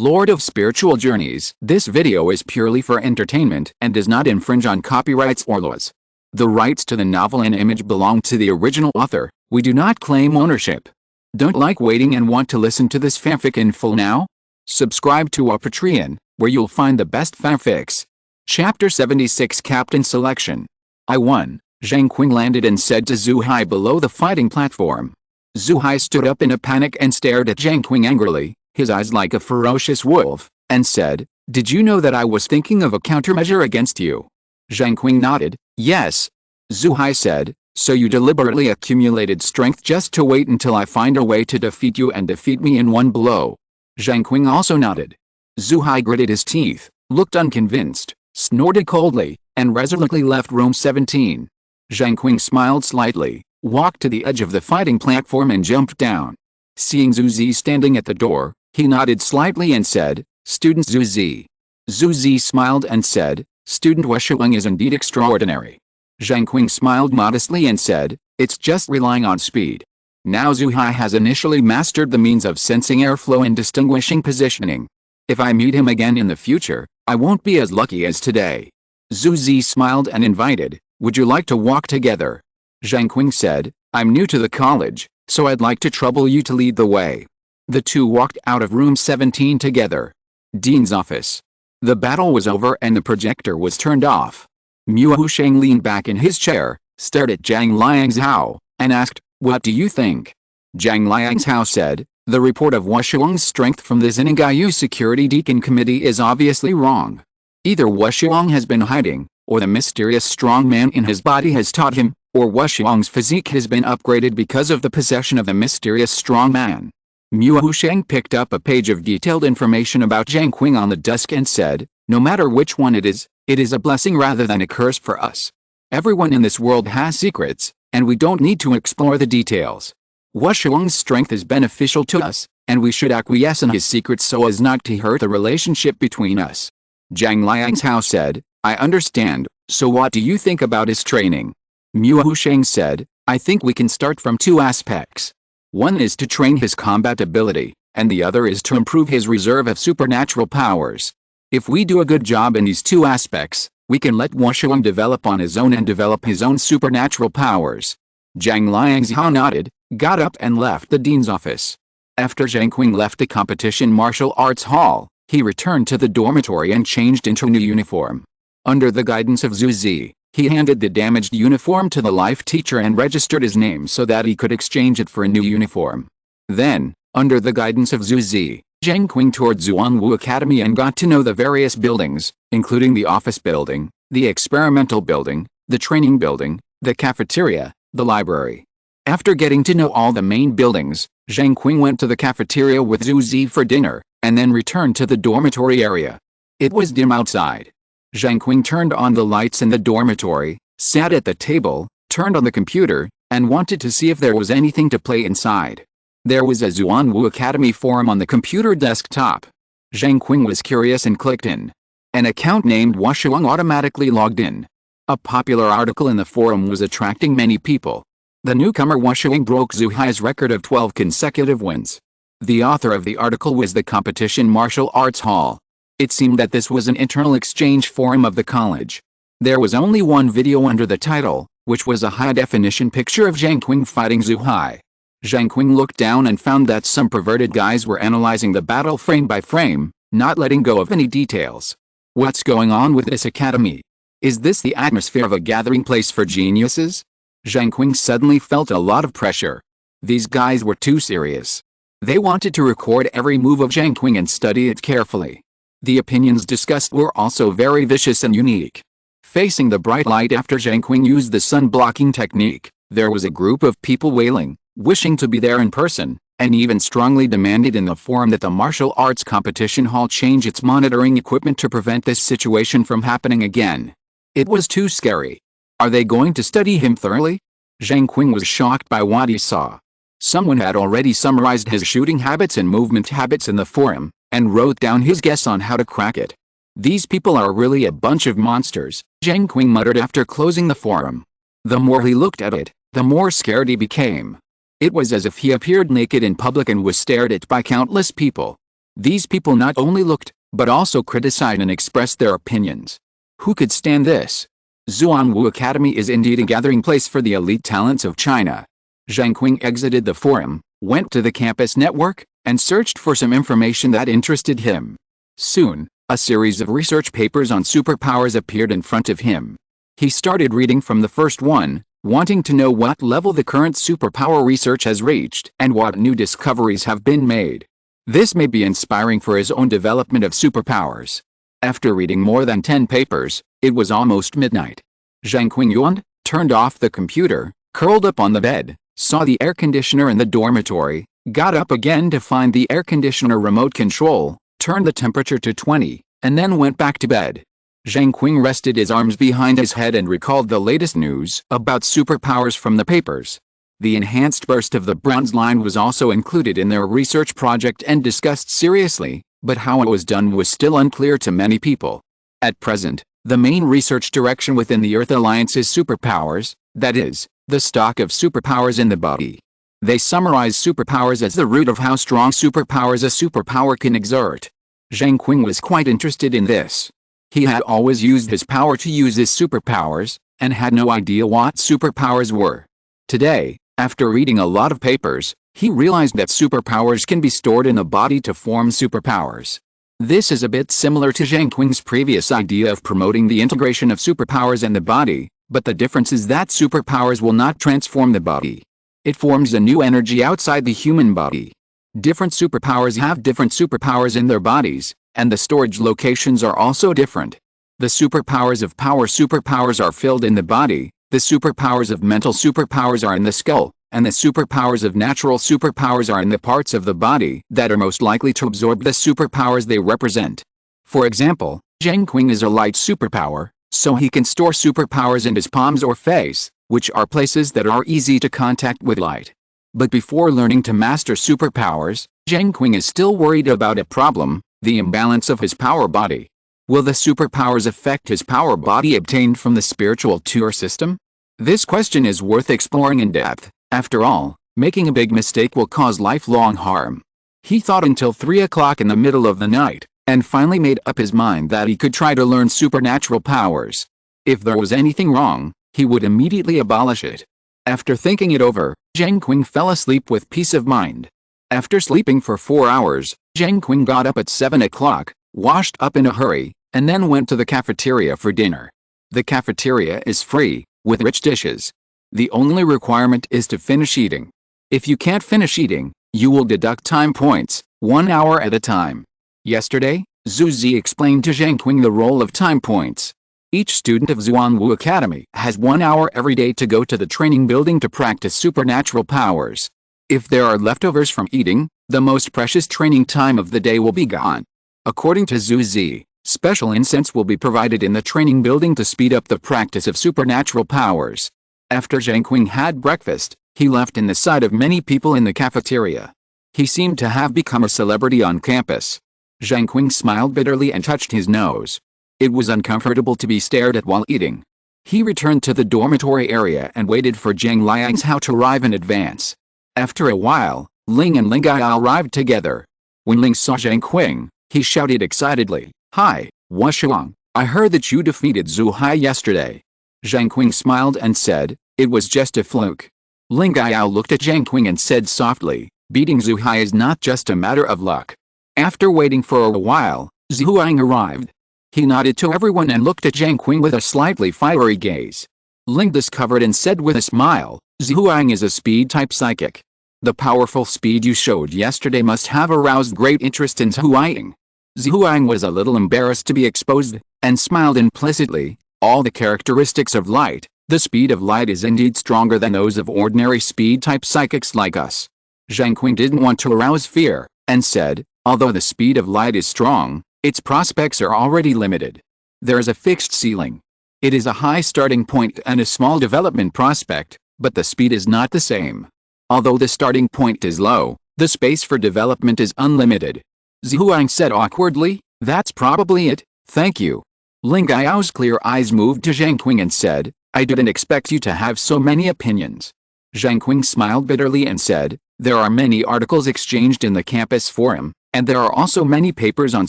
Lord of Spiritual Journeys. This video is purely for entertainment and does not infringe on copyrights or laws. The rights to the novel and image belong to the original author. We do not claim ownership. Don't like waiting and want to listen to this fanfic in full now? Subscribe to our Patreon, where you'll find the best fanfics. Chapter 76 Captain Selection. I-1. Zheng Qing landed and said to Zhu Hai below the fighting platform. Zhu Hai stood up in a panic and stared at Zheng Qing angrily, his eyes like a ferocious wolf, and said, "Did you know that I was thinking of a countermeasure against you?" Zheng Qing nodded. "Yes." Zhu Hai said, "So you deliberately accumulated strength just to wait until I find a way to defeat you and defeat me in one blow?" Zheng Qing also nodded. Zhu Hai gritted his teeth, looked unconvinced, snorted coldly, and resolutely left room 17. Zheng Qing smiled slightly, walked to the edge of the fighting platform and jumped down. Seeing Zhu Zi standing at the door, he nodded slightly and said, "Student Zhu Zi." Zhu Zi smiled and said, "Student Weshuang is indeed extraordinary." Zheng Qing smiled modestly and said, "It's just relying on speed." Now Zhu Hai has initially mastered the means of sensing airflow and distinguishing positioning. If I meet him again in the future, I won't be as lucky as today. Zhu Zi smiled and invited, "Would you like to walk together?" Zheng Qing said, "I'm new to the college, so I'd like to trouble you to lead the way." The two walked out of room 17 together. Dean's office. The battle was over and the projector was turned off. Mu Husheng leaned back in his chair, stared at Zhang Liangzhao, and asked, "What do you think?" Zhang Liangzhao said, "The report of Weshuang's strength from the Zingayu Security Deacon Committee is obviously wrong. Either Weshuang has been hiding, or the mysterious strong man in his body has taught him, or Weshuang's physique has been upgraded because of the possession of the mysterious strong man." Mu Husheng picked up a page of detailed information about Zheng Qing on the desk and said, "No matter which one it is a blessing rather than a curse for us. Everyone in this world has secrets, and we don't need to explore the details. Weshuang's strength is beneficial to us, and we should acquiesce in his secrets so as not to hurt the relationship between us." Zhang Liangzhao said, "I understand, so what do you think about his training?" Mu Husheng said, "I think we can start from two aspects. One is to train his combat ability, and the other is to improve his reserve of supernatural powers. If we do a good job in these two aspects, we can let Weshuang develop on his own and develop his own supernatural powers." Zhang Liangzhao nodded, got up and left the dean's office. After Zheng Qing left the competition martial arts hall, he returned to the dormitory and changed into a new uniform. Under the guidance of Zhu Zi, he handed the damaged uniform to the life teacher and registered his name so that he could exchange it for a new uniform. Then, under the guidance of Zhu Zi, Zheng Qing toured Zuanwu Academy and got to know the various buildings, including the office building, the experimental building, the training building, the cafeteria, the library. After getting to know all the main buildings, Zheng Qing went to the cafeteria with Zhu Zi for dinner, and then returned to the dormitory area. It was dim outside. Zheng Qing turned on the lights in the dormitory, sat at the table, turned on the computer, and wanted to see if there was anything to play inside. There was a Zuanwu Academy forum on the computer desktop. Zheng Qing was curious and clicked in. An account named Weshuang automatically logged in. A popular article in the forum was attracting many people. The newcomer Weshuang broke Zhu Hai's record of 12 consecutive wins. The author of the article was the competition martial arts hall. It seemed that this was an internal exchange forum of the college. There was only one video under the title, which was a high-definition picture of Zheng Qing fighting Zhu Hai. Zheng Qing looked down and found that some perverted guys were analyzing the battle frame by frame, not letting go of any details. What's going on with this academy? Is this the atmosphere of a gathering place for geniuses? Zheng Qing suddenly felt a lot of pressure. These guys were too serious. They wanted to record every move of Zheng Qing and study it carefully. The opinions discussed were also very vicious and unique. Facing the bright light after Zheng Qing used the sun-blocking technique, there was a group of people wailing, wishing to be there in person, and even strongly demanded in the forum that the martial arts competition hall change its monitoring equipment to prevent this situation from happening again. It was too scary. Are they going to study him thoroughly? Zheng Qing was shocked by what he saw. Someone had already summarized his shooting habits and movement habits in the forum, and wrote down his guess on how to crack it. "These people are really a bunch of monsters," Zheng Qing muttered after closing the forum. The more he looked at it, the more scared he became. It was as if he appeared naked in public and was stared at by countless people. These people not only looked, but also criticized and expressed their opinions. Who could stand this? Zhuangwu Academy is indeed a gathering place for the elite talents of China. Zheng Qing exited the forum, went to the campus network, and searched for some information that interested him. Soon, a series of research papers on superpowers appeared in front of him. He started reading from the first one, wanting to know what level the current superpower research has reached and what new discoveries have been made. This may be inspiring for his own development of superpowers. After reading more than 10 papers, it was almost midnight. Zheng Qing yawned, turned off the computer, curled up on the bed, saw the air conditioner in the dormitory, got up again to find the air conditioner remote control, turned the temperature to 20, and then went back to bed. Zheng Qing rested his arms behind his head and recalled the latest news about superpowers from the papers. The enhanced burst of the bronze line was also included in their research project and discussed seriously, but how it was done was still unclear to many people. At present, the main research direction within the Earth Alliance is superpowers, that is, the stock of superpowers in the body. They summarize superpowers as the root of how strong superpowers a superpower can exert. Zheng Qing was quite interested in this. He had always used his power to use his superpowers, and had no idea what superpowers were. Today, after reading a lot of papers, he realized that superpowers can be stored in the body to form superpowers. This is a bit similar to Zheng Qing's previous idea of promoting the integration of superpowers in the body, but the difference is that superpowers will not transform the body. It forms a new energy outside the human body. Different superpowers have different superpowers in their bodies, and the storage locations are also different. The superpowers of power superpowers are filled in the body, the superpowers of mental superpowers are in the skull, and the superpowers of natural superpowers are in the parts of the body that are most likely to absorb the superpowers they represent. For example, Zheng Qing is a light superpower, so he can store superpowers in his palms or face, which are places that are easy to contact with light. But before learning to master superpowers, Zheng Qing is still worried about a problem, the imbalance of his power body. Will the superpowers affect his power body obtained from the spiritual tour system? This question is worth exploring in depth. After all, making a big mistake will cause lifelong harm. He thought until 3 o'clock in the middle of the night, and finally made up his mind that he could try to learn supernatural powers. If there was anything wrong, he would immediately abolish it. After thinking it over, Zheng Qing fell asleep with peace of mind. After sleeping for 4 hours, Zheng Qing got up at 7 o'clock, washed up in a hurry, and then went to the cafeteria for dinner. The cafeteria is free, with rich dishes. The only requirement is to finish eating. If you can't finish eating, you will deduct time points, 1 hour at a time. Yesterday, Zhu Zi explained to Zheng Qing the role of time points. Each student of Zhuangwu Academy has 1 hour every day to go to the training building to practice supernatural powers. If there are leftovers from eating, the most precious training time of the day will be gone. According to Zhu Zi, special incense will be provided in the training building to speed up the practice of supernatural powers. After Zheng Qing had breakfast, he left in the sight of many people in the cafeteria. He seemed to have become a celebrity on campus. Zheng Qing smiled bitterly and touched his nose. It was uncomfortable to be stared at while eating. He returned to the dormitory area and waited for Zheng Liang's how to arrive in advance. After a while, Ling and Ling Ai arrived together. When Ling saw Zheng Qing, he shouted excitedly, "Hi, Washuang, I heard that you defeated Zhu Hai yesterday." Zheng Qing smiled and said, "It was just a fluke." Ling Ai looked at Zheng Qing and said softly, "Beating Zhu Hai is not just a matter of luck." After waiting for a while, Zhu Hai arrived. He nodded to everyone and looked at Zheng Qing with a slightly fiery gaze. Ling discovered and said with a smile, "Zhu Hai is a speed-type psychic. The powerful speed you showed yesterday must have aroused great interest in Zhu Hai." Zhu Hai was a little embarrassed to be exposed, and smiled implicitly. All the characteristics of light, the speed of light is indeed stronger than those of ordinary speed-type psychics like us. Zheng Qing didn't want to arouse fear, and said, "Although the speed of light is strong, its prospects are already limited. There is a fixed ceiling. It is a high starting point and a small development prospect, but the speed is not the same. Although the starting point is low, the space for development is unlimited." Zhu Hai said awkwardly, "That's probably it, thank you." Ling Ai's clear eyes moved to Zheng Qing and said, "I didn't expect you to have so many opinions." Zheng Qing smiled bitterly and said, "There are many articles exchanged in the campus forum, And there are also many papers on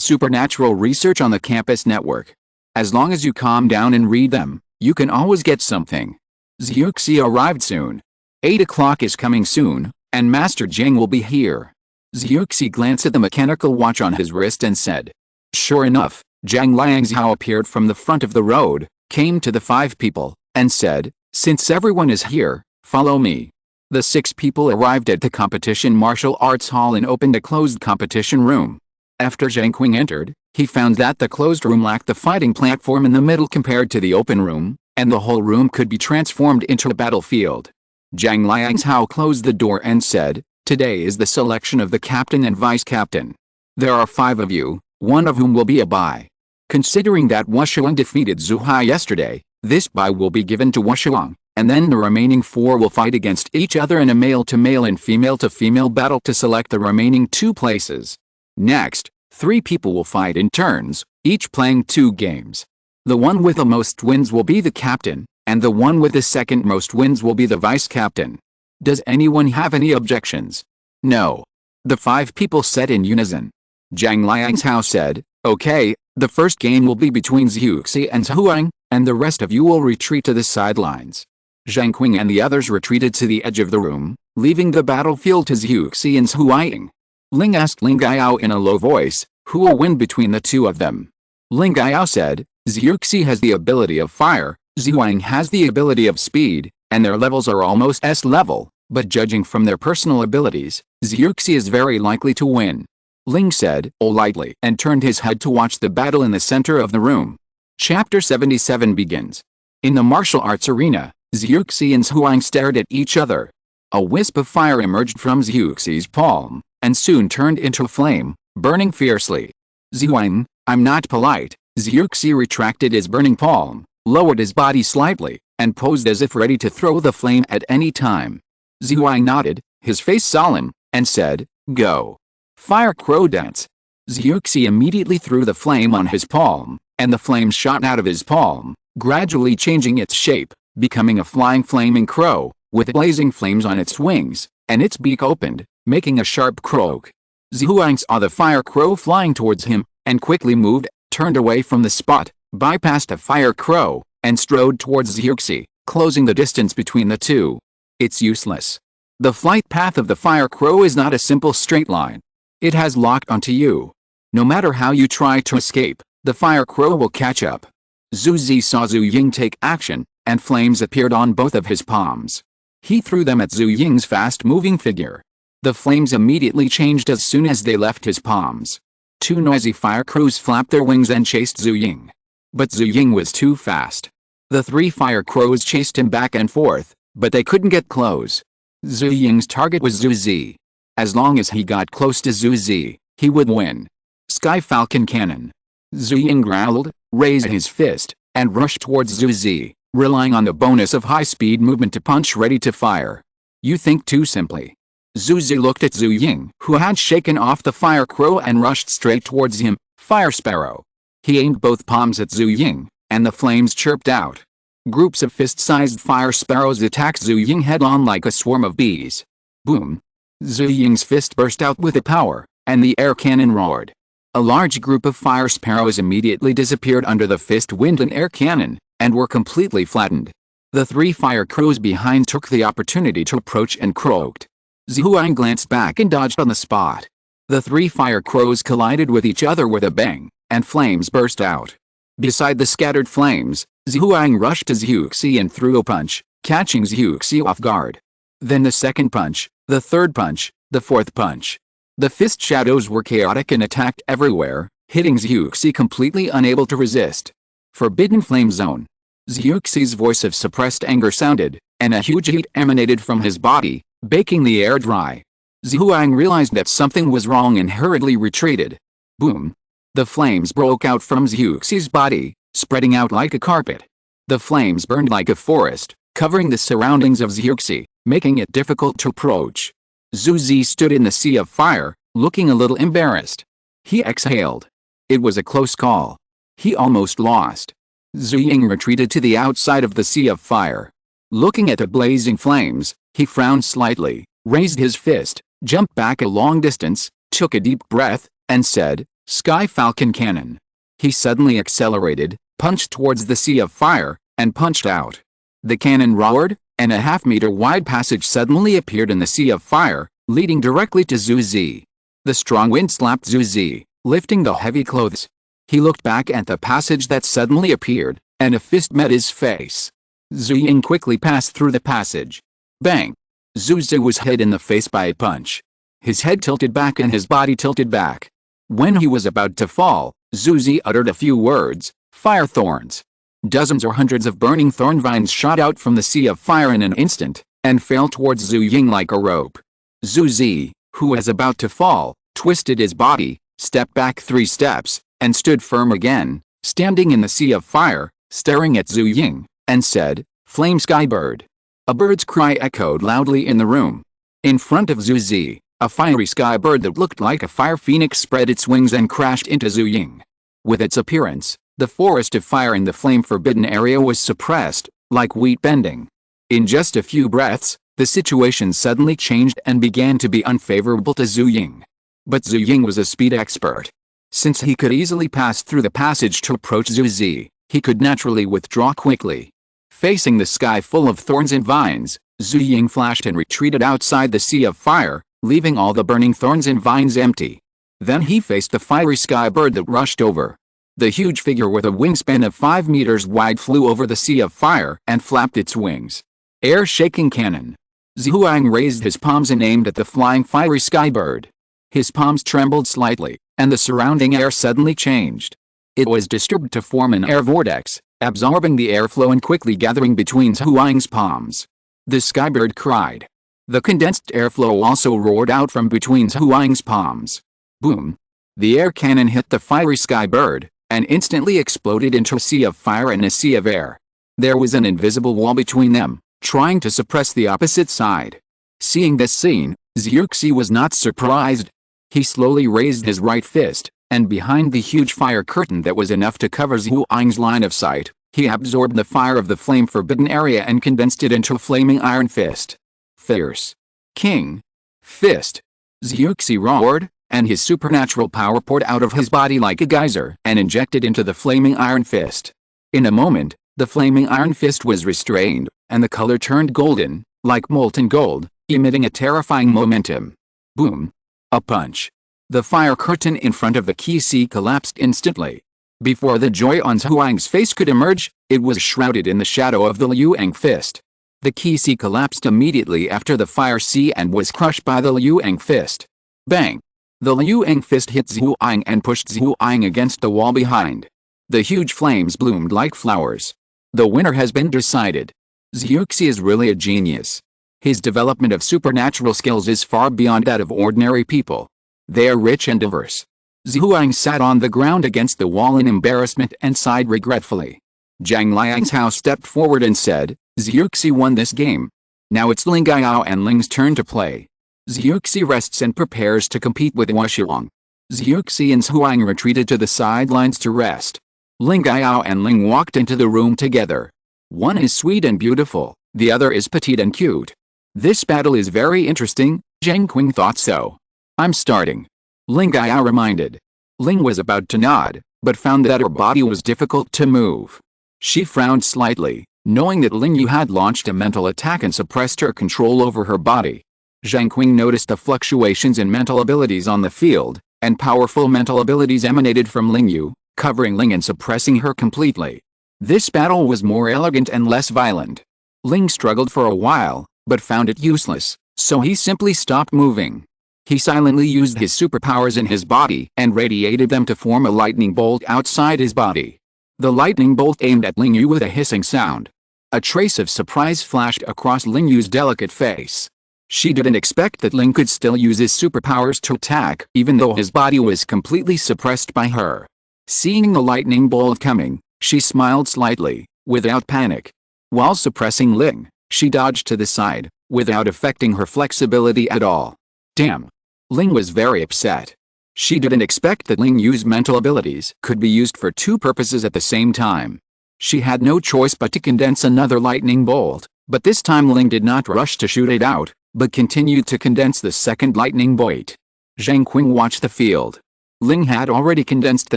supernatural research on the campus network. As long as you calm down and read them, you can always get something. Zheng arrived soon. 8 o'clock is coming soon, and Master Zheng will be here. Zheng glanced at the mechanical watch on his wrist and said. Sure enough, Zhang Liangzhao appeared from the front of the road, came to the 5 people, and said, since everyone is here, follow me. The 6 people arrived at the competition martial arts hall and opened a closed competition room. After Zheng Qing entered, he found that the closed room lacked the fighting platform in the middle compared to the open room, and the whole room could be transformed into a battlefield. Zhang Liangzhao closed the door and said, today is the selection of the captain and vice captain. There are 5 of you, one of whom will be a bye. Considering that Wushuang defeated Zhu Hai yesterday, this bye will be given to Wushuang, and then the remaining 4 will fight against each other in a male-to-male and female-to-female battle to select the remaining 2 places. Next, 3 people will fight in turns, each playing 2 games. The one with the most wins will be the captain, and the one with the second most wins will be the vice captain. Does anyone have any objections? No. The 5 people said in unison. Zhang Liangzhao said, okay, the first game will be between Zheng and Zhuang, and the rest of you will retreat to the sidelines. Zheng Qing and the others retreated to the edge of the room, leaving the battlefield to Zheng and Zhuang. Ling asked Ling Gaiyao in a low voice, who will win between the 2 of them? Ling Gaiyao said, Zheng has the ability of fire, Zhuang has the ability of speed, and their levels are almost S level, but judging from their personal abilities, Zheng is very likely to win. Ling said, lightly, and turned his head to watch the battle in the center of the room. Chapter 77 begins. In the martial arts arena, Zheng and Zhuang stared at each other. A wisp of fire emerged from Zheng's palm, and soon turned into a flame, burning fiercely. Zhuang, I'm not polite. Zheng retracted his burning palm, lowered his body slightly, and posed as if ready to throw the flame at any time. Zhuang nodded, his face solemn, and said, go. Fire crow dance. Zheng immediately threw the flame on his palm, and the flame shot out of his palm, gradually changing its shape, becoming a flying flaming crow, with blazing flames on its wings, and its beak opened, making a sharp croak. Zhuang saw the fire crow flying towards him, and quickly moved, turned away from the spot, bypassed a fire crow, and strode towards Zheng, closing the distance between the 2. It's useless. The flight path of the fire crow is not a simple straight line. It has locked onto you. No matter how you try to escape, the fire crow will catch up. Zhu saw Zhu Ying take action, and flames appeared on both of his palms. He threw them at Zhu Ying's fast-moving figure. The flames immediately changed as soon as they left his palms. 2 noisy fire crows flapped their wings and chased Zhu Ying. But Zhu Ying was too fast. The 3 fire crows chased him back and forth, but they couldn't get close. Zhu Ying's target was Zhu. As long as he got close to Zhu, he would win. Sky Falcon Cannon. Zhu Ying growled, raised his fist, and rushed towards Zhu, relying on the bonus of high-speed movement to punch ready to fire. You think too simply. Zhu looked at Zhu Ying, who had shaken off the fire crow and rushed straight towards him, Fire Sparrow. He aimed both palms at Zhu Ying, and the flames chirped out. Groups of fist-sized fire sparrows attacked Zhu Ying head-on like a swarm of bees. Boom! Zhu Ying's fist burst out with a power, and the air cannon roared. A large group of fire sparrows immediately disappeared under the fist wind and air cannon, and were completely flattened. The 3 fire crows behind took the opportunity to approach and croaked. Zhuang glanced back and dodged on the spot. The 3 fire crows collided with each other with a bang, and flames burst out. Beside the scattered flames, Zhuang rushed to Zhu and threw a punch, catching Zhu off guard. Then the second punch, the third punch, the fourth punch. The fist shadows were chaotic and attacked everywhere, hitting Zhu completely unable to resist. Forbidden Flame Zone. Zhu's voice of suppressed anger sounded, and a huge heat emanated from his body, baking the air dry. Zhuang realized that something was wrong and hurriedly retreated. Boom! The flames broke out from Zhu's body, spreading out like a carpet. The flames burned like a forest, covering the surroundings of Zhu, making it difficult to approach. Zhu stood in the sea of fire, looking a little embarrassed. He exhaled. It was a close call. He almost lost. Zhu retreated to the outside of the sea of fire. Looking at the blazing flames, he frowned slightly, raised his fist, jumped back a long distance, took a deep breath, and said, "Sky Falcon Cannon." He suddenly accelerated, punched towards the sea of fire, and punched out. The cannon roared, and a half-meter-wide passage suddenly appeared in the sea of fire, leading directly to Zhu Zi. The strong wind slapped Zhu Zi, lifting the heavy clothes. He looked back at the passage that suddenly appeared, and a fist met his face. Zhu Ying quickly passed through the passage. Bang! Zhu Zi was hit in the face by a punch. His head tilted back and his body tilted back. When he was about to fall, Zhu Zi uttered a few words, "Fire thorns." Dozens or hundreds of burning thorn vines shot out from the sea of fire in an instant, and fell towards Zhu Ying like a rope. Zhu Zi, who was about to fall, twisted his body, stepped back 3 steps, and stood firm again, standing in the sea of fire, staring at Zhu Ying, and said, "Flame Sky Bird." A bird's cry echoed loudly in the room. In front of Zhu Zi, a fiery sky bird that looked like a fire phoenix spread its wings and crashed into Zhu Ying. With its appearance, the forest of fire in the flame-forbidden area was suppressed, like wheat bending. In just a few breaths, the situation suddenly changed and began to be unfavorable to Zhu Ying. But Zhu Ying was a speed expert. Since he could easily pass through the passage to approach Zhu Zi, he could naturally withdraw quickly. Facing the sky full of thorns and vines, Zhu Ying flashed and retreated outside the sea of fire, leaving all the burning thorns and vines empty. Then he faced the fiery sky bird that rushed over. The huge figure with a wingspan of 5 meters wide flew over the sea of fire and flapped its wings. Air-shaking cannon. Zhuang raised his palms and aimed at the flying fiery sky bird. His palms trembled slightly, and the surrounding air suddenly changed. It was disturbed to form an air vortex, absorbing the airflow and quickly gathering between Zhuang's palms. The skybird cried. The condensed airflow also roared out from between Zhuang's palms. Boom! The air cannon hit the fiery sky bird, and instantly exploded into a sea of fire and a sea of air. There was an invisible wall between them, trying to suppress the opposite side. Seeing this scene, Zheng was not surprised. He slowly raised his right fist, and behind the huge fire curtain that was enough to cover Zhuang's line of sight, he absorbed the fire of the flame-forbidden area and condensed it into a flaming iron fist. Fierce. King. Fist. Zheng roared, and his supernatural power poured out of his body like a geyser and injected into the flaming iron fist. In a moment, the flaming iron fist was restrained, and the color turned golden, like molten gold, emitting a terrifying momentum. Boom! A punch. The fire curtain in front of the Qi collapsed instantly. Before the joy on Zhuang's face could emerge, it was shrouded in the shadow of the Liuang fist. The Qi collapsed immediately after the fire sea and was crushed by the Liuang fist. Bang! The Liuang fist hit Zhuang and pushed Zhuang against the wall behind. The huge flames bloomed like flowers. The winner has been decided. Zheng is really a genius. His development of supernatural skills is far beyond that of ordinary people. They are rich and diverse. Zhuang sat on the ground against the wall in embarrassment and sighed regretfully. Zhang Liang's house stepped forward and said, "Zheng won this game. Now it's Ling Gaiao and Ling's turn to play." Zheng rests and prepares to compete with Washilong. Zheng and Zhuang retreated to the sidelines to rest. Ling Gaiao and Ling walked into the room together. One is sweet and beautiful, the other is petite and cute. This battle is very interesting, Zheng Qing thought so. "I'm starting." Ling Gaiao reminded. Ling was about to nod, but found that her body was difficult to move. She frowned slightly, knowing that Ling Yu had launched a mental attack and suppressed her control over her body. Zheng Qing noticed the fluctuations in mental abilities on the field, and powerful mental abilities emanated from Ling Yu, covering Ling and suppressing her completely. This battle was more elegant and less violent. Ling struggled for a while, but found it useless, so he simply stopped moving. He silently used his superpowers in his body and radiated them to form a lightning bolt outside his body. The lightning bolt aimed at Ling Yu with a hissing sound. A trace of surprise flashed across Ling Yu's delicate face. She didn't expect that Ling could still use his superpowers to attack, even though his body was completely suppressed by her. Seeing the lightning bolt coming, she smiled slightly, without panic. While suppressing Ling, she dodged to the side, without affecting her flexibility at all. Damn! Ling was very upset. She didn't expect that Ling Yu's mental abilities could be used for 2 purposes at the same time. She had no choice but to condense another lightning bolt, but this time Ling did not rush to shoot it out, but continued to condense the second lightning bolt. Zheng Qing watched the field. Ling had already condensed the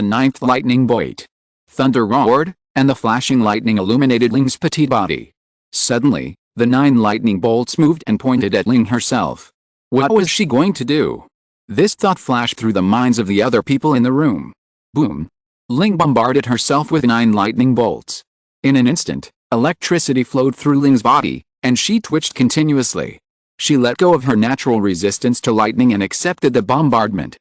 9th lightning bolt. Thunder roared, and the flashing lightning illuminated Ling's petite body. Suddenly, the 9 lightning bolts moved and pointed at Ling herself. What was she going to do? This thought flashed through the minds of the other people in the room. Boom! Ling bombarded herself with 9 lightning bolts. In an instant, electricity flowed through Ling's body, and she twitched continuously. She let go of her natural resistance to lightning and accepted the bombardment.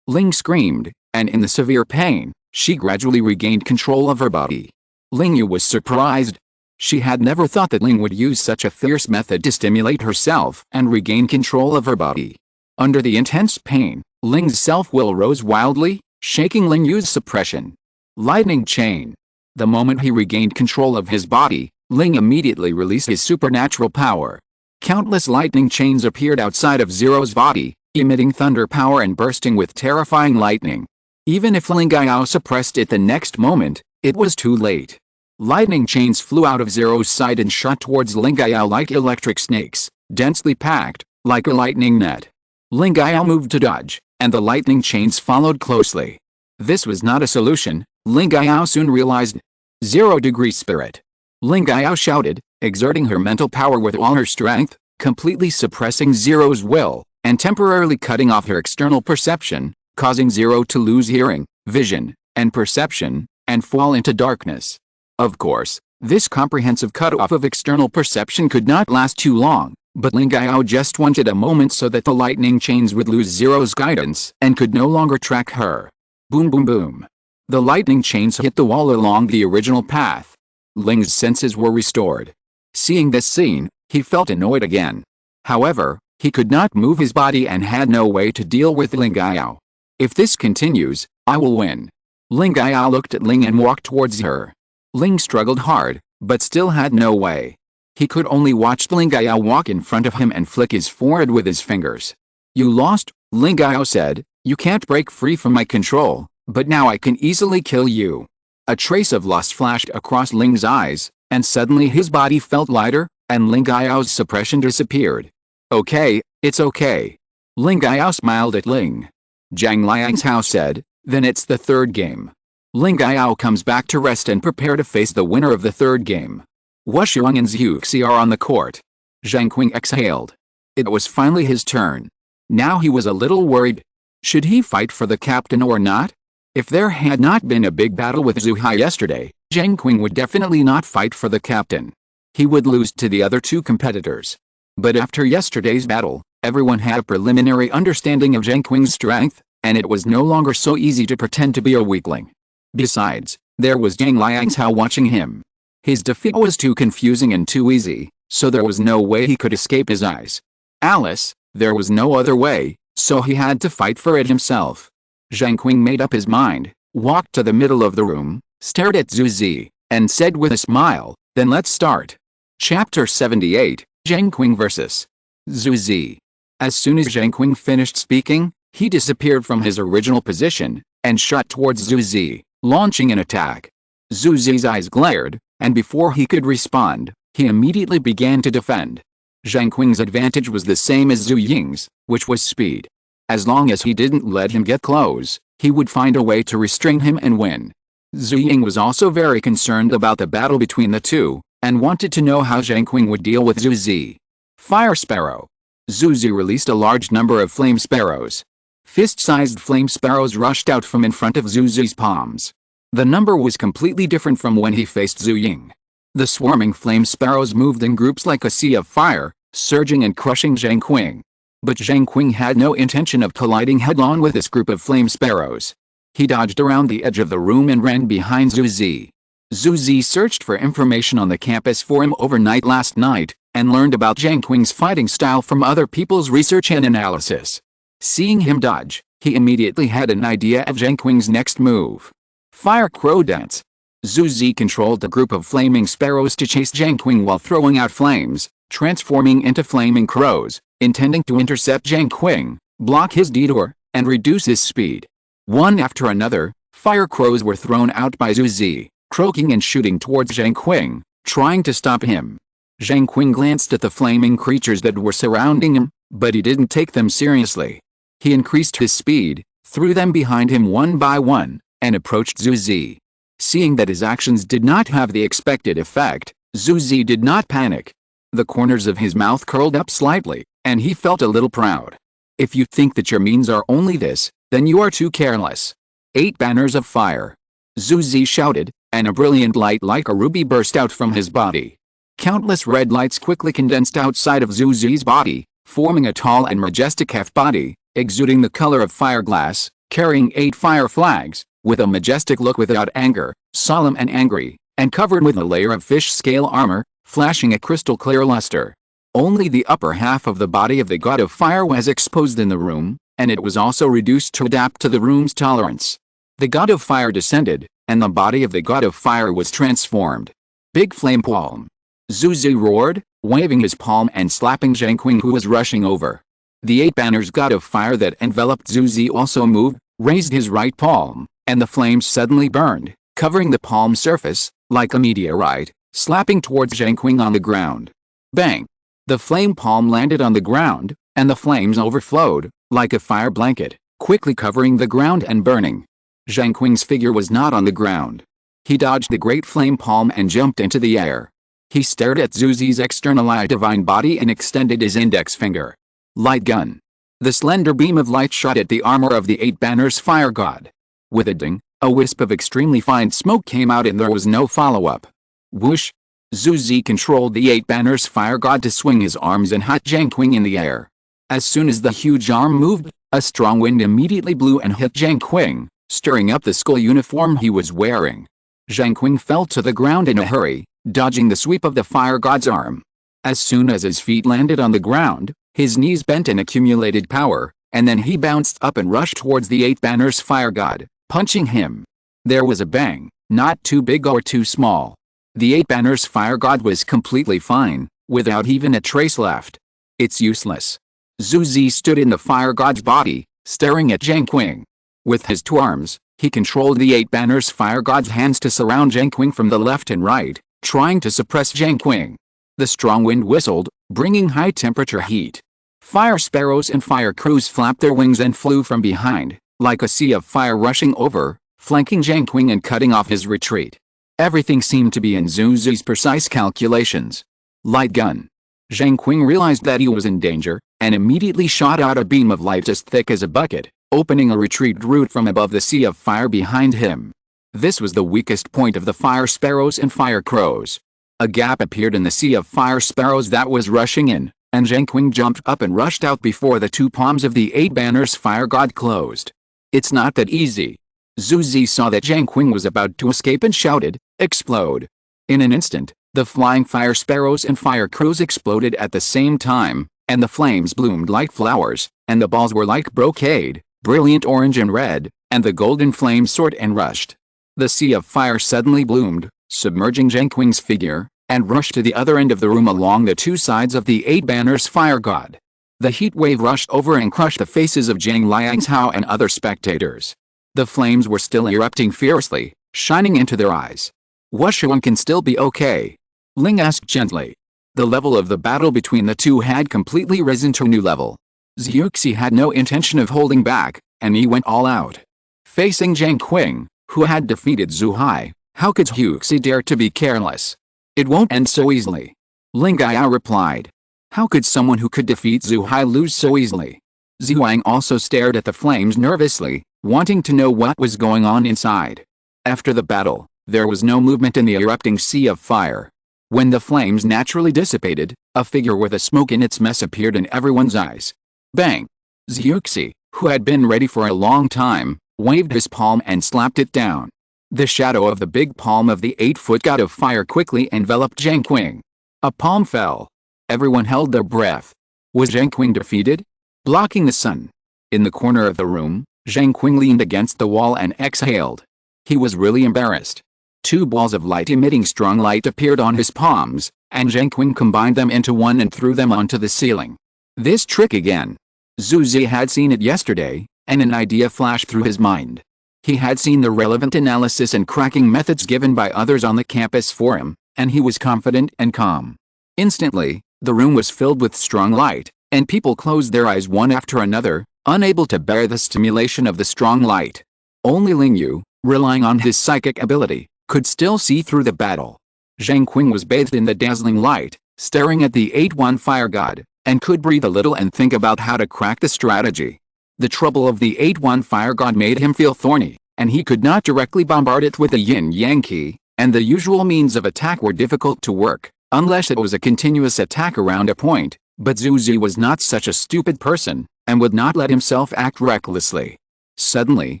Ling screamed, and in the severe pain, she gradually regained control of her body. Ling Yu was surprised. She had never thought that Ling would use such a fierce method to stimulate herself and regain control of her body. Under the intense pain, Ling's self-will rose wildly, shaking Ling Yu's suppression. Lightning chain. The moment he regained control of his body, Ling immediately released his supernatural power. Countless lightning chains appeared outside of Zero's body, emitting thunder power and bursting with terrifying lightning. Even if Ling Yao suppressed it the next moment, it was too late. Lightning chains flew out of Zero's side and shot towards Ling Yao like electric snakes, densely packed, like a lightning net. Ling Yao moved to dodge, and the lightning chains followed closely. This was not a solution, Ling Yao soon realized. 0-degree spirit. Ling Yao shouted, exerting her mental power with all her strength, completely suppressing Zero's will, and temporarily cutting off her external perception, causing Zero to lose hearing, vision, and perception, and fall into darkness. Of course, this comprehensive cut-off of external perception could not last too long, but Ling Yao just wanted a moment so that the lightning chains would lose Zero's guidance and could no longer track her. Boom boom boom. The lightning chains hit the wall along the original path. Ling's senses were restored. Seeing this scene, he felt annoyed again. However, he could not move his body and had no way to deal with Ling Yao. If this continues, I will win. Ling Yao looked at Ling and walked towards her. Ling struggled hard, but still had no way. He could only watch Ling Yao walk in front of him and flick his forehead with his fingers. You lost, Ling Yao said. You can't break free from my control, but now I can easily kill you. A trace of lust flashed across Ling's eyes, and suddenly his body felt lighter, and Ling Yao's suppression disappeared. Okay, it's okay. Ling Yao smiled at Ling. Zhang Liangshao said, then it's the 3rd game. Ling Yao comes back to rest and prepare to face the winner of the 3rd game. Wuxiang and Zhuxi are on the court. Zheng Qing exhaled. It was finally his turn. Now he was a little worried. Should he fight for the captain or not? If there had not been a big battle with Zhu Hai yesterday, Zheng Qing would definitely not fight for the captain. He would lose to the other 2 competitors. But after yesterday's battle, everyone had a preliminary understanding of Zheng Qing's strength, and it was no longer so easy to pretend to be a weakling. Besides, there was Zhang Liangshao watching him. His defeat was too confusing and too easy, so there was no way he could escape his eyes. Alice, there was no other way, so he had to fight for it himself. Zheng Qing made up his mind, walked to the middle of the room, stared at Zhu Zi, and said with a smile, then let's start. Chapter 78, Zheng Qing vs. Zhu Zi. As soon as Zheng Qing finished speaking, he disappeared from his original position, and shot towards Zhu Zi, launching an attack. Zhu Zi's eyes glared, and before he could respond, he immediately began to defend. Zheng Qing's advantage was the same as Zhu Ying's, which was speed. As long as he didn't let him get close, he would find a way to restrain him and win. Zhu Ying was also very concerned about the battle between the two, and wanted to know how Zheng Qing would deal with Zhu Zi. Fire Sparrow. Zhu Zi released a large number of flame sparrows. Fist-sized flame sparrows rushed out from in front of Zhu Zi's palms. The number was completely different from when he faced Zhu Ying. The swarming flame sparrows moved in groups like a sea of fire, surging and crushing Zheng Qing. But Zheng Qing had no intention of colliding head-on with this group of flame sparrows. He dodged around the edge of the room and ran behind Zhu Zi. Zhu Zi searched for information on the campus forum overnight last night, and learned about Zheng Qing's fighting style from other people's research and analysis. Seeing him dodge, he immediately had an idea of Zheng Qing's next move. Fire Crow Dance. Zhu Zi controlled a group of flaming sparrows to chase Zheng Qing while throwing out flames, transforming into flaming crows, intending to intercept Zheng Qing, block his detour, and reduce his speed. One after another, fire crows were thrown out by Zhu Zi, croaking and shooting towards Zheng Qing, trying to stop him. Zheng Qing glanced at the flaming creatures that were surrounding him, but he didn't take them seriously. He increased his speed, threw them behind him one by one, and approached Zhu Zi. Seeing that his actions did not have the expected effect, Zhu Zi did not panic. The corners of his mouth curled up slightly, and he felt a little proud. If you think that your means are only this, then you are too careless. 8 banners of fire. Zhu Zi shouted, and a brilliant light like a ruby burst out from his body. Countless red lights quickly condensed outside of Zhu Zi's body, forming a tall and majestic half-body, exuding the color of fire glass, carrying 8 fire flags, with a majestic look without anger, solemn and angry, and covered with a layer of fish-scale armor, flashing a crystal-clear luster. Only the upper half of the body of the god of fire was exposed in the room, and it was also reduced to adapt to the room's tolerance. The god of fire descended, and the body of the god of fire was transformed. Big flame palm. Zhu Zi roared, waving his palm and slapping Zheng Qing, who was rushing over. The 8 banners god of fire that enveloped Zhu Zi also moved, raised his right palm, and the flames suddenly burned, covering the palm surface, like a meteorite, slapping towards Zheng Qing on the ground. Bang! The flame palm landed on the ground, and the flames overflowed, like a fire blanket, quickly covering the ground and burning. Zheng Qing's figure was not on the ground. He dodged the great flame palm and jumped into the air. He stared at Zhu Zi's externalized divine body and extended his index finger. Light gun. The slender beam of light shot at the armor of the 8 banners fire god. With a ding, a wisp of extremely fine smoke came out and there was no follow-up. Whoosh! Zhu Zi controlled the 8 banners fire god to swing his arms and hit Zheng Qing in the air. As soon as the huge arm moved, a strong wind immediately blew and hit Zheng Qing, stirring up the skull uniform he was wearing. Zheng Qing fell to the ground in a hurry, dodging the sweep of the fire god's arm. As soon as his feet landed on the ground, his knees bent in accumulated power, and then he bounced up and rushed towards the 8 banners fire god, punching him. There was a bang, not too big or too small. The 8 banners fire god was completely fine, without even a trace left. It's useless. Zhu Zi stood in the fire god's body, staring at Zheng Qing. With his 2 arms, he controlled the 8 banners fire god's hands to surround Zheng Qing from the left and right, trying to suppress Zheng Qing. The strong wind whistled, bringing high-temperature heat. Fire sparrows and fire crows flapped their wings and flew from behind, like a sea of fire rushing over, flanking Zheng Qing and cutting off his retreat. Everything seemed to be in Zhu Zi's precise calculations. Light gun. Zheng Qing realized that he was in danger, and immediately shot out a beam of light as thick as a bucket, opening a retreat route from above the sea of fire behind him. This was the weakest point of the fire sparrows and fire crows. A gap appeared in the sea of fire sparrows that was rushing in, and Zheng Qing jumped up and rushed out before the 2 palms of the 8 banners fire god closed. It's not that easy. Zhu Zi saw that Zheng Qing was about to escape and shouted, "Explode!" In an instant, the flying fire sparrows and fire crows exploded at the same time, and the flames bloomed like flowers, and the balls were like brocade, brilliant orange and red, and the golden flames soared and rushed. The sea of fire suddenly bloomed, submerging Zheng Qing's figure, and rushed to the other end of the room along the 2 sides of the 8 banners fire god. The heat wave rushed over and crushed the faces of Zhang Liangzhao and other spectators. The flames were still erupting fiercely, shining into their eyes. "Wushuan can still be okay?" Ling asked gently. The level of the battle between the 2 had completely risen to a new level. Zhuxi had no intention of holding back, and he went all out. Facing Zheng Qing, who had defeated Zhu Hai, how could Zhuxi dare to be careless? "It won't end so easily," Ling Gaiao replied. How could someone who could defeat Zhu Hai lose so easily? Zhuang also stared at the flames nervously, wanting to know what was going on inside. After the battle, there was no movement in the erupting sea of fire. When the flames naturally dissipated, a figure with a smoke in its mess appeared in everyone's eyes. Bang! Zhuxi, who had been ready for a long time, waved his palm and slapped it down. The shadow of the big palm of the 8-foot god of fire quickly enveloped Zheng Qing. A palm fell. Everyone held their breath. Was Zheng Qing defeated? Blocking the sun. In the corner of the room, Zheng Qing leaned against the wall and exhaled. He was really embarrassed. 2 balls of light emitting strong light appeared on his palms, and Zheng Qing combined them into one and threw them onto the ceiling. This trick again. Zhu Zi had seen it yesterday, and an idea flashed through his mind. He had seen the relevant analysis and cracking methods given by others on the campus forum, and he was confident and calm. Instantly, the room was filled with strong light, and people closed their eyes one after another, unable to bear the stimulation of the strong light. Only Ling Yu, relying on his psychic ability, could still see through the battle. Zheng Qing was bathed in the dazzling light, staring at the 8-1 fire god, and could breathe a little and think about how to crack the strategy. The trouble of the 8-1 fire god made him feel thorny, and he could not directly bombard it with the yin-yang key, and the usual means of attack were difficult to work, unless it was a continuous attack around a point. But Zhu Zi was not such a stupid person, and would not let himself act recklessly. Suddenly,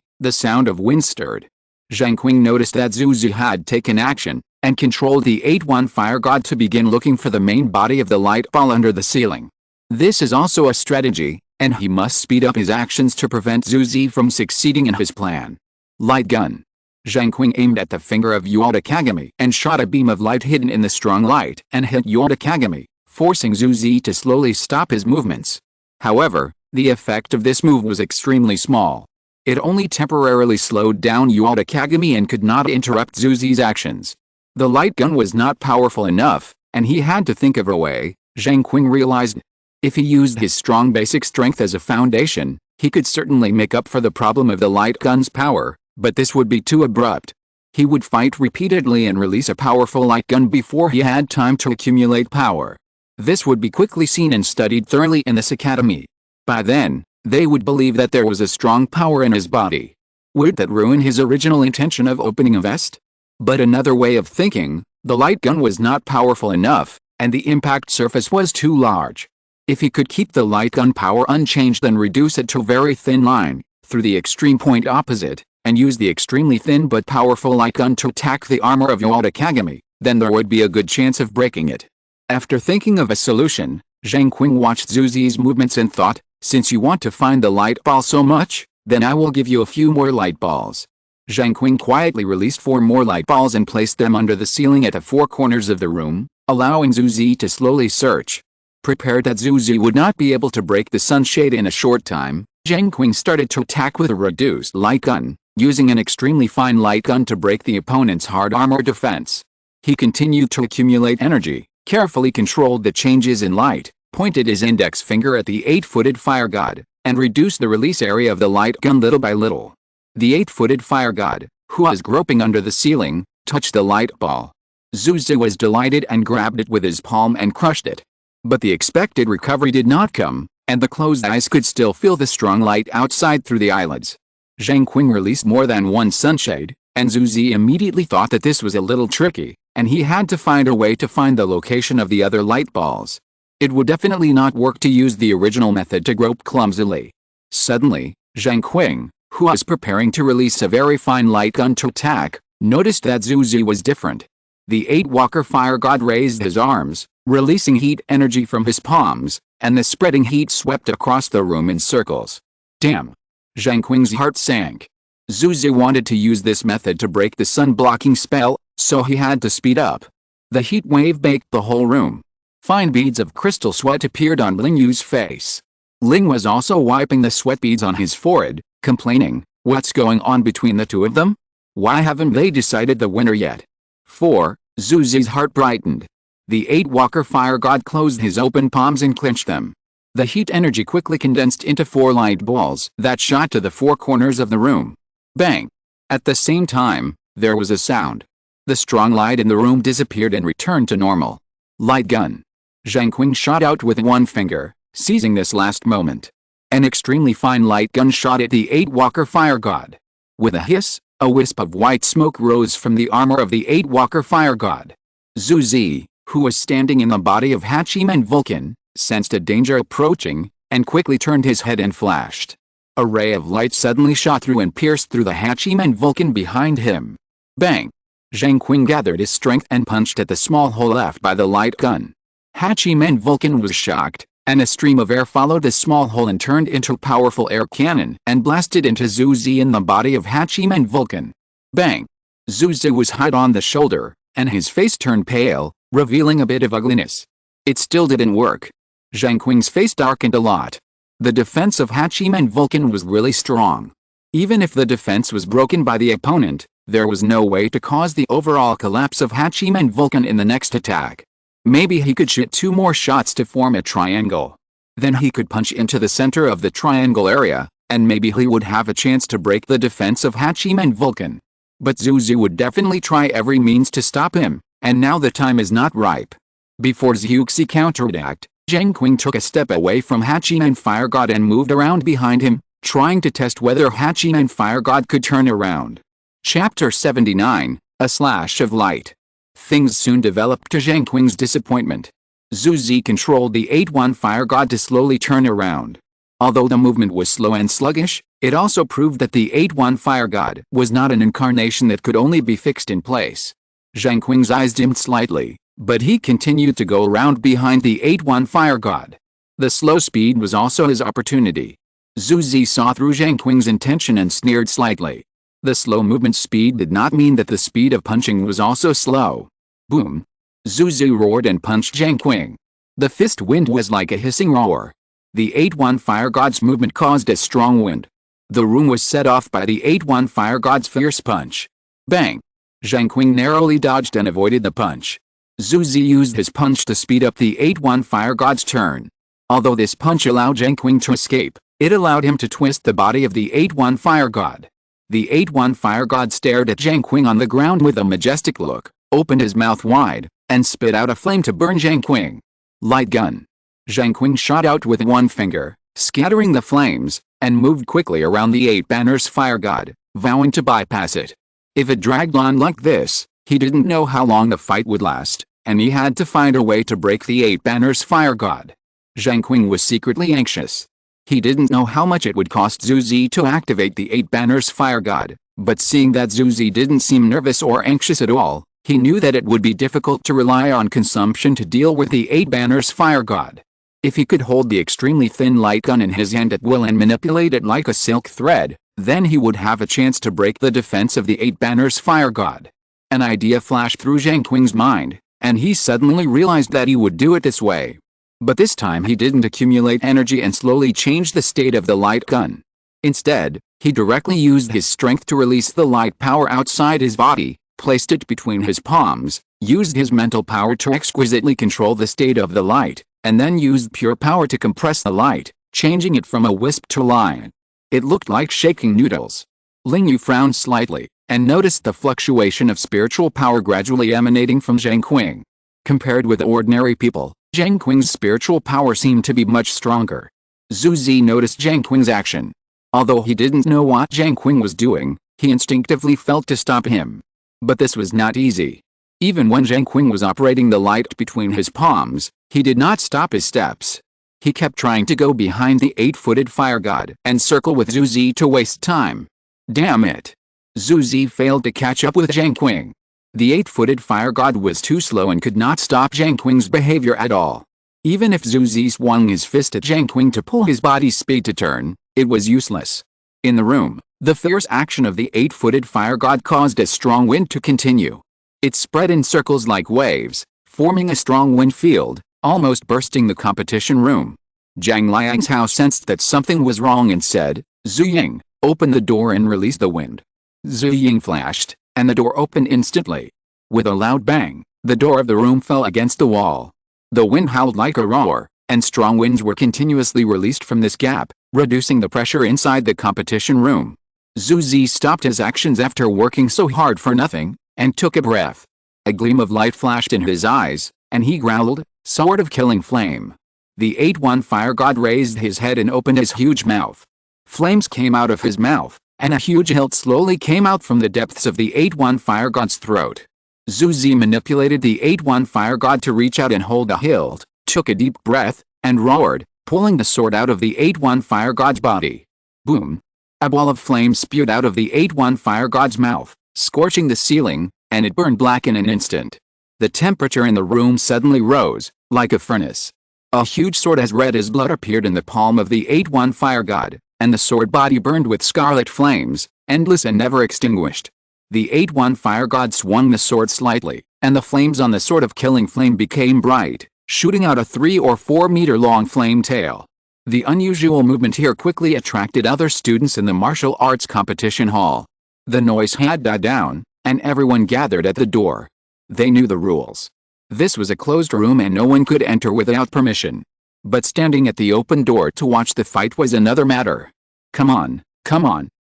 the sound of wind stirred. Zheng Qing noticed that Zhu Zi had taken action, and controlled the 8-1 fire god to begin looking for the main body of the light ball under the ceiling. This is also a strategy, and he must speed up his actions to prevent Zhu Zi from succeeding in his plan. Light gun. Zheng Qing aimed at the finger of Yuota Kagami and shot a beam of light hidden in the strong light and hit Yuota Kagami, forcing Zhu Zi to slowly stop his movements. However, the effect of this move was extremely small. It only temporarily slowed down Yuota Kagami and could not interrupt Zhu Zi's actions. The light gun was not powerful enough, and he had to think of a way. Zheng Qing realized, if he used his strong basic strength as a foundation, he could certainly make up for the problem of the light gun's power, but this would be too abrupt. He would fight repeatedly and release a powerful light gun before he had time to accumulate power. This would be quickly seen and studied thoroughly in this academy. By then, they would believe that there was a strong power in his body. Would that ruin his original intention of opening a vest? But another way of thinking, the light gun was not powerful enough, and the impact surface was too large. If he could keep the light gun power unchanged and reduce it to a very thin line, through the extreme point opposite, and use the extremely thin but powerful light gun to attack the armor of Yuota Kagami, then there would be a good chance of breaking it. After thinking of a solution, Zheng Qing watched Zhu Zi's movements and thought, since you want to find the light ball so much, then I will give you a few more light balls. Zheng Qing quietly released 4 more light balls and placed them under the ceiling at the 4 corners of the room, allowing Zhu Zi to slowly search. Prepared that Zhu Zi would not be able to break the sunshade in a short time, Zheng Qing started to attack with a reduced light gun, using an extremely fine light gun to break the opponent's hard armor defense. He continued to accumulate energy, carefully controlled the changes in light, pointed his index finger at the 8-footed fire god, and reduced the release area of the light gun little by little. The 8-footed fire god, who was groping under the ceiling, touched the light ball. Zhu Zi was delighted and grabbed it with his palm and crushed it. But the expected recovery did not come, and the closed eyes could still feel the strong light outside through the eyelids. Zheng Qing released more than one sunshade, and Zhu Zi immediately thought that this was a little tricky, and he had to find a way to find the location of the other light balls. It would definitely not work to use the original method to grope clumsily. Suddenly, Zheng Qing, who was preparing to release a very fine light gun to attack, noticed that Zhu Zi was different. The 8-walker fire god raised his arms, releasing heat energy from his palms, and the spreading heat swept across the room in circles. Damn! Zheng Qing's heart sank. Zhu Zi wanted to use this method to break the sun-blocking spell, so he had to speed up. The heat wave baked the whole room. Fine beads of crystal sweat appeared on Ling Yu's face. Ling was also wiping the sweat beads on his forehead, complaining, what's going on between the two of them? Why haven't they decided the winner yet? 4. Zhu Zi's heart brightened. The 8-walker fire god closed his open palms and clenched them. The heat energy quickly condensed into 4 light balls that shot to the 4 corners of the room. Bang! At the same time, there was a sound. The strong light in the room disappeared and returned to normal. Light gun. Zheng Qing shot out with one finger, seizing this last moment. An extremely fine light gun shot at the 8-walker fire god. With a hiss, a wisp of white smoke rose from the armor of the 8-walker fire god. Zhu Zi, who was standing in the body of Hachiman Vulcan, sensed a danger approaching, and quickly turned his head and flashed. A ray of light suddenly shot through and pierced through the Hachiman Vulcan behind him. Bang! Zheng Qing gathered his strength and punched at the small hole left by the light gun. Hachiman Vulcan was shocked, and a stream of air followed the small hole and turned into a powerful air cannon and blasted into Zhu Zi in the body of Hachiman Vulcan. Bang! Zhu Zi was hit on the shoulder, and his face turned pale, revealing a bit of ugliness. It still didn't work. Zheng Qing's face darkened a lot. The defense of Hachiman Vulcan was really strong. Even if the defense was broken by the opponent, there was no way to cause the overall collapse of Hachiman Vulcan in the next attack. Maybe he could shoot 2 more shots to form a triangle. Then he could punch into the center of the triangle area, and maybe he would have a chance to break the defense of Hachim and Vulcan. But Zuzi would definitely try every means to stop him, and now the time is not ripe. Before Zhuxi counterattacked, Zheng Qing took a step away from Hachim and Fire God and moved around behind him, trying to test whether Hachim and Fire God could turn around. Chapter 79, A Slash of Light. Things soon developed to Zheng Qing's disappointment. Zuzi controlled the 8-1 Fire God to slowly turn around. Although the movement was slow and sluggish, it also proved that the 8-1 Fire God was not an incarnation that could only be fixed in place. Zheng Qing's eyes dimmed slightly, but he continued to go around behind the 8-1 Fire God. The slow speed was also his opportunity. Zuzi saw through Zheng Qing's intention and sneered slightly. The slow movement speed did not mean that the speed of punching was also slow. Boom! Zuzi roared and punched Zheng Qing. The fist wind was like a hissing roar. The 8-1 Fire God's movement caused a strong wind. The room was set off by the 8-1 Fire God's fierce punch. Bang! Zheng Qing narrowly dodged and avoided the punch. Zuzi used his punch to speed up the 8-1 Fire God's turn. Although this punch allowed Zheng Qing to escape, it allowed him to twist the body of the 8-1 Fire God. The 8-1 Fire God stared at Zheng Qing on the ground with a majestic look, opened his mouth wide, and spit out a flame to burn Zheng Qing. Light gun. Zheng Qing shot out with one finger, scattering the flames, and moved quickly around the 8 banners Fire God, vowing to bypass it. If it dragged on like this, he didn't know how long the fight would last, and he had to find a way to break the 8 banners Fire God. Zheng Qing was secretly anxious. He didn't know how much it would cost Zuzi to activate the 8 banners Fire God, but seeing that Zuzi didn't seem nervous or anxious at all, he knew that it would be difficult to rely on consumption to deal with the 8 banners Fire God. If he could hold the extremely thin light gun in his hand at will and manipulate it like a silk thread, then he would have a chance to break the defense of the 8 banners Fire God. An idea flashed through Zheng Qing's mind, and he suddenly realized that he would do it this way. But this time he didn't accumulate energy and slowly change the state of the light gun. Instead, he directly used his strength to release the light power outside his body, placed it between his palms, used his mental power to exquisitely control the state of the light, and then used pure power to compress the light, changing it from a wisp to line. It looked like shaking noodles. Ling Yu frowned slightly, and noticed the fluctuation of spiritual power gradually emanating from Zheng Qing. Compared with ordinary people, Zheng Qing's spiritual power seemed to be much stronger. Zuzi noticed Zheng Qing's action. Although he didn't know what Zheng Qing was doing, he instinctively felt to stop him. But this was not easy. Even when Zheng Qing was operating the light between his palms, he did not stop his steps. He kept trying to go behind the 8-footed Fire God and circle with Zuzi to waste time. Damn it! Zuzi failed to catch up with Zheng Qing. The 8-footed Fire God was too slow and could not stop Zheng Qing's behavior at all. Even if Zuzi swung his fist at Zheng Qing to pull his body's speed to turn, it was useless. In the room, the fierce action of the 8-footed Fire God caused a strong wind to continue. It spread in circles like waves, forming a strong wind field, almost bursting the competition room. Zhang Liangshao sensed that something was wrong and said, "Zhu Ying, open the door and release the wind." Zhu Ying flashed, and the door opened instantly. With a loud bang, the door of the room fell against the wall. The wind howled like a roar, and strong winds were continuously released from this gap, reducing the pressure inside the competition room. Zuzi stopped his actions after working so hard for nothing, and took a breath. A gleam of light flashed in his eyes, and he growled, "Sword of Killing Flame." The 8-1 Fire God raised his head and opened his huge mouth. Flames came out of his mouth, and a huge hilt slowly came out from the depths of the 8-1 Fire God's throat. Zuzi manipulated the 8-1 Fire God to reach out and hold the hilt, took a deep breath, and roared, pulling the sword out of the 8-1 Fire God's body. Boom! A ball of flame spewed out of the 8-1 Fire God's mouth, scorching the ceiling, and it burned black in an instant. The temperature in the room suddenly rose, like a furnace. A huge sword as red as blood appeared in the palm of the 8-1 Fire God, and the sword body burned with scarlet flames, endless and never extinguished. The 8-1 Fire God swung the sword slightly, and the flames on the Sword of Killing Flame became bright, shooting out a 3 or 4 meter long flame tail. The unusual movement here quickly attracted other students in the martial arts competition hall. The noise had died down, and everyone gathered at the door. They knew the rules. This was a closed room and no one could enter without permission. But standing at the open door to watch the fight was another matter. Come on,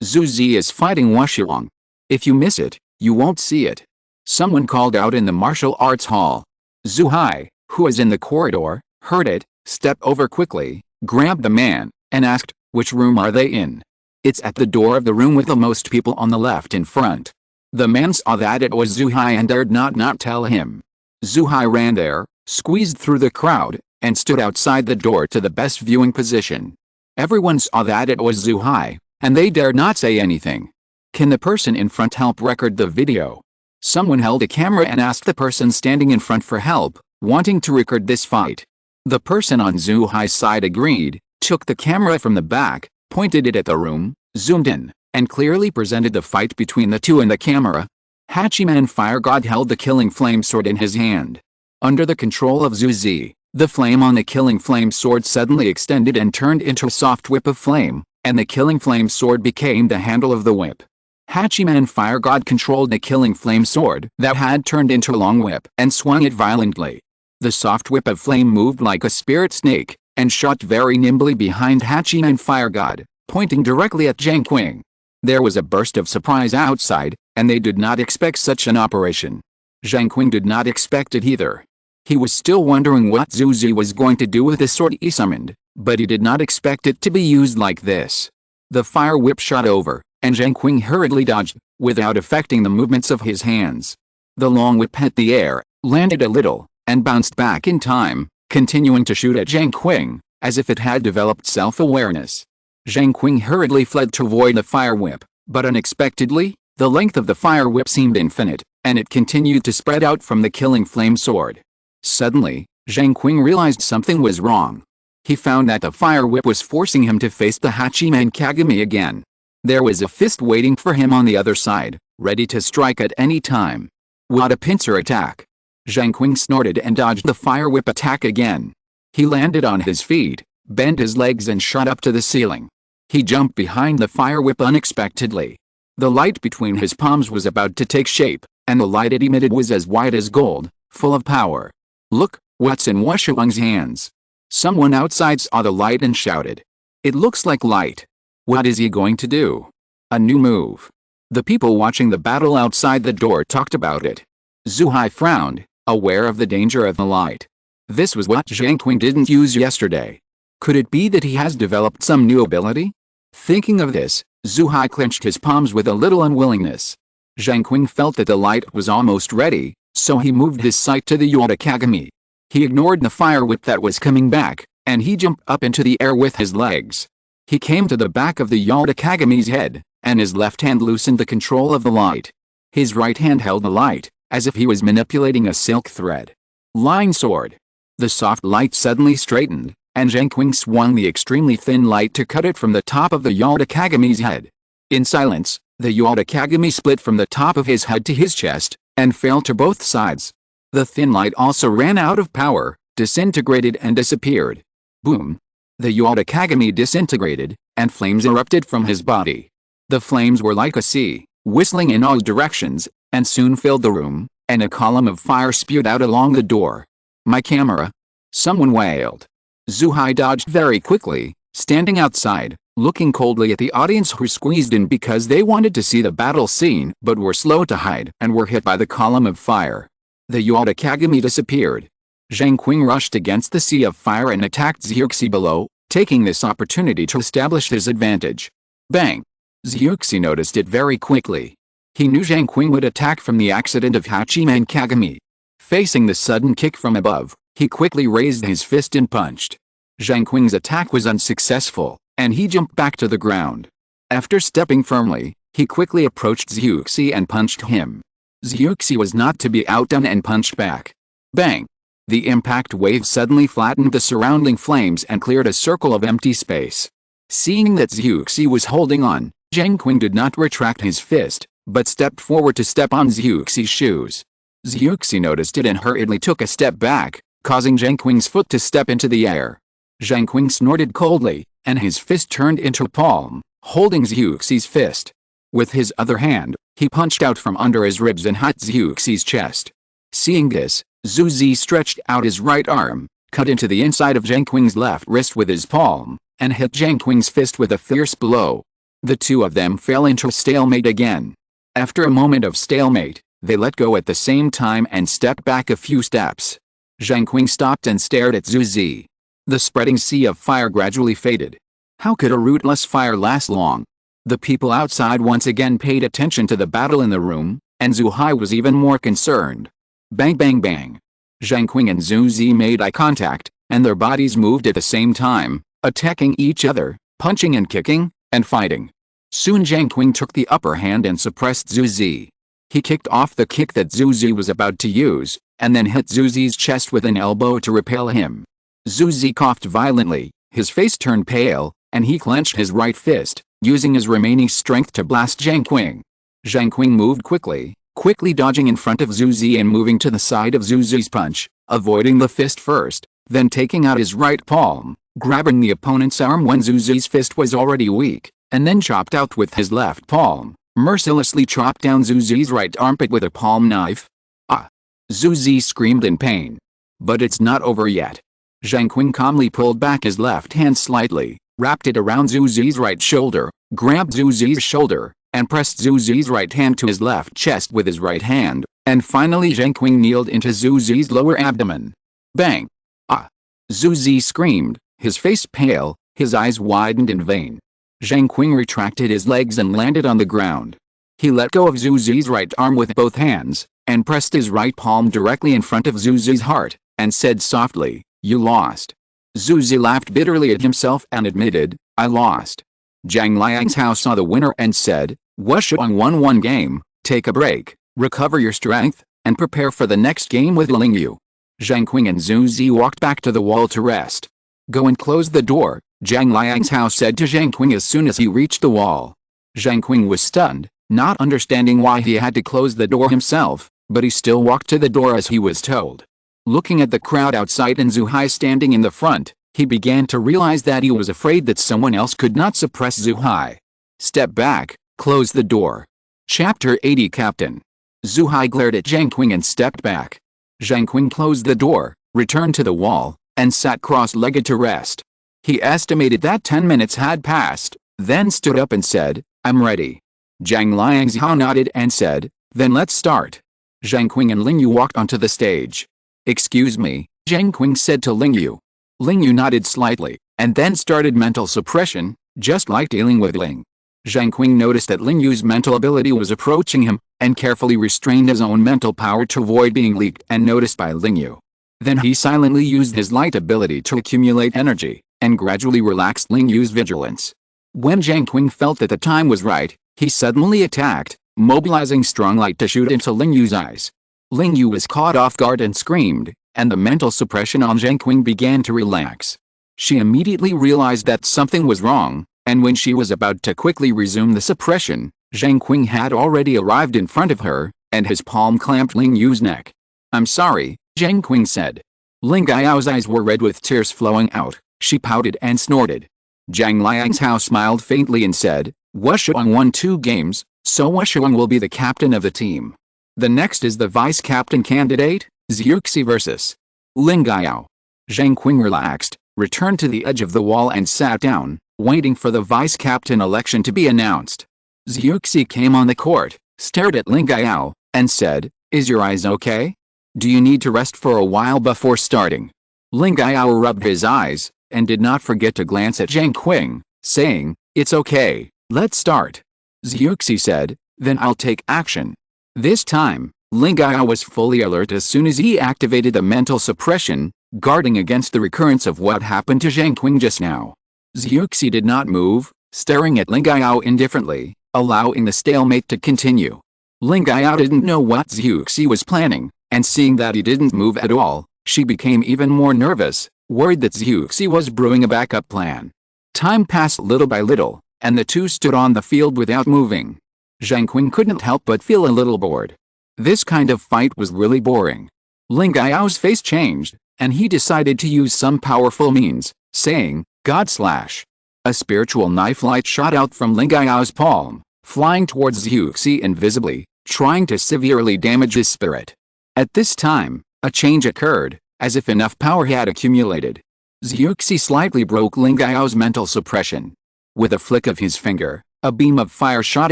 Zhu Zi is fighting Wuxiang. If you miss it, you won't see it. Someone called out in the martial arts hall. Zhu Hai, who was in the corridor, heard it, stepped over quickly, grabbed the man, and asked, "Which room are they in?" "It's at the door of the room with the most people on the left in front." The man saw that it was Zhu Hai and dared not tell him. Zhu Hai ran there, squeezed through the crowd, and stood outside the door to the best viewing position. Everyone saw that it was Zhu Hai, and they dared not say anything. "Can the person in front help record the video?" Someone held a camera and asked the person standing in front for help, wanting to record this fight. The person on Zhu Hai's side agreed, took the camera from the back, pointed it at the room, zoomed in, and clearly presented the fight between the two in the camera. Hachiman Fire God held the killing flame sword in his hand. Under the control of Zhu Zi, the flame on the killing flame sword suddenly extended and turned into a soft whip of flame, and the killing flame sword became the handle of the whip. Hachiman Fire God controlled the killing flame sword that had turned into a long whip and swung it violently. The soft whip of flame moved like a spirit snake, and shot very nimbly behind Hachiman Fire God, pointing directly at Zheng Qing. There was a burst of surprise outside, and they did not expect such an operation. Zheng Qing did not expect it either. He was still wondering what Zhu Zi was going to do with the sword he summoned, but he did not expect it to be used like this. The fire whip shot over, and Zheng Qing hurriedly dodged, without affecting the movements of his hands. The long whip hit the air, landed a little, and bounced back in time, continuing to shoot at Zheng Qing, as if it had developed self-awareness. Zheng Qing hurriedly fled to avoid the fire whip, but unexpectedly, the length of the fire whip seemed infinite, and it continued to spread out from the killing flame sword. Suddenly, Zheng Qing realized something was wrong. He found that the fire whip was forcing him to face the Hachiman Kagami again. There was a fist waiting for him on the other side, ready to strike at any time. What a pincer attack! Zheng Qing snorted and dodged the fire whip attack again. He landed on his feet, bent his legs and shot up to the ceiling. He jumped behind the fire whip unexpectedly. The light between his palms was about to take shape, and the light it emitted was as white as gold, full of power. "Look, what's in Wuxiang's hands?" Someone outside saw the light and shouted. "It looks like light. What is he going to do? A new move." The people watching the battle outside the door talked about it. Zhu Hai frowned, aware of the danger of the light. This was what Zheng Qing didn't use yesterday. Could it be that he has developed some new ability? Thinking of this, Zhu Hai clenched his palms with a little unwillingness. Zheng Qing felt that the light was almost ready, so he moved his sight to the Yoda Kagami. He ignored the fire whip that was coming back, and he jumped up into the air with his legs. He came to the back of the Yoda Kagami's head, and his left hand loosened the control of the light. His right hand held the light, as if he was manipulating a silk thread. Line sword. The soft light suddenly straightened, and Zheng Qing swung the extremely thin light to cut it from the top of the Yoda Kagami's head. In silence, the Yoda Kagami split from the top of his head to his chest, and fell to both sides. The thin light also ran out of power, disintegrated and disappeared. Boom! The Yoda Kagami disintegrated, and flames erupted from his body. The flames were like a sea, whistling in all directions, and soon filled the room, and a column of fire spewed out along the door. "My camera!" someone wailed. Zhu Hai dodged very quickly, standing outside, looking coldly at the audience who squeezed in because they wanted to see the battle scene but were slow to hide and were hit by the column of fire. The Yoda Kagami disappeared. Zheng Qing rushed against the sea of fire and attacked Zhuxi below, taking this opportunity to establish his advantage. Bang! Zhuxi noticed it very quickly. He knew Zheng Qing would attack from the accident of Hachiman Kagami. Facing the sudden kick from above, he quickly raised his fist and punched. Zheng Qing's attack was unsuccessful, and he jumped back to the ground. After stepping firmly, he quickly approached Zhuxi and punched him. Zhuxi was not to be outdone and punched back. Bang! The impact wave suddenly flattened the surrounding flames and cleared a circle of empty space. Seeing that Zhuxi was holding on, Zheng Qing did not retract his fist, but stepped forward to step on Zhuxi's shoes. Zhuxi noticed it and hurriedly took a step back, causing Zheng Qing's foot to step into the air. Zheng Qing snorted coldly, and his fist turned into a palm, holding Zhuxi's fist. With his other hand, he punched out from under his ribs and hit Zhuxi's chest. Seeing this, Zhu Zi stretched out his right arm, cut into the inside of Zheng Qing's left wrist with his palm, and hit Zheng Qing's fist with a fierce blow. The two of them fell into stalemate again. After a moment of stalemate, they let go at the same time and stepped back a few steps. Zheng Qing stopped and stared at Zhu Zi. The spreading sea of fire gradually faded. How could a rootless fire last long? The people outside once again paid attention to the battle in the room, and Zhu Hai was even more concerned. Bang bang bang. Zheng Qing and Zhu Zi made eye contact, and their bodies moved at the same time, attacking each other, punching and kicking, and fighting. Soon Zheng Qing took the upper hand and suppressed Zhu Zi. He kicked off the kick that Zhu Zi was about to use, and then hit Zhu Zi's chest with an elbow to repel him. Zhu Zi coughed violently, his face turned pale, and he clenched his right fist, using his remaining strength to blast Zheng Qing. Zheng Qing moved quickly dodging in front of Zhu Zi and moving to the side of Zhu Zi's punch, avoiding the fist first, then taking out his right palm, grabbing the opponent's arm when Zhu Zi's fist was already weak, and then chopped out with his left palm, mercilessly chopped down Zhu Zi's right armpit with a palm knife. Ah! Zhu Zi screamed in pain. But it's not over yet. Zheng Qing calmly pulled back his left hand slightly, wrapped it around Zhu Zi's right shoulder, grabbed Zhu Zi's shoulder, and pressed Zhu Zi's right hand to his left chest with his right hand, and finally Zheng Qing kneeled into Zhu Zi's lower abdomen. Bang! Ah! Zhu Zi screamed, his face pale, his eyes widened in vain. Zheng Qing retracted his legs and landed on the ground. He let go of Zhu Zi's right arm with both hands, and pressed his right palm directly in front of Zhu Zi's heart, and said softly, "You lost." Zhu Zi laughed bitterly at himself and admitted, "I lost." Zhang Liangzhao saw the winner and said, "Wushuang won one game, take a break, recover your strength, and prepare for the next game with Lingyu." Zheng Qing and Zhu Zi walked back to the wall to rest. "Go and close the door," Zhang Liangzhao said to Zheng Qing as soon as he reached the wall. Zheng Qing was stunned, not understanding why he had to close the door himself, but he still walked to the door as he was told. Looking at the crowd outside and Zhu Hai standing in the front, he began to realize that he was afraid that someone else could not suppress Zhu Hai. Step back, close the door. Chapter 80 Captain. Zhu Hai glared at Zheng Qing and stepped back. Zheng Qing closed the door, returned to the wall, and sat cross-legged to rest. He estimated that 10 minutes had passed, then stood up and said, "I'm ready." Zhang Liangzhao nodded and said, "Then let's start." Zheng Qing and Lingyu walked onto the stage. "Excuse me," Zheng Qing said to Lingyu. Lingyu nodded slightly, and then started mental suppression, just like dealing with Ling. Zheng Qing noticed that Lingyu's mental ability was approaching him, and carefully restrained his own mental power to avoid being leaked and noticed by Lingyu. Then he silently used his light ability to accumulate energy, and gradually relaxed Lingyu's vigilance. When Zheng Qing felt that the time was right, he suddenly attacked, mobilizing strong light to shoot into Lingyu's eyes. Lingyu was caught off guard and screamed, and the mental suppression on Zheng Qing began to relax. She immediately realized that something was wrong, and when she was about to quickly resume the suppression, Zheng Qing had already arrived in front of her, and his palm clamped Lingyu's neck. "I'm sorry," Zheng Qing said. Ling Gao's eyes were red with tears flowing out. She pouted and snorted. Zhang Liangzhao smiled faintly and said, "Wushuang won 2 games, so Wushuang will be the captain of the team. The next is the vice-captain candidate, Zheuxi versus Ling Gao." Zheng Qing relaxed, returned to the edge of the wall and sat down, waiting for the vice-captain election to be announced. Zheuxi came on the court, stared at Ling Gao, and said, "Is your eyes okay? Do you need to rest for a while before starting?" Ling Gao rubbed his eyes, and did not forget to glance at Zheng Qing, saying, "It's okay, let's start." Zheuxi said, "Then I'll take action." This time, Ling Gao was fully alert as soon as he activated the mental suppression, guarding against the recurrence of what happened to Zheng Qing just now. Zheuxi did not move, staring at Ling Gao indifferently, allowing the stalemate to continue. Ling Gao didn't know what Zheuxi was planning, and seeing that he didn't move at all, she became even more nervous, worried that Zheuxi was brewing a backup plan. Time passed little by little, and the two stood on the field without moving. Zheng Qing couldn't help but feel a little bored. This kind of fight was really boring. Ling Gao's face changed, and he decided to use some powerful means, saying, "God slash." A spiritual knife light shot out from Ling Gao's palm, flying towards Zheuxi invisibly, trying to severely damage his spirit. At this time, a change occurred, as if enough power had accumulated. Zheng slightly broke Ling Gao's mental suppression. With a flick of his finger, a beam of fire shot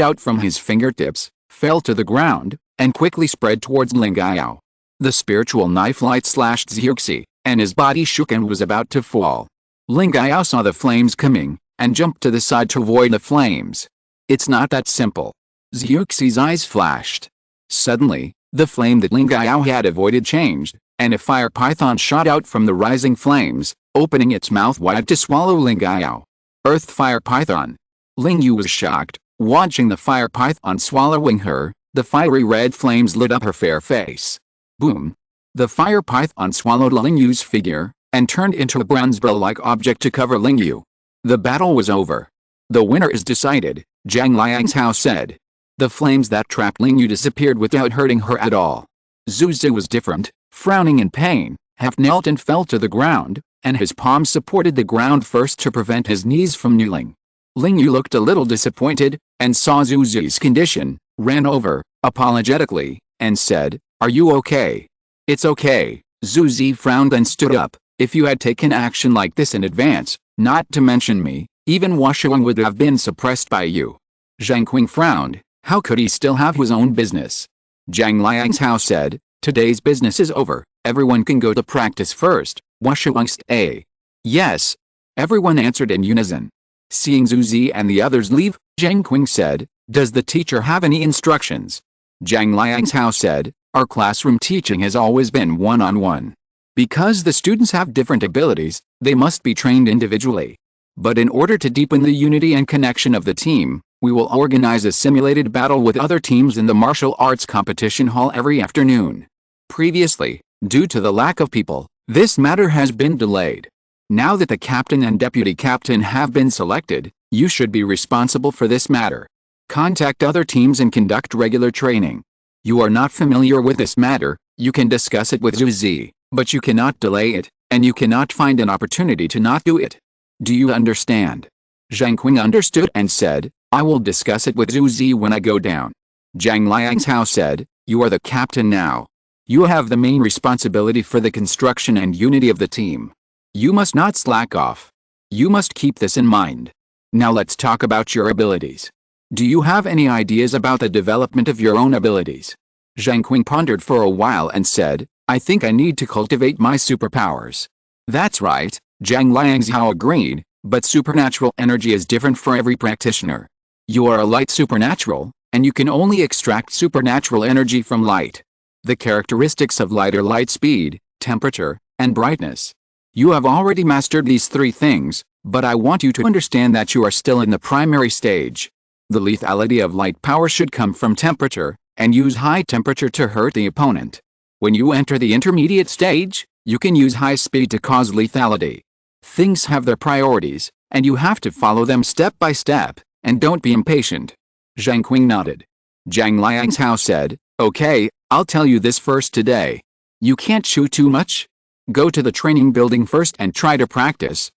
out from his fingertips, fell to the ground, and quickly spread towards Ling Gao. The spiritual knife light slashed Zheng, and his body shook and was about to fall. Ling Gao saw the flames coming, and jumped to the side to avoid the flames. It's not that simple. Zheng's eyes flashed. Suddenly, the flame that Ling Gao had avoided changed, and a fire python shot out from the rising flames, opening its mouth wide to swallow Ling Gao. Earth fire python. Ling Yu was shocked, watching the fire python swallowing her. The fiery red flames lit up her fair face. Boom! The fire python swallowed Ling Yu's figure, and turned into a bronze bell-like object to cover Ling Yu. The battle was over. The winner is decided, Zhang Liangzhao said. The flames that trapped Ling Yu disappeared without hurting her at all. Zhu Zi was different, frowning in pain, half knelt and fell to the ground, and his palms supported the ground first to prevent his knees from kneeling. Ling Yu looked a little disappointed, and saw Zhu Zi's condition, ran over, apologetically, and said, "Are you okay?" "It's okay." Zhu Zi frowned and stood up. "If you had taken action like this in advance, not to mention me, even Washuang would have been suppressed by you." Zheng Qing frowned. How could he still have his own business? Zhang Liangzhao said, "Today's business is over. Everyone can go to practice first." Washuang said, "Yes." Everyone answered in unison. Seeing Zhu Zi and the others leave, Zheng Qing said, "Does the teacher have any instructions?" Zhang Liangzhao said, "Our classroom teaching has always been one-on-one. Because the students have different abilities, they must be trained individually. But in order to deepen the unity and connection of the team, we will organize a simulated battle with other teams in the martial arts competition hall every afternoon. Previously, due to the lack of people, this matter has been delayed. Now that the captain and deputy captain have been selected, you should be responsible for this matter. Contact other teams and conduct regular training. You are not familiar with this matter, you can discuss it with Zhu Zi, but you cannot delay it, and you cannot find an opportunity to not do it. Do you understand?" Zheng Qing understood and said, "I will discuss it with Zhu Zi when I go down." Zhang Liangzhao said, "You are the captain now. You have the main responsibility for the construction and unity of the team. You must not slack off. You must keep this in mind. Now let's talk about your abilities. Do you have any ideas about the development of your own abilities?" Zheng Qing pondered for a while and said, "I think I need to cultivate my superpowers." "That's right," Zhang Liangzhao agreed, "but supernatural energy is different for every practitioner. You are a light supernatural, and you can only extract supernatural energy from light. The characteristics of light are light speed, temperature, and brightness. You have already mastered these three things, but I want you to understand that you are still in the primary stage. The lethality of light power should come from temperature, and use high temperature to hurt the opponent. When you enter the intermediate stage, you can use high speed to cause lethality. Things have their priorities, and you have to follow them step by step, and don't be impatient." Zheng Qing nodded. Zhang Liangzhao said, "Okay, I'll tell you this first today. You can't chew too much. Go to the training building first and try to practice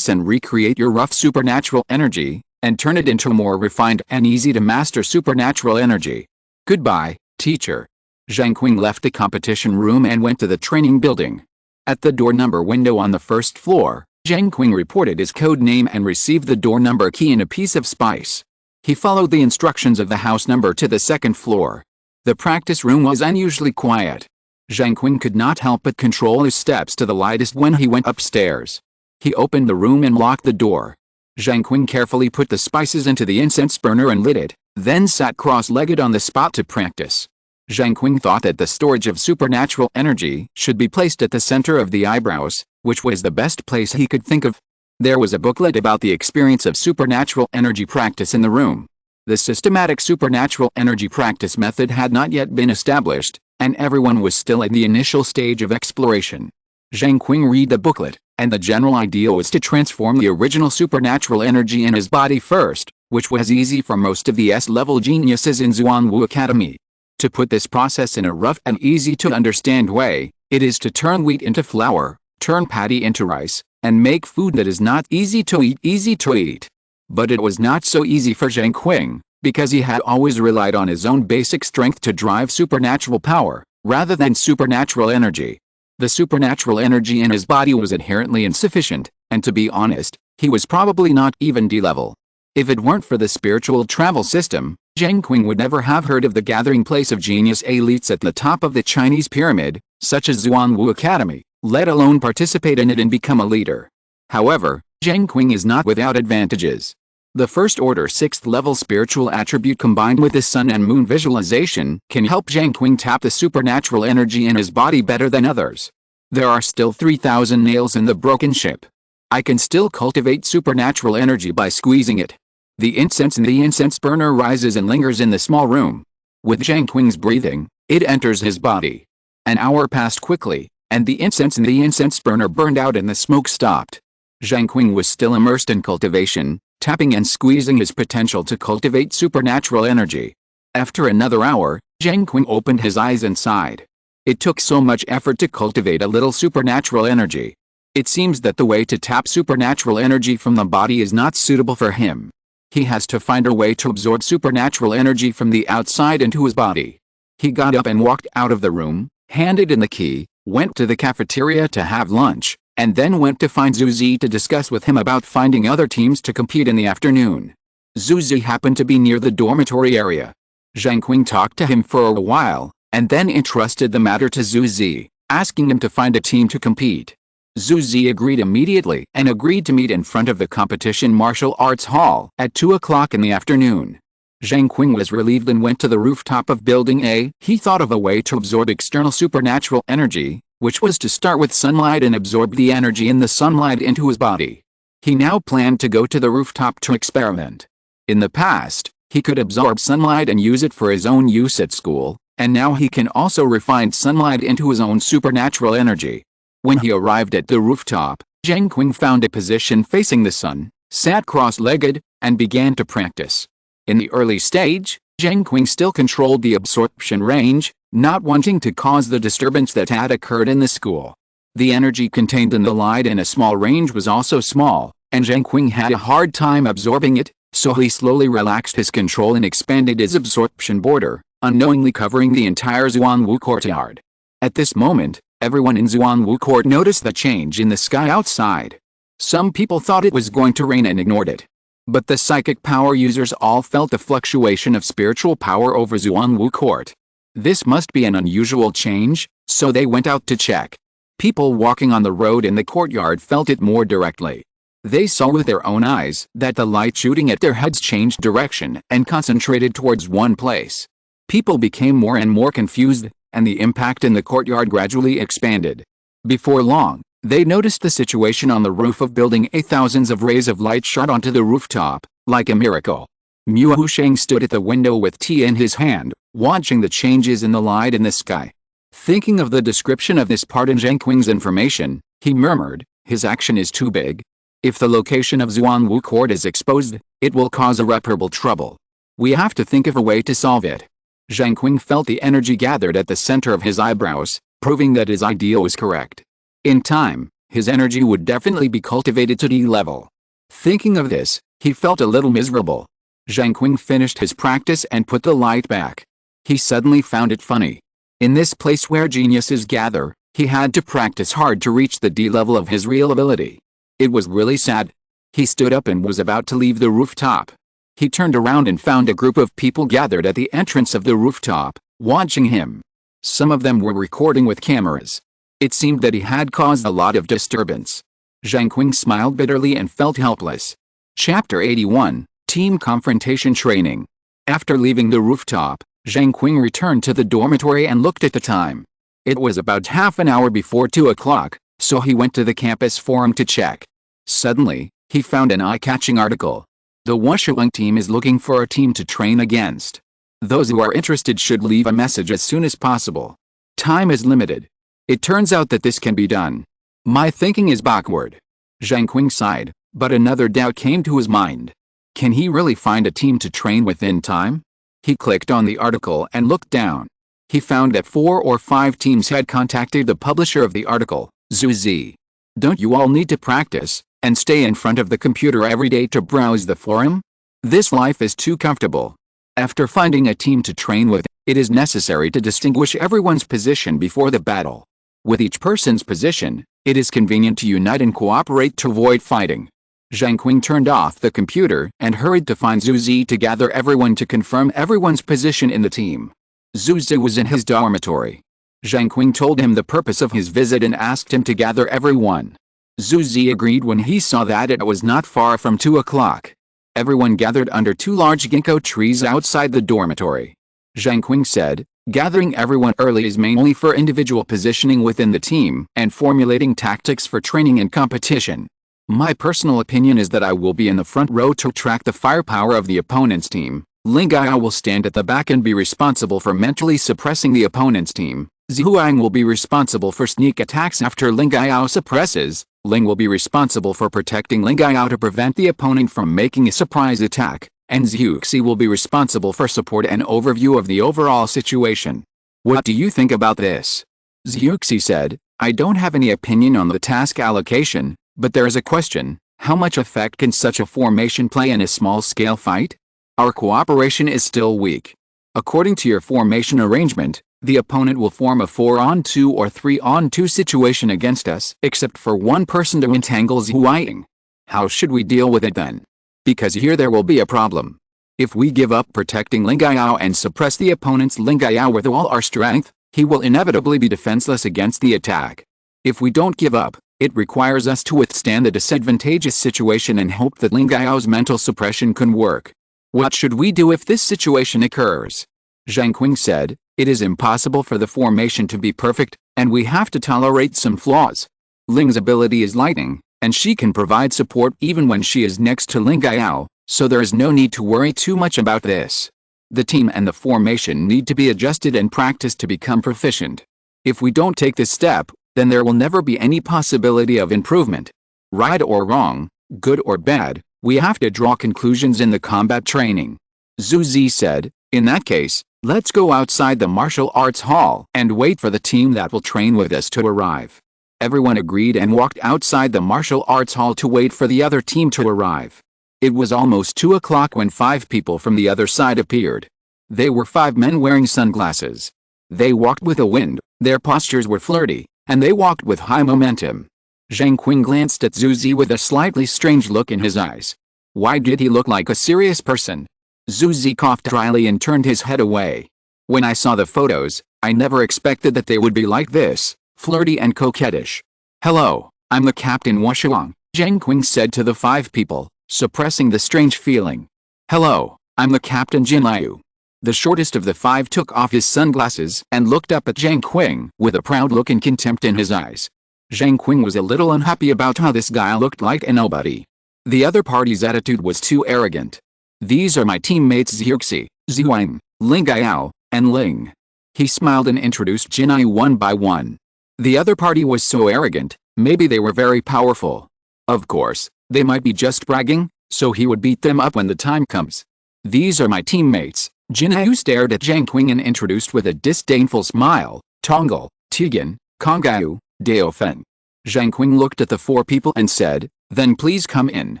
and recreate your rough supernatural energy, and turn it into more refined and easy to master supernatural energy. Goodbye, teacher." Zheng Qing left the competition room and went to the training building. At the door number window on the first floor, Zheng Qing reported his code name and received the door number key and a piece of spice. He followed the instructions of the house number to the second floor. The practice room was unusually quiet. Zheng Qing could not help but control his steps to the lightest when he went upstairs. He opened the room and locked the door. Zheng Qing carefully put the spices into the incense burner and lit it, then sat cross-legged on the spot to practice. Zheng Qing thought that the storage of supernatural energy should be placed at the center of the eyebrows, which was the best place he could think of. There was a booklet about the experience of supernatural energy practice in the room. The systematic supernatural energy practice method had not yet been established, and everyone was still in the initial stage of exploration. Zheng Qing read the booklet, and the general idea was to transform the original supernatural energy in his body first, which was easy for most of the S-level geniuses in Zuanwu Academy. To put this process in a rough and easy-to-understand way, it is to turn wheat into flour, turn paddy into rice, and make food that is not easy to eat. But it was not so easy for Zheng Qing, because he had always relied on his own basic strength to drive supernatural power, rather than supernatural energy. The supernatural energy in his body was inherently insufficient, and to be honest, he was probably not even D-level. If it weren't for the spiritual travel system, Zheng Qing would never have heard of the gathering place of genius elites at the top of the Chinese pyramid, such as Xuanwu Academy, let alone participate in it and become a leader. However, Zheng Qing is not without advantages. The first-order 6th-level spiritual attribute combined with the sun and moon visualization can help Zheng Qing tap the supernatural energy in his body better than others. There are still 3,000 nails in the broken ship. I can still cultivate supernatural energy by squeezing it. The incense in the incense burner rises and lingers in the small room. With Zheng Qing's breathing, it enters his body. An hour passed quickly, and the incense in the incense burner burned out and the smoke stopped. Zheng Qing was still immersed in cultivation, tapping and squeezing his potential to cultivate supernatural energy. After another hour, Zheng Qing opened his eyes and sighed. It took so much effort to cultivate a little supernatural energy. It seems that the way to tap supernatural energy from the body is not suitable for him. He has to find a way to absorb supernatural energy from the outside into his body. He got up and walked out of the room, handed in the key, went to the cafeteria to have lunch, and then went to find Zhu Zi to discuss with him about finding other teams to compete in the afternoon. Zhu Zi happened to be near the dormitory area. Zheng Qing talked to him for a while, and then entrusted the matter to Zhu Zi, asking him to find a team to compete. Zhu Zi agreed immediately and agreed to meet in front of the competition martial arts hall at 2 o'clock in the afternoon. Zheng Qing was relieved and went to the rooftop of Building A. He thought of a way to absorb external supernatural energy, which was to start with sunlight and absorb the energy in the sunlight into his body. He now planned to go to the rooftop to experiment. In the past, he could absorb sunlight and use it for his own use at school, and now he can also refine sunlight into his own supernatural energy. When he arrived at the rooftop, Zheng Qing found a position facing the sun, sat cross-legged, and began to practice. In the early stage, Zheng Qing still controlled the absorption range, not wanting to cause the disturbance that had occurred in the school. The energy contained in the light in a small range was also small, and Zheng Qing had a hard time absorbing it, so he slowly relaxed his control and expanded his absorption border, unknowingly covering the entire Xuanwu courtyard. At this moment, everyone in Xuanwu Court noticed the change in the sky outside. Some people thought it was going to rain and ignored it. But the psychic power users all felt the fluctuation of spiritual power over Xuanwu Court. This must be an unusual change, so they went out to check. People walking on the road in the courtyard felt it more directly. They saw with their own eyes that the light shooting at their heads changed direction and concentrated towards one place. People became more and more confused, and the impact in the courtyard gradually expanded. Before long, they noticed the situation on the roof of Building A. Thousands of rays of light shot onto the rooftop, like a miracle. Mu Husheng stood at the window with tea in his hand, watching the changes in the light in the sky. Thinking of the description of this part in Zheng Qing's information, he murmured, "His action is too big. If the location of Xuanwu Court is exposed, it will cause irreparable trouble. We have to think of a way to solve it." Zheng Qing felt the energy gathered at the center of his eyebrows, proving that his idea was correct. In time, his energy would definitely be cultivated to D level. Thinking of this, he felt a little miserable. Zheng Qing finished his practice and put the light back. He suddenly found it funny. In this place where geniuses gather, he had to practice hard to reach the D level of his real ability. It was really sad. He stood up and was about to leave the rooftop. He turned around and found a group of people gathered at the entrance of the rooftop, watching him. Some of them were recording with cameras. It seemed that he had caused a lot of disturbance. Zheng Qing smiled bitterly and felt helpless. Chapter 81, Team Confrontation Training. After leaving the rooftop, Zheng Qing returned to the dormitory and looked at the time. It was about half an hour before 2 o'clock, so he went to the campus forum to check. Suddenly, he found an eye-catching article. The Wushuang team is looking for a team to train against. Those who are interested should leave a message as soon as possible. Time is limited. It turns out that this can be done. My thinking is backward. Zheng Qing sighed, but another doubt came to his mind. Can he really find a team to train within time? He clicked on the article and looked down. He found that 4 or 5 teams had contacted the publisher of the article, Zhu Zi. Don't you all need to practice and stay in front of the computer every day to browse the forum? This life is too comfortable. After finding a team to train with, it is necessary to distinguish everyone's position before the battle. With each person's position, it is convenient to unite and cooperate to avoid fighting. Zheng Qing turned off the computer and hurried to find Zhu Zi to gather everyone to confirm everyone's position in the team. Zhu Zi was in his dormitory. Zheng Qing told him the purpose of his visit and asked him to gather everyone. Zhu Zi agreed when he saw that it was not far from 2 o'clock. Everyone gathered under 2 large ginkgo trees outside the dormitory. Zheng Qing said, gathering everyone early is mainly for individual positioning within the team and formulating tactics for training and competition. My personal opinion is that I will be in the front row to track the firepower of the opponent's team. Ling Gao will stand at the back and be responsible for mentally suppressing the opponent's team. Zhuang will be responsible for sneak attacks after Ling Gao suppresses. Ling will be responsible for protecting Ling Gao to prevent the opponent from making a surprise attack, and Zhuxi will be responsible for support and overview of the overall situation. What do you think about this? Zhuxi said, I don't have any opinion on the task allocation, but there is a question, how much effect can such a formation play in a small-scale fight? Our cooperation is still weak. According to your formation arrangement, the opponent will form a 4-on-2 or 3-on-2 situation against us, except for one person to entangle Zhuang. How should we deal with it then? Because here there will be a problem. If we give up protecting Ling Gao and suppress the opponent's Ling Gao with all our strength, he will inevitably be defenseless against the attack. If we don't give up, it requires us to withstand the disadvantageous situation and hope that Ling Gao's mental suppression can work. What should we do if this situation occurs? Zheng Qing said, it is impossible for the formation to be perfect, and we have to tolerate some flaws. Ling's ability is lightning, and she can provide support even when she is next to Ling Gao, so there is no need to worry too much about this. The team and the formation need to be adjusted and practiced to become proficient. If we don't take this step, then there will never be any possibility of improvement. Right or wrong, good or bad, we have to draw conclusions in the combat training. Zhu Zi said, in that case, let's go outside the martial arts hall and wait for the team that will train with us to arrive. Everyone agreed and walked outside the martial arts hall to wait for the other team to arrive. It was almost 2 o'clock when 5 people from the other side appeared. They were 5 men wearing sunglasses. They walked with a wind, their postures were flirty, and they walked with high momentum. Zheng Qing glanced at Zhu Zi with a slightly strange look in his eyes. Why did he look like a serious person? Zhu Zi coughed dryly and turned his head away. When I saw the photos, I never expected that they would be like this, flirty and coquettish. Hello, I'm the Captain Washuang, Zheng Qing said to the 5 people, suppressing the strange feeling. Hello, I'm the Captain Jinliu. The shortest of the 5 took off his sunglasses and looked up at Zheng Qing with a proud look and contempt in his eyes. Zheng Qing was a little unhappy about how this guy looked like a nobody. The other party's attitude was too arrogant. These are my teammates Zhuxi, Zhuang, Ling Gao, and Ling. He smiled and introduced Jinliu one by one. The other party was so arrogant, maybe they were very powerful. Of course, they might be just bragging, so he would beat them up when the time comes. These are my teammates. Jinliu stared at Zheng Qing and introduced with a disdainful smile, Tonggal, Tigan, Konggao, Daofeng. Zheng Qing looked at the 4 people and said, then please come in.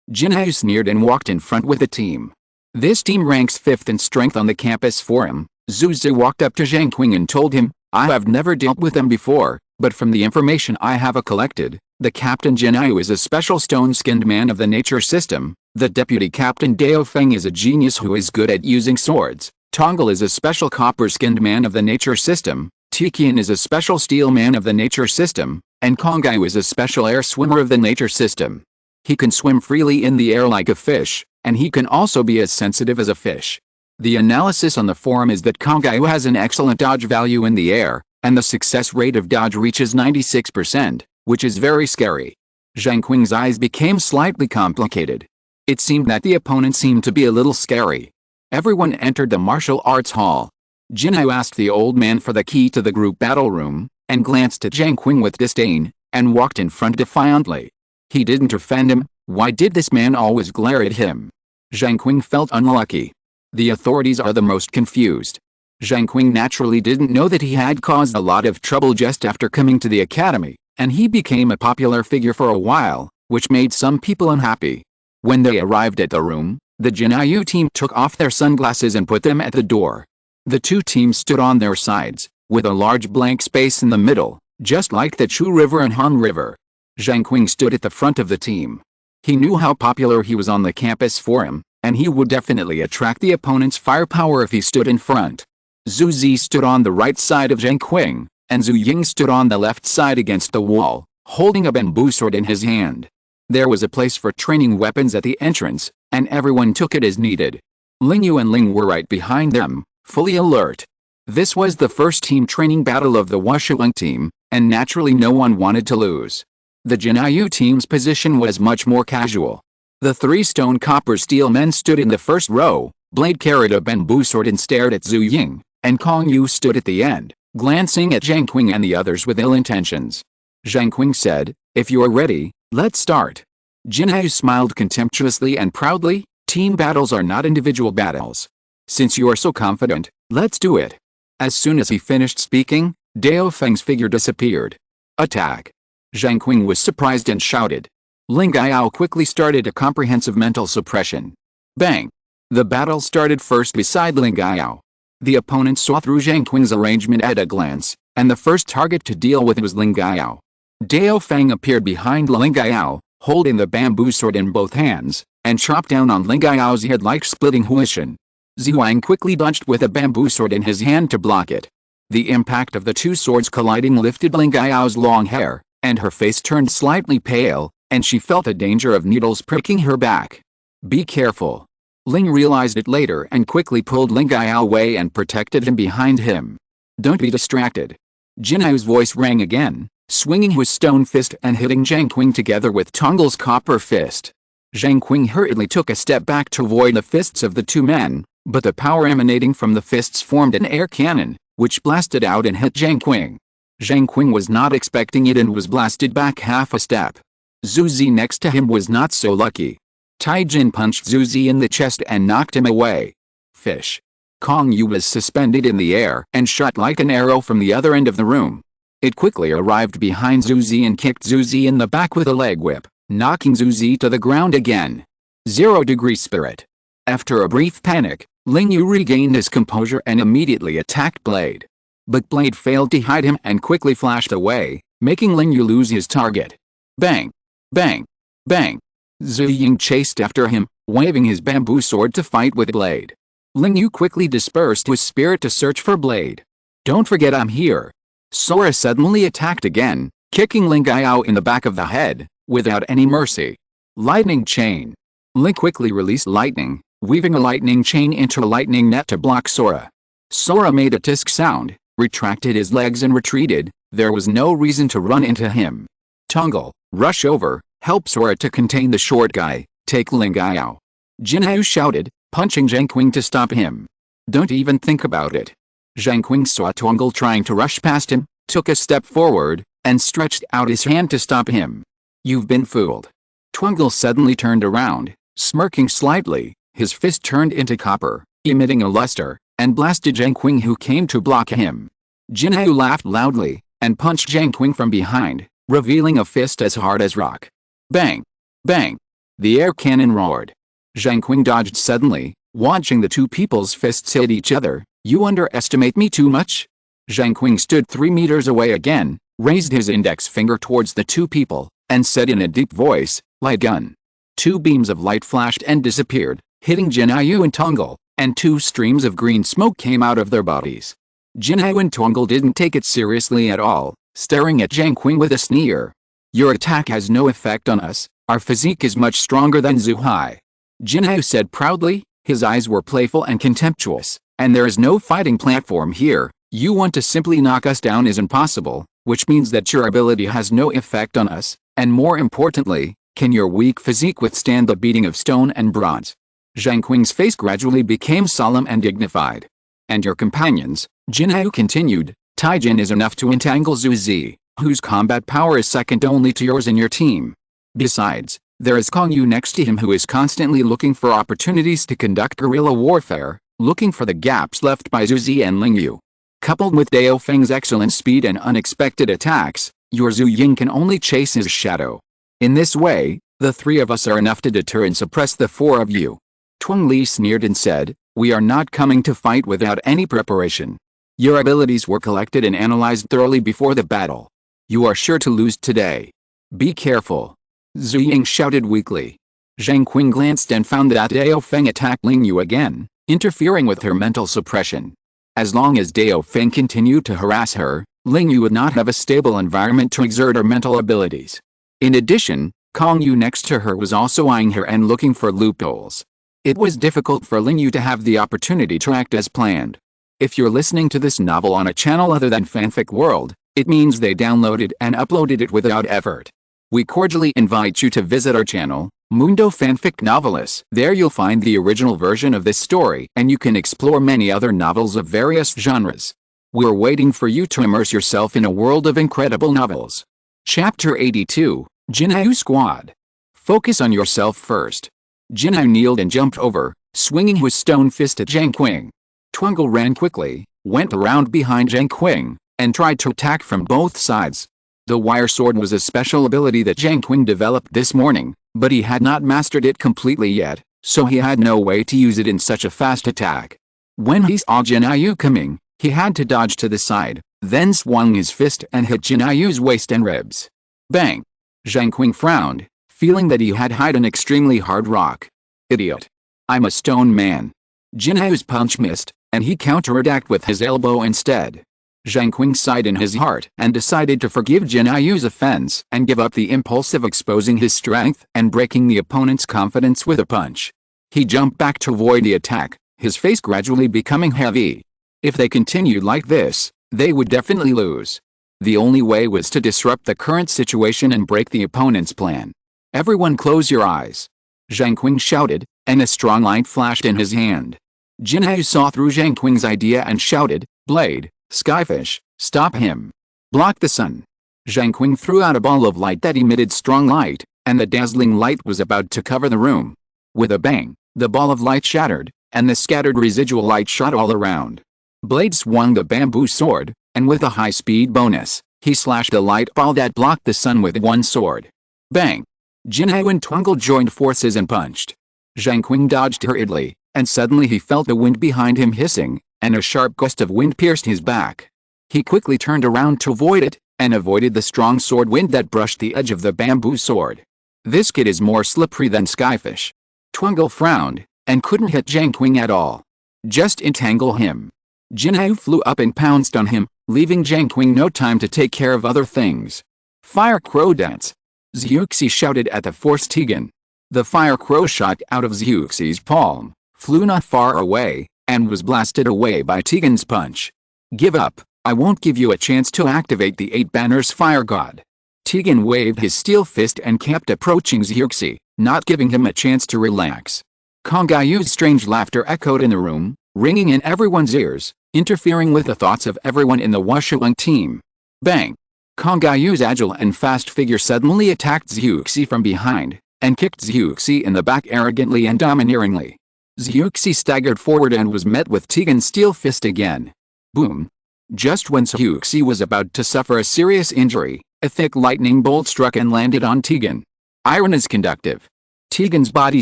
Jinliu sneered and walked in front with the team. This team ranks 5th in strength on the campus forum. Zhu Zi walked up to Zheng Qing and told him, I have never dealt with them before, but from the information I have collected, the Captain Jinliu is a special stone-skinned man of the nature system. The Deputy Captain Daofeng is a genius who is good at using swords. Tonggal is a special copper-skinned man of the nature system. Tiqian is a special steel man of the nature system. And Konggao is a special air swimmer of the nature system. He can swim freely in the air like a fish, and he can also be as sensitive as a fish. The analysis on the forum is that Konggao has an excellent dodge value in the air, and the success rate of dodge reaches 96%, which is very scary. Zheng Qing's eyes became slightly complicated. It seemed that the opponent seemed to be a little scary. Everyone entered the martial arts hall. Jinliu asked the old man for the key to the group battle room, and glanced at Zheng Qing with disdain, and walked in front defiantly. He didn't offend him. Why did this man always glare at him? Zheng Qing felt unlucky. The authorities are the most confused. Zheng Qing naturally didn't know that he had caused a lot of trouble just after coming to the academy, and he became a popular figure for a while, which made some people unhappy. When they arrived at the room, the Jinliu team took off their sunglasses and put them at the door. The 2 teams stood on their sides, with a large blank space in the middle, just like the Chu River and Han River. Zheng Qing stood at the front of the team. He knew how popular he was on the campus forum, and he would definitely attract the opponent's firepower if he stood in front. Zhu Zi stood on the right side of Zheng Qing, and Zhu Ying stood on the left side against the wall, holding a bamboo sword in his hand. There was a place for training weapons at the entrance, and everyone took it as needed. Ling Yu and Ling were right behind them, fully alert. This was the first team training battle of the Wushuleng team, and naturally no one wanted to lose. The Jinyu team's position was much more casual. The 3 stone copper steel men stood in the first row, Blade carried a bamboo sword and stared at Zhu Ying, and Kong Yu stood at the end, glancing at Zheng Qing and the others with ill intentions. Zheng Qing said, "If you're ready, let's start." Jinyu smiled contemptuously and proudly, "Team battles are not individual battles. Since you are so confident, let's do it." As soon as he finished speaking, Dao Feng's figure disappeared. "Attack!" Zheng Qing was surprised and shouted. Ling Gaiyao quickly started a comprehensive mental suppression. Bang! The battle started first beside Ling Gaiyao. The opponent saw through Zheng Qing's arrangement at a glance, and the first target to deal with was Ling Gaiyao. Dao Feng appeared behind Ling Gaiyao, holding the bamboo sword in both hands, and chopped down on Ling Gaiao's head like splitting Huishan. Zhuang quickly dodged with a bamboo sword in his hand to block it. The impact of the 2 swords colliding lifted Ling Gaiao's long hair, and her face turned slightly pale, and she felt the danger of needles pricking her back. "Be careful." Ling realized it later and quickly pulled Ling Gaiyao away and protected him behind him. "Don't be distracted." Jinyu's voice rang again, swinging his stone fist and hitting Zheng Qing together with Tongle's copper fist. Zheng Qing hurriedly took a step back to avoid the fists of the 2 men, but the power emanating from the fists formed an air cannon, which blasted out and hit Zheng Qing. Zheng Qing was not expecting it and was blasted back half a step. Zhu Zi next to him was not so lucky. Tai Jin punched Zhu Zi in the chest and knocked him away. Fish. Kong Yu was suspended in the air and shot like an arrow from the other end of the room. It quickly arrived behind Zhu Zi and kicked Zhu Zi in the back with a leg whip, knocking Zhu Zi to the ground again. 0° spirit. After a brief panic, Ling Yu regained his composure and immediately attacked Blade. But Blade failed to hide him and quickly flashed away, making Ling Yu lose his target. Bang! Bang! Bang! Zhu Ying chased after him, waving his bamboo sword to fight with Blade. Ling Yu quickly dispersed his spirit to search for Blade. "Don't forget I'm here." Sora suddenly attacked again, kicking Ling Gaiyao in the back of the head, without any mercy. Lightning chain. Ling quickly released lightning, weaving a lightning chain into a lightning net to block Sora. Sora made a tisk sound, retracted his legs and retreated. There was no reason to run into him. Tungle, rush over, help Sora to contain the short guy, take Ling Gaiyao. Jinyu shouted, punching Zheng Qing to stop him. "Don't even think about it." Zheng Qing saw Tungle trying to rush past him, took a step forward, and stretched out his hand to stop him. "You've been fooled." Tungle suddenly turned around, smirking slightly, his fist turned into copper, emitting a luster, and blasted Zheng Qing who came to block him. Jinyu laughed loudly, and punched Zheng Qing from behind, revealing a fist as hard as rock. Bang! Bang! The air cannon roared. Zheng Qing dodged suddenly, watching the 2 people's fists hit each other. "You underestimate me too much?" Zheng Qing stood 3 meters away again, raised his index finger towards the 2 people, and said in a deep voice, "Light gun." 2 beams of light flashed and disappeared, hitting Jinyu and Tungle, and 2 streams of green smoke came out of their bodies. Jinyu and Tungle didn't take it seriously at all, staring at Zheng Qing with a sneer. "Your attack has no effect on us, our physique is much stronger than Zhuhai." Jinyu said proudly, his eyes were playful and contemptuous, "And there is no fighting platform here. You want to simply knock us down is impossible, which means that your ability has no effect on us, and more importantly, can your weak physique withstand the beating of stone and bronze?" Zheng Qing's face gradually became solemn and dignified. "And your companions," Jinyu continued, "Taijin is enough to entangle Zhu Zi, whose combat power is second only to yours and your team. Besides, there is Kong Yu next to him who is constantly looking for opportunities to conduct guerrilla warfare, looking for the gaps left by Zhu Zi and Ling Yu. Coupled with Dao Feng's excellent speed and unexpected attacks, your Zhu Ying can only chase his shadow. In this way, the 3 of us are enough to deter and suppress the 4 of you." Tuang Li sneered and said, "We are not coming to fight without any preparation. Your abilities were collected and analyzed thoroughly before the battle. You are sure to lose today. Be careful. Zheng shouted weakly. Zheng Qing glanced and found that Dao Feng attacked Ling Yu again, interfering with her mental suppression. As long as Dao Feng continued to harass her, Ling Yu would not have a stable environment to exert her mental abilities. In addition, Kong Yu next to her was also eyeing her and looking for loopholes. It was difficult for Ling Yu to have the opportunity to act as planned. If you're listening to this novel on a channel other than Fanfic World, it means they downloaded and uploaded it without effort. We cordially invite you to visit our channel, Mundo Fanfic Novelists. There you'll find the original version of this story and you can explore many other novels of various genres. We're waiting for you to immerse yourself in a world of incredible novels. Chapter 82, Jinhao Squad. Focus on yourself first. Jinhao kneeled and jumped over, swinging his stone fist at Zheng Qing. Twingle ran quickly, went around behind Zheng Qing, and tried to attack from both sides. The wire sword was a special ability that Zheng Qing developed this morning, but he had not mastered it completely yet, so he had no way to use it in such a fast attack. When he saw Jinhao coming, he had to dodge to the side, then swung his fist and hit Jinhao's waist and ribs. Bang! Zheng Qing frowned, feeling that he had hit an extremely hard rock. Idiot. I'm a stone man. Jinhao's punch missed, and he counterattacked with his elbow instead. Zheng Qing sighed in his heart and decided to forgive Jinhao's offense and give up the impulse of exposing his strength and breaking the opponent's confidence with a punch. He jumped back to avoid the attack, his face gradually becoming heavy. If they continued like this, they would definitely lose. The only way was to disrupt the current situation and break the opponent's plan. Everyone close your eyes. Zheng Qing shouted, and a strong light flashed in his hand. Jinhao saw through Zheng Qing's idea and shouted, "Blade, Skyfish, stop him. Block the sun." Zheng Qing threw out a ball of light that emitted strong light, and the dazzling light was about to cover the room. With a bang, the ball of light shattered, and the scattered residual light shot all around. Blade swung the bamboo sword, and with a high-speed bonus, he slashed a light ball that blocked the sun with one sword. Bang! Jinhao and Twingle joined forces and punched. Zheng Qing dodged hurriedly, and suddenly he felt the wind behind him hissing, and a sharp gust of wind pierced his back. He quickly turned around to avoid it, and avoided the strong sword wind that brushed the edge of the bamboo sword. This kid is more slippery than Skyfish. Twingle frowned, and couldn't hit Zheng Qing at all. Just entangle him. Jinhao flew up and pounced on him, leaving Zheng Qing no time to take care of other things. Fire Crow Dance! Zhuxi shouted at the forced Tegan. The fire crow shot out of Zhuxi's palm, flew not far away, and was blasted away by Tegan's punch. Give up, I won't give you a chance to activate the 8 banners fire god. Tegan waved his steel fist and kept approaching Zhuxi, not giving him a chance to relax. Kongyu's strange laughter echoed in the room, ringing in everyone's ears, interfering with the thoughts of everyone in the Washuang team. Bang! Kongyu's agile and fast figure suddenly attacked Zhuxi from behind, and kicked Zhuxi in the back arrogantly and domineeringly. Zhuxi staggered forward and was met with Tegan's steel fist again. Boom! Just when Zhuxi was about to suffer a serious injury, a thick lightning bolt struck and landed on Tegan. Iron is conductive. Tegan's body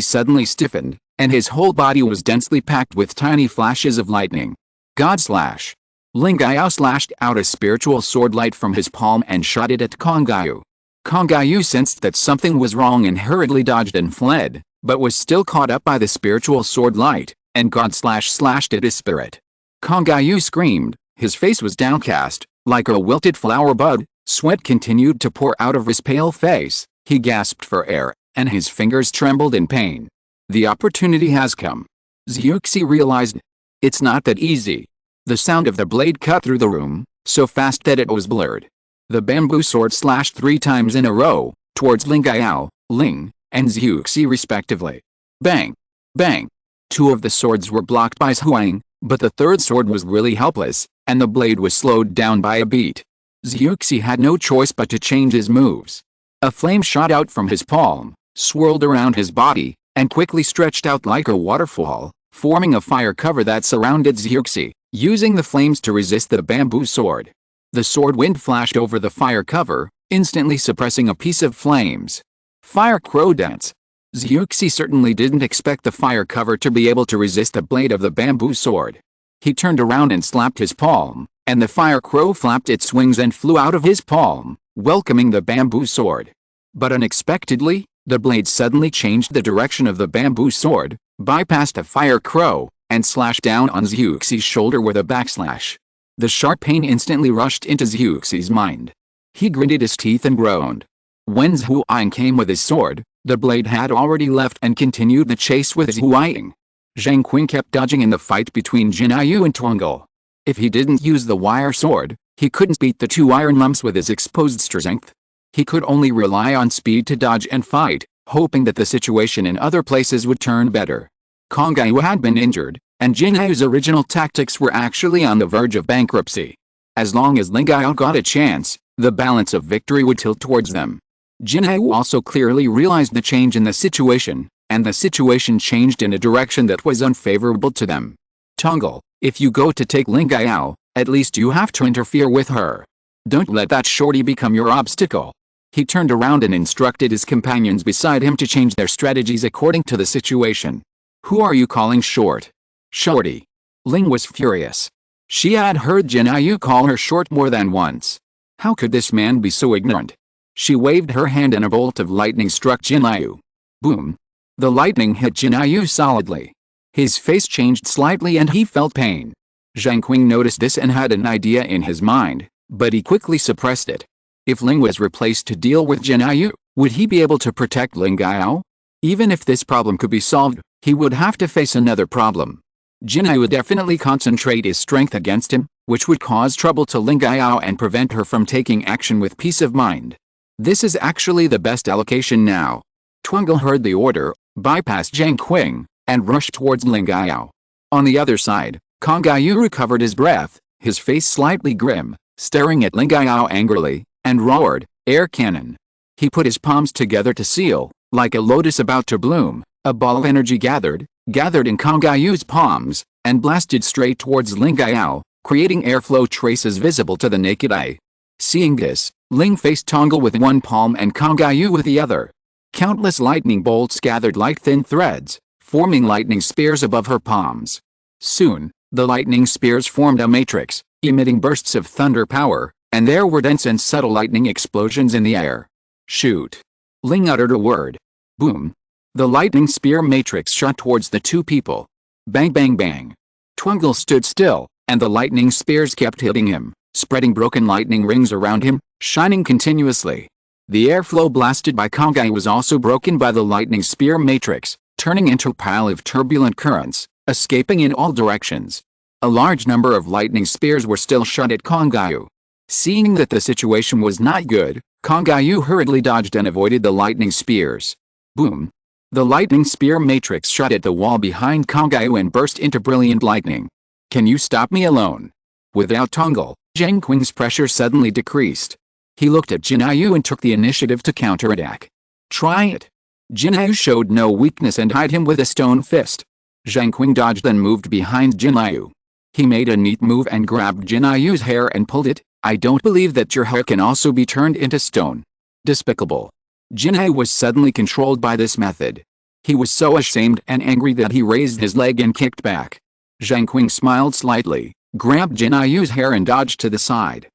suddenly stiffened, and his whole body was densely packed with tiny flashes of lightning. God slash! Ling Gao slashed out a spiritual sword light from his palm and shot it at Konggyu. Konggyu sensed that something was wrong and hurriedly dodged and fled, but was still caught up by the spiritual sword light, and God slashed at his spirit. Konggyu screamed, his face was downcast, like a wilted flower bud, sweat continued to pour out of his pale face, he gasped for air, and his fingers trembled in pain. The opportunity has come. Zhuxi realized. It's not that easy. The sound of the blade cut through the room, so fast that it was blurred. The bamboo sword slashed 3 times in a row, towards Ling Gao, Ling, and Zhuxi respectively. Bang! Bang! 2 of the swords were blocked by Zhuang, but the third sword was really helpless, and the blade was slowed down by a beat. Zhuxi had no choice but to change his moves. A flame shot out from his palm, swirled around his body, and quickly stretched out like a waterfall, forming a fire cover that surrounded Zhuxi, using the flames to resist the bamboo sword. The sword wind flashed over the fire cover, instantly suppressing a piece of flames. Fire Crow Dance! Zhuxi certainly didn't expect the fire cover to be able to resist the blade of the bamboo sword. He turned around and slapped his palm, and the fire crow flapped its wings and flew out of his palm, welcoming the bamboo sword. But unexpectedly, the blade suddenly changed the direction of the bamboo sword, bypassed a fire crow, and slashed down on Zheng shoulder with a backslash. The sharp pain instantly rushed into Zheng's mind. He gritted his teeth and groaned. When Zheng came with his sword, the blade had already left and continued the chase with Zheng. Zheng Qing kept dodging in the fight between Jinyu and Tuangle. If he didn't use the wire sword, he couldn't beat the two iron lumps with his exposed strength. He could only rely on speed to dodge and fight, hoping that the situation in other places would turn better. Kongyu had been injured, and Jinyu's original tactics were actually on the verge of bankruptcy. As long as Linggao got a chance, the balance of victory would tilt towards them. Jinyu also clearly realized the change in the situation, and the situation changed in a direction that was unfavorable to them. Tuangle, if you go to take Linggao, at least you have to interfere with her. Don't let that shorty become your obstacle. He turned around and instructed his companions beside him to change their strategies according to the situation. Who are you calling short? Shorty. Ling was furious. She had heard Jinyu call her short more than once. How could this man be so ignorant? She waved her hand and a bolt of lightning struck Jinyu. Boom. The lightning hit Jinyu solidly. His face changed slightly and he felt pain. Zheng Qing noticed this and had an idea in his mind, but he quickly suppressed it. If Ling was replaced to deal with Jinyu, would he be able to protect Linggao? Even if this problem could be solved, he would have to face another problem. Jinyu would definitely concentrate his strength against him, which would cause trouble to Linggao and prevent her from taking action with peace of mind. This is actually the best allocation now. Tuangle heard the order, bypassed Zheng Qing, and rushed towards Linggao. On the other side, Kongyu recovered his breath, his face slightly grim, staring at Linggao angrily, and roared, "Air cannon!" He put his palms together to seal, like a lotus about to bloom. A ball of energy gathered in Kongyu's palms, and blasted straight towards Linggao, creating airflow traces visible to the naked eye. Seeing this, Ling faced Tuangle with one palm and Kongyu with the other. Countless lightning bolts gathered like thin threads, forming lightning spears above her palms. Soon, the lightning spears formed a matrix, emitting bursts of thunder power, and there were dense and subtle lightning explosions in the air. Shoot! Ling uttered a word. Boom! The lightning spear matrix shot towards the two people. Bang bang bang! Tuangle stood still, and the lightning spears kept hitting him, spreading broken lightning rings around him, shining continuously. The airflow blasted by Kongyu was also broken by the lightning spear matrix, turning into a pile of turbulent currents, escaping in all directions. A large number of lightning spears were still shot at Kongyu. Seeing that the situation was not good, Kongyu hurriedly dodged and avoided the lightning spears. Boom! The lightning spear matrix shot at the wall behind Kongyu and burst into brilliant lightning. Can you stop me alone? Without Tuangle, Zheng Qing's pressure suddenly decreased. He looked at Jinyu and took the initiative to counterattack. Try it. Jinyu showed no weakness and hit him with a stone fist. Zheng Qing dodged and moved behind Jinyu. He made a neat move and grabbed Jinyu's hair and pulled it. I don't believe that your hair can also be turned into stone. Despicable. Jinyu was suddenly controlled by this method. He was so ashamed and angry that he raised his leg and kicked back. Zheng Qing smiled slightly, grabbed Jinyu's hair and dodged to the side.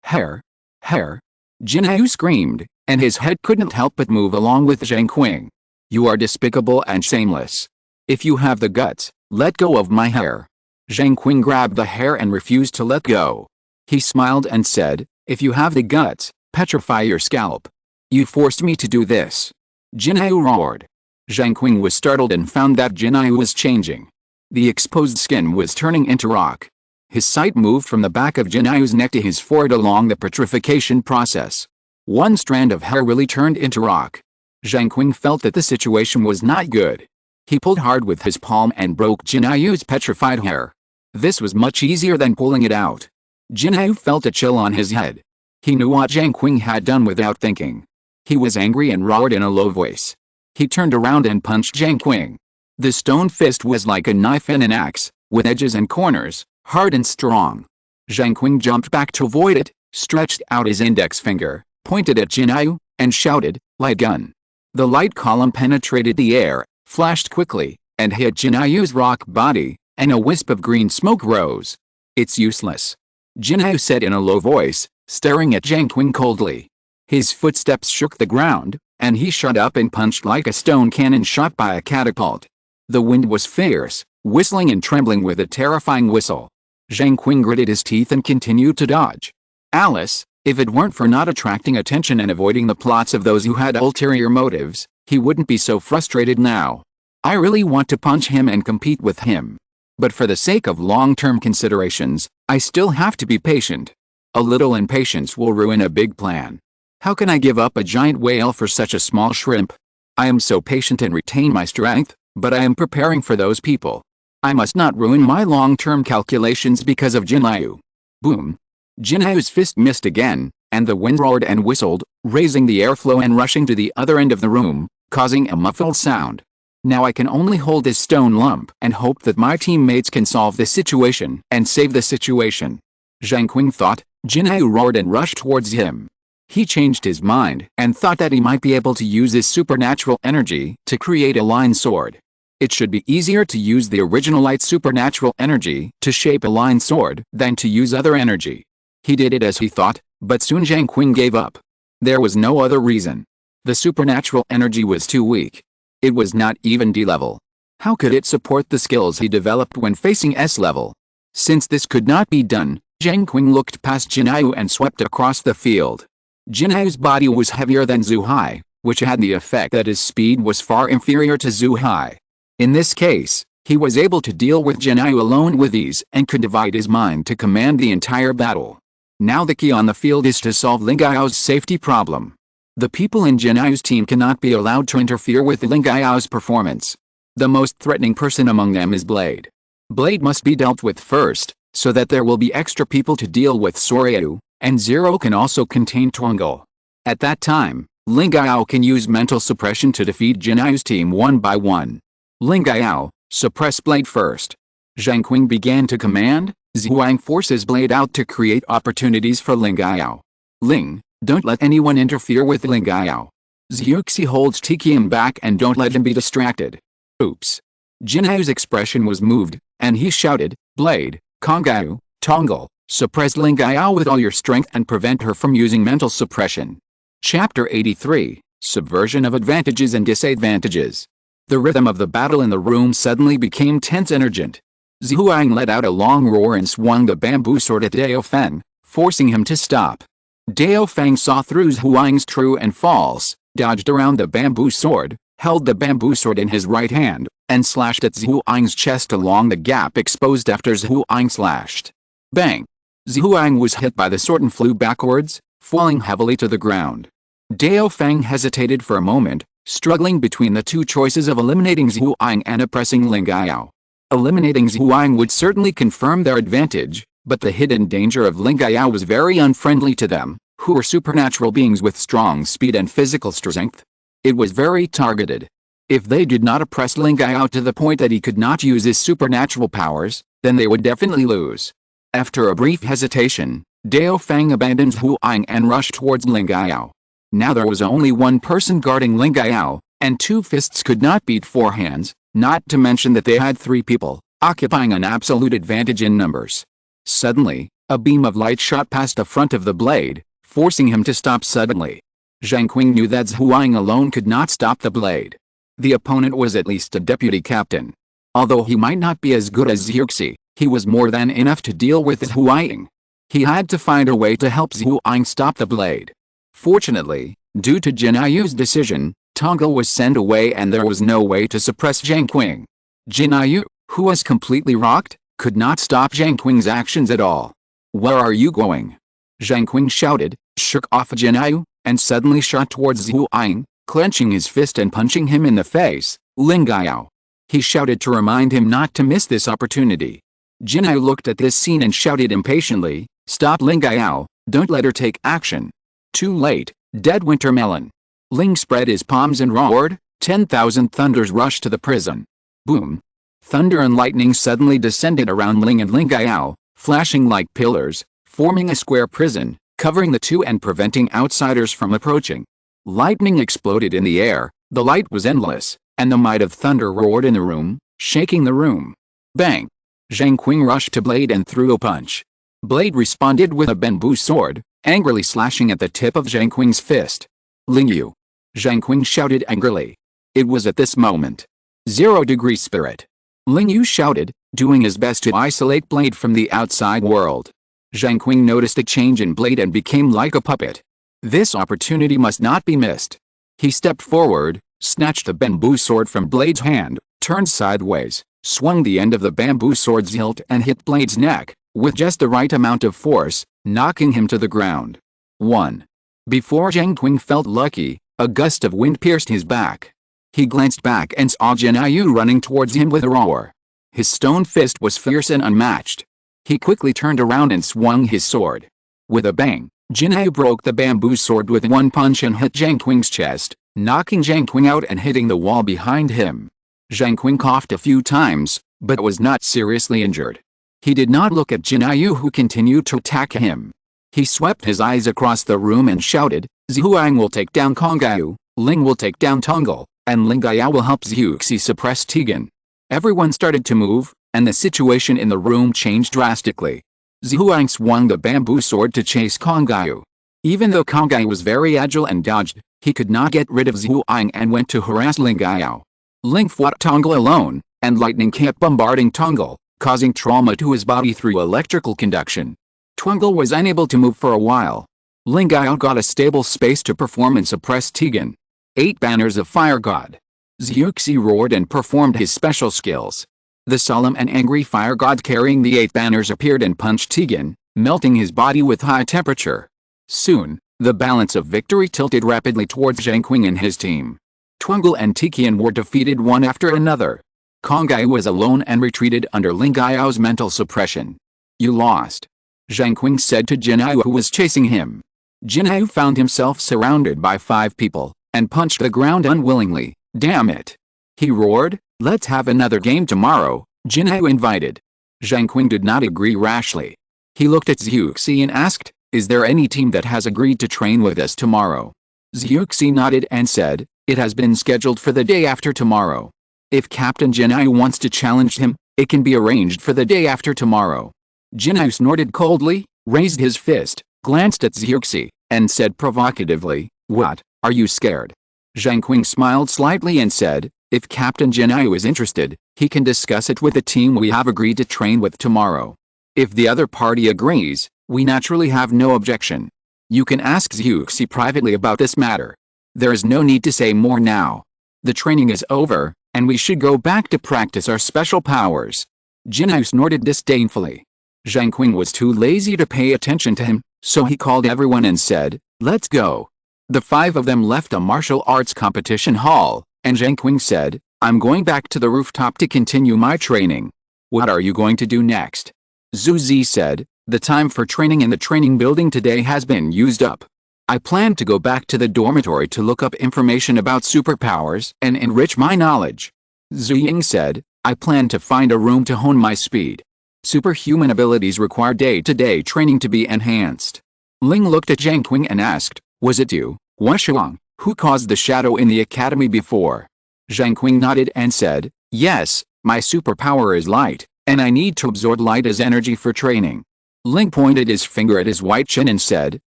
Hair? Hair? Jinyu screamed, and his head couldn't help but move along with Zheng Qing. You are despicable and shameless. If you have the guts, let go of my hair. Zheng Qing grabbed the hair and refused to let go. He smiled and said, if you have the guts, petrify your scalp. You forced me to do this. Jinyu roared. Zheng Qing was startled and found that Jinyu was changing. The exposed skin was turning into rock. His sight moved from the back of Jinyu's neck to his forehead along the petrification process. One strand of hair really turned into rock. Zheng Qing felt that the situation was not good. He pulled hard with his palm and broke Jinyu's petrified hair. This was much easier than pulling it out. Jinyu felt a chill on his head. He knew what Zheng Qing had done without thinking. He was angry and roared in a low voice. He turned around and punched Zheng Qing. The stone fist was like a knife and an axe, with edges and corners, hard and strong. Zheng Qing jumped back to avoid it, stretched out his index finger, pointed at Jinyu, and shouted, light gun. The light column penetrated the air, flashed quickly, and hit Jinyu's rock body, and a wisp of green smoke rose. It's useless. Jinyu said in a low voice, staring at Zheng Qing coldly. His footsteps shook the ground, and he shot up and punched like a stone cannon shot by a catapult. The wind was fierce, whistling and trembling with a terrifying whistle. Zheng Qing gritted his teeth and continued to dodge. Alice, if it weren't for not attracting attention and avoiding the plots of those who had ulterior motives, he wouldn't be so frustrated now. I really want to punch him and compete with him. But for the sake of long-term considerations, I still have to be patient. A little impatience will ruin a big plan. How can I give up a giant whale for such a small shrimp? I am so patient and retain my strength, but I am preparing for those people. I must not ruin my long-term calculations because of Jinliu. Boom. Jinliu's fist missed again, and the wind roared and whistled, raising the airflow and rushing to the other end of the room, causing a muffled sound. Now I can only hold this stone lump and hope that my teammates can solve the situation and save the situation. Zheng Qing thought. Jinliu roared and rushed towards him. He changed his mind and thought that he might be able to use his supernatural energy to create a line sword. It should be easier to use the original light supernatural energy to shape a line sword than to use other energy. He did it as he thought, but soon Zheng Qing gave up. There was no other reason. The supernatural energy was too weak. It was not even D level. How could it support the skills he developed when facing S level? Since this could not be done, Zheng Qing looked past Jinliu and swept across the field. Jinliu's body was heavier than Zhu Hai, which had the effect that his speed was far inferior to Zhu Hai. In this case, he was able to deal with Jinliu alone with ease and could divide his mind to command the entire battle. Now the key on the field is to solve Ling Gao's safety problem. The people in Jinliu's team cannot be allowed to interfere with Ling Gao's performance. The most threatening person among them is Blade. Blade must be dealt with first, so that there will be extra people to deal with Soryu, and Zero can also contain Tongol. At that time, Ling Gao can use mental suppression to defeat Jinliu's team one by one. Ling Gao, suppress Blade first. Zheng Qing began to command. Zhuang forces Blade out to create opportunities for Ling Gao. Ling, don't let anyone interfere with Ling Gao. Zhuxi holds Tikiam back and don't let him be distracted. Oops. Jinliu's expression was moved, and he shouted, Blade, Kongao, Tongol, suppress Ling Gao with all your strength and prevent her from using mental suppression. Chapter 83, Subversion of Advantages and Disadvantages. The rhythm of the battle in the room suddenly became tense and urgent. Zhuang let out a long roar and swung the bamboo sword at Dao Feng, forcing him to stop. Dao Feng saw through Zhuang's true and false, dodged around the bamboo sword, held the bamboo sword in his right hand, and slashed at Zhuang's chest along the gap exposed after Zhuang slashed. Bang! Zhuang was hit by the sword and flew backwards, falling heavily to the ground. Dao Feng hesitated for a moment, struggling between the two choices of eliminating Zhuang and oppressing Ling Gao. Eliminating Zhuang would certainly confirm their advantage, but the hidden danger of Ling Gao was very unfriendly to them, who were supernatural beings with strong speed and physical strength. It was very targeted. If they did not oppress Ling Gao to the point that he could not use his supernatural powers, then they would definitely lose. After a brief hesitation, Dao Feng abandoned Zhuang and rushed towards Ling Gao. Now there was only one person guarding Ling Gao, and two fists could not beat four hands, not to mention that they had three people, occupying an absolute advantage in numbers. Suddenly, a beam of light shot past the front of the blade, forcing him to stop suddenly. Zheng Qing knew that Zhuang alone could not stop the blade. The opponent was at least a deputy captain. Although he might not be as good as Zhuxi, he was more than enough to deal with Zhuang. He had to find a way to help Zhuang stop the blade. Fortunately, due to Jinliu's decision, Tongol was sent away and there was no way to suppress Zheng Qing. Jinliu, who was completely rocked, could not stop Zheng Qing's actions at all. Where are you going? Zheng Qing shouted, shook off Jinliu, and suddenly shot towards Zhuang, clenching his fist and punching him in the face. Ling Gao. He shouted to remind him not to miss this opportunity. Jinliu looked at this scene and shouted impatiently, stop Ling Gao, don't let her take action. Too late, dead wintermelon. Ling spread his palms and roared, 10,000 thunders rushed to the prison. Boom. Thunder and lightning suddenly descended around Ling and Ling Gao, flashing like pillars, forming a square prison, covering the two and preventing outsiders from approaching. Lightning exploded in the air, the light was endless, and the might of thunder roared in the room, shaking the room. Bang! Zheng Qing rushed to Blade and threw a punch. Blade responded with a bamboo sword, angrily slashing at the tip of Zheng Qing's fist. Ling Yu! Zheng Qing shouted angrily. It was at this moment. 0-degree spirit. Ling Yu shouted, doing his best to isolate Blade from the outside world. Zheng Qing noticed a change in Blade and became like a puppet. This opportunity must not be missed. He stepped forward, snatched the bamboo sword from Blade's hand, turned sideways, swung the end of the bamboo sword's hilt and hit Blade's neck, with just the right amount of force, knocking him to the ground. 1. Before Zheng Qing felt lucky, a gust of wind pierced his back. He glanced back and saw Jinyu running towards him with a roar. His stone fist was fierce and unmatched. He quickly turned around and swung his sword. With a bang, Jinyu broke the bamboo sword with one punch and hit Zheng Qing's chest, knocking Zheng Qing out and hitting the wall behind him. Zheng Qing coughed a few times, but was not seriously injured. He did not look at Jinyu, who continued to attack him. He swept his eyes across the room and shouted, Zhuang will take down Kongyu, Ling will take down Tungle, and Linggaya will help Zhuxi suppress Tegan. Everyone started to move, and the situation in the room changed drastically. Zhuang swung the bamboo sword to chase Kongyu. Even though Kongyu was very agile and dodged, he could not get rid of Zhuang and went to harass Linggaya. Ling fought Tungle alone, and lightning kept bombarding Tungle, causing trauma to his body through electrical conduction. Tungle was unable to move for a while. Linggaya got a stable space to perform and suppress Tegan. 8 banners of Fire God. Zhuxi roared and performed his special skills. The solemn and angry Fire God carrying the 8 banners appeared and punched Tegan, melting his body with high temperature. Soon, the balance of victory tilted rapidly towards Zheng Qing and his team. Tungle and Tikian were defeated one after another. Kongyu was alone and retreated under Linggayao's mental suppression. You lost. Zheng Qing said to Jinyu, who was chasing him. Jinyu found himself surrounded by 5 people, and punched the ground unwillingly. Damn it! He roared. Let's have another game tomorrow, Jinyu invited. Zheng Qing did not agree rashly. He looked at Zhuxi and asked, is there any team that has agreed to train with us tomorrow? Zhuxi nodded and said, it has been scheduled for the day after tomorrow. If Captain Jinyu wants to challenge him, it can be arranged for the day after tomorrow. Jinyu snorted coldly, raised his fist, glanced at Zhuxi, and said provocatively, what, are you scared? Zheng Qing smiled slightly and said, if Captain Jinyu is interested, he can discuss it with the team we have agreed to train with tomorrow. If the other party agrees, we naturally have no objection. You can ask Zhuxi privately about this matter. There is no need to say more now. The training is over, and we should go back to practice our special powers. Jinyu snorted disdainfully. Zheng Qing was too lazy to pay attention to him, so he called everyone and said, let's go. The 5 of them left a martial arts competition hall, and Zheng Qing said, I'm going back to the rooftop to continue my training. What are you going to do next? Zhu Zi said, the time for training in the training building today has been used up. I plan to go back to the dormitory to look up information about superpowers and enrich my knowledge. Zhu Ying said, I plan to find a room to hone my speed. Superhuman abilities require day-to-day training to be enhanced. Ling looked at Zheng Qing and asked, was it you, Wuxiang, who caused the shadow in the academy before? Zheng Qing nodded and said, yes, my superpower is light, and I need to absorb light as energy for training. Ling pointed his finger at his white chin and said,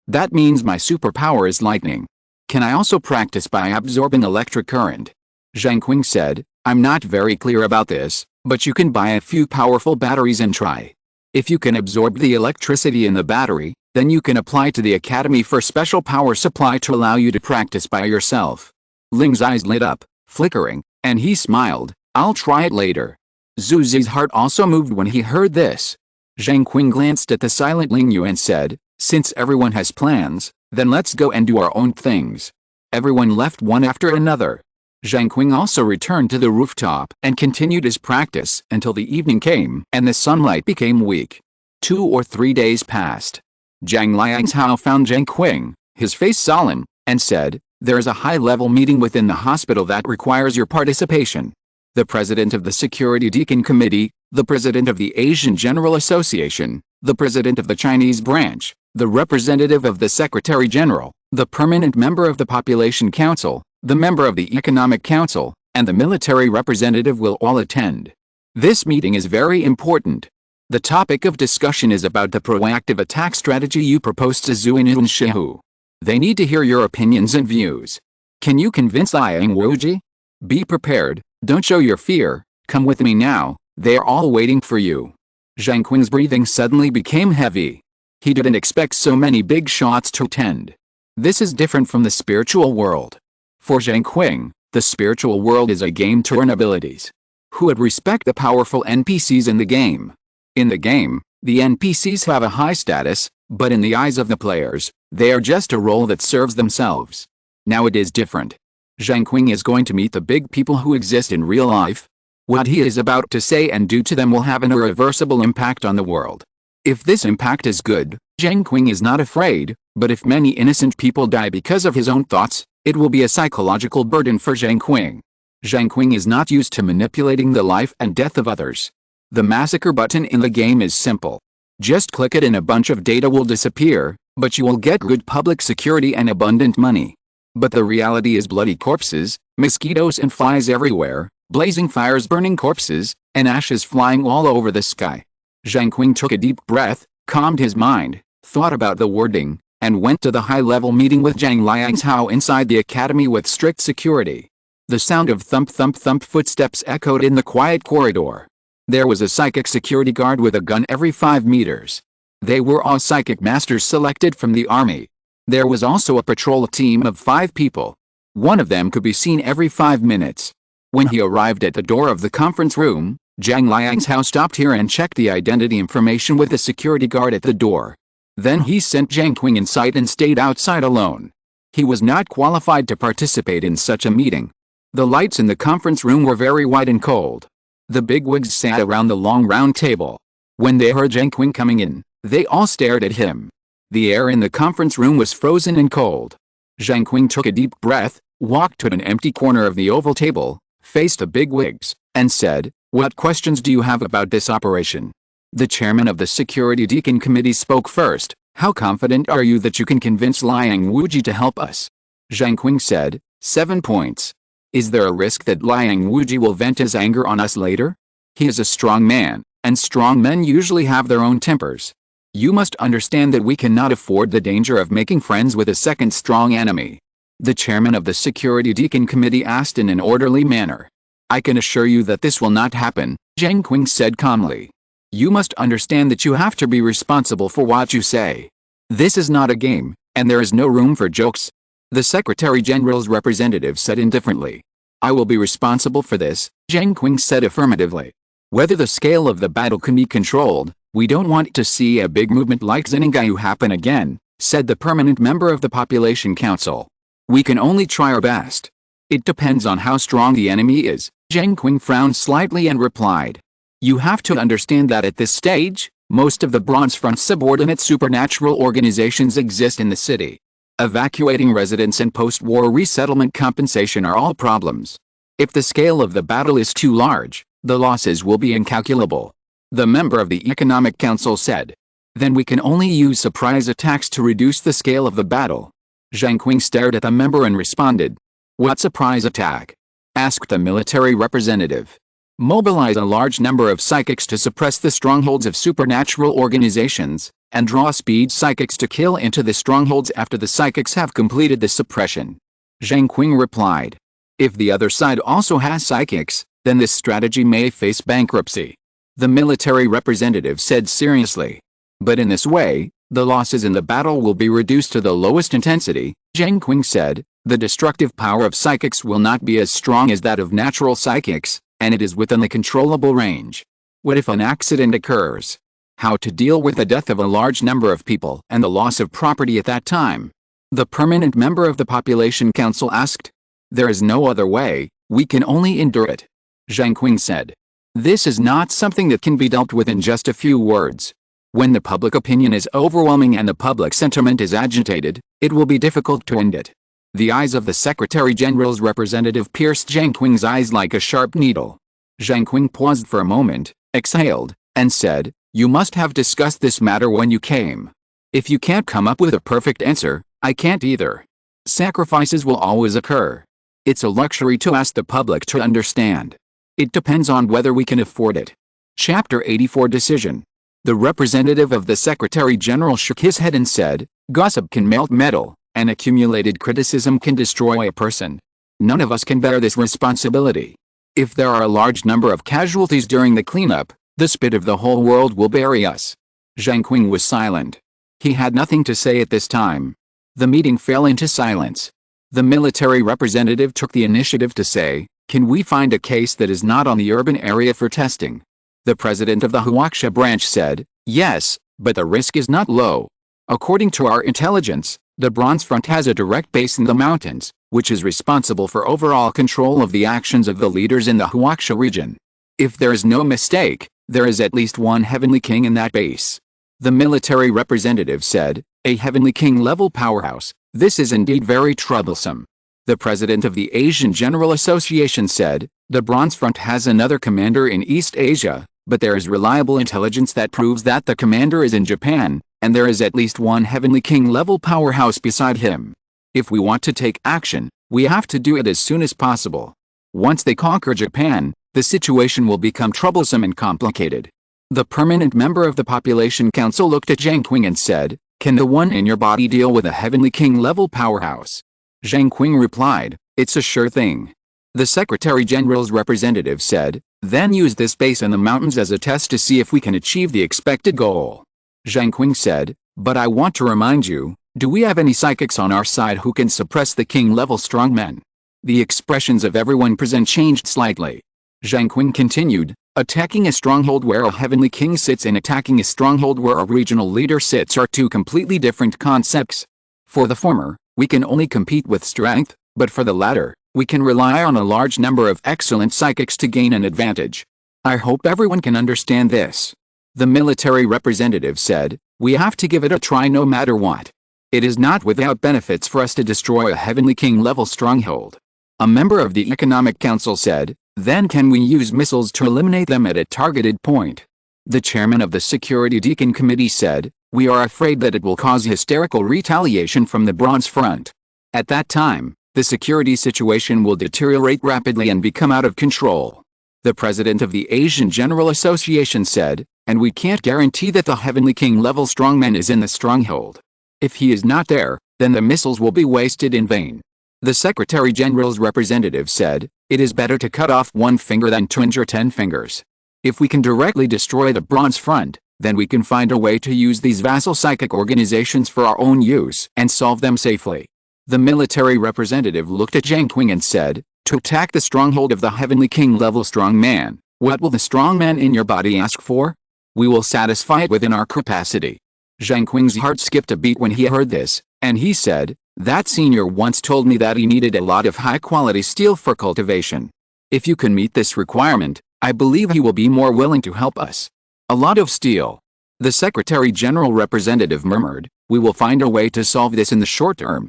that means my superpower is lightning. Can I also practice by absorbing electric current? Zheng Qing said, I'm not very clear about this, but you can buy a few powerful batteries and try. If you can absorb the electricity in the battery, then you can apply to the academy for special power supply to allow you to practice by yourself. Ling's eyes lit up, flickering, and he smiled, I'll try it later. Zhu Zi's heart also moved when he heard this. Zheng Qing glanced at the silent Ling Yu and said, since everyone has plans, then let's go and do our own things. Everyone left one after another. Zheng Qing also returned to the rooftop and continued his practice until the evening came and the sunlight became weak. 2 or 3 days passed. Zhang Liangshao found Zheng Qing, his face solemn, and said, there is a high-level meeting within the hospital that requires your participation. The president of the Security Deacon Committee, the president of the Asian General Association, the president of the Chinese branch, the representative of the Secretary General, the permanent member of the Population Council, the member of the Economic Council, and the military representative will all attend. This meeting is very important. The topic of discussion is about the proactive attack strategy you proposed to Zhu and Shehu. They need to hear your opinions and views. Can you convince Liang Wuji? Be prepared, don't show your fear, come with me now, they are all waiting for you. Zheng Qing's breathing suddenly became heavy. He didn't expect so many big shots to attend. This is different from the spiritual world. For Zheng Qing, the spiritual world is a game to earn abilities. Who would respect the powerful NPCs in the game? In the game, the NPCs have a high status, but in the eyes of the players, they are just a role that serves themselves. Now it is different. Zheng Qing is going to meet the big people who exist in real life. What he is about to say and do to them will have an irreversible impact on the world. If this impact is good, Zheng Qing is not afraid, but if many innocent people die because of his own thoughts, it will be a psychological burden for Zheng Qing. Zheng Qing is not used to manipulating the life and death of others. The massacre button in the game is simple. Just click it and a bunch of data will disappear, but you will get good public security and abundant money. But the reality is bloody corpses, mosquitoes and flies everywhere, blazing fires, burning corpses, and ashes flying all over the sky. Zheng Qing took a deep breath, calmed his mind, thought about the wording, and went to the high-level meeting with Zhang Liangzhao inside the academy with strict security. The sound of thump-thump-thump footsteps echoed in the quiet corridor. There was a psychic security guard with a gun every 5 meters. They were all psychic masters selected from the army. There was also a patrol team of 5 people. One of them could be seen every 5 minutes. When he arrived at the door of the conference room, Zhang Liangzhao stopped here and checked the identity information with the security guard at the door. Then he sent Zheng Qing inside and stayed outside alone. He was not qualified to participate in such a meeting. The lights in the conference room were very white and cold. The bigwigs sat around the long round table. When they heard Zheng Qing coming in, they all stared at him. The air in the conference room was frozen and cold. Zheng Qing took a deep breath, walked to an empty corner of the oval table, faced the bigwigs, and said, "What questions do you have about this operation?" The chairman of the Security Deacon Committee spoke first. "How confident are you that you can convince Liang Wuji to help us?" Zheng Qing said, 7 points. "Is there a risk that Liang Wuji will vent his anger on us later? He is a strong man, and strong men usually have their own tempers. You must understand that we cannot afford the danger of making friends with a second strong enemy." The chairman of the Security Deacon Committee asked in an orderly manner. "I can assure you that this will not happen," Zheng Qing said calmly. "You must understand that you have to be responsible for what you say. This is not a game, and there is no room for jokes." The Secretary General's representative said indifferently. "I will be responsible for this," Zheng Qing said affirmatively. "Whether the scale of the battle can be controlled, we don't want to see a big movement like Xinengaiyu happen again," said the permanent member of the Population Council. "We can only try our best. It depends on how strong the enemy is." Zheng Qing frowned slightly and replied. "You have to understand that at this stage, most of the Bronze Front subordinate supernatural organizations exist in the city. Evacuating residents and post-war resettlement compensation are all problems. If the scale of the battle is too large, the losses will be incalculable," the member of the Economic Council said. "Then we can only use surprise attacks to reduce the scale of the battle." Zheng Qing stared at the member and responded. "What surprise attack?" asked the military representative. "Mobilize a large number of psychics to suppress the strongholds of supernatural organizations, and draw speed psychics to kill into the strongholds after the psychics have completed the suppression," Zheng Qing replied. "If the other side also has psychics, then this strategy may face bankruptcy," the military representative said seriously. "But in this way, the losses in the battle will be reduced to the lowest intensity," Zheng Qing said. "The destructive power of psychics will not be as strong as that of natural psychics, and it is within the controllable range. What if an accident occurs? How to deal with the death of a large number of people and the loss of property at that time?" the permanent member of the Population Council asked. "There is no other way, we can only endure it," Zheng Qing said. "This is not something that can be dealt with in just a few words. When the public opinion is overwhelming and the public sentiment is agitated, it will be difficult to end it." The eyes of the Secretary General's representative pierced Zheng Qing's eyes like a sharp needle. Zheng Qing paused for a moment, exhaled, and said, "You must have discussed this matter when you came. If you can't come up with a perfect answer, I can't either. Sacrifices will always occur. It's a luxury to ask the public to understand. It depends on whether we can afford it." Chapter 84 Decision. The representative of the Secretary General shook his head and said, "Gossip can melt metal, and accumulated criticism can destroy a person. None of us can bear this responsibility. If there are a large number of casualties during the cleanup, the spit of the whole world will bury us." Zheng Qing was silent. He had nothing to say at this time. The meeting fell into silence. The military representative took the initiative to say, "Can we find a case that is not on the urban area for testing?" The president of the Huaxia branch said, "Yes, but the risk is not low. According to our intelligence, the Bronze Front has a direct base in the mountains, which is responsible for overall control of the actions of the leaders in the Huaxia region. If there is no mistake, there is at least one Heavenly King in that base." The military representative said, "A Heavenly King level powerhouse, this is indeed very troublesome." The president of the Asian General Association said, "The Bronze Front has another commander in East Asia, but there is reliable intelligence that proves that the commander is in Japan, and there is at least one Heavenly King level powerhouse beside him. If we want to take action, we have to do it as soon as possible. Once they conquer Japan, the situation will become troublesome and complicated." The permanent member of the Population Council looked at Zheng Qing and said, "Can the one in your body deal with a Heavenly King level powerhouse?" Zheng Qing replied, "It's a sure thing." The Secretary General's representative said, "Then use this base in the mountains as a test to see if we can achieve the expected goal." Zheng Qing said, "But I want to remind you, do we have any psychics on our side who can suppress the king-level strongmen?" The expressions of everyone present changed slightly. Zheng Qing continued, "Attacking a stronghold where a Heavenly King sits and attacking a stronghold where a regional leader sits are two completely different concepts. For the former, we can only compete with strength, but for the latter, we can rely on a large number of excellent psychics to gain an advantage. I hope everyone can understand this." The military representative said, "We have to give it a try no matter what. It is not without benefits for us to destroy a Heavenly King level stronghold." A member of the Economic Council said, "Then can we use missiles to eliminate them at a targeted point?" The chairman of the Security Deacon Committee said, "We are afraid that it will cause hysterical retaliation from the Bronze Front. At that time, the security situation will deteriorate rapidly and become out of control." The president of the Asian General Association said, "And we can't guarantee that the Heavenly King level strongman is in the stronghold. If he is not there, then the missiles will be wasted in vain." The Secretary General's representative said, "It is better to cut off one finger than to injure 10 fingers. If we can directly destroy the Bronze Front, then we can find a way to use these vassal psychic organizations for our own use and solve them safely." The military representative looked at Zheng Qing and said, "To attack the stronghold of the Heavenly King level strongman, what will the strongman in your body ask for? We will satisfy it within our capacity." Zheng Qing's heart skipped a beat when he heard this, and he said, "That senior once told me that he needed a lot of high-quality steel for cultivation. If you can meet this requirement, I believe he will be more willing to help us." "A lot of steel." The Secretary General representative murmured, "We will find a way to solve this in the short term."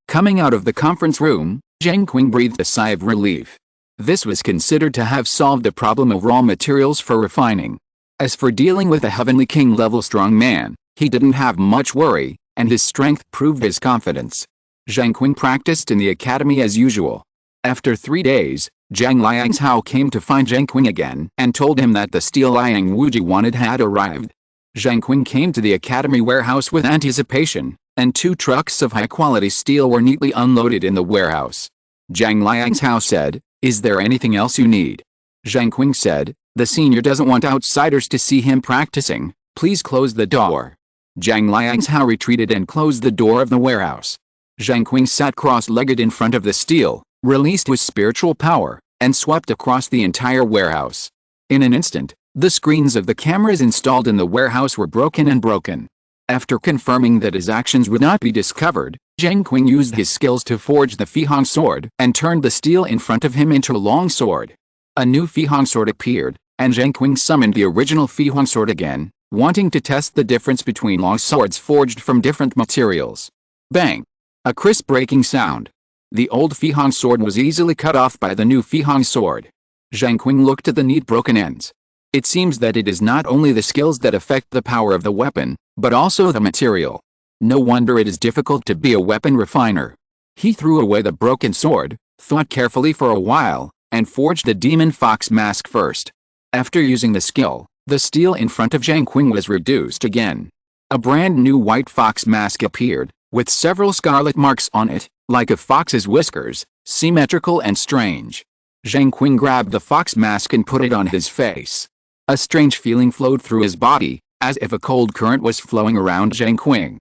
Coming out of the conference room, Zheng Qing breathed a sigh of relief. This was considered to have solved the problem of raw materials for refining. As for dealing with a Heavenly King level strong man, he didn't have much worry, and his strength proved his confidence. Zheng Qing practiced in the academy as usual. After 3 days, Zhang Liangzhao came to find Zheng Qing again and told him that the steel Liang Wuji wanted had arrived. Zheng Qing came to the academy warehouse with anticipation, and 2 trucks of high-quality steel were neatly unloaded in the warehouse. Zhang Liangzhao said, "Is there anything else you need?" Zheng Qing said, "The senior doesn't want outsiders to see him practicing. Please close the door." Zhang Liangzhao retreated and closed the door of the warehouse. Zheng Qing sat cross-legged in front of the steel, released his spiritual power, and swept across the entire warehouse. In an instant, the screens of the cameras installed in the warehouse were broken. After confirming that his actions would not be discovered, Zheng Qing used his skills to forge the Fihong sword and turned the steel in front of him into a long sword. A new Fihong sword appeared, and Zheng Qing summoned the original Fihong sword again, wanting to test the difference between long swords forged from different materials. Bang! A crisp breaking sound. The old Fihong sword was easily cut off by the new Fihong sword. Zheng Qing looked at the neat broken ends. It seems that it is not only the skills that affect the power of the weapon, but also the material. No wonder it is difficult to be a weapon refiner. He threw away the broken sword, thought carefully for a while, and forged the demon fox mask first. After using the skill, The steel in front of Zheng Qing was reduced again. A brand new white fox mask appeared, with several scarlet marks on it, like a fox's whiskers, symmetrical and strange. Zheng Qing grabbed the fox mask and put it on his face. A strange feeling flowed through his body, as if a cold current was flowing around Zheng Qing.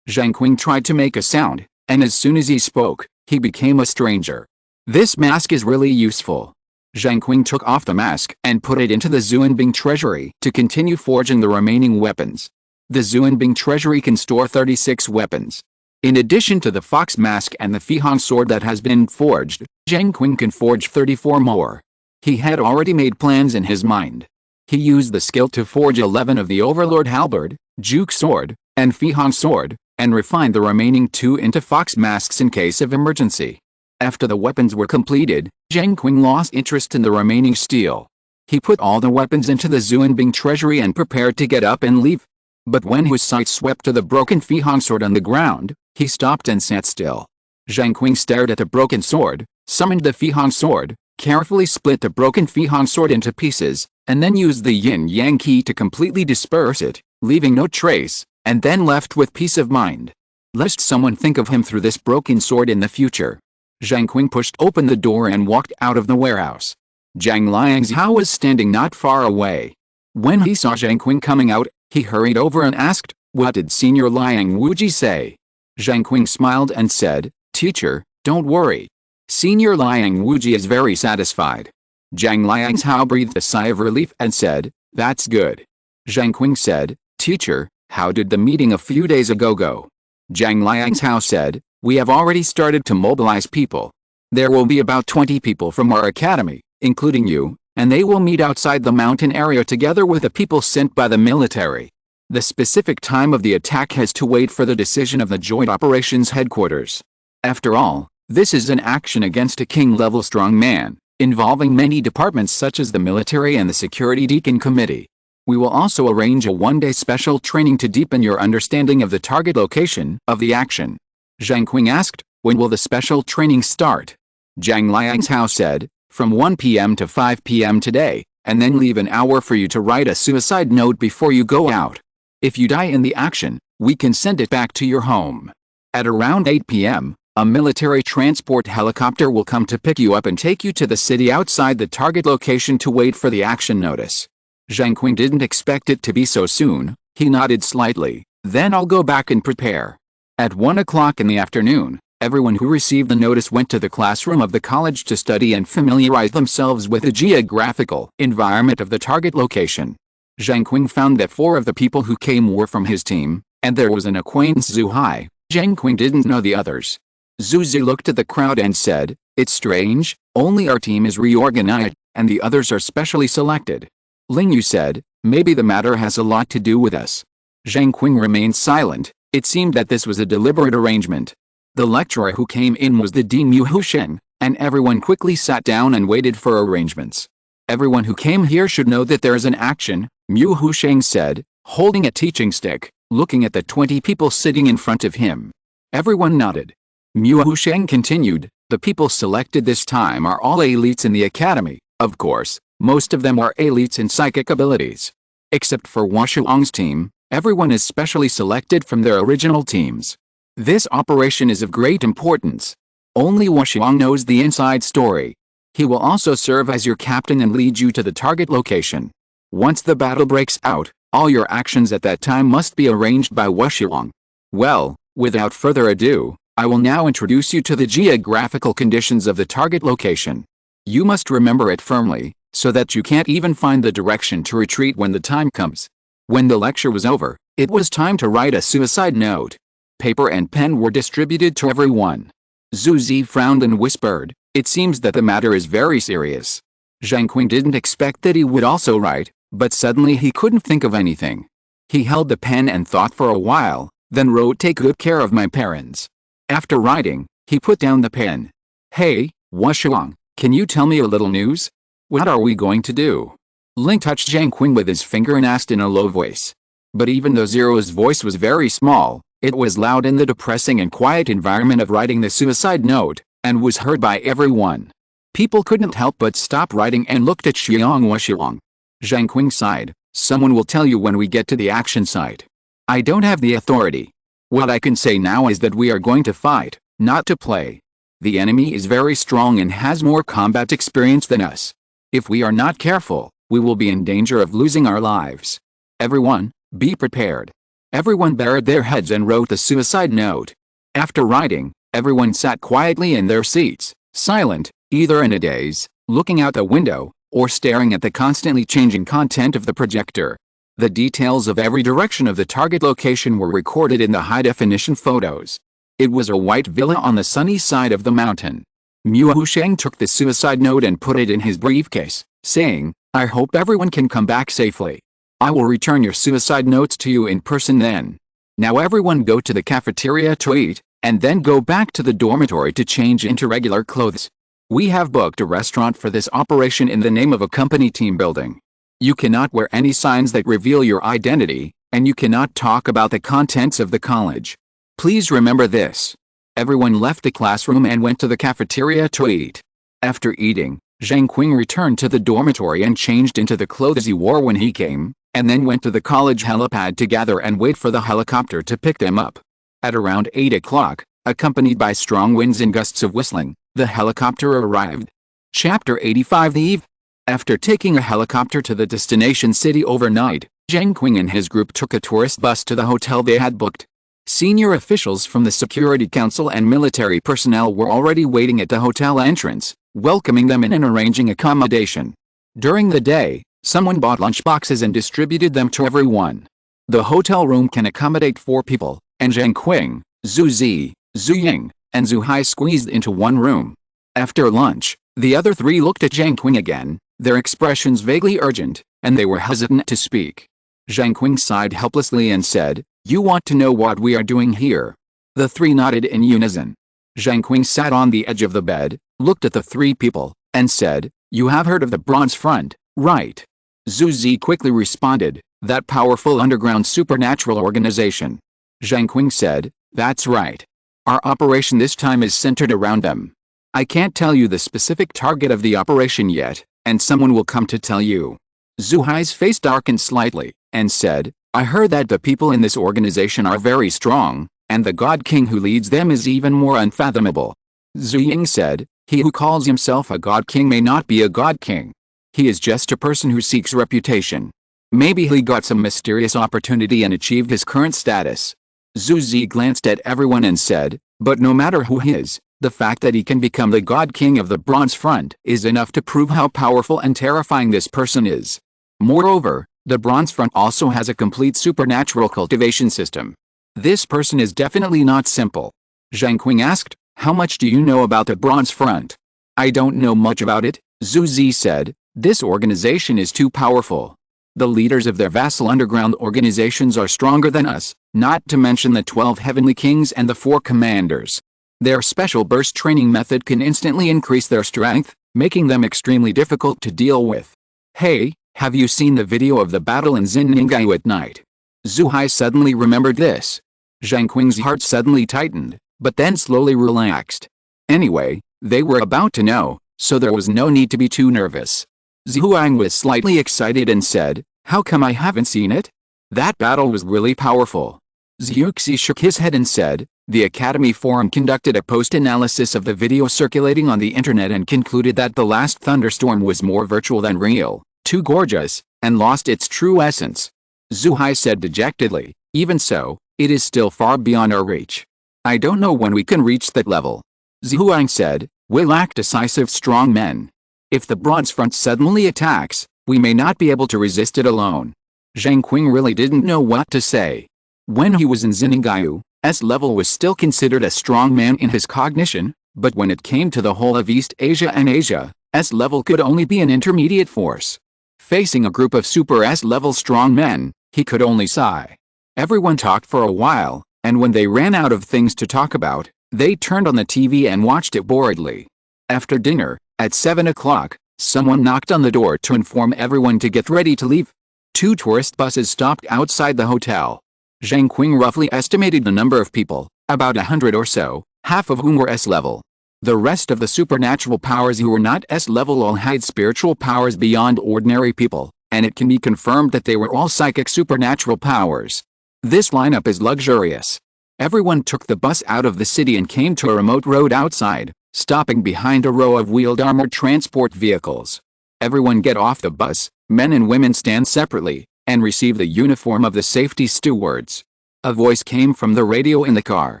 Zheng Qing tried to make a sound, and as soon as he spoke, he became a stranger. This mask is really useful. Zheng Qing took off the mask and put it into the Zuanbing treasury to continue forging the remaining weapons. The Zuanbing treasury can store 36 weapons. In addition to the fox mask and the Fihong sword that has been forged, Zheng Qing can forge 34 more. He had already made plans in his mind. He used the skill to forge 11 of the Overlord halberd, Juke sword, and Fihong sword, and refined the remaining 2 into fox masks in case of emergency. After the weapons were completed, Zheng Qing lost interest in the remaining steel. He put all the weapons into the Zuanbing treasury and prepared to get up and leave. But when his sight swept to the broken Fihong sword on the ground, he stopped and sat still. Zheng Qing stared at the broken sword, summoned the Fihong sword, carefully split the broken Fihong sword into pieces, and then used the yin-yang key to completely disperse it, leaving no trace, and then left with peace of mind. Lest someone think of him through this broken sword in the future. Zheng Qing pushed open the door and walked out of the warehouse. Zhang Liangzhao was standing not far away. When he saw Zheng Qing coming out, he hurried over and asked, "What did Senior Liang Wuji say?" Zheng Qing smiled and said, "Teacher, don't worry. Senior Liang Wuji is very satisfied." Zhang Liangzhao breathed a sigh of relief and said, "That's good." Zheng Qing said, "Teacher, how did the meeting a few days ago go?" Zhang Liangzhao said, "We have already started to mobilize people. There will be about 20 people from our academy, including you, and they will meet outside the mountain area together with the people sent by the military. The specific time of the attack has to wait for the decision of the Joint Operations Headquarters. After all, this is an action against a king-level strong man, involving many departments such as the military and the Security Deacon Committee. We will also arrange a one-day special training to deepen your understanding of the target location of the action." Zheng Qing asked, "When will the special training start?" Zhang Liangzhao said, "From 1 p.m. to 5 p.m. today, and then leave an hour for you to write a suicide note before you go out. If you die in the action, we can send it back to your home. At around 8 p.m., a military transport helicopter will come to pick you up and take you to the city outside the target location to wait for the action notice." Zheng Qing didn't expect it to be so soon. He nodded slightly. "Then I'll go back and prepare." At 1 o'clock in the afternoon, everyone who received the notice went to the classroom of the college to study and familiarize themselves with the geographical environment of the target location. Zheng Qing found that 4 of the people who came were from his team, and there was an acquaintance Zhu Hai. Zheng Qing didn't know the others. Zhu Zi looked at the crowd and said, "It's strange, only our team is reorganized, and the others are specially selected." Ling Yu said, "Maybe the matter has a lot to do with us." Zheng Qing remained silent. It seemed that this was a deliberate arrangement. The lecturer who came in was the Dean Mu Husheng, and everyone quickly sat down and waited for arrangements. "Everyone who came here should know that there is an action," Mu Husheng said, holding a teaching stick, looking at the 20 people sitting in front of him. Everyone nodded. Mu Husheng continued, "The people selected this time are all elites in the academy. Of course, most of them are elites in psychic abilities. Except for Washuang's team, everyone is specially selected from their original teams. This operation is of great importance. Only Washuang knows the inside story. He will also serve as your captain and lead you to the target location. Once the battle breaks out, all your actions at that time must be arranged by Washuang. Well, without further ado, I will now introduce you to the geographical conditions of the target location. You must remember it firmly, so that you can't even find the direction to retreat when the time comes." When the lecture was over, it was time to write a suicide note. Paper and pen were distributed to everyone. Zhu Zi frowned and whispered, "It seems that the matter is very serious." Zheng Qing didn't expect that he would also write, but suddenly he couldn't think of anything. He held the pen and thought for a while, then wrote, "Take good care of my parents." After writing, he put down the pen. "Hey, Washuang, can you tell me a little news? What are we going to do?" Ling touched Zheng Qing with his finger and asked in a low voice. But even though Zero's voice was very small, it was loud in the depressing and quiet environment of writing the suicide note, and was heard by everyone. People couldn't help but stop writing and looked at Xiang Washuang. Zheng Qing sighed. Someone will tell you when we get to the action site. I don't have the authority. What I can say now is that we are going to fight, not to play. The enemy is very strong and has more combat experience than us. If we are not careful, we will be in danger of losing our lives. Everyone, be prepared. Everyone bared their heads and wrote the suicide note. After writing, everyone sat quietly in their seats, silent, either in a daze, looking out the window, or staring at the constantly changing content of the projector. The details of every direction of the target location were recorded in the high-definition photos. It was a white villa on the sunny side of the mountain. Mu Husheng took the suicide note and put it in his briefcase, saying, I hope everyone can come back safely. I will return your suicide notes to you in person then. Now everyone go to the cafeteria to eat, and then go back to the dormitory to change into regular clothes. We have booked a restaurant for this operation in the name of a company team building. You cannot wear any signs that reveal your identity, and you cannot talk about the contents of the college. Please remember this. Everyone left the classroom and went to the cafeteria to eat. After eating, Zheng Qing returned to the dormitory and changed into the clothes he wore when he came, and then went to the college helipad to gather and wait for the helicopter to pick them up. At around 8 o'clock, accompanied by strong winds and gusts of whistling, the helicopter arrived. Chapter 85 The Eve. After taking a helicopter to the destination city overnight, Zheng Qing and his group took a tourist bus to the hotel they had booked. Senior officials from the Security Council and military personnel were already waiting at the hotel entrance, welcoming them in and arranging accommodation. During the day, someone bought lunchboxes and distributed them to everyone. The hotel room can accommodate 4 people, and Zheng Qing, Zhu Zi, Zhu Ying, and Zhu Hai squeezed into one room. After lunch, the other 3 looked at Zheng Qing again, their expressions vaguely urgent, and they were hesitant to speak. Zheng Qing sighed helplessly and said, You want to know what we are doing here? The 3 nodded in unison. Zheng Qing sat on the edge of the bed, looked at the 3 people, and said, You have heard of the Bronze Front, right? Zhu Zi quickly responded, That powerful underground supernatural organization. Zheng Qing said, That's right. Our operation this time is centered around them. I can't tell you the specific target of the operation yet, and someone will come to tell you. Zhu Hai's face darkened slightly, and said, I heard that the people in this organization are very strong, and the God King who leads them is even more unfathomable. Zhu Ying said, He who calls himself a God King may not be a God King. He is just a person who seeks reputation. Maybe he got some mysterious opportunity and achieved his current status. Zhu Zi glanced at everyone and said, But no matter who he is, the fact that he can become the God King of the Bronze Front is enough to prove how powerful and terrifying this person is. Moreover, the Bronze Front also has a complete supernatural cultivation system. This person is definitely not simple. Zheng Qing asked, How much do you know about the Bronze Front? I don't know much about it, Zhu Zi said. This organization is too powerful. The leaders of their vassal underground organizations are stronger than us, not to mention the 12 heavenly kings and the 4 commanders. Their special burst training method can instantly increase their strength, making them extremely difficult to deal with. Hey, have you seen the video of the battle in Zinningayu at night? Zhu Hai suddenly remembered this. Zheng Qing's heart suddenly tightened, but then slowly relaxed. Anyway, they were about to know, so there was no need to be too nervous. Zhuang was slightly excited and said, How come I haven't seen it? That battle was really powerful. Zhuxi shook his head and said, The Academy Forum conducted a post-analysis of the video circulating on the internet and concluded that the last thunderstorm was more virtual than real, too gorgeous, and lost its true essence. Zhu Hai said dejectedly, Even so, it is still far beyond our reach. I don't know when we can reach that level. Zhuang said, We lack decisive strong men. If the Bronze Front suddenly attacks, we may not be able to resist it alone. Zheng Qing really didn't know what to say. When he was in Zinningayu, S-level was still considered a strong man in his cognition, but when it came to the whole of East Asia and Asia, S-level could only be an intermediate force. Facing a group of super S-level strong men, he could only sigh. Everyone talked for a while, and when they ran out of things to talk about, they turned on the TV and watched it boredly. After dinner, at 7 o'clock, someone knocked on the door to inform everyone to get ready to leave. 2 tourist buses stopped outside the hotel. Zheng Qing roughly estimated the number of people, about 100 or so, half of whom were S-level. The rest of the supernatural powers who were not S-level all had spiritual powers beyond ordinary people, and it can be confirmed that they were all psychic supernatural powers. This lineup is luxurious. Everyone took the bus out of the city and came to a remote road outside, stopping behind a row of wheeled armored transport vehicles. Everyone get off the bus, men and women stand separately, and receive the uniform of the safety stewards. A voice came from the radio in the car.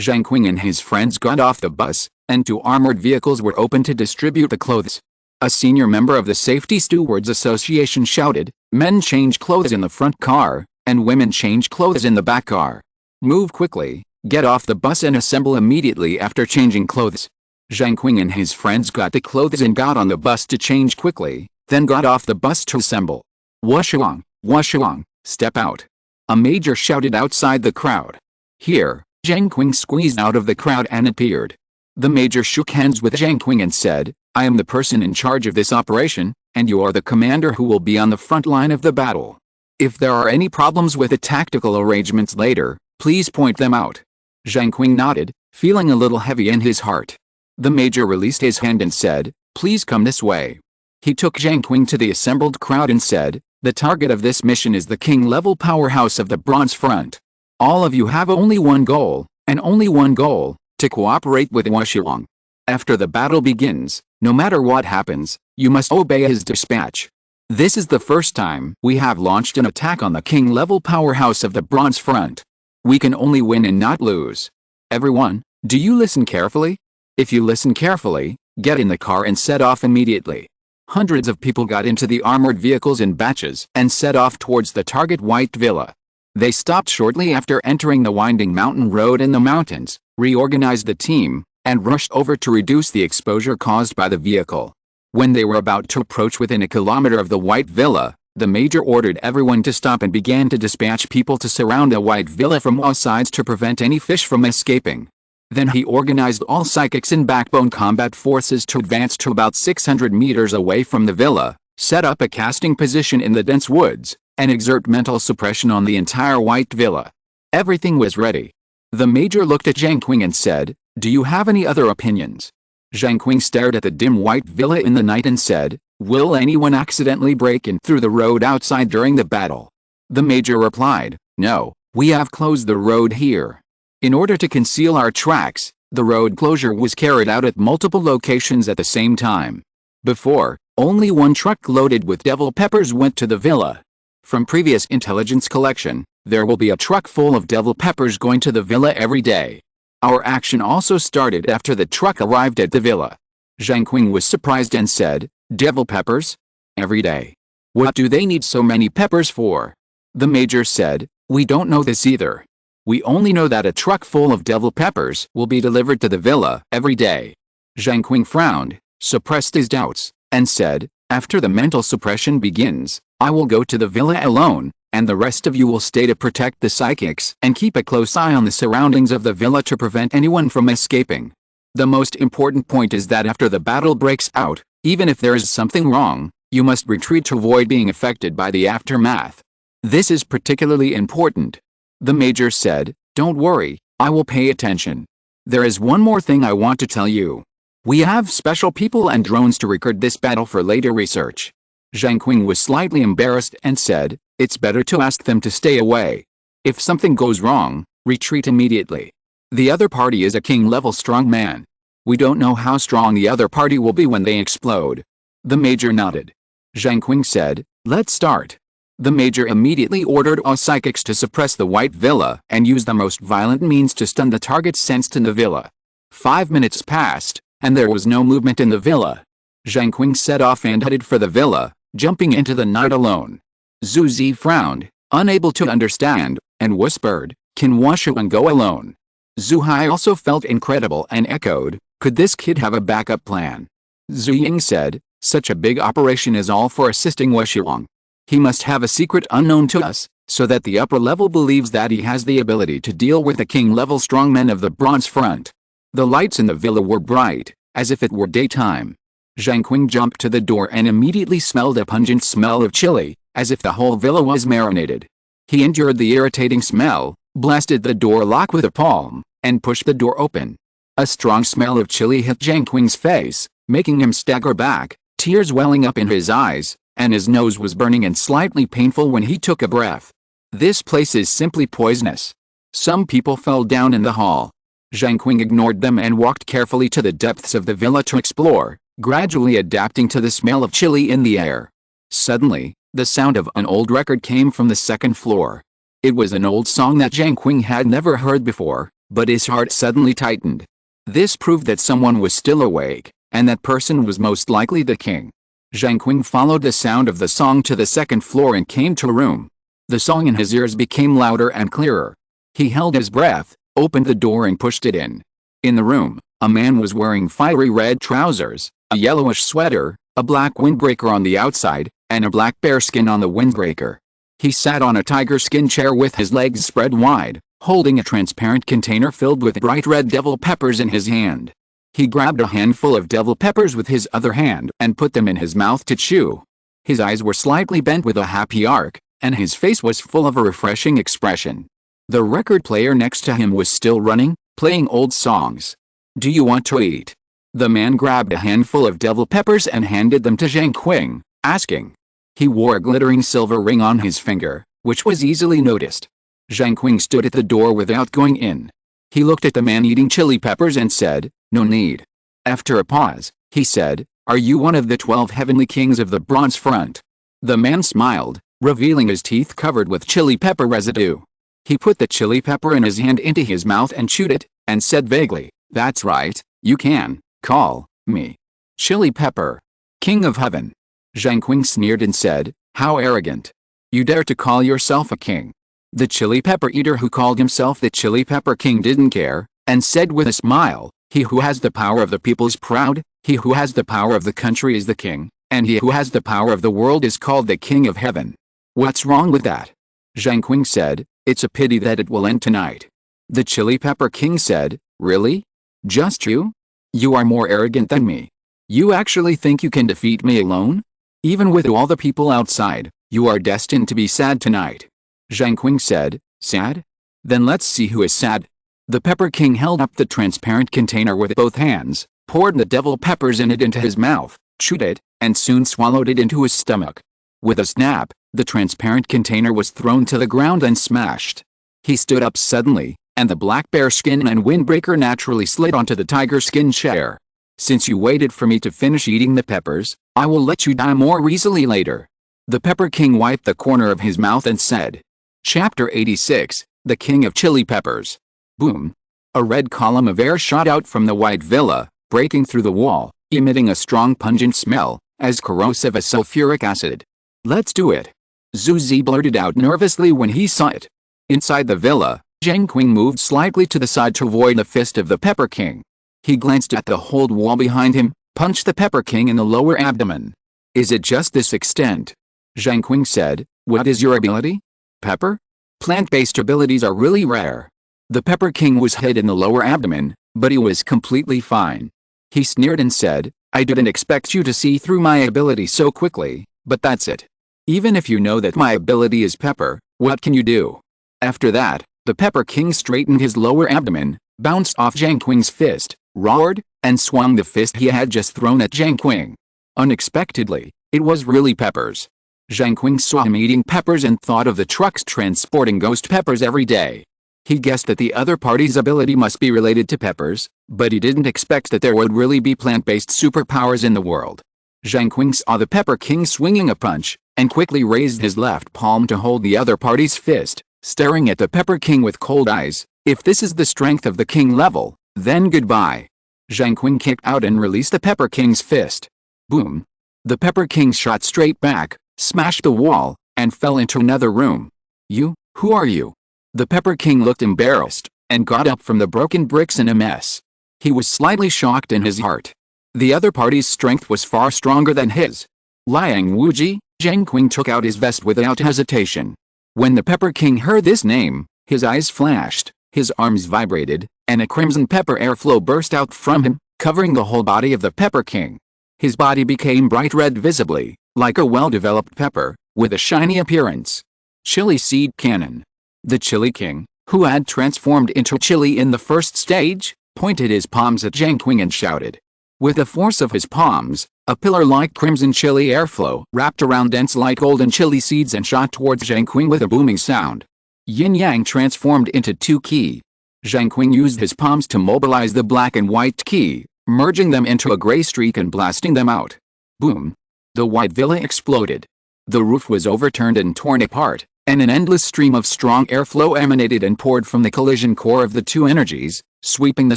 Zheng Qing and his friends got off the bus, and 2 armored vehicles were opened to distribute the clothes. A senior member of the Safety Stewards Association shouted, "Men change clothes in the front car, and women change clothes in the back car. Move quickly, get off the bus and assemble immediately after changing clothes." Zheng Qing and his friends got the clothes and got on the bus to change quickly, then got off the bus to assemble. Washuang, step out!" a major shouted outside the crowd. Here, Zheng Qing squeezed out of the crowd and appeared. The major shook hands with Zheng Qing and said, "I am the person in charge of this operation, and you are the commander who will be on the front line of the battle. If there are any problems with the tactical arrangements later, please point them out." Zheng Qing nodded, feeling a little heavy in his heart. The major released his hand and said, "Please come this way." He took Zheng Qing to the assembled crowd and said, "The target of this mission is the king-level powerhouse of the Bronze Front. All of you have only one goal, and only one goal, to cooperate with Washuang. After the battle begins, no matter what happens, you must obey his dispatch. This is the first time we have launched an attack on the king-level powerhouse of the Bronze Front. We can only win and not lose. Everyone, do you listen carefully? If you listen carefully, get in the car and set off immediately." Hundreds of people got into the armored vehicles in batches and set off towards the target White Villa. They stopped shortly after entering the winding mountain road in the mountains, reorganized the team, and rushed over to reduce the exposure caused by the vehicle. When they were about to approach within a kilometer of the White Villa, the major ordered everyone to stop and began to dispatch people to surround the White Villa from all sides to prevent any fish from escaping. Then he organized all psychics and backbone combat forces to advance to about 600 meters away from the villa, set up a casting position in the dense woods, and exert mental suppression on the entire White Villa. Everything was ready. The major looked at Zheng Qing and said, "Do you have any other opinions?" Zheng Qing stared at the dim White Villa in the night and said, "Will anyone accidentally break in through the road outside during the battle?" The major replied, "No, we have closed the road here. In order to conceal our tracks, the road closure was carried out at multiple locations at the same time. Before, only one truck loaded with devil peppers went to the villa. From previous intelligence collection, there will be a truck full of devil peppers going to the villa every day. Our action also started after the truck arrived at the villa." Zheng Qing was surprised and said, "Devil peppers? Every day? What do they need so many peppers for?" The major said, "We don't know this either. We only know that a truck full of devil peppers will be delivered to the villa every day." Zheng Qing frowned, suppressed his doubts, and said, "After the mental suppression begins, I will go to the villa alone, and the rest of you will stay to protect the psychics and keep a close eye on the surroundings of the villa to prevent anyone from escaping. The most important point is that after the battle breaks out, even if there is something wrong, you must retreat to avoid being affected by the aftermath. This is particularly important." The major said, "Don't worry, I will pay attention. There is one more thing I want to tell you. We have special people and drones to record this battle for later research." Zheng Qing was slightly embarrassed and said, "It's better to ask them to stay away. If something goes wrong, retreat immediately. The other party is a king-level strong man. We don't know how strong the other party will be when they explode." The major nodded. Zheng Qing said, "Let's start." The major immediately ordered all psychics to suppress the White Villa and use the most violent means to stun the targets sensed in the villa. 5 minutes passed, and there was no movement in the villa. Zheng Qing set off and headed for the villa, jumping into the night alone. Zhu Zi frowned, unable to understand, and whispered, "Can Washuang go alone?" Zhu Hai also felt incredible and echoed, "Could this kid have a backup plan?" Zhu Ying said, "Such a big operation is all for assisting Washuang. He must have a secret unknown to us, so that the upper level believes that he has the ability to deal with the king-level strongmen of the Bronze Front." The lights in the villa were bright, as if it were daytime. Zheng Qing jumped to the door and immediately smelled a pungent smell of chili, as if the whole villa was marinated. He endured the irritating smell, blasted the door lock with a palm, and pushed the door open. A strong smell of chili hit Zheng Qing's face, making him stagger back, tears welling up in his eyes, and his nose was burning and slightly painful when he took a breath. This place is simply poisonous. Some people fell down in the hall. Zheng Qing ignored them and walked carefully to the depths of the villa to explore, gradually adapting to the smell of chili in the air. Suddenly, the sound of an old record came from the second floor. It was an old song that Zheng Qing had never heard before, but his heart suddenly tightened. This proved that someone was still awake, and that person was most likely the king. Zheng Qing followed the sound of the song to the second floor and came to a room. The song in his ears became louder and clearer. He held his breath, opened the door and pushed it in. In the room, a man was wearing fiery red trousers, a yellowish sweater, a black windbreaker on the outside, and a black bearskin on the windbreaker. He sat on a tiger skin chair with his legs spread wide, holding a transparent container filled with bright red devil peppers in his hand. He grabbed a handful of devil peppers with his other hand and put them in his mouth to chew. His eyes were slightly bent with a happy arc, and his face was full of a refreshing expression. The record player next to him was still running, playing old songs. "Do you want to eat?" The man grabbed a handful of devil peppers and handed them to Zheng Qing, asking. He wore a glittering silver ring on his finger, which was easily noticed. Zheng Qing stood at the door without going in. He looked at the man eating chili peppers and said, "No need." After a pause, he said, "Are you one of the 12 heavenly kings of the bronze front?" The man smiled, revealing his teeth covered with chili pepper residue. He put the chili pepper in his hand into his mouth and chewed it, and said vaguely, "That's right, you can call me Chili Pepper, King of Heaven." Zheng Qing sneered and said, "How arrogant. You dare to call yourself a king." The chili pepper eater who called himself the Chili Pepper King didn't care, and said with a smile, "He who has the power of the people is proud, he who has the power of the country is the king, and he who has the power of the world is called the King of Heaven. What's wrong with that?" Zheng Qing said, "It's a pity that it will end tonight." The Chili Pepper King said, "Really? Just you? You are more arrogant than me. You actually think you can defeat me alone? Even with all the people outside, you are destined to be sad tonight." Zheng Qing said, "Sad? Then let's see who is sad." The Pepper King held up the transparent container with both hands, poured the devil peppers in it into his mouth, chewed it, and soon swallowed it into his stomach. With a snap, the transparent container was thrown to the ground and smashed. He stood up suddenly, and the black bear skin and windbreaker naturally slid onto the tiger skin chair. "Since you waited for me to finish eating the peppers, I will let you die more easily later." The Pepper King wiped the corner of his mouth and said. Chapter 86, The King of Chili Peppers. Boom! A red column of air shot out from the white villa, breaking through the wall, emitting a strong pungent smell, as corrosive as sulfuric acid. "Let's do it," Zhu Zi blurted out nervously when he saw it. Inside the villa, Zheng Qing moved slightly to the side to avoid the fist of the Pepper King. He glanced at the hold wall behind him, punched the Pepper King in the lower abdomen. "Is it just this extent?" Zheng Qing said. "What is your ability?" "Pepper? Plant-based abilities are really rare." The Pepper King was hit in the lower abdomen, but he was completely fine. He sneered and said, "I didn't expect you to see through my ability so quickly, but that's it. Even if you know that my ability is pepper, what can you do?" After that, the Pepper King straightened his lower abdomen, bounced off Zheng Qing's fist, roared, and swung the fist he had just thrown at Zheng Qing. Unexpectedly, it was really peppers. Zheng Qing saw him eating peppers and thought of the trucks transporting ghost peppers every day. He guessed that the other party's ability must be related to peppers, but he didn't expect that there would really be plant-based superpowers in the world. Zheng Qing saw the Pepper King swinging a punch, and quickly raised his left palm to hold the other party's fist, staring at the Pepper King with cold eyes. "If this is the strength of the king level, then goodbye." Zheng Qing kicked out and released the Pepper King's fist. Boom! The Pepper King shot straight back, smashed the wall, and fell into another room. Who are you?" The Pepper King looked embarrassed, and got up from the broken bricks in a mess. He was slightly shocked in his heart. The other party's strength was far stronger than his. "Liang Wuji," Zheng Qing took out his vest without hesitation. When the Pepper King heard this name, his eyes flashed, his arms vibrated, and a crimson pepper airflow burst out from him, covering the whole body of the Pepper King. His body became bright red visibly, like a well-developed pepper, with a shiny appearance. Chili Seed Cannon. The Chili King, who had transformed into chili in the first stage, pointed his palms at Zheng Qing and shouted. With the force of his palms, A pillar-like crimson chili airflow wrapped around dense light golden chili seeds and shot towards Zheng Qing with a booming sound. Yin-yang transformed into two qi. Zheng Qing used his palms to mobilize the black and white qi, merging them into a gray streak and blasting them out. Boom! The white villa exploded. The roof was overturned and torn apart, and an endless stream of strong airflow emanated and poured from the collision core of the two energies, sweeping the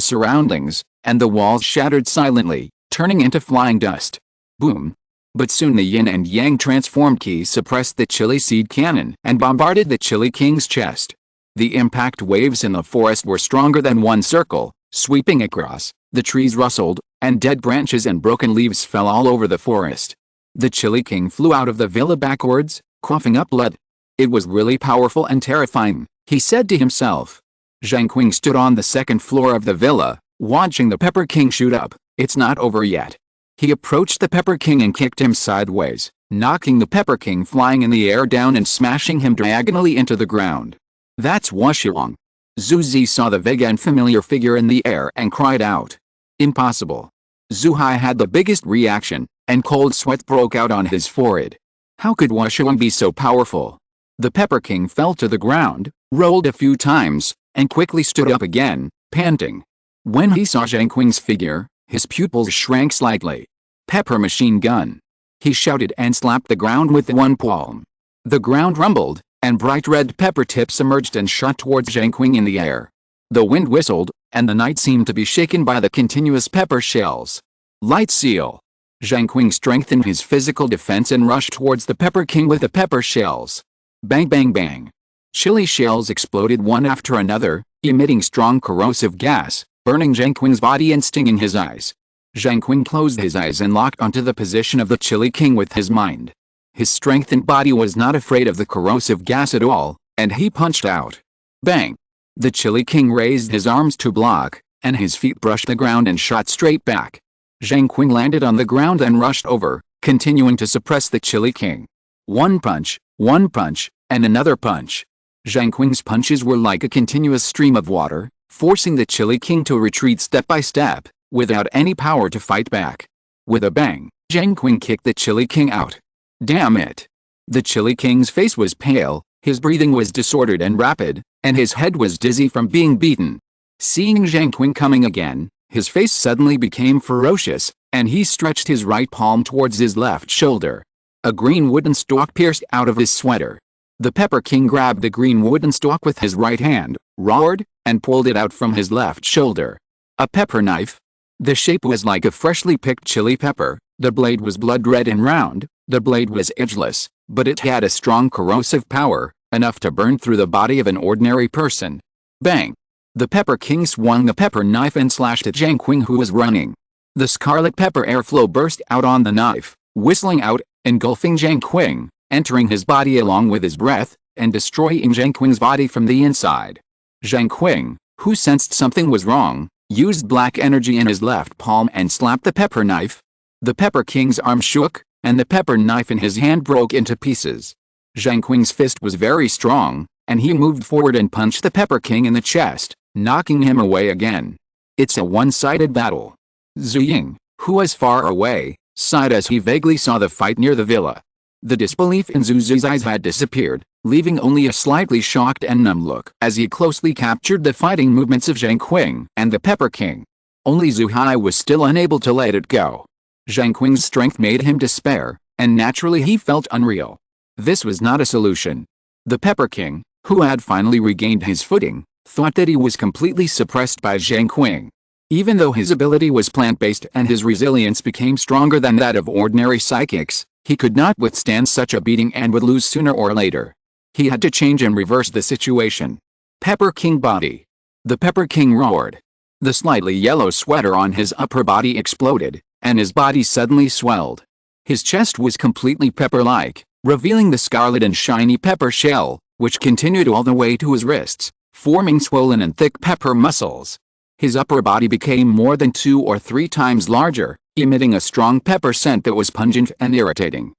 surroundings, and the walls shattered silently, turning into flying dust. Boom! But soon the yin and yang transformed qi suppressed the chili seed cannon and bombarded the Chili King's chest. The impact waves in the forest were stronger than one circle, sweeping across. The trees rustled, and dead branches and broken leaves fell all over the forest. The Chili King flew out of the villa backwards, coughing up blood. It was really powerful and terrifying, he said to himself. Zheng Qing stood on the second floor of the villa, watching the Pepper King shoot up. It's not over yet. He approached the Pepper King and kicked him sideways, knocking the Pepper King flying in the air down and smashing him diagonally into the ground. That's Wuxiang. Zhu Zi saw the vague and familiar figure in the air and cried out. Impossible. Zhu Hai had the biggest reaction, and cold sweat broke out on his forehead. How could Wuxiang be so powerful? The Pepper King fell to the ground, rolled a few times, and quickly stood up again, panting. When he saw Zheng Qing's figure, his pupils shrank slightly. Pepper machine gun. He shouted and slapped the ground with one palm. The ground rumbled, and bright red pepper tips emerged and shot towards Zheng Qing in the air. The wind whistled, and the night seemed to be shaken by the continuous pepper shells. Light seal. Zheng Qing strengthened his physical defense and rushed towards the Pepper King with the pepper shells. Bang bang bang. Chili shells exploded one after another, emitting strong corrosive gas, burning Zheng Qing's body and stinging his eyes. Zheng Qing closed his eyes and locked onto the position of the Chili King with his mind. His strengthened body was not afraid of the corrosive gas at all, and he punched out. Bang! The Chili King raised his arms to block, and his feet brushed the ground and shot straight back. Zheng Qing landed on the ground and rushed over, continuing to suppress the Chili King. One punch, and another punch. Zheng Qing's punches were like a continuous stream of water, forcing the Chili King to retreat step by step, without any power to fight back. With a bang, Zheng Qing kicked the Chili King out. Damn it! The Chili King's face was pale, his breathing was disordered and rapid, and his head was dizzy from being beaten. Seeing Zheng Qing coming again, his face suddenly became ferocious, and he stretched his right palm towards his left shoulder. A green wooden stalk pierced out of his sweater. The Pepper King grabbed the green wooden stalk with his right hand, roared, and pulled it out from his left shoulder. A pepper knife. The shape was like a freshly picked chili pepper, the blade was blood red and round, the blade was edgeless, but it had a strong corrosive power, enough to burn through the body of an ordinary person. Bang! The Pepper King swung the pepper knife and slashed at Zheng Qing, who was running. The scarlet pepper airflow burst out on the knife, whistling out, engulfing Zheng Qing, entering his body along with his breath, and destroying Zheng Qing's body from the inside. Zheng Qing, who sensed something was wrong, used black energy in his left palm and slapped the pepper knife. The Pepper King's arm shook, and the pepper knife in his hand broke into pieces. Zheng Qing's fist was very strong, and he moved forward and punched the Pepper King in the chest, knocking him away again. It's a one-sided battle. Zhu Ying, who was far away, sighed as he vaguely saw the fight near the villa. The disbelief in Zhu Zi's eyes had disappeared, leaving only a slightly shocked and numb look as he closely captured the fighting movements of Zheng Qing and the Pepper King. Only Zhu Hai was still unable to let it go. Zheng Qing's strength made him despair, and naturally he felt unreal. This was not a solution. The Pepper King, who had finally regained his footing, thought that he was completely suppressed by Zheng Qing. Even though his ability was plant-based and his resilience became stronger than that of ordinary psychics, he could not withstand such a beating and would lose sooner or later. He had to change and reverse the situation. Pepper King body. The Pepper King roared. The slightly yellow sweater on his upper body exploded, and his body suddenly swelled. His chest was completely pepper-like, revealing the scarlet and shiny pepper shell, which continued all the way to his wrists, forming swollen and thick pepper muscles. His upper body became more than 2 or 3 times larger, emitting a strong pepper scent that was pungent and irritating.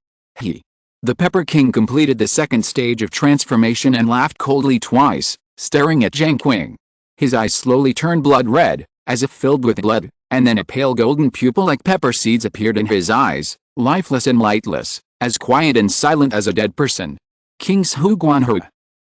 The Pepper King completed the second stage of transformation and laughed coldly twice, staring at Zheng Qing. His eyes slowly turned blood red, as if filled with blood, and then a pale golden pupil like pepper seeds appeared in his eyes, lifeless and lightless, as quiet and silent as a dead person. King's Hu Guan Hu.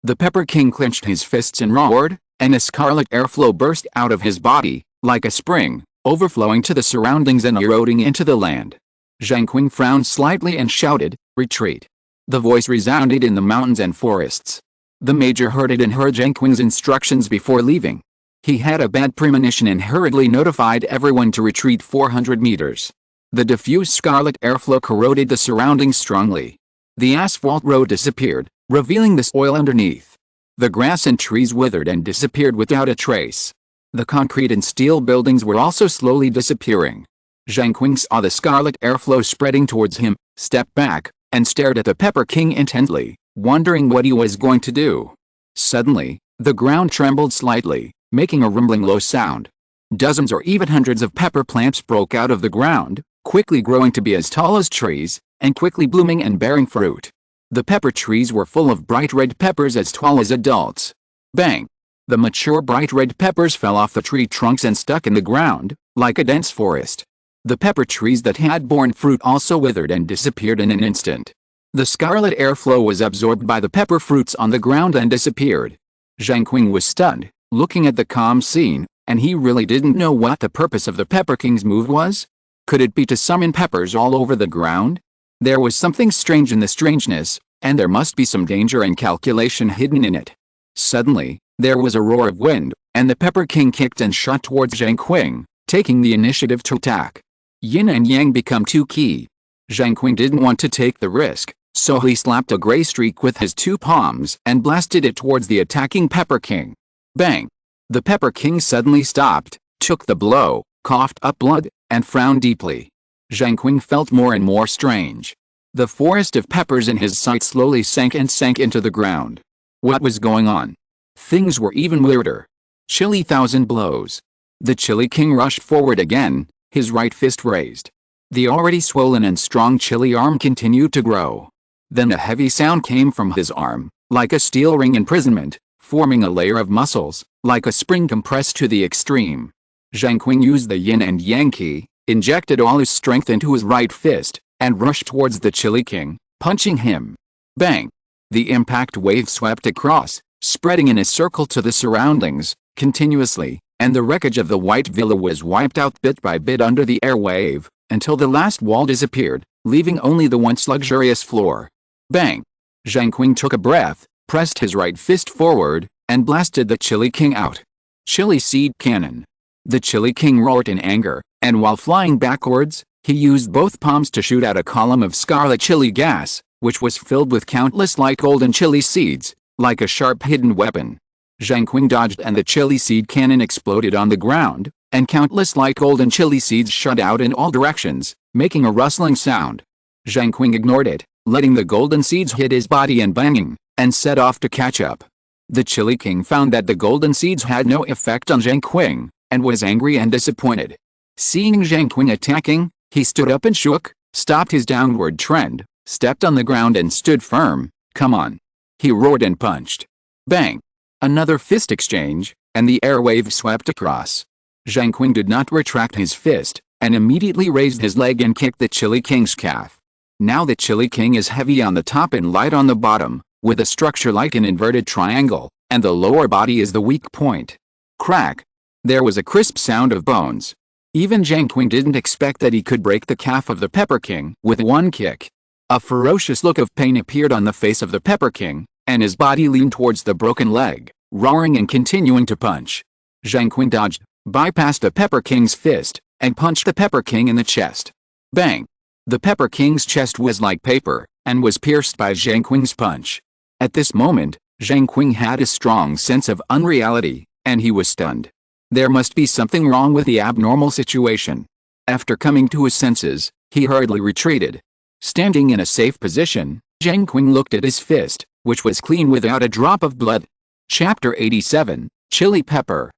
The Pepper King clenched his fists and roared, and a scarlet airflow burst out of his body, like a spring, overflowing to the surroundings and eroding into the land. Zheng Qing frowned slightly and shouted, "Retreat." The voice resounded in the mountains and forests. The major heard it and heard Zheng Qing's instructions before leaving. He had a bad premonition and hurriedly notified everyone to retreat 400 meters. The diffuse scarlet airflow corroded the surroundings strongly. The asphalt road disappeared, revealing the soil underneath. The grass and trees withered and disappeared without a trace. The concrete and steel buildings were also slowly disappearing. Zheng Qing saw the scarlet airflow spreading towards him, stepped back, and stared at the Pepper King intently, wondering what he was going to do. Suddenly, the ground trembled slightly, making a rumbling low sound. Dozens or even hundreds of pepper plants broke out of the ground, quickly growing to be as tall as trees, and quickly blooming and bearing fruit. The pepper trees were full of bright red peppers as tall as adults. Bang! The mature bright red peppers fell off the tree trunks and stuck in the ground, like a dense forest. The pepper trees that had borne fruit also withered and disappeared in an instant. The scarlet airflow was absorbed by the pepper fruits on the ground and disappeared. Zheng Qing was stunned, looking at the calm scene, and he really didn't know what the purpose of the Pepper King's move was. Could it be to summon peppers all over the ground? There was something strange in the strangeness, and there must be some danger and calculation hidden in it. Suddenly, there was a roar of wind, and the Pepper King kicked and shot towards Zheng Qing, taking the initiative to attack. Yin and Yang become too key. Zheng Qing didn't want to take the risk, so he slapped a gray streak with his two palms and blasted it towards the attacking Pepper King. Bang! The Pepper King suddenly stopped, took the blow, coughed up blood, and frowned deeply. Zheng Qing felt more and more strange. The forest of peppers in his sight slowly sank and sank into the ground. What was going on? Things were even weirder. Chilly thousand blows. The Chili King rushed forward again, his right fist raised. The already swollen and strong Chili arm continued to grow. Then a heavy sound came from his arm, like a steel ring imprisonment, forming a layer of muscles, like a spring compressed to the extreme. Zheng Qing used the yin and yang key, injected all his strength into his right fist, and rushed towards the Chili King, punching him. Bang! The impact wave swept across, spreading in a circle to the surroundings, continuously, and the wreckage of the white villa was wiped out bit by bit under the air wave, until the last wall disappeared, leaving only the once luxurious floor. Bang! Zheng Qing took a breath, pressed his right fist forward, and blasted the Chili King out. Chili Seed Cannon. The Chili King roared in anger, and while flying backwards, he used both palms to shoot out a column of scarlet chili gas, which was filled with countless light golden chili seeds, like a sharp hidden weapon. Zheng Qing dodged and the chili seed cannon exploded on the ground, and countless light golden chili seeds shot out in all directions, making a rustling sound. Zheng Qing ignored it, letting the golden seeds hit his body and banging, and set off to catch up. The Chili King found that the golden seeds had no effect on Zheng Qing, and was angry and disappointed. Seeing Zheng Qing attacking, he stood up and shook, stopped his downward trend, stepped on the ground and stood firm. Come on! He roared and punched. Bang! Another fist exchange, and the airwave swept across. Zheng Qing did not retract his fist, and immediately raised his leg and kicked the Chili King's calf. Now the Chili King is heavy on the top and light on the bottom, with a structure like an inverted triangle, and the lower body is the weak point. Crack! There was a crisp sound of bones. Even Zheng Qing didn't expect that he could break the calf of the Pepper King with one kick. A ferocious look of pain appeared on the face of the Pepper King, and his body leaned towards the broken leg, roaring and continuing to punch. Zheng Qing dodged, bypassed the Pepper King's fist, and punched the Pepper King in the chest. Bang! The Pepper King's chest was like paper, and was pierced by Zheng Qing's punch. At this moment, Zheng Qing had a strong sense of unreality, and he was stunned. There must be something wrong with the abnormal situation. After coming to his senses, he hurriedly retreated. Standing in a safe position, Zheng Qing looked at his fist, which was clean without a drop of blood. Chapter 87, Chili Pepper.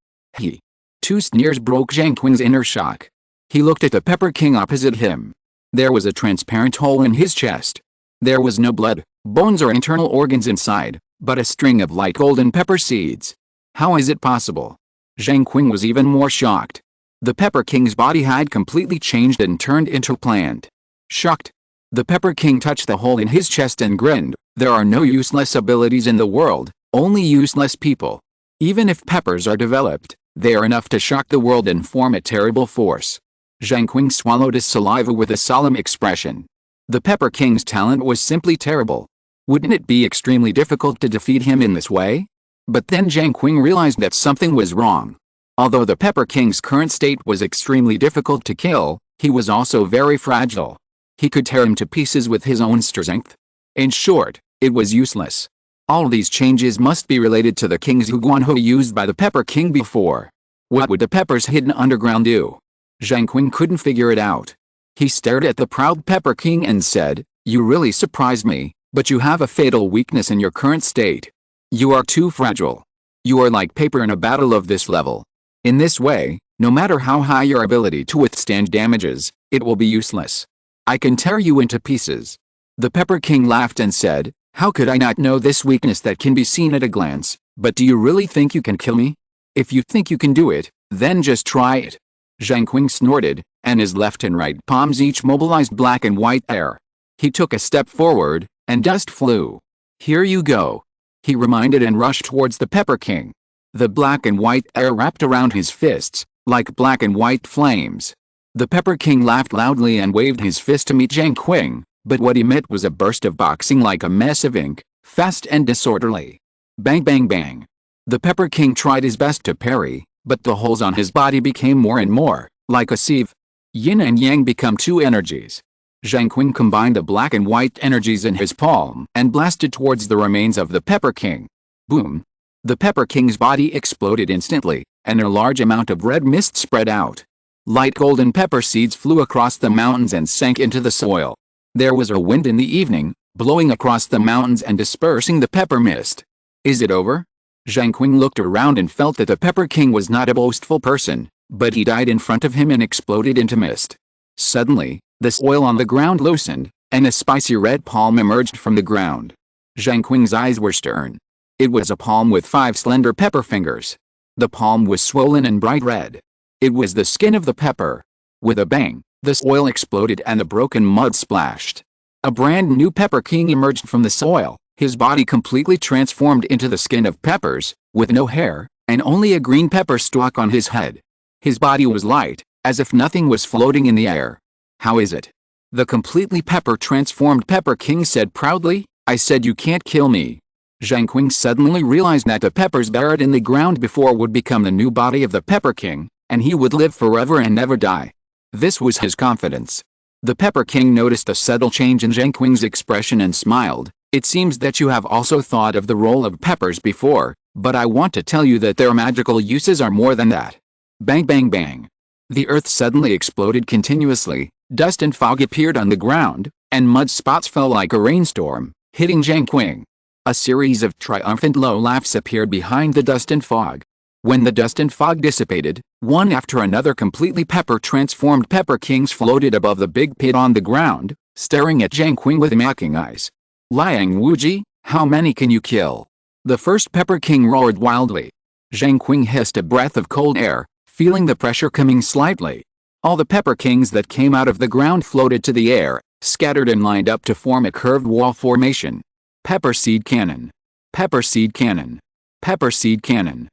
Two sneers broke Zheng Qing's inner shock. He looked at the Pepper King opposite him. There was a transparent hole in his chest. There was no blood, bones or internal organs inside, but a string of light golden pepper seeds. How is it possible? Zheng Qing was even more shocked. The Pepper King's body had completely changed and turned into plant. Shocked, the Pepper King touched the hole in his chest and grinned. There are no useless abilities in the world, only useless people. Even if peppers are developed, they are enough to shock the world and form a terrible force. Zheng Qing swallowed his saliva with a solemn expression. The Pepper King's talent was simply terrible. Wouldn't it be extremely difficult to defeat him in this way? But then Zheng Qing realized that something was wrong. Although the Pepper King's current state was extremely difficult to kill, he was also very fragile. He could tear him to pieces with his own strength. In short, it was useless. All these changes must be related to the King's Huguanho used by the Pepper King before. What would the peppers hidden underground do? Zheng Qing couldn't figure it out. He stared at the proud Pepper King and said, "You really surprised me, but you have a fatal weakness in your current state. You are too fragile. You are like paper in a battle of this level. In this way, no matter how high your ability to withstand damages, it will be useless. I can tear you into pieces." The Pepper King laughed and said, "How could I not know this weakness that can be seen at a glance? But do you really think you can kill me? If you think you can do it, then just try it." Zheng Qing snorted, and his left and right palms each mobilized black and white air. He took a step forward, and dust flew. "Here you go," he reminded and rushed towards the Pepper King. The black and white air wrapped around his fists, like black and white flames. The Pepper King laughed loudly and waved his fist to meet Zheng Qing, but what he met was a burst of boxing like a mess of ink, fast and disorderly. Bang bang bang. The Pepper King tried his best to parry, but the holes on his body became more and more, like a sieve. Yin and Yang become two energies. Zheng Qing combined the black and white energies in his palm and blasted towards the remains of the Pepper King. Boom! The Pepper King's body exploded instantly, and a large amount of red mist spread out. Light golden pepper seeds flew across the mountains and sank into the soil. There was a wind in the evening, blowing across the mountains and dispersing the pepper mist. Is it over? Zheng Qing looked around and felt that the Pepper King was not a boastful person, but he died in front of him and exploded into mist. Suddenly, the soil on the ground loosened, and a spicy red palm emerged from the ground. Zheng Qing's eyes were stern. It was a palm with 5 slender pepper fingers. The palm was swollen and bright red. It was the skin of the pepper. With a bang, the soil exploded and the broken mud splashed. A brand new Pepper King emerged from the soil, his body completely transformed into the skin of peppers, with no hair, and only a green pepper stalk on his head. His body was light, as if nothing was floating in the air. "How is it?" The completely pepper-transformed Pepper King said proudly. "I said you can't kill me." Zheng Qing suddenly realized that the peppers buried in the ground before would become the new body of the Pepper King, and he would live forever and never die. This was his confidence. The Pepper King noticed a subtle change in Zheng Qing's expression and smiled. "It seems that you have also thought of the role of peppers before, but I want to tell you that their magical uses are more than that." Bang bang bang. The earth suddenly exploded continuously, dust and fog appeared on the ground, and mud spots fell like a rainstorm, hitting Zheng Qing. A series of triumphant low laughs appeared behind the dust and fog. When the dust and fog dissipated, one after another completely pepper-transformed Pepper Kings floated above the big pit on the ground, staring at Zheng Qing with mocking eyes. "Liang Wuji, how many can you kill?" The first Pepper King roared wildly. Zheng Qing hissed a breath of cold air, feeling the pressure coming slightly. All the Pepper Kings that came out of the ground floated to the air, scattered and lined up to form a curved wall formation. Pepper seed cannon. Pepper seed cannon. Pepper seed cannon.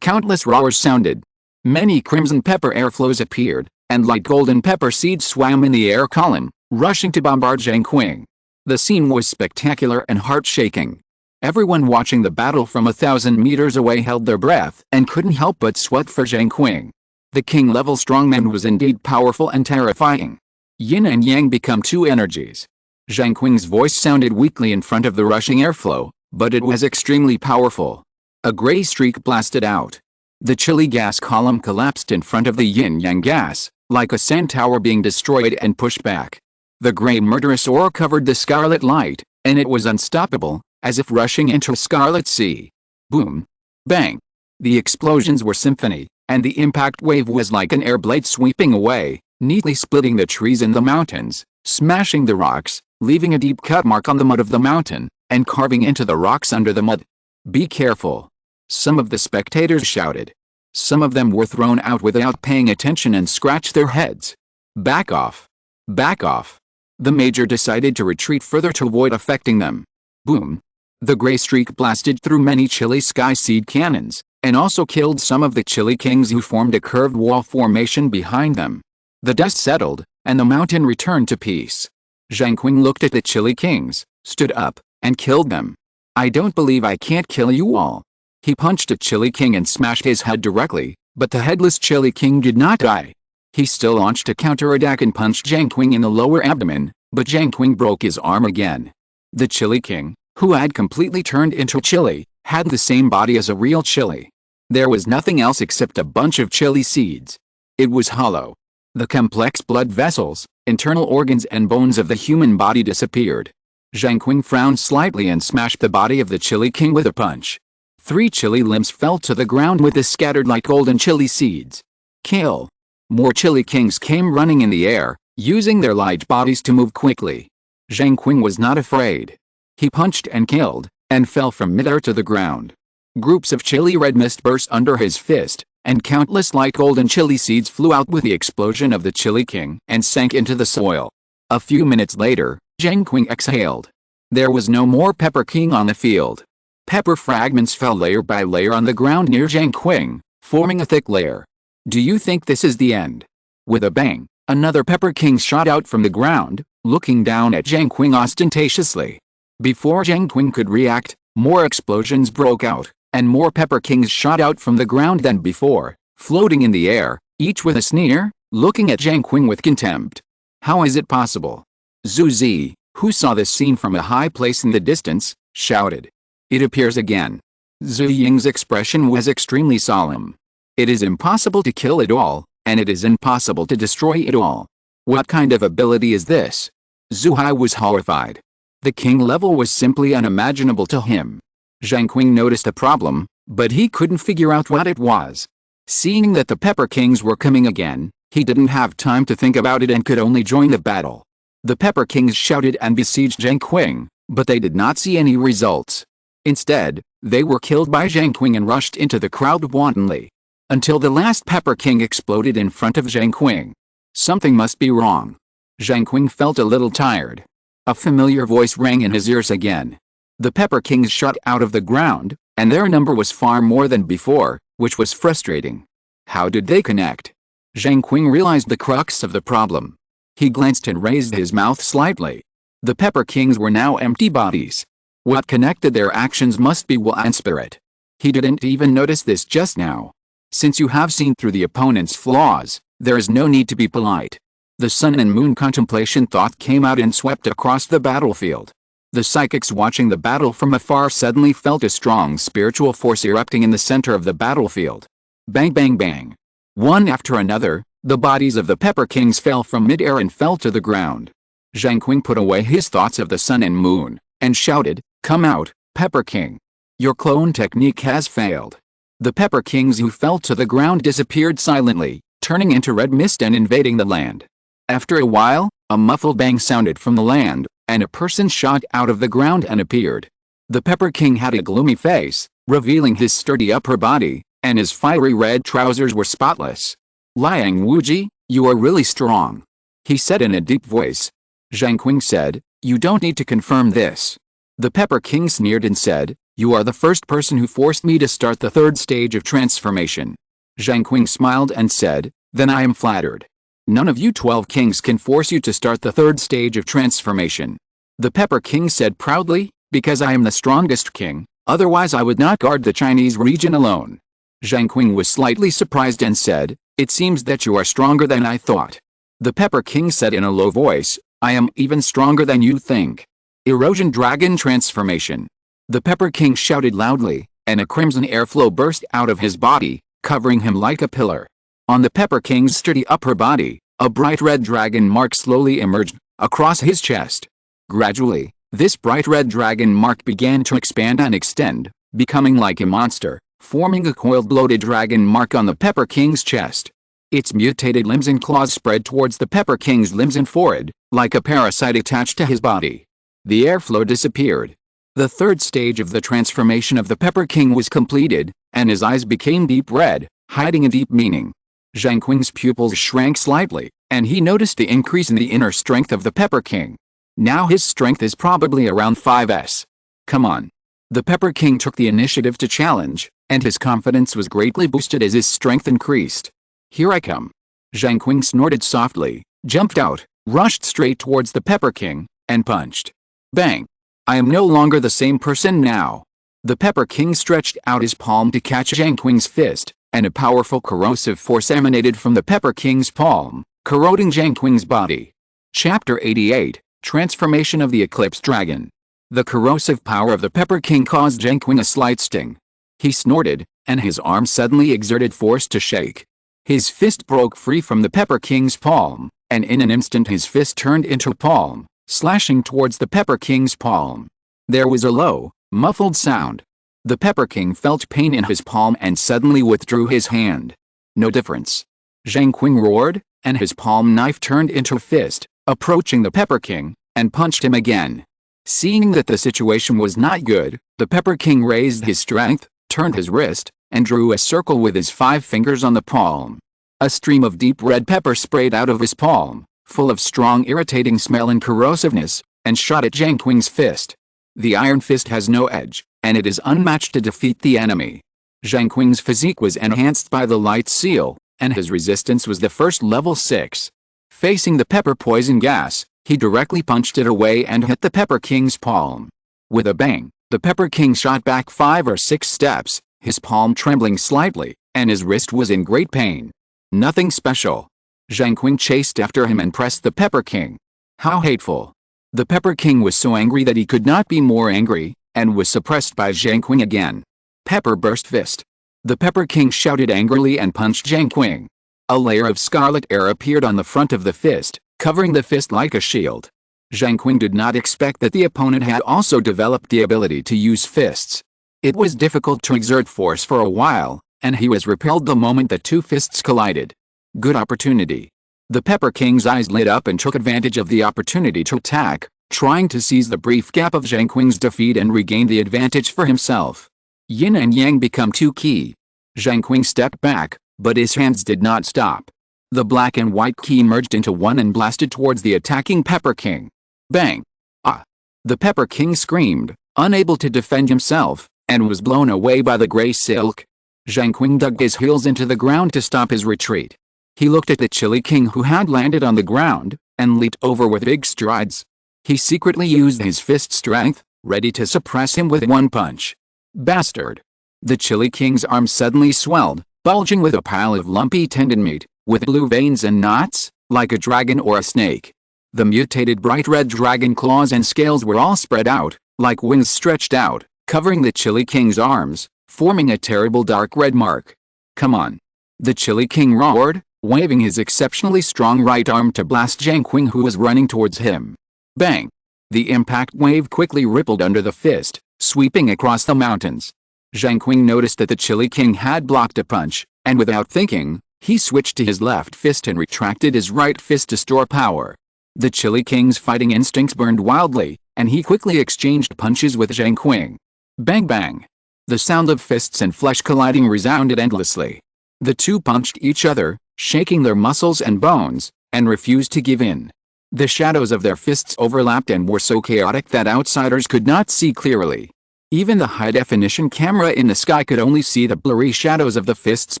Countless roars sounded. Many crimson pepper airflows appeared, and light golden pepper seeds swam in the air column, rushing to bombard Zheng Qing. The scene was spectacular and heart-shaking. Everyone watching the battle from 1,000 meters away held their breath and couldn't help but sweat for Zheng Qing. The king-level strongman was indeed powerful and terrifying. Yin and Yang become two energies. Zheng Qing's voice sounded weakly in front of the rushing airflow, but it was extremely powerful. A gray streak blasted out. The chilly gas column collapsed in front of the yin-yang gas, like a sand tower being destroyed and pushed back. The gray murderous aura covered the scarlet light, and it was unstoppable, as if rushing into a scarlet sea. Boom! Bang! The explosions were symphony, and the impact wave was like an air blade sweeping away, neatly splitting the trees in the mountains, smashing the rocks, leaving a deep cut mark on the mud of the mountain, and carving into the rocks under the mud. "Be careful!" some of the spectators shouted. Some of them were thrown out without paying attention and scratched their heads. Back off. Back off. The major decided to retreat further to avoid affecting them. Boom. The gray streak blasted through many chili sky seed cannons, and also killed some of the chili kings who formed a curved wall formation behind them. The dust settled, and the mountain returned to peace. Zheng Qing looked at the chili kings, stood up, and killed them. I don't believe I can't kill you all. He punched a chili king and smashed his head directly, but the headless chili king did not die. He still launched a counterattack and punched Zheng Qing in the lower abdomen, but Zheng Qing broke his arm again. The chili king, who had completely turned into chili, had the same body as a real chili. There was nothing else except a bunch of chili seeds. It was hollow. The complex blood vessels, internal organs and bones of the human body disappeared. Zheng Qing frowned slightly and smashed the body of the chili king with a punch. 3 chili limbs fell to the ground with the scattered like golden chili seeds. Kill. More chili kings came running in the air, using their light bodies to move quickly. Zheng Qing was not afraid. He punched and killed, and fell from midair to the ground. Groups of chili red mist burst under his fist, and countless light golden chili seeds flew out with the explosion of the chili king and sank into the soil. A few minutes later, Zheng Qing exhaled. There was no more pepper king on the field. Pepper fragments fell layer by layer on the ground near Zheng Qing, forming a thick layer. Do you think this is the end? With a bang, another pepper king shot out from the ground, looking down at Zheng Qing ostentatiously. Before Zheng Qing could react, more explosions broke out, and more pepper kings shot out from the ground than before, floating in the air, each with a sneer, looking at Zheng Qing with contempt. How is it possible? Zhu Zi, who saw this scene from a high place in the distance, shouted. It appears again. Zhu Ying's expression was extremely solemn. It is impossible to kill it all, and it is impossible to destroy it all. What kind of ability is this? Zhu Hai was horrified. The king level was simply unimaginable to him. Zheng Qing noticed a problem, but he couldn't figure out what it was. Seeing that the pepper kings were coming again, he didn't have time to think about it and could only join the battle. The pepper kings shouted and besieged Zheng Qing, but they did not see any results. Instead, they were killed by Zheng Qing and rushed into the crowd wantonly. Until the last pepper king exploded in front of Zheng Qing. Something must be wrong. Zheng Qing felt a little tired. A familiar voice rang in his ears again. The pepper kings shot out of the ground, and their number was far more than before, which was frustrating. How did they connect? Zheng Qing realized the crux of the problem. He glanced and raised his mouth slightly. The pepper kings were now empty bodies. What connected their actions must be will and spirit. He didn't even notice this just now. Since you have seen through the opponent's flaws, there is no need to be polite. The sun and moon contemplation thought came out and swept across the battlefield. The psychics watching the battle from afar suddenly felt a strong spiritual force erupting in the center of the battlefield. Bang bang bang. One after another, the bodies of the pepper kings fell from midair and fell to the ground. Zheng Qing put away his thoughts of the sun and moon, and shouted, "Come out, Pepper King. Your clone technique has failed." The pepper kings who fell to the ground disappeared silently, turning into red mist and invading the land. After a while, a muffled bang sounded from the land, and a person shot out of the ground and appeared. The pepper king had a gloomy face, revealing his sturdy upper body, and his fiery red trousers were spotless. "Liang Wuji, you are really strong," he said in a deep voice. Zheng Qing said, "You don't need to confirm this." The pepper king sneered and said, "You are the first person who forced me to start the third stage of transformation." Zheng Qing smiled and said, "Then I am flattered. None of you 12 kings can force you to start the third stage of transformation." The pepper king said proudly, "Because I am the strongest king, otherwise I would not guard the Chinese region alone." Zheng Qing was slightly surprised and said, "It seems that you are stronger than I thought." The pepper king said in a low voice, "I am even stronger than you think." Erosion Dragon Transformation. The pepper king shouted loudly, and a crimson airflow burst out of his body, covering him like a pillar. On the pepper king's sturdy upper body, a bright red dragon mark slowly emerged across his chest. Gradually, this bright red dragon mark began to expand and extend, becoming like a monster, forming a coiled bloated dragon mark on the pepper king's chest. Its mutated limbs and claws spread towards the pepper king's limbs and forehead, like a parasite attached to his body. The airflow disappeared. The third stage of the transformation of the pepper king was completed, and his eyes became deep red, hiding a deep meaning. Zheng Qing's pupils shrank slightly, and he noticed the increase in the inner strength of the Pepper King. Now his strength is probably around 5s. Come on. The Pepper King took the initiative to challenge, and his confidence was greatly boosted as his strength increased. Here I come. Zheng Qing snorted softly, jumped out, rushed straight towards the Pepper King, and punched. Bang! I am no longer the same person now. The Pepper King stretched out his palm to catch Zheng Qing's fist, and a powerful corrosive force emanated from the Pepper King's palm, corroding Zheng Qing's body. Chapter 88, Transformation of the Eclipse Dragon. The corrosive power of the Pepper King caused Zheng Qing a slight sting. He snorted, and his arm suddenly exerted force to shake. His fist broke free from the Pepper King's palm, and in an instant his fist turned into a palm, slashing towards the Pepper King's palm. There was a low, muffled sound. The Pepper King felt pain in his palm and suddenly withdrew his hand. No difference. Zheng Qing roared, and his palm knife turned into a fist, approaching the Pepper King, and punched him again. Seeing that the situation was not good, the Pepper King raised his strength, turned his wrist, and drew a circle with his 5 fingers on the palm. A stream of deep red pepper sprayed out of his palm, full of strong irritating smell and corrosiveness, and shot at Zheng Qing's fist. The iron fist has no edge, and it is unmatched to defeat the enemy. Zheng Qing's physique was enhanced by the light seal, and his resistance was the first level 6. Facing the pepper poison gas, he directly punched it away and hit the Pepper King's palm. With a bang, the Pepper King shot back 5 or 6 steps, his palm trembling slightly, and his wrist was in great pain. Nothing special. Zheng Qing chased after him and pressed the Pepper King. How hateful. The Pepper King was so angry that he could not be more angry, and was suppressed by Zheng Qing again. Pepper burst fist. The Pepper King shouted angrily and punched Zheng Qing. A layer of scarlet air appeared on the front of the fist, covering the fist like a shield. Zheng Qing did not expect that the opponent had also developed the ability to use fists. It was difficult to exert force for a while, and he was repelled the moment the 2 fists collided. Good opportunity. The Pepper King's eyes lit up and took advantage of the opportunity to attack, trying to seize the brief gap of Zheng Qing's defeat and regain the advantage for himself. Yin and Yang become 2 key. Zheng Qing stepped back, but his hands did not stop. The black and white key merged into one and blasted towards the attacking Pepper King. Bang! Ah! The Pepper King screamed, unable to defend himself, and was blown away by the gray silk. Zheng Qing dug his heels into the ground to stop his retreat. He looked at the Chili King who had landed on the ground, and leaped over with big strides. He secretly used his fist strength, ready to suppress him with one punch. Bastard! The Chili King's arm suddenly swelled, bulging with a pile of lumpy tendon meat, with blue veins and knots, like a dragon or a snake. The mutated bright red dragon claws and scales were all spread out, like wings stretched out, covering the Chili King's arms, forming a terrible dark red mark. Come on! The Chili King roared, waving his exceptionally strong right arm to blast Zheng Qing who was running towards him. Bang! The impact wave quickly rippled under the fist, sweeping across the mountains. Zheng Qing noticed that the Chili King had blocked a punch, and without thinking, he switched to his left fist and retracted his right fist to store power. The Chili King's fighting instincts burned wildly, and he quickly exchanged punches with Zheng Qing. Bang bang! The sound of fists and flesh colliding resounded endlessly. The two punched each other, shaking their muscles and bones, and refused to give in. The shadows of their fists overlapped and were so chaotic that outsiders could not see clearly. Even the high-definition camera in the sky could only see the blurry shadows of the fists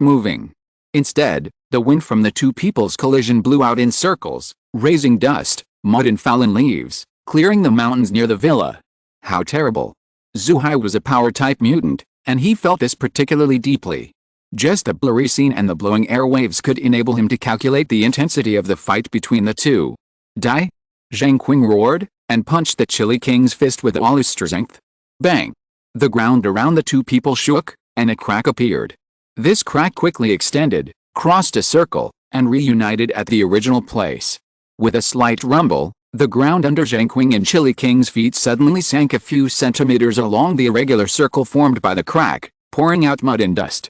moving. Instead, the wind from the two people's collision blew out in circles, raising dust, mud and fallen leaves, clearing the mountains near the villa. How terrible! Zuhai was a power-type mutant, and he felt this particularly deeply. Just the blurry scene and the blowing airwaves could enable him to calculate the intensity of the fight between the two. Die! Zheng Qing roared, and punched the Chili King's fist with all his strength. Bang! The ground around the two people shook, and a crack appeared. This crack quickly extended, crossed a circle, and reunited at the original place. With a slight rumble, the ground under Zheng Qing and Chili King's feet suddenly sank a few centimeters along the irregular circle formed by the crack, pouring out mud and dust.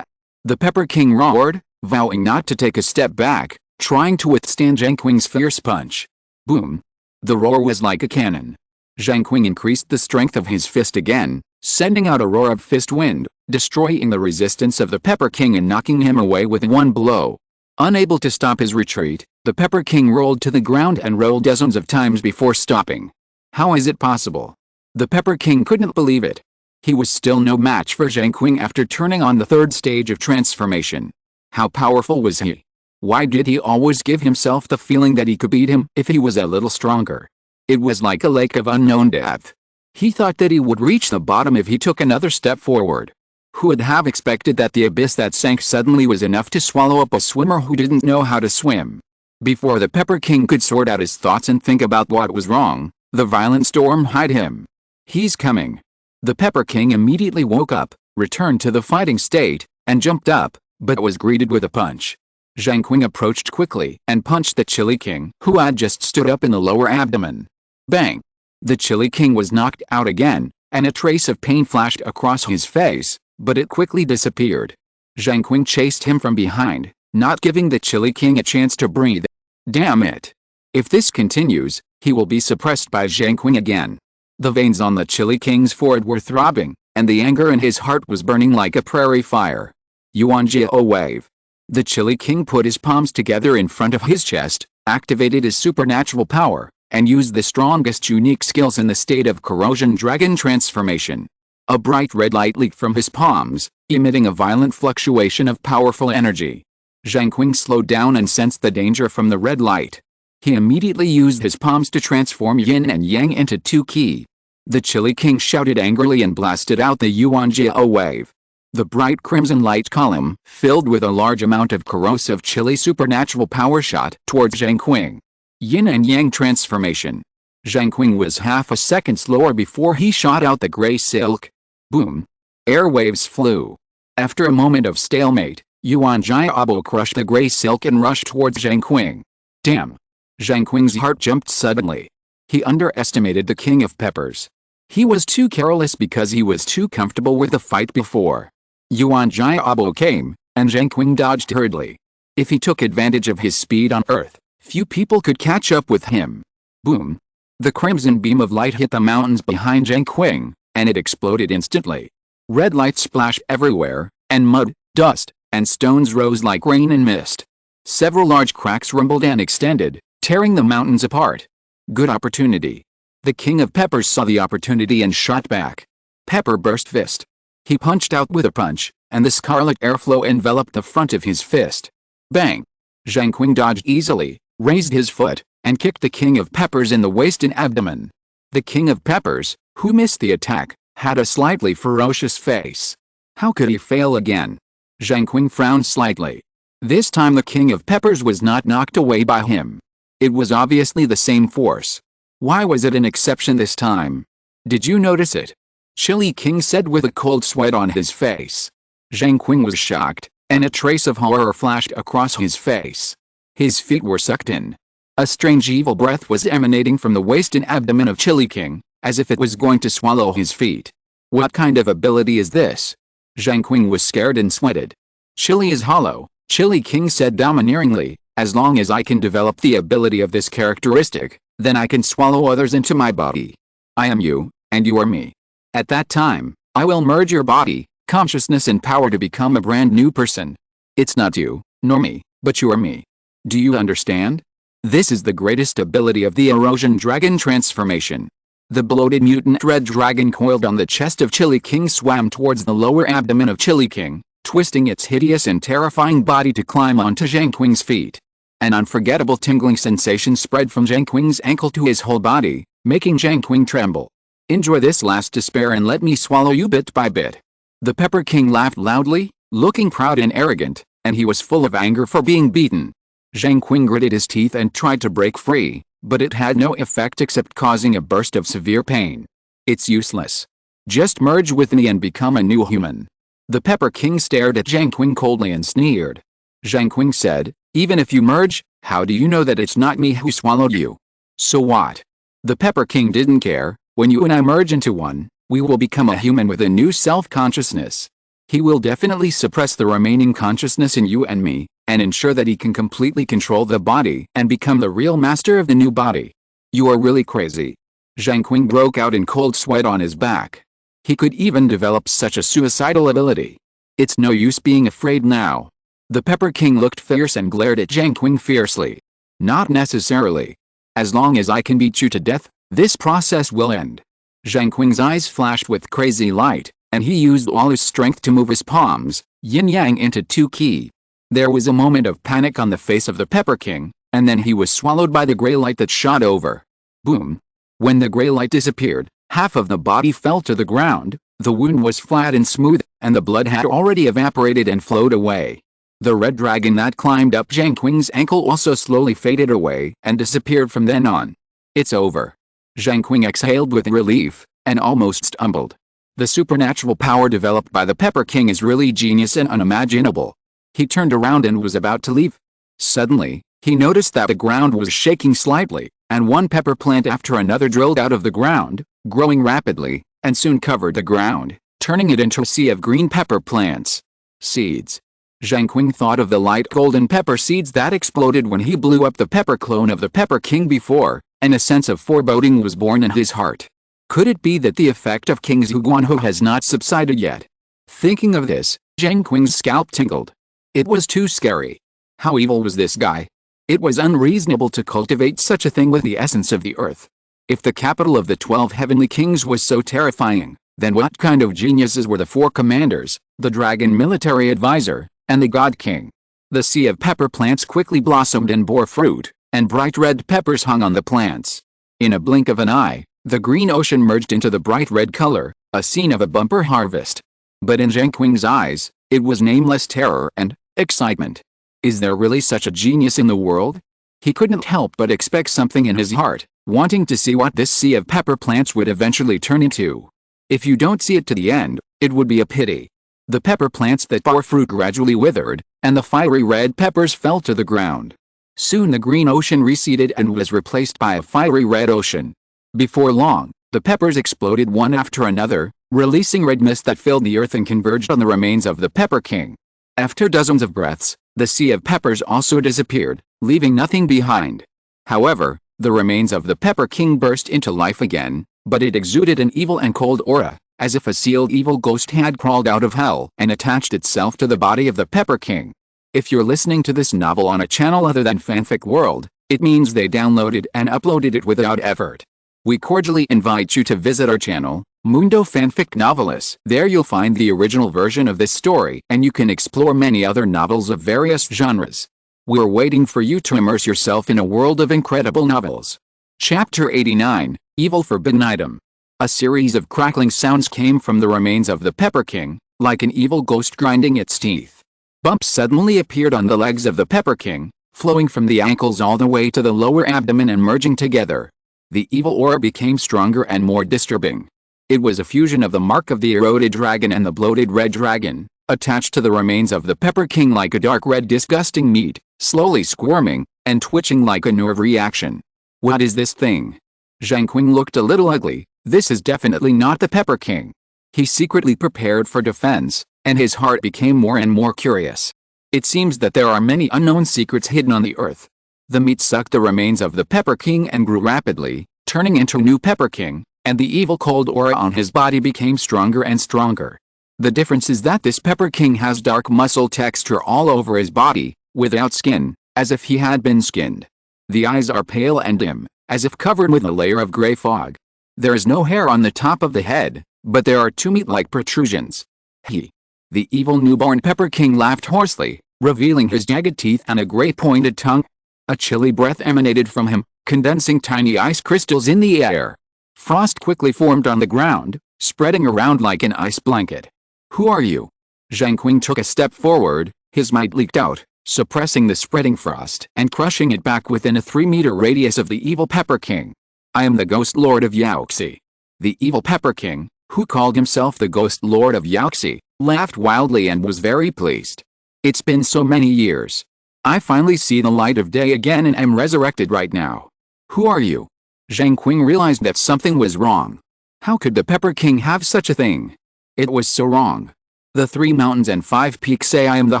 The Pepper King roared, vowing not to take a step back, trying to withstand Zheng Qing's fierce punch. Boom! The roar was like a cannon. Zheng Qing increased the strength of his fist again, sending out a roar of fist wind, destroying the resistance of the Pepper King and knocking him away with one blow. Unable to stop his retreat, the Pepper King rolled to the ground and rolled dozens of times before stopping. How is it possible? The Pepper King couldn't believe it. He was still no match for Zheng Qing after turning on the third stage of transformation. How powerful was he? Why did he always give himself the feeling that he could beat him if he was a little stronger? It was like a lake of unknown depth. He thought that he would reach the bottom if he took another step forward. Who would have expected that the abyss that sank suddenly was enough to swallow up a swimmer who didn't know how to swim? Before the Pepper King could sort out his thoughts and think about what was wrong, the violent storm hid him. He's coming. The Pepper King immediately woke up, returned to the fighting state, and jumped up, but was greeted with a punch. Zheng Qing approached quickly and punched the Chili King, who had just stood up in the lower abdomen. Bang! The Chili King was knocked out again, and a trace of pain flashed across his face, but it quickly disappeared. Zheng Qing chased him from behind, not giving the Chili King a chance to breathe. Damn it! If this continues, he will be suppressed by Zheng Qing again. The veins on the Chili King's forehead were throbbing, and the anger in his heart was burning like a prairie fire. Yuanjiao wave. The Chili King put his palms together in front of his chest, activated his supernatural power, and used the strongest unique skills in the state of corrosion dragon transformation. A bright red light leaked from his palms, emitting a violent fluctuation of powerful energy. Zheng Qing slowed down and sensed the danger from the red light. He immediately used his palms to transform yin and yang into two ki. The Chili King shouted angrily and blasted out the Yuanjiao wave. The bright crimson light column, filled with a large amount of corrosive chili supernatural power, shot towards Zheng Qing. Yin and yang transformation. Zheng Qing was half a second slower before he shot out the gray silk. Boom! Airwaves flew. After a moment of stalemate, Yuanjiao crushed the gray silk and rushed towards Zheng Qing. Damn! Zheng Qing's heart jumped suddenly. He underestimated the King of Peppers. He was too careless because he was too comfortable with the fight before. Yuanjiao came, and Zheng Qing dodged hurriedly. If he took advantage of his speed on Earth, few people could catch up with him. Boom! The crimson beam of light hit the mountains behind Zheng Qing, and it exploded instantly. Red light splashed everywhere, and mud, dust, and stones rose like rain and mist. Several large cracks rumbled and extended, tearing the mountains apart. Good opportunity. The King of Peppers saw the opportunity and shot back. Pepper burst fist. He punched out with a punch, and the scarlet airflow enveloped the front of his fist. Bang! Zheng Qing dodged easily, raised his foot, and kicked the King of Peppers in the waist and abdomen. The King of Peppers, who missed the attack, had a slightly ferocious face. How could he fail again? Zheng Qing frowned slightly. This time the King of Peppers was not knocked away by him. It was obviously the same force. Why was it an exception this time? Did you notice it? Chili King said with a cold sweat on his face. Zheng Qing was shocked, and a trace of horror flashed across his face. His feet were sucked in. A strange evil breath was emanating from the waist and abdomen of Chili King, as if it was going to swallow his feet. What kind of ability is this? Zheng Qing was scared and sweated. Chili is hollow, Chili King said domineeringly. As long as I can develop the ability of this characteristic, then I can swallow others into my body. I am you, and you are me. At that time, I will merge your body, consciousness and power to become a brand new person. It's not you, nor me, but you are me. Do you understand? This is the greatest ability of the erosion dragon transformation. The bloated mutant red dragon coiled on the chest of Chili King swam towards the lower abdomen of Chili King, twisting its hideous and terrifying body to climb onto Zheng Qing's feet. An unforgettable tingling sensation spread from Zheng Qing's ankle to his whole body, making Zheng Qing tremble. Enjoy this last despair and let me swallow you bit by bit. The Pepper King laughed loudly, looking proud and arrogant, and he was full of anger for being beaten. Zheng Qing gritted his teeth and tried to break free, but it had no effect except causing a burst of severe pain. It's useless. Just merge with me and become a new human. The Pepper King stared at Zheng Qing coldly and sneered. Zheng Qing said, even if you merge, how do you know that it's not me who swallowed you? So what? The Pepper King didn't care. When you and I merge into one, we will become a human with a new self-consciousness. He will definitely suppress the remaining consciousness in you and me, and ensure that he can completely control the body and become the real master of the new body. You are really crazy. Zheng Qing broke out in cold sweat on his back. He could even develop such a suicidal ability. It's no use being afraid now. The Pepper King looked fierce and glared at Zheng Qing fiercely. Not necessarily. As long as I can beat you to death, this process will end. Zheng Qing's eyes flashed with crazy light, and he used all his strength to move his palms, yin-yang into two ki. There was a moment of panic on the face of the Pepper King, and then he was swallowed by the gray light that shot over. Boom. When the gray light disappeared, half of the body fell to the ground, the wound was flat and smooth, and the blood had already evaporated and flowed away. The red dragon that climbed up Zheng Qing's ankle also slowly faded away and disappeared from then on. It's over. Zheng Qing exhaled with relief, and almost stumbled. The supernatural power developed by the Pepper King is really genius and unimaginable. He turned around and was about to leave. Suddenly, he noticed that the ground was shaking slightly, and one pepper plant after another drilled out of the ground, growing rapidly, and soon covered the ground, turning it into a sea of green pepper plants. Seeds. Zheng Qing thought of the light golden pepper seeds that exploded when he blew up the pepper clone of the Pepper King before, and a sense of foreboding was born in his heart. Could it be that the effect of King Zhuguanhou has not subsided yet? Thinking of this, Zheng Qing's scalp tingled. It was too scary. How evil was this guy? It was unreasonable to cultivate such a thing with the essence of the earth. If the capital of the 12 heavenly kings was so terrifying, then what kind of geniuses were the four commanders, the dragon military advisor, and the God King? The sea of pepper plants quickly blossomed and bore fruit, and bright red peppers hung on the plants. In a blink of an eye, the green ocean merged into the bright red color, a scene of a bumper harvest. But in Zheng Qing's eyes, it was nameless terror and excitement. Is there really such a genius in the world? He couldn't help but expect something in his heart, wanting to see what this sea of pepper plants would eventually turn into. If you don't see it to the end, it would be a pity. The pepper plants that bore fruit gradually withered, and the fiery red peppers fell to the ground. Soon the green ocean receded and was replaced by a fiery red ocean. Before long, the peppers exploded one after another, releasing red mist that filled the earth and converged on the remains of the Pepper King. After dozens of breaths, the sea of peppers also disappeared, leaving nothing behind. However, the remains of the Pepper King burst into life again, but it exuded an evil and cold aura, as if a sealed evil ghost had crawled out of hell and attached itself to the body of the Pepper King. If you're listening to this novel on a channel other than Fanfic World, it means they downloaded and uploaded it without effort. We cordially invite you to visit our channel, Mundo Fanfic Novelis. There you'll find the original version of this story, and you can explore many other novels of various genres. We're waiting for you to immerse yourself in a world of incredible novels. Chapter 89, Evil Forbidden Item. A series of crackling sounds came from the remains of the Pepper King, like an evil ghost grinding its teeth. Bumps suddenly appeared on the legs of the Pepper King, flowing from the ankles all the way to the lower abdomen and merging together. The evil aura became stronger and more disturbing. It was a fusion of the mark of the eroded dragon and the bloated red dragon, attached to the remains of the Pepper King like a dark red disgusting meat, slowly squirming, and twitching like a nerve reaction. What is this thing? Zheng Qing looked a little ugly. This is definitely not the Pepper King. He secretly prepared for defense, and his heart became more and more curious. It seems that there are many unknown secrets hidden on the earth. The meat sucked the remains of the Pepper King and grew rapidly, turning into a new Pepper King, and the evil cold aura on his body became stronger and stronger. The difference is that this Pepper King has dark muscle texture all over his body, without skin, as if he had been skinned. The eyes are pale and dim, as if covered with a layer of gray fog. There is no hair on the top of the head, but there are two meat-like protrusions. The evil newborn Pepper King laughed hoarsely, revealing his jagged teeth and a gray pointed tongue. A chilly breath emanated from him, condensing tiny ice crystals in the air. Frost quickly formed on the ground, spreading around like an ice blanket. Who are you? Zheng Qing took a step forward, his might leaked out, suppressing the spreading frost and crushing it back within a 3-meter radius of the evil Pepper King. I am the Ghost Lord of Yaoxi. The evil Pepper King, who called himself the Ghost Lord of Yaoxi, laughed wildly and was very pleased. It's been so many years. I finally see the light of day again and am resurrected right now. Who are you? Zheng Qing realized that something was wrong. How could the Pepper King have such a thing? It was so wrong. The 3 mountains and 5 peaks say I am the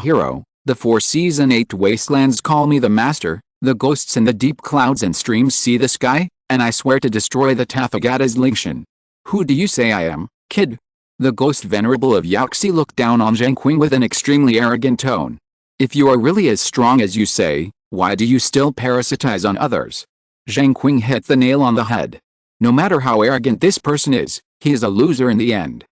hero, the 4 seas and 8 wastelands call me the master, the ghosts and the deep clouds and streams see the sky, and I swear to destroy the Tathagata's Lingshan. Who do you say I am, kid? The ghost venerable of Yaxi looked down on Zheng Qing with an extremely arrogant tone. If you are really as strong as you say, why do you still parasitize on others? Zheng Qing hit the nail on the head. No matter how arrogant this person is, he is a loser in the end.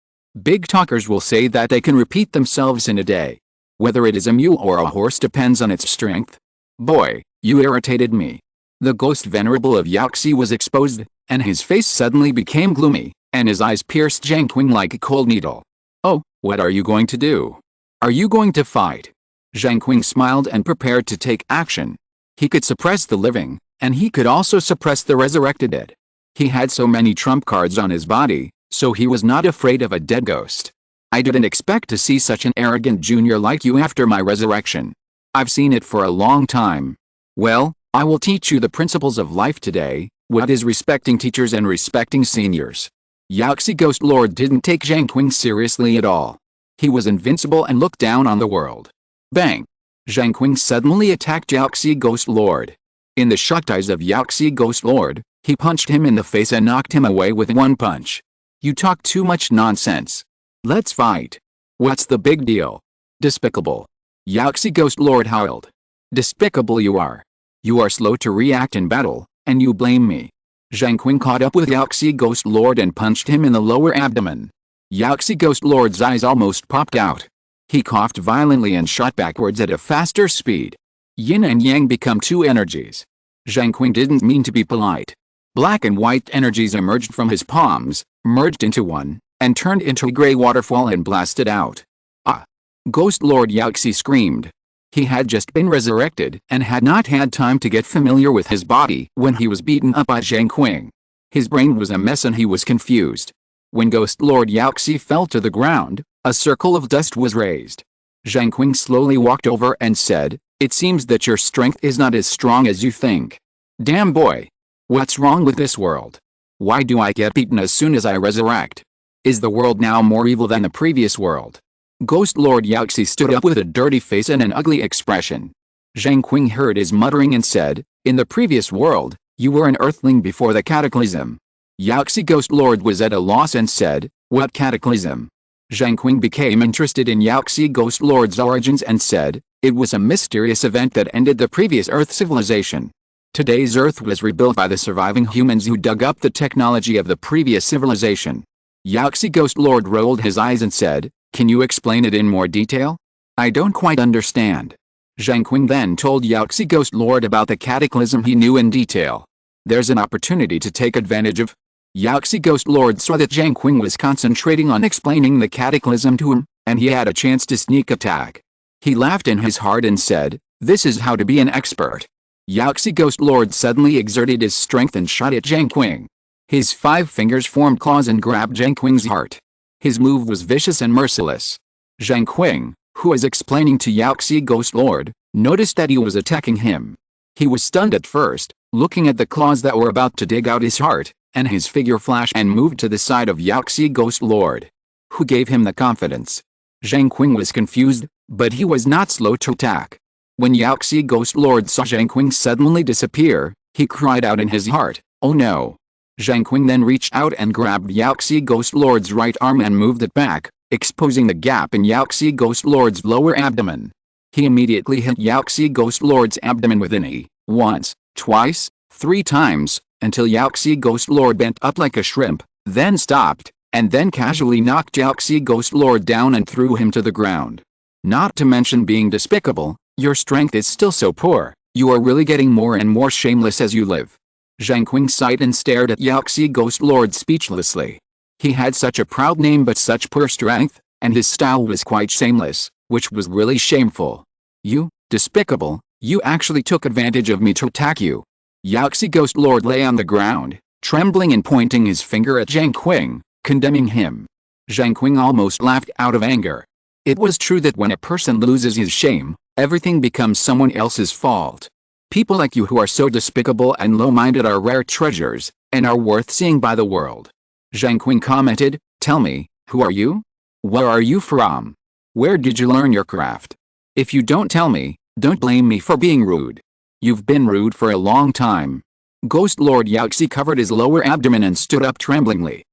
Big talkers will say that they can repeat themselves in a day. Whether it is a mule or a horse depends on its strength. Boy, you irritated me. The ghost venerable of Yaxi was exposed, and his face suddenly became gloomy, and his eyes pierced Zheng Qing like a cold needle. Oh, what are you going to do? Are you going to fight? Zheng Qing smiled and prepared to take action. He could suppress the living, and he could also suppress the resurrected dead. He had so many trump cards on his body, so he was not afraid of a dead ghost. I didn't expect to see such an arrogant junior like you after my resurrection. I've seen it for a long time. Well, I will teach you the principles of life today, what is respecting teachers and respecting seniors. Yaxi Ghost Lord didn't take Zheng Qing seriously at all. He was invincible and looked down on the world. Bang! Zheng Qing suddenly attacked Yaxi Ghost Lord. In the shocked eyes of Yaxi Ghost Lord, he punched him in the face and knocked him away with one punch. You talk too much nonsense. Let's fight. What's the big deal? Despicable. Yaxi Ghost Lord howled. Despicable you are. You are slow to react in battle, and you blame me. Zheng Qing caught up with Yaxi Ghost Lord and punched him in the lower abdomen. Yaxi Ghost Lord's eyes almost popped out. He coughed violently and shot backwards at a faster speed. Yin and Yang become two energies. Zheng Qing didn't mean to be polite. Black and white energies emerged from his palms, merged into one, and turned into a gray waterfall and blasted out. Ah! Ghost Lord Yaxi screamed. He had just been resurrected and had not had time to get familiar with his body when he was beaten up by Zheng Qing. His brain was a mess and he was confused. When Ghost Lord Yaxi fell to the ground, a circle of dust was raised. Zheng Qing slowly walked over and said, "It seems that your strength is not as strong as you think. Damn boy! What's wrong with this world? Why do I get beaten as soon as I resurrect? Is the world now more evil than the previous world?" Ghost Lord Yaxi stood up with a dirty face and an ugly expression. Zheng Qing heard his muttering and said, "In the previous world, you were an earthling before the cataclysm." Yaxi Ghost Lord was at a loss and said, "What cataclysm?" Zheng Qing became interested in Yaxi Ghost Lord's origins and said, "It was a mysterious event that ended the previous Earth civilization. Today's Earth was rebuilt by the surviving humans who dug up the technology of the previous civilization." Yaxi Ghost Lord rolled his eyes and said, "Can you explain it in more detail? I don't quite understand." Zheng Qing then told Yaxi Ghost Lord about the cataclysm he knew in detail. There's an opportunity to take advantage of. Yaxi Ghost Lord saw that Zheng Qing was concentrating on explaining the cataclysm to him, and he had a chance to sneak attack. He laughed in his heart and said, "This is how to be an expert." Yaxi Ghost Lord suddenly exerted his strength and shot at Zheng Qing. His 5 fingers formed claws and grabbed Zheng Qing's heart. His move was vicious and merciless. Zheng Qing, who was explaining to Yaxi Ghost Lord, noticed that he was attacking him. He was stunned at first, looking at the claws that were about to dig out his heart, and his figure flashed and moved to the side of Yaxi Ghost Lord. Who gave him the confidence? Zheng Qing was confused, but he was not slow to attack. When Yaxi Ghost Lord saw Zheng Qing suddenly disappear, he cried out in his heart, "Oh no!" Zheng Qing then reached out and grabbed Yaxi Ghost Lord's right arm and moved it back, exposing the gap in Yaxi Ghost Lord's lower abdomen. He immediately hit Yaxi Ghost Lord's abdomen with an knee, once, twice, 3 times, until Yaxi Ghost Lord bent up like a shrimp, then stopped, and then casually knocked Yaxi Ghost Lord down and threw him to the ground. Not to mention being despicable, your strength is still so poor, you are really getting more and more shameless as you live. Zheng Qing sighed and stared at Yaxi Ghost Lord speechlessly. He had such a proud name but such poor strength, and his style was quite shameless, which was really shameful. You, despicable, you actually took advantage of me to attack you. Yaxi Ghost Lord lay on the ground, trembling and pointing his finger at Zheng Qing, condemning him. Zheng Qing almost laughed out of anger. It was true that when a person loses his shame, everything becomes someone else's fault. People like you who are so despicable and low-minded are rare treasures, and are worth seeing by the world. Zheng Qing commented, "Tell me, who are you? Where are you from? Where did you learn your craft? If you don't tell me, don't blame me for being rude. You've been rude for a long time." Ghost Lord Yaxi covered his lower abdomen and stood up tremblingly.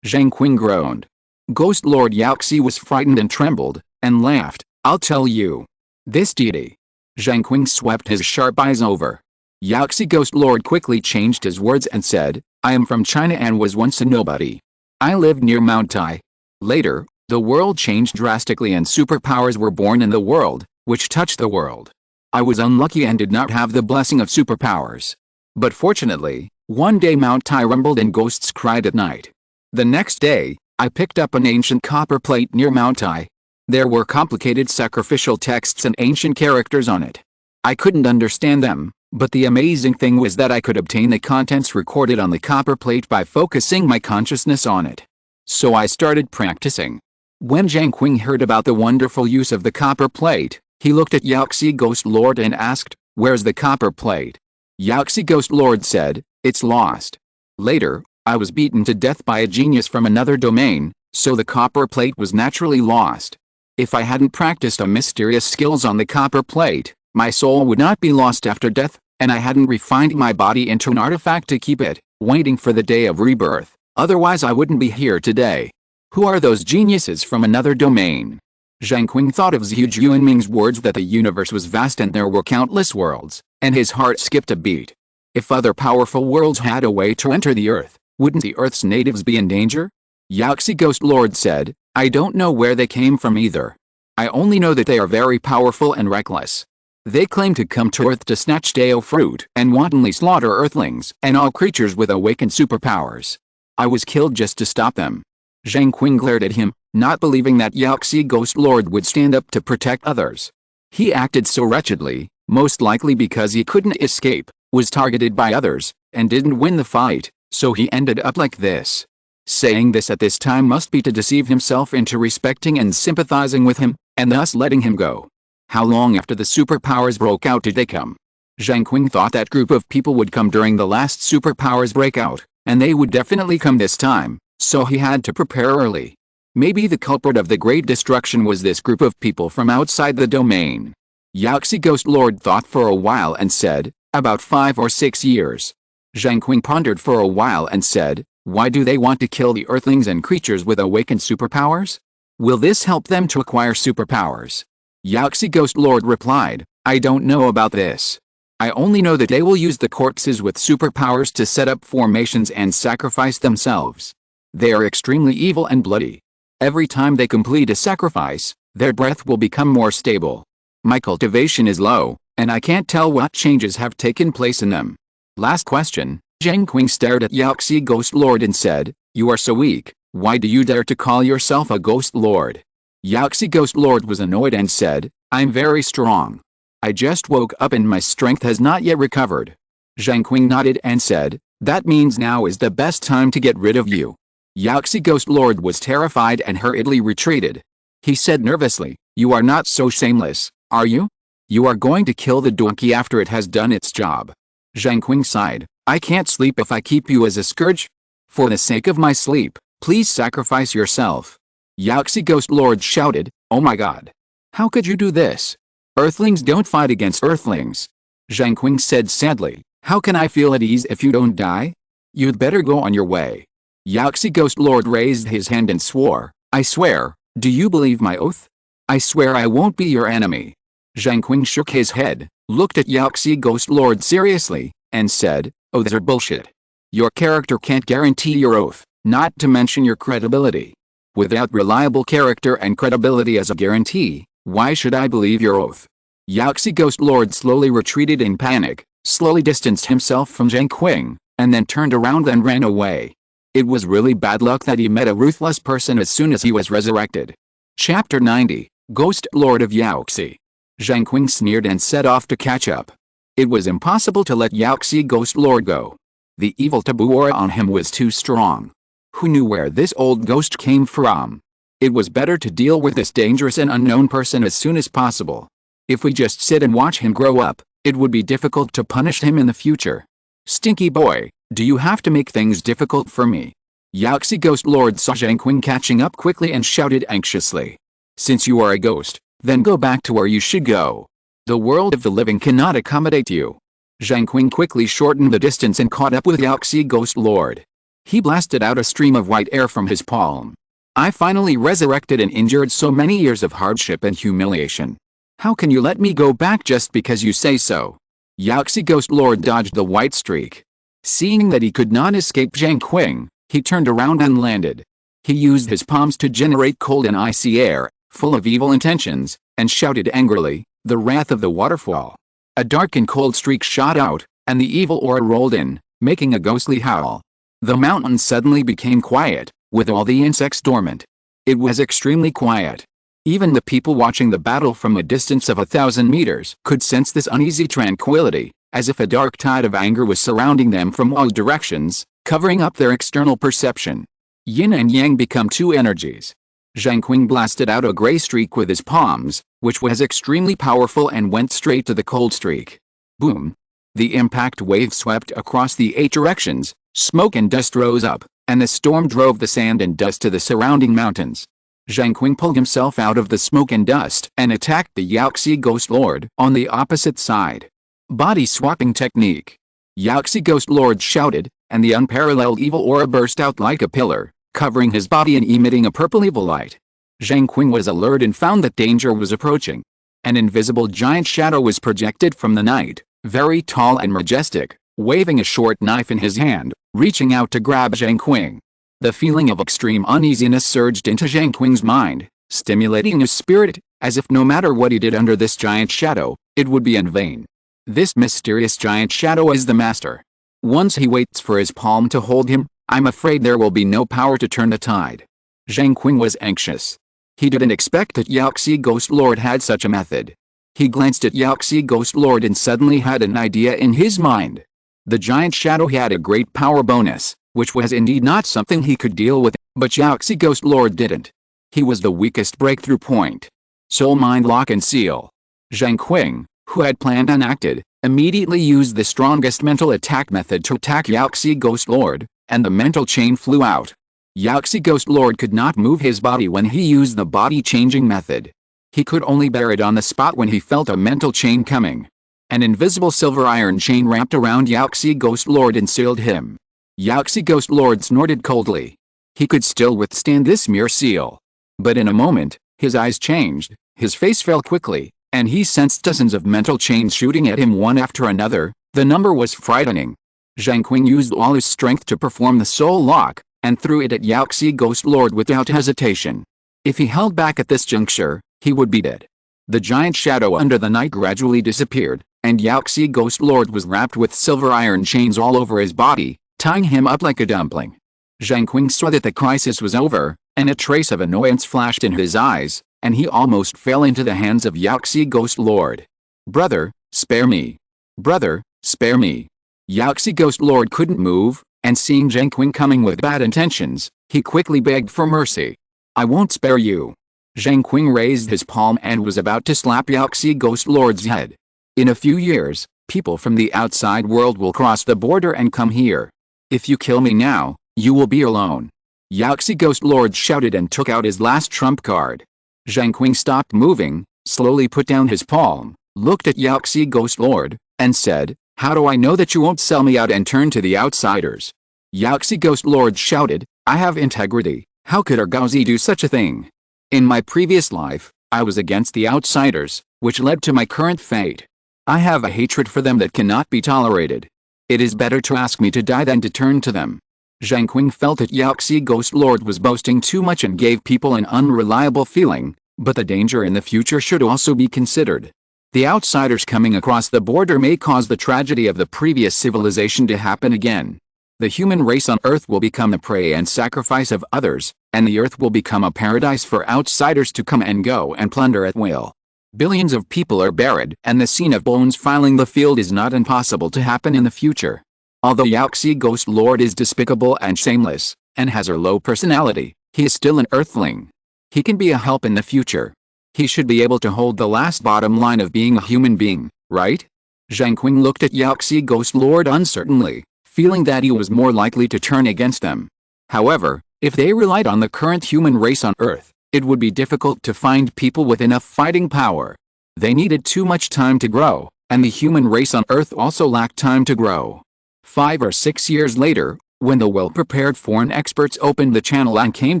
Zheng Qing groaned. Ghost Lord Yaoxi was frightened and trembled, and laughed. I'll tell you. This deity. Zheng Qing swept his sharp eyes over. Yaoxi Ghost Lord quickly changed his words and said, I am from China and was once a nobody. I lived near Mount Tai. Later, the world changed drastically and superpowers were born in the world, which touched the world. I was unlucky and did not have the blessing of superpowers. But fortunately, one day Mount Tai rumbled and ghosts cried at night. The next day, I picked up an ancient copper plate near Mount Tai. There were complicated sacrificial texts and ancient characters on it. I couldn't understand them, but the amazing thing was that I could obtain the contents recorded on the copper plate by focusing my consciousness on it. So I started practicing. When Zheng Qing heard about the wonderful use of the copper plate, he looked at Yaoxi Ghost Lord and asked, Where's the copper plate? Yaoxi Ghost Lord said, It's lost. Later, I was beaten to death by a genius from another domain, so the copper plate was naturally lost. If I hadn't practiced a mysterious skills on the copper plate, my soul would not be lost after death, and I hadn't refined my body into an artifact to keep it, waiting for the day of rebirth, otherwise I wouldn't be here today. Who are those geniuses from another domain? Zheng Qing thought of Zhu Juanming's words that the universe was vast and there were countless worlds, and his heart skipped a beat. If other powerful worlds had a way to enter the Earth, wouldn't the Earth's natives be in danger? Yaoxi Ghost Lord said, I don't know where they came from either. I only know that they are very powerful and reckless. They claim to come to Earth to snatch Dao fruit and wantonly slaughter Earthlings and all creatures with awakened superpowers. I was killed just to stop them. Zheng Qing glared at him, not believing that Yaoxi Ghost Lord would stand up to protect others. He acted so wretchedly, most likely because he couldn't escape, was targeted by others, and didn't win the fight, so he ended up like this. Saying this at this time must be to deceive himself into respecting and sympathizing with him, and thus letting him go. How long after the superpowers broke out did they come? Zheng Qing thought that group of people would come during the last superpowers breakout, and they would definitely come this time, so he had to prepare early. Maybe the culprit of the great destruction was this group of people from outside the domain. Yaoxi Ghost Lord thought for a while and said, about 5 or 6 years. Zheng Qing pondered for a while and said, why do they want to kill the Earthlings and creatures with awakened superpowers? Will this help them to acquire superpowers? Yaoxi Ghost Lord replied, I don't know about this. I only know that they will use the corpses with superpowers to set up formations and sacrifice themselves. They are extremely evil and bloody. Every time they complete a sacrifice, their breath will become more stable. My cultivation is low, and I can't tell what changes have taken place in them. Last question. Zheng Qing stared at Yaoxi Ghost Lord and said, You are so weak, why do you dare to call yourself a Ghost Lord? Yaoxi Ghost Lord was annoyed and said, I'm very strong. I just woke up and my strength has not yet recovered. Zheng Qing nodded and said, That means now is the best time to get rid of you. Yaoxi Ghost Lord was terrified and hurriedly retreated. He said nervously, You are not so shameless, are you? You are going to kill the donkey after it has done its job. Zheng Qing sighed, I can't sleep if I keep you as a scourge. For the sake of my sleep, please sacrifice yourself. Yaoxi Ghost Lord shouted, Oh my god. How could you do this? Earthlings don't fight against Earthlings. Zheng Qing said sadly, How can I feel at ease if you don't die? You'd better go on your way. Yaoxi Ghost Lord raised his hand and swore, I swear, do you believe my oath? I swear I won't be your enemy. Zheng Qing shook his head, looked at Yaoxi Ghost Lord seriously, and said, Oh, those are bullshit. Your character can't guarantee your oath, not to mention your credibility. Without reliable character and credibility as a guarantee, why should I believe your oath? Yaoxi Ghost Lord slowly retreated in panic, slowly distanced himself from Zheng Qing, and then turned around and ran away. It was really bad luck that he met a ruthless person as soon as he was resurrected. Chapter 90, Ghost Lord of Yaoxi. Zheng Qing sneered and set off to catch up. It was impossible to let Yaoxi Ghost Lord go. The evil taboo aura on him was too strong. Who knew where this old ghost came from? It was better to deal with this dangerous and unknown person as soon as possible. If we just sit and watch him grow up, it would be difficult to punish him in the future. Stinky boy, do you have to make things difficult for me? Yaoxi Ghost Lord saw Zheng Qing catching up quickly and shouted anxiously. Since you are a ghost, then go back to where you should go. The world of the living cannot accommodate you. Zheng Qing quickly shortened the distance and caught up with Yaoxi Ghost Lord. He blasted out a stream of white air from his palm. I finally resurrected and endured so many years of hardship and humiliation. How can you let me go back just because you say so? Yaxi Ghost Lord dodged the white streak. Seeing that he could not escape Zheng Qing, he turned around and landed. He used his palms to generate cold and icy air, full of evil intentions, and shouted angrily, "The wrath of the waterfall." A dark and cold streak shot out, and the evil aura rolled in, making a ghostly howl. The mountain suddenly became quiet, with all the insects dormant. It was extremely quiet. Even the people watching the battle from a distance of 1,000 meters could sense this uneasy tranquility, as if a dark tide of anger was surrounding them from all directions, covering up their external perception. Yin and Yang become two energies. Zheng Qing blasted out a gray streak with his palms, which was extremely powerful and went straight to the cold streak. Boom! The impact wave swept across the 8 directions, smoke and dust rose up, and the storm drove the sand and dust to the surrounding mountains. Zheng Qing pulled himself out of the smoke and dust and attacked the Yaxi Ghost Lord on the opposite side. Body swapping technique. Yaxi Ghost Lord shouted, and the unparalleled evil aura burst out like a pillar, covering his body and emitting a purple evil light. Zheng Qing was alert and found that danger was approaching. An invisible giant shadow was projected from the night, very tall and majestic, waving a short knife in his hand, reaching out to grab Zheng Qing. The feeling of extreme uneasiness surged into Zheng Qing's mind, stimulating his spirit, as if no matter what he did under this giant shadow, it would be in vain. This mysterious giant shadow is the master. Once he waits for his palm to hold him, I'm afraid there will be no power to turn the tide. Zheng Qing was anxious. He didn't expect that Yaxi Ghost Lord had such a method. He glanced at Yaxi Ghost Lord and suddenly had an idea in his mind. The giant shadow had a great power bonus, which was indeed not something he could deal with, but Yaxi Ghost Lord didn't. He was the weakest breakthrough point. Soul Mind Lock and Seal. Zheng Qing, who had planned and acted, immediately used the strongest mental attack method to attack Yaxi Ghost Lord, and the mental chain flew out. Yaxi Ghost Lord could not move his body when he used the body-changing method. He could only bear it on the spot when he felt a mental chain coming. An invisible silver iron chain wrapped around Yaxi Ghost Lord and sealed him. Yaxi Ghost Lord snorted coldly. He could still withstand this mere seal. But in a moment, his eyes changed, his face fell quickly, and he sensed dozens of mental chains shooting at him one after another. The number was frightening. Zheng Qing used all his strength to perform the soul lock, and threw it at Yaxi Ghost Lord without hesitation. If he held back at this juncture, he would be dead. The giant shadow under the night gradually disappeared, and Yaxi Ghost Lord was wrapped with silver iron chains all over his body, tying him up like a dumpling. Zheng Qing saw that the crisis was over, and a trace of annoyance flashed in his eyes, and he almost fell into the hands of Yaxi Ghost Lord. "Brother, spare me. Brother, spare me." Yaxi Ghost Lord couldn't move, and seeing Zheng Qing coming with bad intentions, he quickly begged for mercy. "I won't spare you." Zheng Qing raised his palm and was about to slap Yaxi Ghost Lord's head. "In a few years, people from the outside world will cross the border and come here. If you kill me now, you will be alone." Yaxi Ghost Lord shouted and took out his last trump card. Zheng Qing stopped moving, slowly put down his palm, looked at Yaxi Ghost Lord, and said, "How do I know that you won't sell me out and turn to the outsiders?" Yaxi Ghost Lord shouted, "I have integrity. How could Ergauzi do such a thing? In my previous life, I was against the outsiders, which led to my current fate. I have a hatred for them that cannot be tolerated. It is better to ask me to die than to turn to them." Zheng Qing felt that Yaxi Ghost Lord was boasting too much and gave people an unreliable feeling, but the danger in the future should also be considered. The outsiders coming across the border may cause the tragedy of the previous civilization to happen again. The human race on Earth will become the prey and sacrifice of others, and the Earth will become a paradise for outsiders to come and go and plunder at will. Billions of people are buried, and the scene of bones filing the field is not impossible to happen in the future. Although Yaxi Ghost Lord is despicable and shameless, and has a low personality, he is still an Earthling. He can be a help in the future. He should be able to hold the last bottom line of being a human being, right? Zheng Qing looked at Yaxi Ghost Lord uncertainly, feeling that he was more likely to turn against them. However, if they relied on the current human race on Earth, it would be difficult to find people with enough fighting power. They needed too much time to grow, and the human race on Earth also lacked time to grow. 5 or 6 years later, when the well-prepared foreign experts opened the channel and came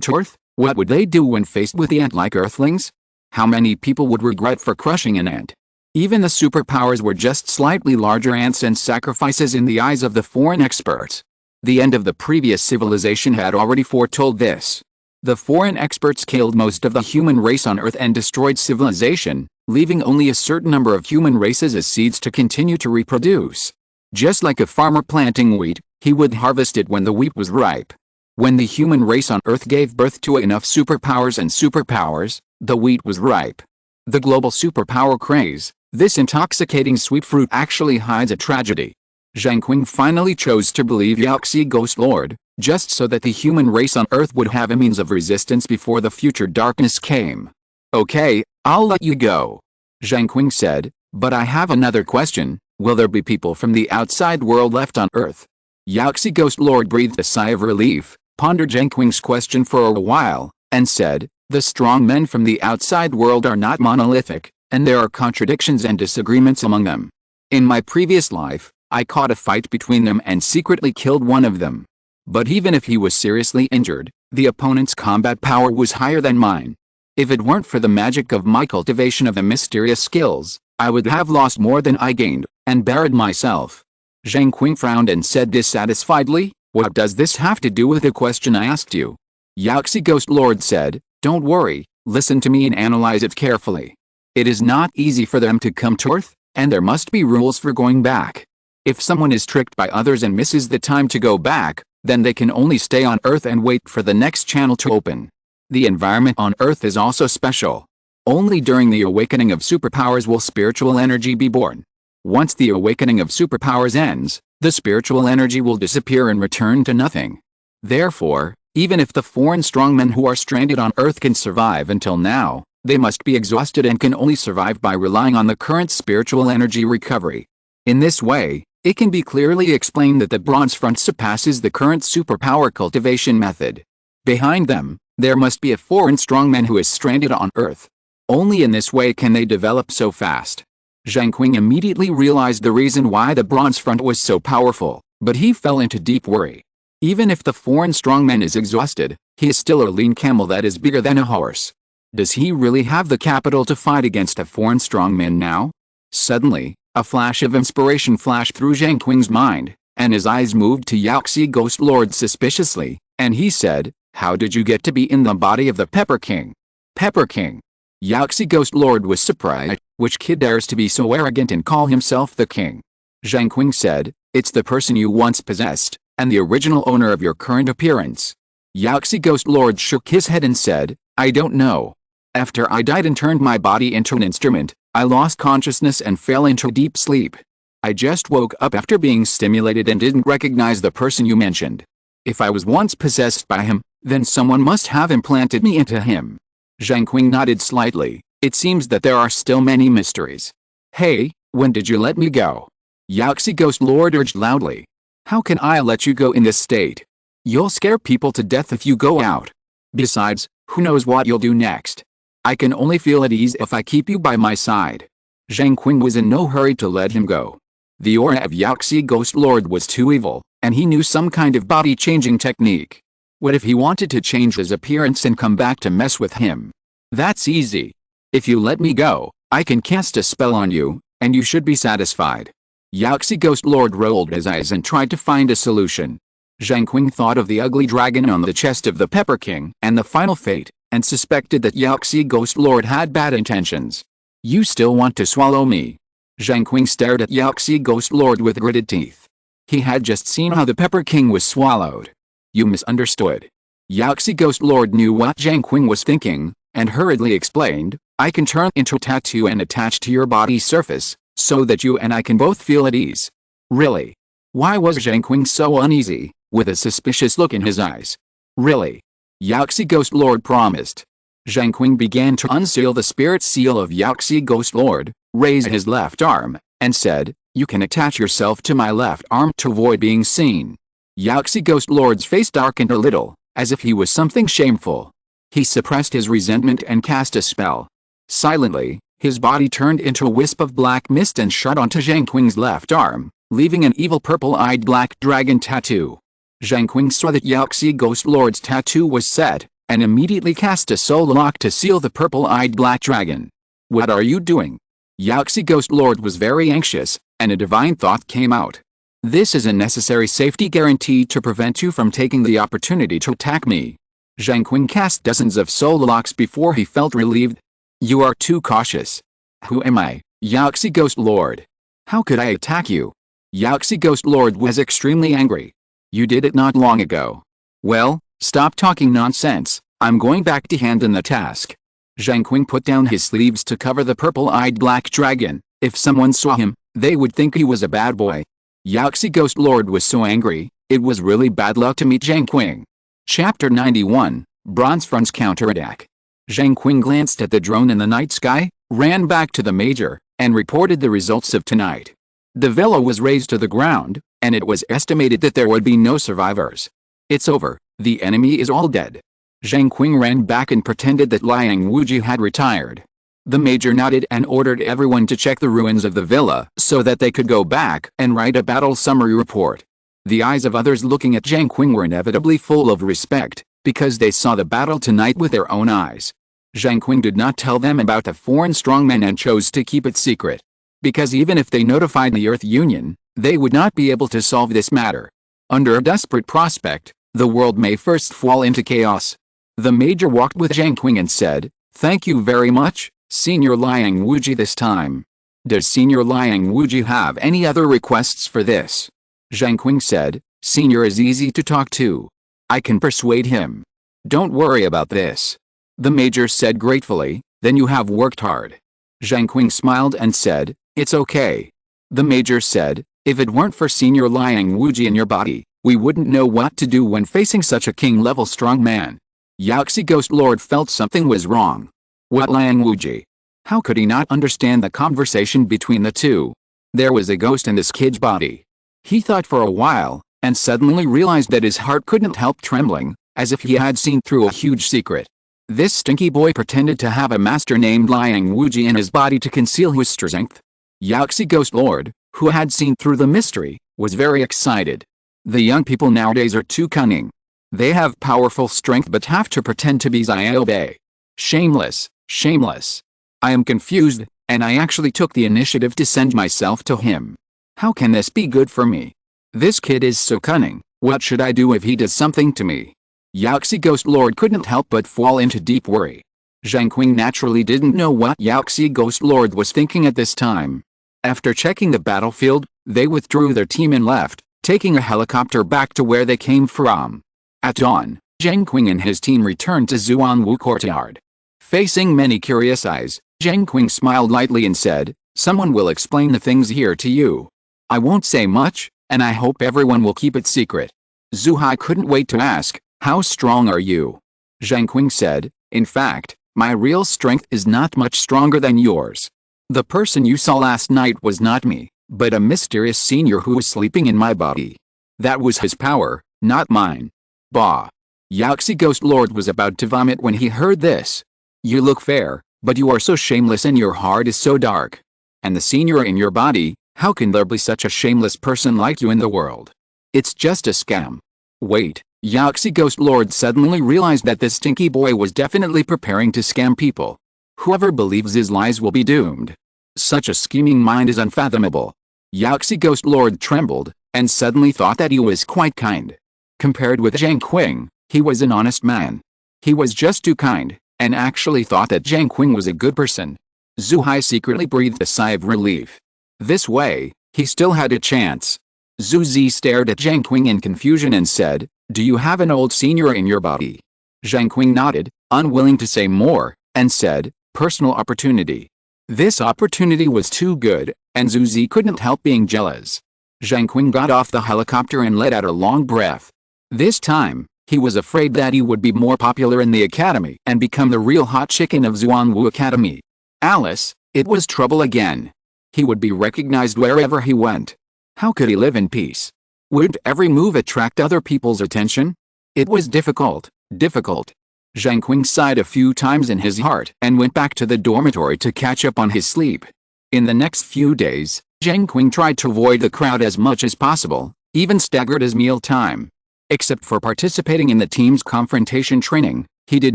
to Earth, What would they do when faced with the ant-like earthlings? How many people would regret for crushing an ant? Even the superpowers were just slightly larger ants and sacrifices in the eyes of the foreign experts. The end of the previous civilization had already foretold this. The foreign experts killed most of the human race on Earth and destroyed civilization, leaving only a certain number of human races as seeds to continue to reproduce. Just like a farmer planting wheat, he would harvest it when the wheat was ripe. When the human race on Earth gave birth to enough superpowers, the wheat was ripe. The global superpower craze, this intoxicating sweet fruit actually hides a tragedy. Zheng Qing finally chose to believe Yaxi Ghost Lord, just so that the human race on Earth would have a means of resistance before the future darkness came. Okay, I'll let you go, Zheng Qing said, but I have another question. Will there be people from the outside world left on Earth? Yaxi Ghost Lord breathed a sigh of relief, pondered Zheng Qing's question for a while, and said, the strong men from the outside world are not monolithic, and there are contradictions and disagreements among them. In my previous life, I caught a fight between them and secretly killed one of them. But even if he was seriously injured, the opponent's combat power was higher than mine. If it weren't for the magic of my cultivation of the mysterious skills, I would have lost more than I gained, and buried myself. Zheng Qing frowned and said dissatisfiedly, what does this have to do with the question I asked you? Yaxi Ghost Lord said, don't worry, listen to me and analyze it carefully. It is not easy for them to come to Earth, and there must be rules for going back. If someone is tricked by others and misses the time to go back, then they can only stay on Earth and wait for the next channel to open. The environment on Earth is also special. Only during the awakening of superpowers will spiritual energy be born. Once the awakening of superpowers ends, the spiritual energy will disappear and return to nothing. Therefore, even if the foreign strongmen who are stranded on Earth can survive until now, they must be exhausted and can only survive by relying on the current spiritual energy recovery. In this way, it can be clearly explained that the Bronze Front surpasses the current superpower cultivation method. Behind them, there must be a foreign strongman who is stranded on Earth. Only in this way can they develop so fast. Zheng Qing immediately realized the reason why the Bronze Front was so powerful, but he fell into deep worry. Even if the foreign strongman is exhausted, he is still a lean camel that is bigger than a horse. Does he really have the capital to fight against a foreign strongman now? Suddenly, a flash of inspiration flashed through Zheng Qing's mind, and his eyes moved to Yaxi Ghost Lord suspiciously, and he said, how did you get to be in the body of the Pepper King? Pepper King. Yaxi Ghost Lord was surprised. Which kid dares to be so arrogant and call himself the king? Zheng Qing said, it's the person you once possessed, and the original owner of your current appearance. Yaxi Ghost Lord shook his head and said, I don't know. After I died and turned my body into an instrument, I lost consciousness and fell into deep sleep. I just woke up after being stimulated and didn't recognize the person you mentioned. If I was once possessed by him, then someone must have implanted me into him. Zheng Qing nodded slightly. It seems that there are still many mysteries. Hey, when did you let me go? Yaxi Ghost Lord urged loudly. How can I let you go in this state? You'll scare people to death if you go out. Besides, who knows what you'll do next? I can only feel at ease if I keep you by my side. Zheng Qing was in no hurry to let him go. The aura of Yaxi Ghost Lord was too evil, and he knew some kind of body-changing technique. What if he wanted to change his appearance and come back to mess with him? That's easy. If you let me go, I can cast a spell on you, and you should be satisfied. Yaxi Ghost Lord rolled his eyes and tried to find a solution. Zheng Qing thought of the ugly dragon on the chest of the Pepper King and the final fate, and suspected that Yaxi Ghost Lord had bad intentions. You still want to swallow me? Zheng Qing stared at Yaxi Ghost Lord with gritted teeth. He had just seen how the Pepper King was swallowed. You misunderstood. Yaxi Ghost Lord knew what Zheng Qing was thinking, and hurriedly explained, I can turn into a tattoo and attach to your body's surface, so that you and I can both feel at ease. Really? Why was Zheng Qing so uneasy, with a suspicious look in his eyes? Really? Yaxi Ghost Lord promised. Zheng Qing began to unseal the spirit seal of Yaxi Ghost Lord, raised his left arm, and said, you can attach yourself to my left arm to avoid being seen. Yaxi Ghost Lord's face darkened a little, as if he was something shameful. He suppressed his resentment and cast a spell. Silently, his body turned into a wisp of black mist and shot onto Zheng Qing's left arm, leaving an evil purple-eyed black dragon tattoo. Zheng Qing saw that Yaxi Ghost Lord's tattoo was set, and immediately cast a soul lock to seal the purple-eyed black dragon. What are you doing? Yaxi Ghost Lord was very anxious, and a divine thought came out. This is a necessary safety guarantee to prevent you from taking the opportunity to attack me. Zheng Qing cast dozens of soul locks before he felt relieved. You are too cautious. Who am I, Yaxi Ghost Lord? How could I attack you? Yaxi Ghost Lord was extremely angry. You did it not long ago. Well, stop talking nonsense, I'm going back to hand in the task. Zheng Qing put down his sleeves to cover the purple-eyed black dragon. If someone saw him, they would think he was a bad boy. Yaxi Ghost Lord was so angry, it was really bad luck to meet Zheng Qing. Chapter 91, Bronze Front's Counterattack. Zheng Qing glanced at the drone in the night sky, ran back to the major, and reported the results of tonight. The villa was razed to the ground, and it was estimated that there would be no survivors. It's over, the enemy is all dead. Zheng Qing ran back and pretended that Liang Wuji had retired. The major nodded and ordered everyone to check the ruins of the villa so that they could go back and write a battle summary report. The eyes of others looking at Zheng Qing were inevitably full of respect, because they saw the battle tonight with their own eyes. Zheng Qing did not tell them about the foreign strongmen and chose to keep it secret. Because even if they notified the Earth Union, they would not be able to solve this matter. Under a desperate prospect, the world may first fall into chaos. The major walked with Zheng Qing and said, "Thank you very much, Senior Liang Wuji this time. Does Senior Liang Wuji have any other requests for this?" Zheng Qing said, "Senior is easy to talk to. I can persuade him. Don't worry about this." The major said gratefully, "Then you have worked hard." Zheng Qing smiled and said, "It's okay." The major said, "If it weren't for Senior Liang Wuji in your body, we wouldn't know what to do when facing such a king-level strong man." Yaxi Ghost Lord felt something was wrong. What Liang Wuji? How could he not understand the conversation between the two? There was a ghost in this kid's body. He thought for a while, and suddenly realized that his heart couldn't help trembling, as if he had seen through a huge secret. This stinky boy pretended to have a master named Liang Wuji in his body to conceal his strength. Yaxi Ghost Lord, who had seen through the mystery, was very excited. The young people nowadays are too cunning. They have powerful strength but have to pretend to be Ziobe. Shameless, shameless. I am confused, and I actually took the initiative to send myself to him. How can this be good for me? This kid is so cunning, what should I do if he does something to me? Yaxi Ghost Lord couldn't help but fall into deep worry. Zheng Qing naturally didn't know what Yaxi Ghost Lord was thinking at this time. After checking the battlefield, they withdrew their team and left, taking a helicopter back to where they came from. At dawn, Zheng Qing and his team returned to Zuanwu courtyard. Facing many curious eyes, Zheng Qing smiled lightly and said, "Someone will explain the things here to you. I won't say much, and I hope everyone will keep it secret." Zuhai couldn't wait to ask, "How strong are you?" Zheng Qing said, "In fact, my real strength is not much stronger than yours. The person you saw last night was not me, but a mysterious senior who was sleeping in my body. That was his power, not mine." Bah! Yaxi Ghost Lord was about to vomit when he heard this. "You look fair, but you are so shameless and your heart is so dark. And the senior in your body, how can there be such a shameless person like you in the world? It's just a scam." Wait, Yaxi Ghost Lord suddenly realized that this stinky boy was definitely preparing to scam people. Whoever believes his lies will be doomed. Such a scheming mind is unfathomable. Yaxi Ghost Lord trembled, and suddenly thought that he was quite kind. Compared with Zheng Qing, he was an honest man. He was just too kind, and actually thought that Zheng Qing was a good person. Zuhai secretly breathed a sigh of relief. This way, he still had a chance. Zhu Zi stared at Zheng Qing in confusion and said, "Do you have an old senior in your body?" Zheng Qing nodded, unwilling to say more, and said, "Personal opportunity." This opportunity was too good, and Zhu Zi couldn't help being jealous. Zheng Qing got off the helicopter and let out a long breath. This time, he was afraid that he would be more popular in the academy and become the real hot chicken of Zuanwu Academy. Alice, it was trouble again. He would be recognized wherever he went. How could he live in peace? Wouldn't every move attract other people's attention? It was difficult, difficult. Zheng Qing sighed a few times in his heart and went back to the dormitory to catch up on his sleep. In the next few days, Zheng Qing tried to avoid the crowd as much as possible, even staggered his meal time. Except for participating in the team's confrontation training, He did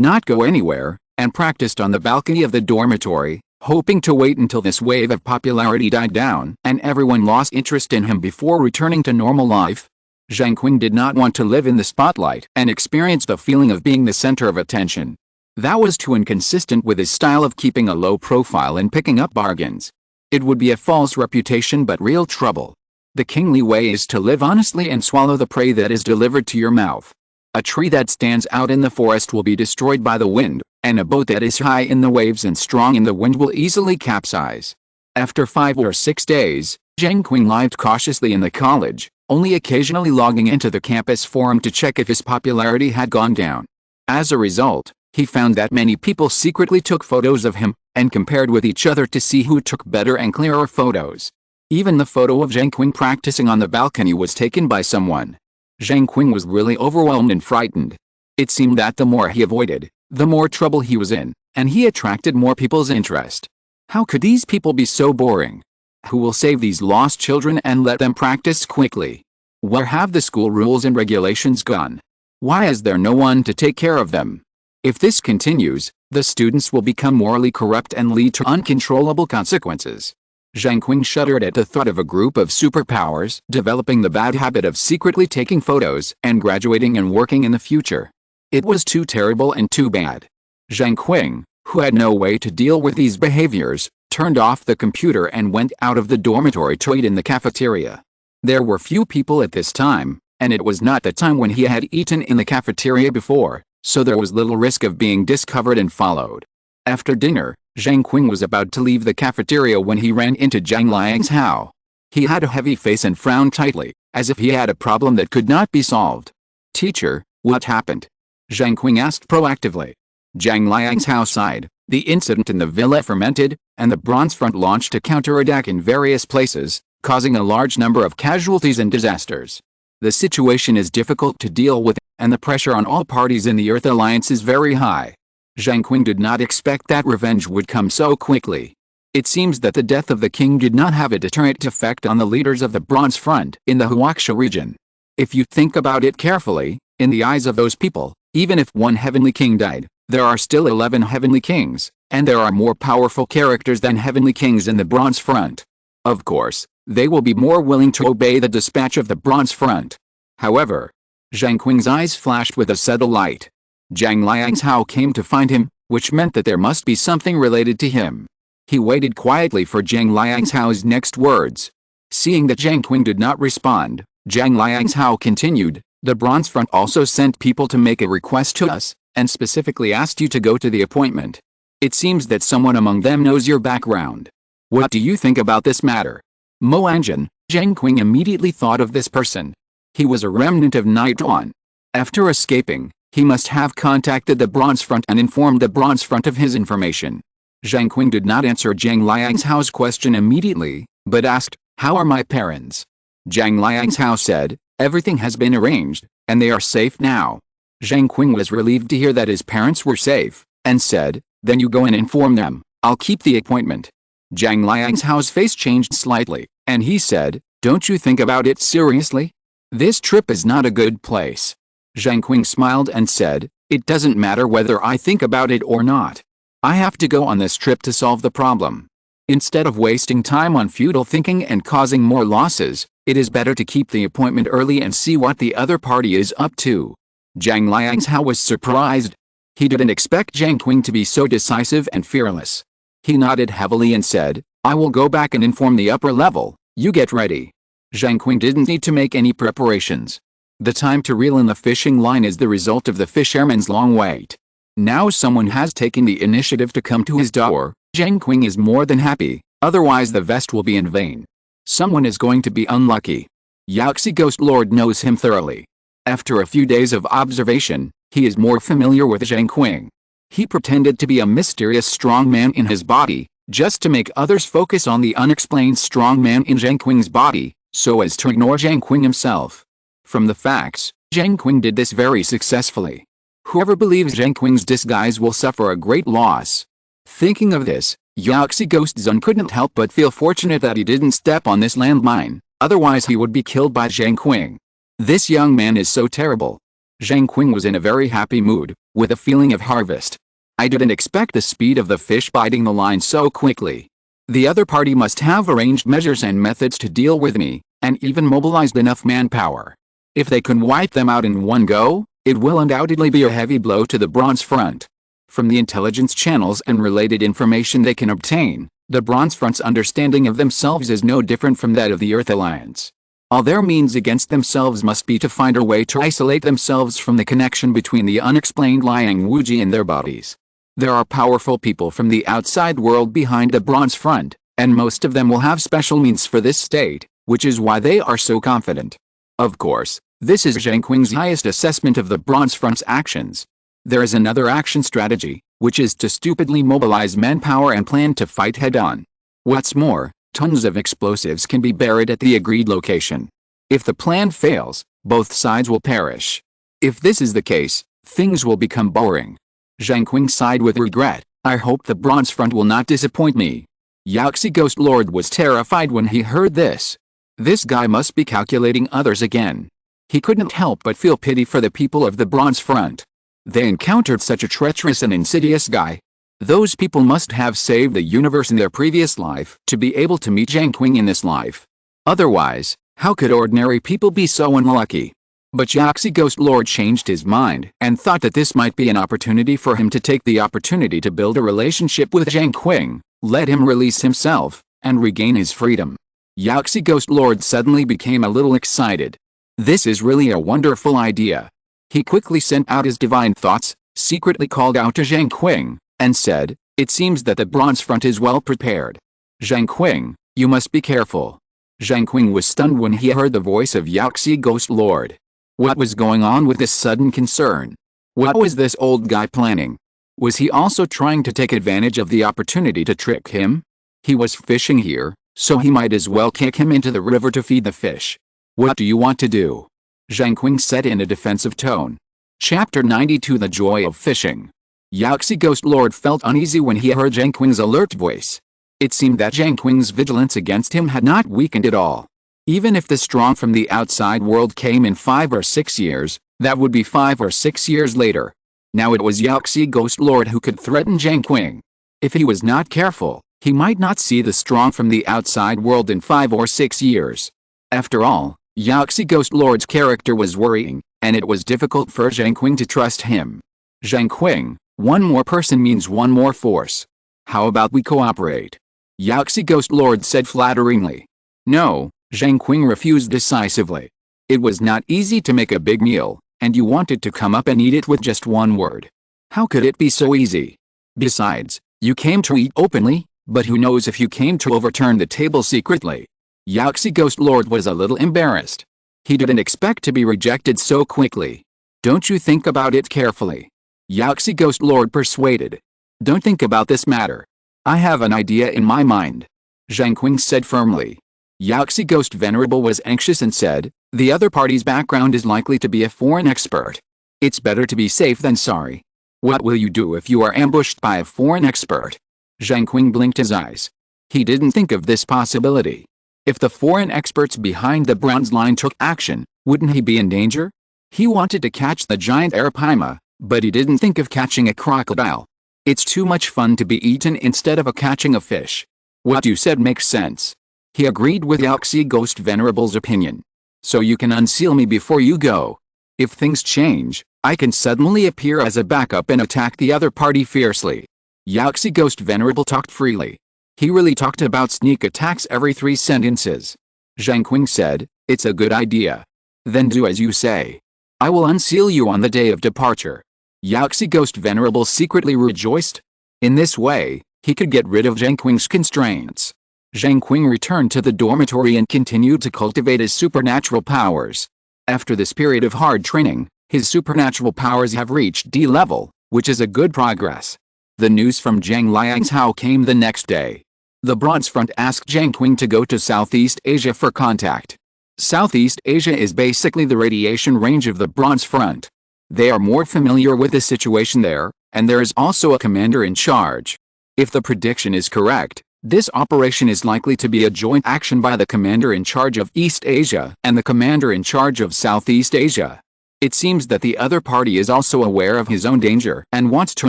not go anywhere, and practiced on the balcony of the dormitory, hoping to wait until this wave of popularity died down and everyone lost interest in him before returning to normal life. Zheng Qing did not want to live in the spotlight and experience the feeling of being the center of attention. That was too inconsistent with his style of keeping a low profile and picking up bargains. It would be a false reputation but real trouble. The kingly way is to live honestly and swallow the prey that is delivered to your mouth. A tree that stands out in the forest will be destroyed by the wind, and a boat that is high in the waves and strong in the wind will easily capsize. After 5 or 6 days, Zheng Qing lived cautiously in the college, only occasionally logging into the campus forum to check if his popularity had gone down. As a result, he found that many people secretly took photos of him, and compared with each other to see who took better and clearer photos. Even the photo of Zheng Qing practicing on the balcony was taken by someone. Zheng Qing was really overwhelmed and frightened. It seemed that the more he avoided, the more trouble he was in, and he attracted more people's interest. How could these people be so boring? Who will save these lost children and let them practice quickly? Where have the school rules and regulations gone? Why is there no one to take care of them? If this continues, the students will become morally corrupt and lead to uncontrollable consequences. Zheng Qing shuddered at the thought of a group of superpowers developing the bad habit of secretly taking photos and graduating and working in the future. It was too terrible and too bad. Zheng Qing, who had no way to deal with these behaviors, turned off the computer and went out of the dormitory to eat in the cafeteria. There were few people at this time, and it was not the time when he had eaten in the cafeteria before, so there was little risk of being discovered and followed. After dinner, Zheng Qing was about to leave the cafeteria when he ran into Zhang Liang's house. He had a heavy face and frowned tightly, as if he had a problem that could not be solved. "Teacher, what happened?" Zheng Qing asked proactively. Zhang Liang's house sighed. The incident in the villa fermented, and the Bronze Front launched a counterattack in various places, causing a large number of casualties and disasters. The situation is difficult to deal with, and the pressure on all parties in the Earth Alliance is very high. Zheng Qing did not expect that revenge would come so quickly. It seems that the death of the king did not have a deterrent effect on the leaders of the Bronze Front in the Huaxia region. If you think about it carefully, in the eyes of those people, even if one heavenly king died, there are still 11 heavenly kings, and there are more powerful characters than heavenly kings in the Bronze Front. Of course, they will be more willing to obey the dispatch of the Bronze Front. However, Zheng Qing's eyes flashed with a subtle light. Zhang Liang's house came to find him, which meant that there must be something related to him. He waited quietly for Zhang Liang's house's next words. Seeing that Zheng Qing did not respond, Zhang Liang's house continued, "The Bronze Front also sent people to make a request to us, and specifically asked you to go to the appointment. It seems that someone among them knows your background. What do you think about this matter?" Mo Anjin, Zheng Qing immediately thought of this person. He was a remnant of Night Dawn. After escaping, he must have contacted the Bronze Front and informed the Bronze Front of his information. Zheng Qing did not answer Zhang Liang's house question immediately, but asked, "How are my parents?" Zhang Liang's house said, "Everything has been arranged, and they are safe now." Zheng Qing was relieved to hear that his parents were safe, and said, "Then you go and inform them, I'll keep the appointment." Zhang Liang's house face changed slightly, and he said, "Don't you think about it seriously? This trip is not a good place." Zheng Qing smiled and said, "It doesn't matter whether I think about it or not. I have to go on this trip to solve the problem. Instead of wasting time on futile thinking and causing more losses, it is better to keep the appointment early and see what the other party is up to." Zhang Liang's house was surprised. He didn't expect Zheng Qing to be so decisive and fearless. He nodded heavily and said, "I will go back and inform the upper level. You get ready." Zheng Qing didn't need to make any preparations. The time to reel in the fishing line is the result of the fisherman's long wait. Now someone has taken the initiative to come to his door. Zheng Qing is more than happy, otherwise the vest will be in vain. Someone is going to be unlucky. Yaxi Ghost Lord knows him thoroughly. After a few days of observation, he is more familiar with Zheng Qing. He pretended to be a mysterious strong man in his body, just to make others focus on the unexplained strong man in Zheng Qing's body, so as to ignore Zheng Qing himself. From the facts, Zheng Qing did this very successfully. Whoever believes Zheng Qing's disguise will suffer a great loss. Thinking of this, Yaxi Ghost Zun couldn't help but feel fortunate that he didn't step on this landmine, otherwise he would be killed by Zheng Qing. This young man is so terrible. Zheng Qing was in a very happy mood, with a feeling of harvest. I didn't expect the speed of the fish biting the line so quickly. The other party must have arranged measures and methods to deal with me, and even mobilized enough manpower. If they can wipe them out in one go, it will undoubtedly be a heavy blow to the Bronze Front. From the intelligence channels and related information they can obtain, the Bronze Front's understanding of themselves is no different from that of the Earth Alliance. All their means against themselves must be to find a way to isolate themselves from the connection between the unexplained Liang Wuji and their bodies. There are powerful people from the outside world behind the Bronze Front, and most of them will have special means for this state, which is why they are so confident. Of course, this is Zheng Qing's highest assessment of the Bronze Front's actions. There is another action strategy, which is to stupidly mobilize manpower and plan to fight head-on. What's more, tons of explosives can be buried at the agreed location. If the plan fails, both sides will perish. If this is the case, things will become boring. Zheng Qing sighed with regret. I hope the Bronze Front will not disappoint me. Yaxi Ghost Lord was terrified when he heard this. This guy must be calculating others again. He couldn't help but feel pity for the people of the Bronze Front. They encountered such a treacherous and insidious guy. Those people must have saved the universe in their previous life to be able to meet Zheng Qing in this life. Otherwise, how could ordinary people be so unlucky? But Yaxi Ghost Lord changed his mind and thought that this might be an opportunity for him to take the opportunity to build a relationship with Zheng Qing, let him release himself, and regain his freedom. Yaxi Ghost Lord suddenly became a little excited. This is really a wonderful idea. He quickly sent out his divine thoughts, secretly called out to Zheng Qing, and said, it seems that the Bronze Front is well prepared. Zheng Qing, you must be careful. Zheng Qing was stunned when he heard the voice of Yaxi Ghost Lord. What was going on with this sudden concern? What was this old guy planning? Was he also trying to take advantage of the opportunity to trick him? He was fishing here, so he might as well kick him into the river to feed the fish. What do you want to do? Zheng Qing said in a defensive tone. Chapter 92 The Joy of Fishing. Yaxi Ghost Lord felt uneasy when he heard Zheng Qing's alert voice. It seemed that Zheng Qing's vigilance against him had not weakened at all. Even if the strong from the outside world came in 5 or 6 years, that would be 5 or 6 years later. Now it was Yaxi Ghost Lord who could threaten Zheng Qing. If he was not careful, he might not see the strong from the outside world in 5 or 6 years. After all, Yaxi Ghost Lord's character was worrying, and it was difficult for Zheng Qing to trust him. Zheng Qing, one more person means one more force. How about we cooperate? Yaxi Ghost Lord said flatteringly. No, Zheng Qing refused decisively. It was not easy to make a big meal, and you wanted to come up and eat it with just one word. How could it be so easy? Besides, you came to eat openly, but who knows if you came to overturn the table secretly? Yaxi Ghost Lord was a little embarrassed. He didn't expect to be rejected so quickly. Don't you think about it carefully? Yaxi Ghost Lord persuaded. Don't think about this matter. I have an idea in my mind. Zheng Qing said firmly. Yaxi Ghost Venerable was anxious and said, the other party's background is likely to be a foreign expert. It's better to be safe than sorry. What will you do if you are ambushed by a foreign expert? Zheng Qing blinked his eyes. He didn't think of this possibility. If the foreign experts behind the bronze line took action, wouldn't he be in danger? He wanted to catch the giant arapaima, but he didn't think of catching a crocodile. It's too much fun to be eaten instead of catching a fish. What you said makes sense. He agreed with Yaxi Ghost Venerable's opinion. So you can unseal me before you go. If things change, I can suddenly appear as a backup and attack the other party fiercely. Yaxi Ghost Venerable talked freely. He really talked about sneak attacks every 3 sentences. Zheng Qing said, it's a good idea. Then do as you say. I will unseal you on the day of departure. Yaxi Ghost Venerable secretly rejoiced. In this way, he could get rid of Zheng Qing's constraints. Zheng Qing returned to the dormitory and continued to cultivate his supernatural powers. After this period of hard training, his supernatural powers have reached D level, which is a good progress. The news from Zhang Liang's house came the next day. The Bronze Front asked Zheng Qing to go to Southeast Asia for contact. Southeast Asia is basically the radiation range of the Bronze Front. They are more familiar with the situation there, and there is also a commander in charge. If the prediction is correct, this operation is likely to be a joint action by the commander in charge of East Asia and the commander in charge of Southeast Asia. It seems that the other party is also aware of his own danger and wants to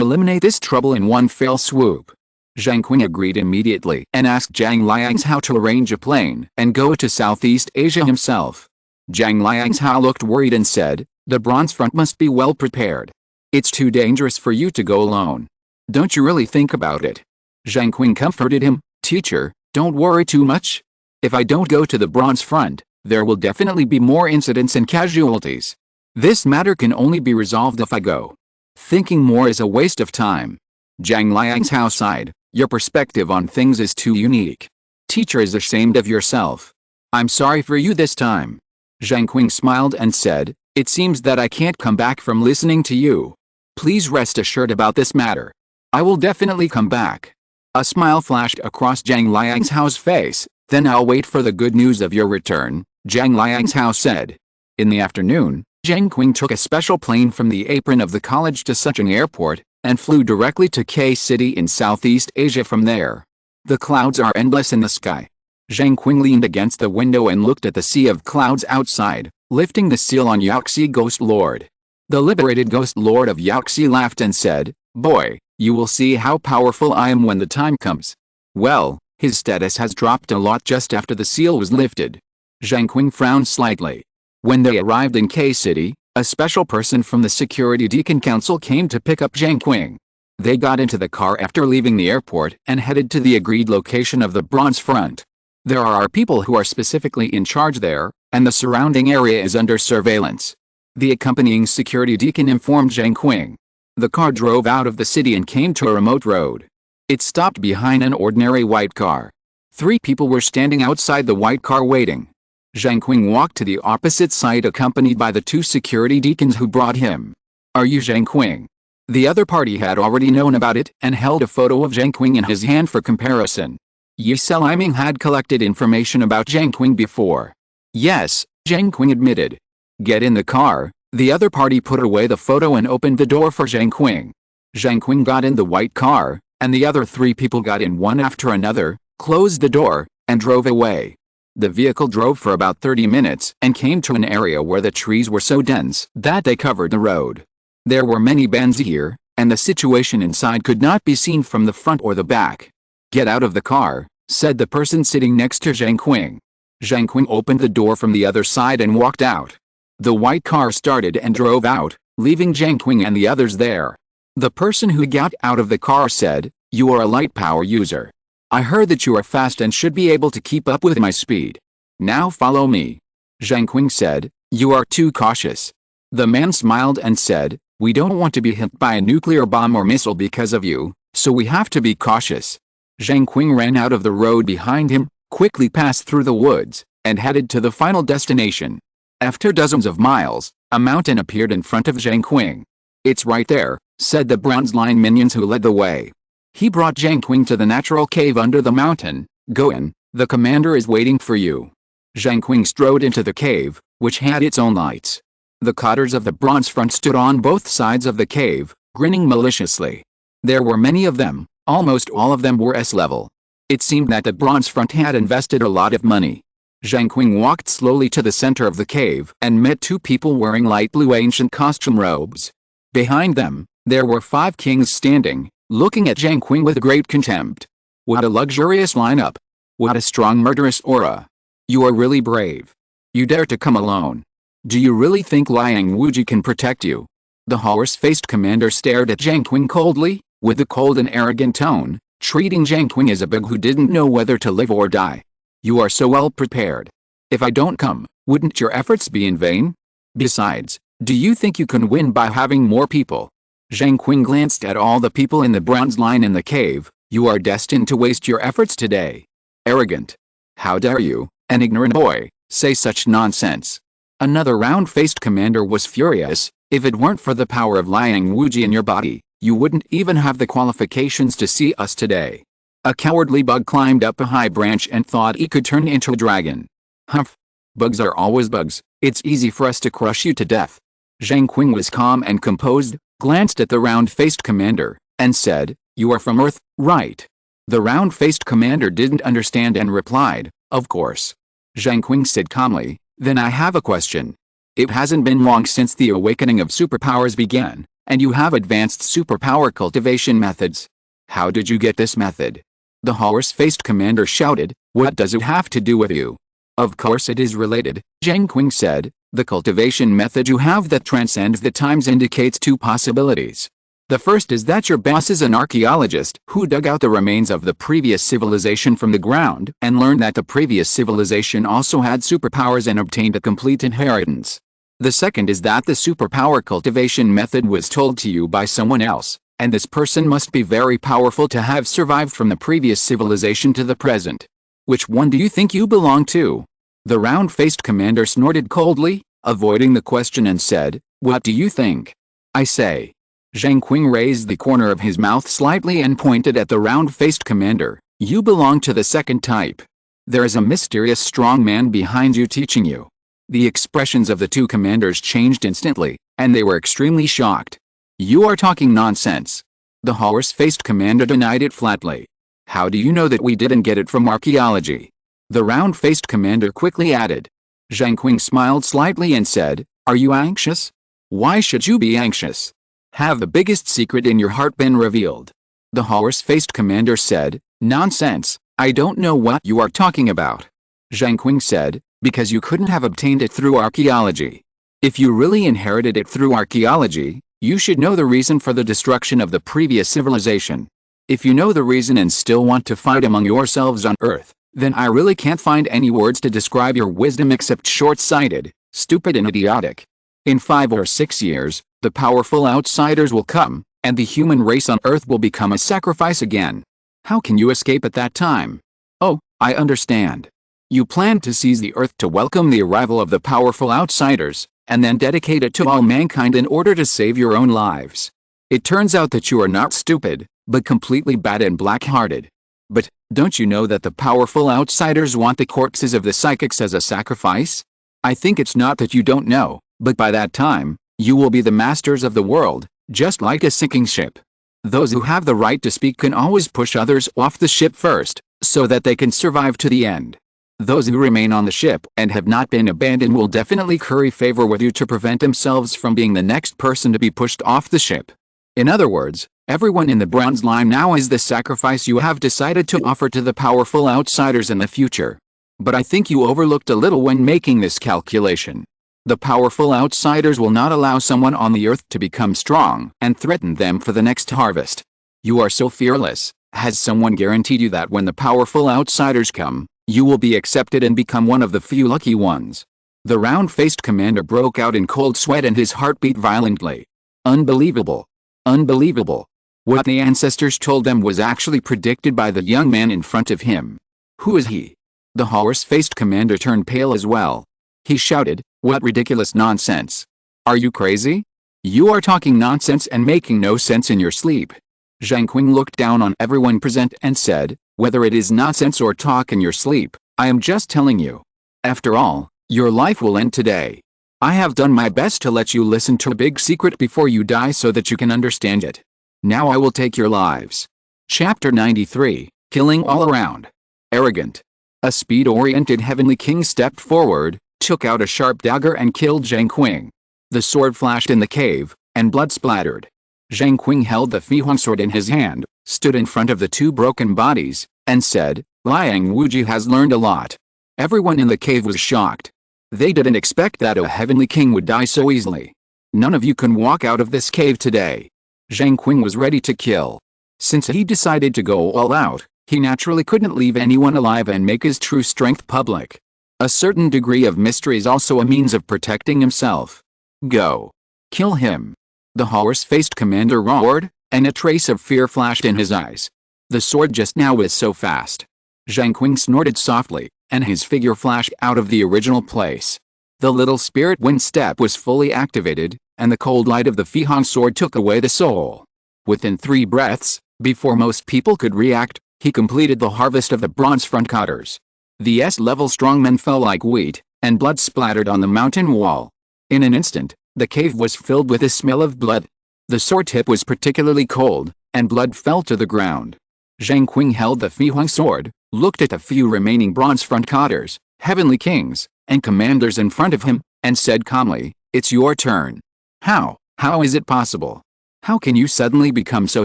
eliminate this trouble in one fell swoop. Zheng Qing agreed immediately and asked Zhang Liangzhao to arrange a plane and go to Southeast Asia himself. Zhang Liangzhao looked worried and said, "The Bronze Front must be well prepared. It's too dangerous for you to go alone. Don't you really think about it?" Zheng Qing comforted him, "Teacher, don't worry too much. If I don't go to the Bronze Front, there will definitely be more incidents and casualties. This matter can only be resolved if I go. Thinking more is a waste of time." Zhang Liangzhao sighed, "Your perspective on things is too unique. Teacher is ashamed of yourself. I'm sorry for you this time." Zheng Qing smiled and said, "It seems that I can't come back from listening to you. Please rest assured about this matter. I will definitely come back." A smile flashed across Zhang Liangzhao's face. "Then I'll wait for the good news of your return," Zhang Liangzhao said. In the afternoon, Zheng Qing took a special plane from the apron of the college to Zheng Airport, and flew directly to K City in Southeast Asia from there. The clouds are endless in the sky. Zheng Qing leaned against the window and looked at the sea of clouds outside, lifting the seal on Yaoxi Ghost Lord. The liberated Ghost Lord of Yaoxi laughed and said, "Boy, you will see how powerful I am when the time comes." Well, his status has dropped a lot just after the seal was lifted. Zheng Qing frowned slightly. When they arrived in K City, a special person from the Security Deacon Council came to pick up Zheng Qing. They got into the car after leaving the airport and headed to the agreed location of the Bronze Front. There are people who are specifically in charge there, and the surrounding area is under surveillance. The accompanying security deacon informed Zheng Qing. The car drove out of the city and came to a remote road. It stopped behind an ordinary white car. 3 people were standing outside the white car waiting. Zheng Qing walked to the opposite side accompanied by the 2 security deacons who brought him. "Are you Zheng Qing?" The other party had already known about it and held a photo of Zheng Qing in his hand for comparison. Yi Seliming had collected information about Zheng Qing before. "Yes," Zheng Qing admitted. "Get in the car." The other party put away the photo and opened the door for Zheng Qing. Zheng Qing got in the white car, and the other 3 people got in one after another, closed the door, and drove away. The vehicle drove for about 30 minutes and came to an area where the trees were so dense that they covered the road. There were many bends here, and the situation inside could not be seen from the front or the back. "Get out of the car," said the person sitting next to Zheng Qing. Zheng Qing opened the door from the other side and walked out. The white car started and drove out, leaving Zheng Qing and the others there. The person who got out of the car said, "You are a light power user. I heard that you are fast and should be able to keep up with my speed. Now follow me." Zheng Qing said, "You are too cautious." The man smiled and said, "We don't want to be hit by a nuclear bomb or missile because of you, so we have to be cautious." Zheng Qing ran out of the road behind him, quickly passed through the woods, and headed to the final destination. After dozens of miles, a mountain appeared in front of Zheng Qing. "It's right there," said the bronze line minions who led the way. He brought Zheng Qing to the natural cave under the mountain. "Go in, the commander is waiting for you." Zheng Qing strode into the cave, which had its own lights. The cotters of the Bronze Front stood on both sides of the cave, grinning maliciously. There were many of them, almost all of them were S-level. It seemed that the Bronze Front had invested a lot of money. Zheng Qing walked slowly to the center of the cave and met 2 people wearing light blue ancient costume robes. Behind them, there were 5 kings standing, looking at Zheng Qing with great contempt. "What a luxurious lineup. What a strong murderous aura. You are really brave. You dare to come alone. Do you really think Liang Wuji can protect you?" The horse-faced commander stared at Zheng Qing coldly, with a cold and arrogant tone, treating Zheng Qing as a bug who didn't know whether to live or die. "You are so well prepared. If I don't come, wouldn't your efforts be in vain? Besides, do you think you can win by having more people?" Zheng Qing glanced at all the people in the bronze line in the cave. "You are destined to waste your efforts today. Arrogant. How dare you, an ignorant boy, say such nonsense?" Another round-faced commander was furious. "If it weren't for the power of Liang Wuji in your body, you wouldn't even have the qualifications to see us today." A cowardly bug climbed up a high branch and thought he could turn into a dragon. "Humph. Bugs are always bugs. It's easy for us to crush you to death." Zheng Qing was calm and composed, glanced at the round-faced commander, and said, "You are from Earth, right?" The round-faced commander didn't understand and replied, "Of course." Zheng Qing said calmly, "Then I have a question. It hasn't been long since the awakening of superpowers began, and you have advanced superpower cultivation methods. How did you get this method? The horse-faced commander shouted. What does it have to do with you? Of course it is related, Zheng Qing said. The cultivation method you have that transcends the times indicates two possibilities. The first is that your boss is an archaeologist who dug out the remains of the previous civilization from the ground and learned that the previous civilization also had superpowers and obtained a complete inheritance. The second is that the superpower cultivation method was told to you by someone else, and this person must be very powerful to have survived from the previous civilization to the present. Which one do you think you belong to? The round-faced commander snorted coldly, avoiding the question, and said, What do you think? I say. Zheng Qing raised the corner of his mouth slightly and pointed at the round-faced commander. You belong to the second type. There is a mysterious strong man behind you teaching you. The expressions of the two commanders changed instantly, and they were extremely shocked. You are talking nonsense. The horse-faced commander denied it flatly. How do you know that we didn't get it from archaeology? The round-faced commander quickly added. Zheng Qing smiled slightly and said, Are you anxious? Why should you be anxious? Have the biggest secret in your heart been revealed? The horse-faced commander said, Nonsense, I don't know what you are talking about. Zheng Qing said, Because you couldn't have obtained it through archaeology. If you really inherited it through archaeology, you should know the reason for the destruction of the previous civilization. If you know the reason and still want to fight among yourselves on Earth, then I really can't find any words to describe your wisdom except short-sighted, stupid and idiotic. In 5 or 6 years, the powerful outsiders will come, and the human race on Earth will become a sacrifice again. How can you escape at that time? Oh, I understand. You plan to seize the Earth to welcome the arrival of the powerful outsiders, and then dedicate it to all mankind in order to save your own lives. It turns out that you are not stupid, but completely bad and black-hearted. But, don't you know that the powerful outsiders want the corpses of the psychics as a sacrifice? I think it's not that you don't know, but by that time, you will be the masters of the world, just like a sinking ship. Those who have the right to speak can always push others off the ship first, so that they can survive to the end. Those who remain on the ship and have not been abandoned will definitely curry favor with you to prevent themselves from being the next person to be pushed off the ship. In other words, everyone in the bronze line now is the sacrifice you have decided to offer to the powerful outsiders in the future. But I think you overlooked a little when making this calculation. The powerful outsiders will not allow someone on the Earth to become strong and threaten them for the next harvest. You are so fearless. Has someone guaranteed you that when the powerful outsiders come, you will be accepted and become one of the few lucky ones? The round-faced commander broke out in cold sweat and his heart beat violently. Unbelievable. Unbelievable. What the ancestors told them was actually predicted by the young man in front of him. Who is he? The horse-faced commander turned pale as well. He shouted, What ridiculous nonsense. Are you crazy? You are talking nonsense and making no sense in your sleep. Zheng Qing looked down on everyone present and said, Whether it is nonsense or talk in your sleep, I am just telling you. After all, your life will end today. I have done my best to let you listen to a big secret before you die so that you can understand it. Now I will take your lives. Chapter 93, Killing All Around. Arrogant. A speed-oriented heavenly king stepped forward, took out a sharp dagger and killed Zheng Qing. The sword flashed in the cave, and blood splattered. Zheng Qing held the Fihong sword in his hand, stood in front of the two broken bodies, and said, Liang Wuji has learned a lot. Everyone in the cave was shocked. They didn't expect that a heavenly king would die so easily. None of you can walk out of this cave today. Zheng Qing was ready to kill. Since he decided to go all out, he naturally couldn't leave anyone alive and make his true strength public. A certain degree of mystery is also a means of protecting himself. Go. Kill him. The horse-faced commander roared, and a trace of fear flashed in his eyes. The sword just now was so fast. Zheng Qing snorted softly, and his figure flashed out of the original place. The little spirit wind step was fully activated, and the cold light of the Fihong sword took away the soul. Within 3 breaths, before most people could react, he completed the harvest of the bronze front cutters. The S-level strongmen fell like wheat, and blood splattered on the mountain wall. In an instant, the cave was filled with the smell of blood. The sword tip was particularly cold, and blood fell to the ground. Zheng Qing held the Fihong sword, looked at the few remaining bronze front cutters, heavenly kings, and commanders in front of him, and said calmly, "It's your turn." "How? How is it possible? How can you suddenly become so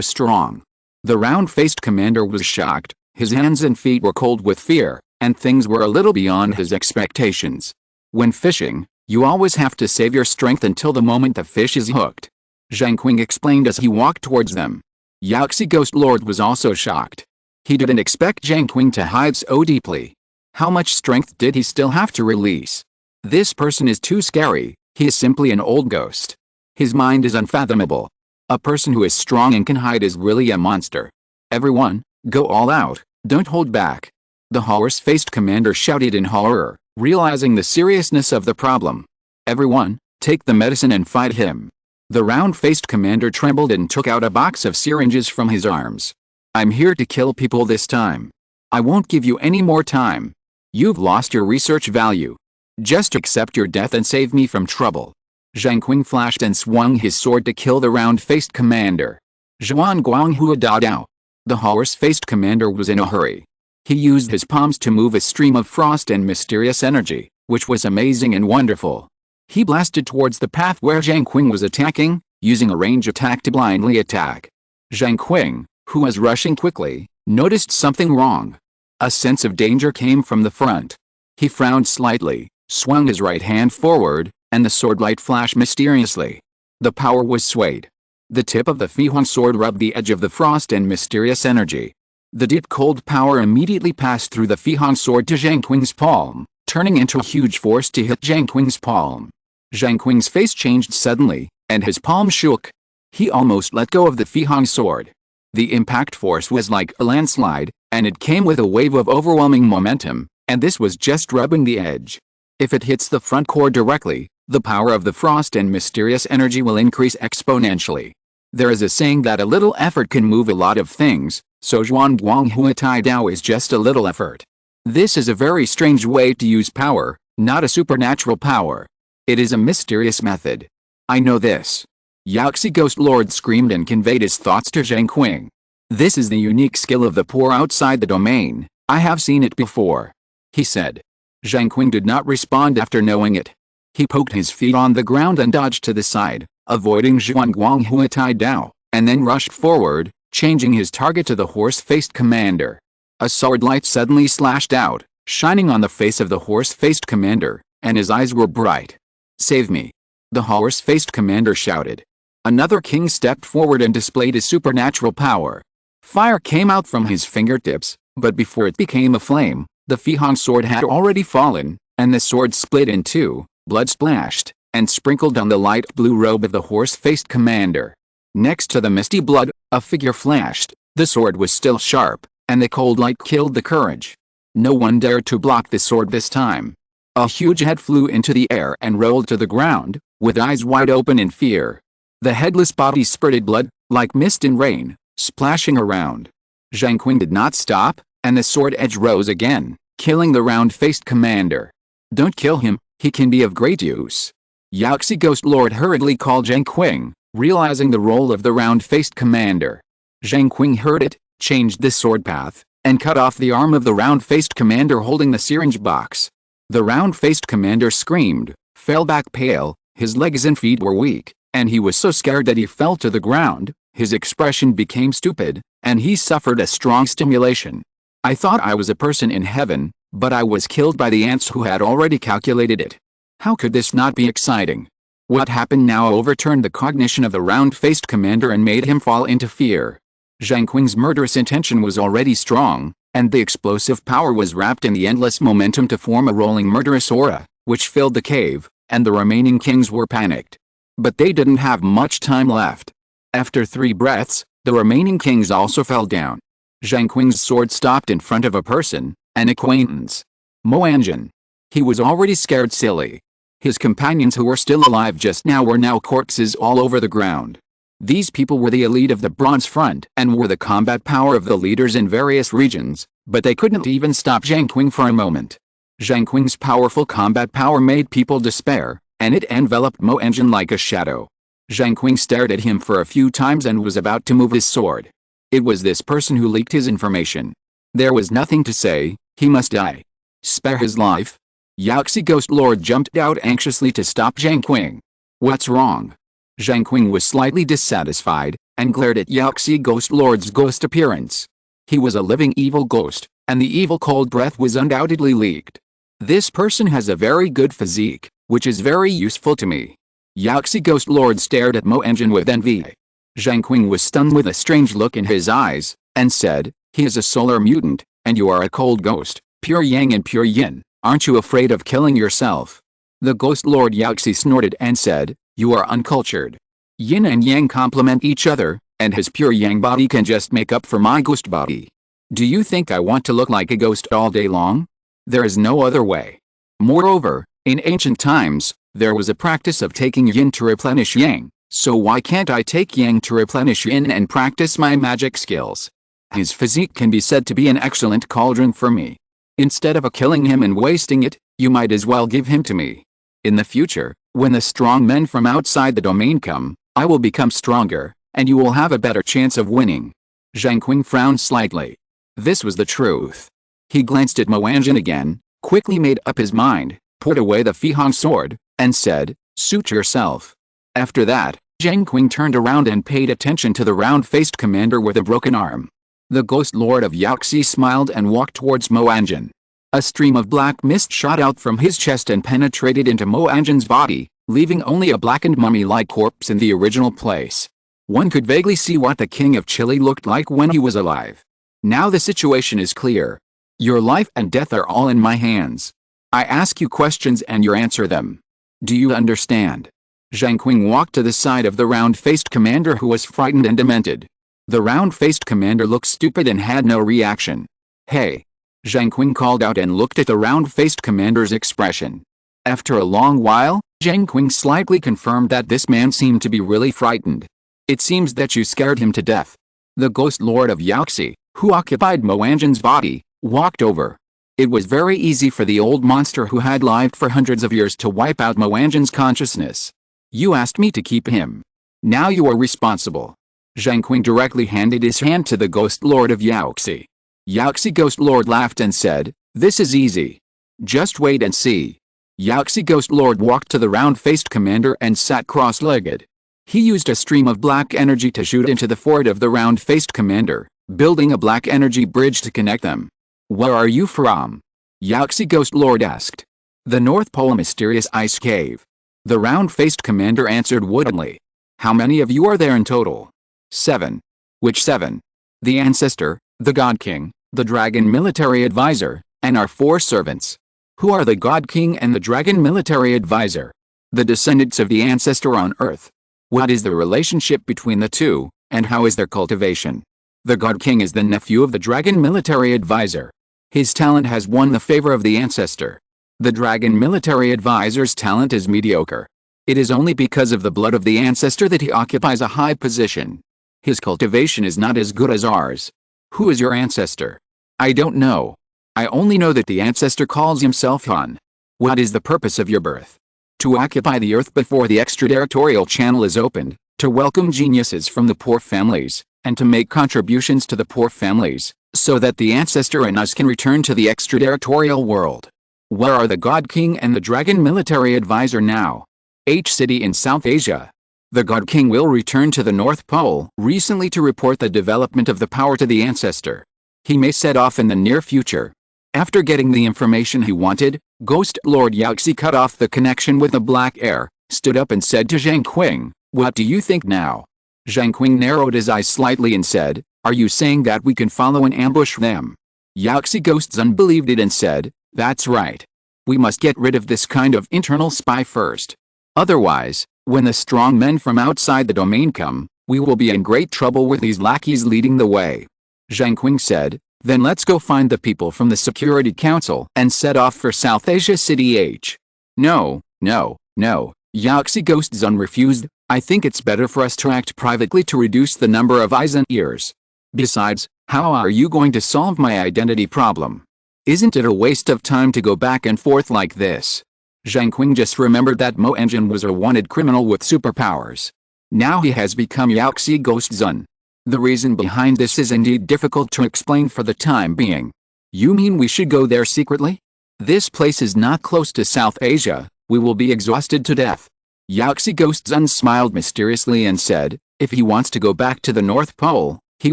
strong?" The round-faced commander was shocked, his hands and feet were cold with fear, and things were a little beyond his expectations. When fishing, you always have to save your strength until the moment the fish is hooked. Zheng Qing explained as he walked towards them. Yaxi Ghost Lord was also shocked. He didn't expect Zheng Qing to hide so deeply. How much strength did he still have to release? This person is too scary, he is simply an old ghost. His mind is unfathomable. A person who is strong and can hide is really a monster. "Everyone, go all out, don't hold back," the horse-faced commander shouted in horror, realizing the seriousness of the problem. "Everyone, take the medicine and fight him." The round-faced commander trembled and took out a box of syringes from his arms. "I'm here to kill people this time. I won't give you any more time. You've lost your research value. Just accept your death and save me from trouble." Zheng Qing flashed and swung his sword to kill the round-faced commander. Zhuan Guanghua Da Dao. The horse-faced commander was in a hurry. He used his palms to move a stream of frost and mysterious energy, which was amazing and wonderful. He blasted towards the path where Zheng Qing was attacking, using a range attack to blindly attack. Zheng Qing, who was rushing quickly, noticed something wrong. A sense of danger came from the front. He frowned slightly, swung his right hand forward, and the sword light flashed mysteriously. The power was swayed. The tip of the Fihong sword rubbed the edge of the frost and mysterious energy. The deep cold power immediately passed through the Fihong sword to Zheng Qing's palm, turning into a huge force to hit Zheng Qing's palm. Zheng Qing's face changed suddenly, and his palm shook. He almost let go of the Fihong sword. The impact force was like a landslide, and it came with a wave of overwhelming momentum, and this was just rubbing the edge. If it hits the front core directly, the power of the frost and mysterious energy will increase exponentially. There is a saying that a little effort can move a lot of things, so Zhuan Guanghua Tai Dao is just a little effort. This is a very strange way to use power, not a supernatural power. It is a mysterious method. I know this. Yaxi Ghost Lord screamed and conveyed his thoughts to Zheng Qing. This is the unique skill of the poor outside the domain. I have seen it before, he said. Zheng Qing did not respond after knowing it. He poked his feet on the ground and dodged to the side, avoiding Zhuan Guanghua Tai Dao, and then rushed forward, changing his target to the horse-faced commander. A sword light suddenly slashed out, shining on the face of the horse-faced commander, and his eyes were bright. "Save me!" the horse-faced commander shouted. Another king stepped forward and displayed his supernatural power. Fire came out from his fingertips, but before it became a flame, the Fihong sword had already fallen, and the sword split in two, blood splashed, and sprinkled on the light blue robe of the horse-faced commander. Next to the misty blood, a figure flashed. The sword was still sharp, and the cold light killed the courage. No one dared to block the sword this time. A huge head flew into the air and rolled to the ground, with eyes wide open in fear. The headless body spurted blood, like mist in rain, splashing around. Zheng Qing did not stop, and the sword edge rose again, killing the round-faced commander. "Don't kill him, he can be of great use." Yaxi Ghost Lord hurriedly called Zheng Qing, realizing the role of the round-faced commander. Zheng Qing heard it, changed the sword path, and cut off the arm of the round-faced commander holding the syringe box. The round-faced commander screamed, fell back pale, his legs and feet were weak, and he was so scared that he fell to the ground. His expression became stupid, and he suffered a strong stimulation. "I thought I was a person in heaven, but I was killed by the ants who had already calculated it. How could this not be exciting?" What happened now overturned the cognition of the round-faced commander and made him fall into fear. Zheng Qing's murderous intention was already strong, and the explosive power was wrapped in the endless momentum to form a rolling murderous aura, which filled the cave, and the remaining kings were panicked. But they didn't have much time left. After 3 breaths, the remaining kings also fell down. Zheng Qing's sword stopped in front of a person, an acquaintance. Mo Anjin. He was already scared silly. His companions who were still alive just now were now corpses all over the ground. These people were the elite of the Bronze Front and were the combat power of the leaders in various regions, but they couldn't even stop Zheng Qing for a moment. Zheng Qing's powerful combat power made people despair, and it enveloped Mo Anjin like a shadow. Zheng Qing stared at him for a few times and was about to move his sword. It was this person who leaked his information. There was nothing to say, he must die. Spare his life. Yaxi Ghost Lord jumped out anxiously to stop Zheng Qing. What's wrong? Zheng Qing was slightly dissatisfied, and glared at Yaxi Ghost Lord's ghost appearance. He was a living evil ghost, and the evil cold breath was undoubtedly leaked. This person has a very good physique, which is very useful to me. Yaxi Ghost Lord stared at Mo Engine with envy. Zheng Qing was stunned with a strange look in his eyes, and said, he is a solar mutant, and you are a cold ghost, pure yang and pure yin. Aren't you afraid of killing yourself? The Ghost Lord Yaxi snorted and said, you are uncultured. Yin and yang complement each other, and his pure yang body can just make up for my ghost body. Do you think I want to look like a ghost all day long? There is no other way. Moreover, in ancient times, there was a practice of taking yin to replenish yang, so why can't I take yang to replenish yin and practice my magic skills? His physique can be said to be an excellent cauldron for me. Instead of killing him and wasting it, you might as well give him to me. In the future, when the strong men from outside the domain come, I will become stronger, and you will have a better chance of winning. Zheng Qing frowned slightly. This was the truth. He glanced at Mo Anjin again, quickly made up his mind, put away the Fihong sword, and said, suit yourself. After that, Zheng Qing turned around and paid attention to the round-faced commander with a broken arm. The Ghost Lord of Yaxi smiled and walked towards Mo Anjin. A stream of black mist shot out from his chest and penetrated into Mo Anjin's body, leaving only a blackened mummy-like corpse in the original place. One could vaguely see what the King of Chile looked like when he was alive. Now the situation is clear. Your life and death are all in my hands. I ask you questions and you answer them. Do you understand? Zheng Qing walked to the side of the round-faced commander who was frightened and demented. The round-faced commander looked stupid and had no reaction. Hey! Zheng Qing called out and looked at the round-faced commander's expression. After a long while, Zheng Qing slightly confirmed that this man seemed to be really frightened. It seems that you scared him to death. The Ghost Lord of Yaxi, who occupied Mo Anjin's body, walked over. It was very easy for the old monster who had lived for hundreds of years to wipe out Mo Anjin's consciousness. You asked me to keep him. Now you are responsible. Zheng Qing directly handed his hand to the Ghost Lord of Yaxi. Yaxi Ghost Lord laughed and said, this is easy. Just wait and see. Yaxi Ghost Lord walked to the round-faced commander and sat cross-legged. He used a stream of black energy to shoot into the forehead of the round-faced commander, building a black energy bridge to connect them. Where are you from? Yaxi Ghost Lord asked. The North Pole mysterious ice cave. The round-faced commander answered woodenly. How many of you are there in total? 7. Which 7? The ancestor, the God King, the Dragon Military Advisor, and our 4 servants. Who are the God King and the Dragon Military Advisor? The descendants of the ancestor on Earth. What is the relationship between the two, and how is their cultivation? The God King is the nephew of the Dragon Military Advisor. His talent has won the favor of the ancestor. The Dragon Military Advisor's talent is mediocre. It is only because of the blood of the ancestor that he occupies a high position. His cultivation is not as good as ours. Who is your ancestor? I don't know. I only know that the ancestor calls himself Han. What is the purpose of your birth? To occupy the earth before the extraterritorial channel is opened, to welcome geniuses from the poor families, and to make contributions to the poor families, so that the ancestor and us can return to the extraterritorial world. Where are the God King and the Dragon Military Advisor now? H city in South Asia. The God King will return to the North Pole recently to report the development of the power to the ancestor. He may set off in the near future. After getting the information he wanted, Ghost Lord Yaxi cut off the connection with the black air, stood up and said to Zheng Qing, what do you think now? Zheng Qing narrowed his eyes slightly and said, are you saying that we can follow and ambush them? Yaxi Ghost Zun believed it and said, that's right. We must get rid of this kind of internal spy first. Otherwise, when the strong men from outside the domain come, we will be in great trouble with these lackeys leading the way. Zheng Qing said, then let's go find the people from the Security Council and set off for South Asia City H. No, Yaxi Ghost Zun refused. I think it's better for us to act privately to reduce the number of eyes and ears. Besides, how are you going to solve my identity problem? Isn't it a waste of time to go back and forth like this? Zheng Qing just remembered that Mo Engine was a wanted criminal with superpowers. Now he has become Yaxi Ghost Zun. The reason behind this is indeed difficult to explain for the time being. You mean we should go there secretly? This place is not close to South Asia, we will be exhausted to death. Yaxi Ghost Zun smiled mysteriously and said, if he wants to go back to the North Pole, he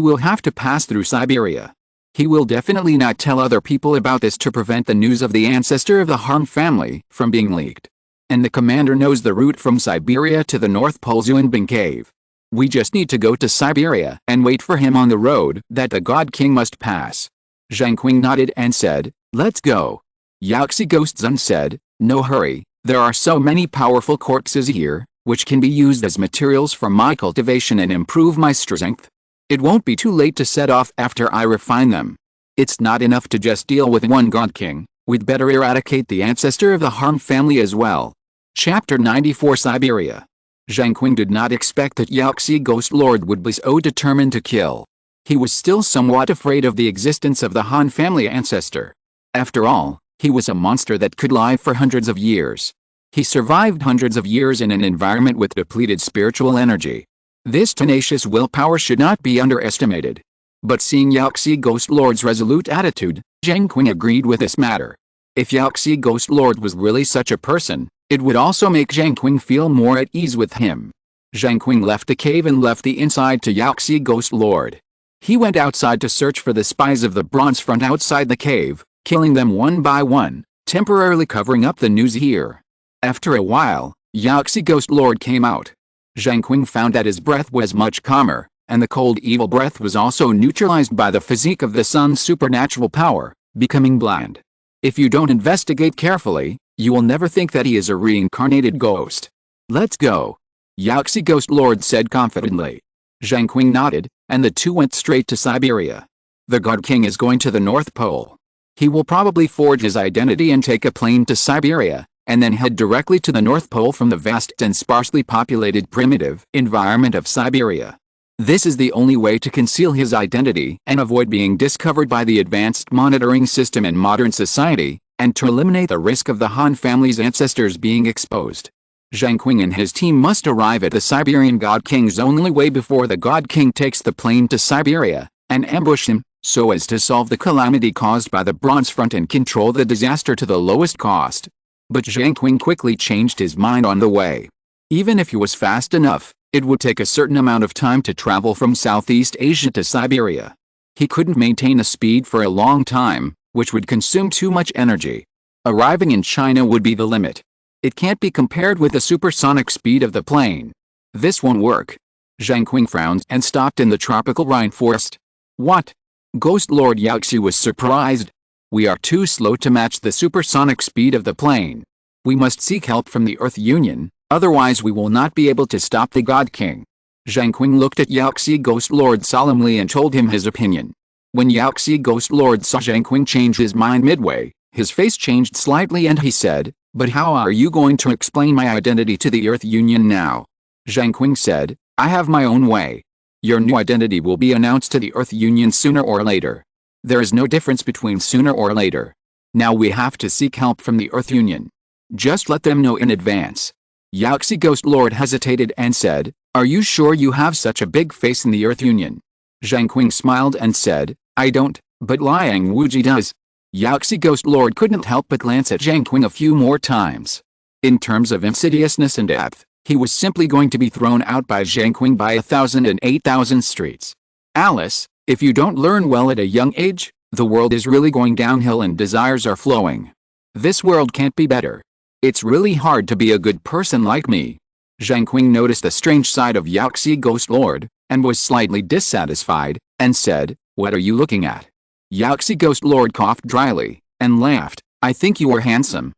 will have to pass through Siberia. He will definitely not tell other people about this to prevent the news of the ancestor of the Han family from being leaked. And the commander knows the route from Siberia to the North Pole's Yunbing Cave. We just need to go to Siberia and wait for him on the road that the God King must pass. Zheng Qing nodded and said, let's go. Yaxi Ghost Zun said, no hurry, there are so many powerful corpses here, which can be used as materials for my cultivation and improve my strength. It won't be too late to set off after I refine them. It's not enough to just deal with one God King, we'd better eradicate the ancestor of the Han family as well. Chapter 94 Siberia. Zheng Qing did not expect that Yaxi Ghost Lord would be so determined to kill. He was still somewhat afraid of the existence of the Han family ancestor. After all, he was a monster that could live for hundreds of years. He survived hundreds of years in an environment with depleted spiritual energy. This tenacious willpower should not be underestimated. But seeing Yaxi Ghost Lord's resolute attitude, Zheng Qing agreed with this matter. If Yaxi Ghost Lord was really such a person, it would also make Zheng Qing feel more at ease with him. Zheng Qing left the cave and left the inside to Yaxi Ghost Lord. He went outside to search for the spies of the Bronze Front outside the cave, killing them one by one, temporarily covering up the news here. After a while, Yaxi Ghost Lord came out. Zheng Qing found that his breath was much calmer, and the cold evil breath was also neutralized by the physique of the sun's supernatural power, becoming bland. If you don't investigate carefully, you will never think that he is a reincarnated ghost. Let's go. Yaxi Ghost Lord said confidently. Zheng Qing nodded, and the two went straight to Siberia. The God King is going to the North Pole. He will probably forge his identity and take a plane to Siberia, and then head directly to the North Pole from the vast and sparsely populated primitive environment of Siberia. This is the only way to conceal his identity and avoid being discovered by the advanced monitoring system in modern society, and to eliminate the risk of the Han family's ancestors being exposed. Zheng Qing and his team must arrive at the Siberian God King's only way before the God King takes the plane to Siberia, and ambush him, so as to solve the calamity caused by the Bronze Front and control the disaster to the lowest cost. But Zheng Qing quickly changed his mind on the way. Even if he was fast enough, it would take a certain amount of time to travel from Southeast Asia to Siberia. He couldn't maintain a speed for a long time, which would consume too much energy. Arriving in China would be the limit. It can't be compared with the supersonic speed of the plane. This won't work. Zheng Qing frowned and stopped in the tropical rainforest. What? Ghost Lord Yaxi was surprised. We are too slow to match the supersonic speed of the plane. We must seek help from the Earth Union, otherwise we will not be able to stop the God King. Zheng Qing looked at Yaxi Ghost Lord solemnly and told him his opinion. When Yaxi Ghost Lord saw Zheng Qing change his mind midway, his face changed slightly and he said, "But how are you going to explain my identity to the Earth Union now?" Zheng Qing said, "I have my own way. Your new identity will be announced to the Earth Union sooner or later. There is no difference between sooner or later. Now we have to seek help from the Earth Union. Just let them know in advance." Yaxi Ghost Lord hesitated and said, "Are you sure you have such a big face in the Earth Union?" Zheng Qing smiled and said, "I don't, but Liang Wuji does." Yaxi Ghost Lord couldn't help but glance at Zheng Qing a few more times. In terms of insidiousness and depth, he was simply going to be thrown out by Zheng Qing by 1,008,000 streets. Alice, if you don't learn well at a young age, the world is really going downhill and desires are flowing. This world can't be better. It's really hard to be a good person like me. Zheng Qing noticed the strange side of Yaxi Ghost Lord, and was slightly dissatisfied, and said, "What are you looking at?" Yaxi Ghost Lord coughed dryly, and laughed. "I think you are handsome,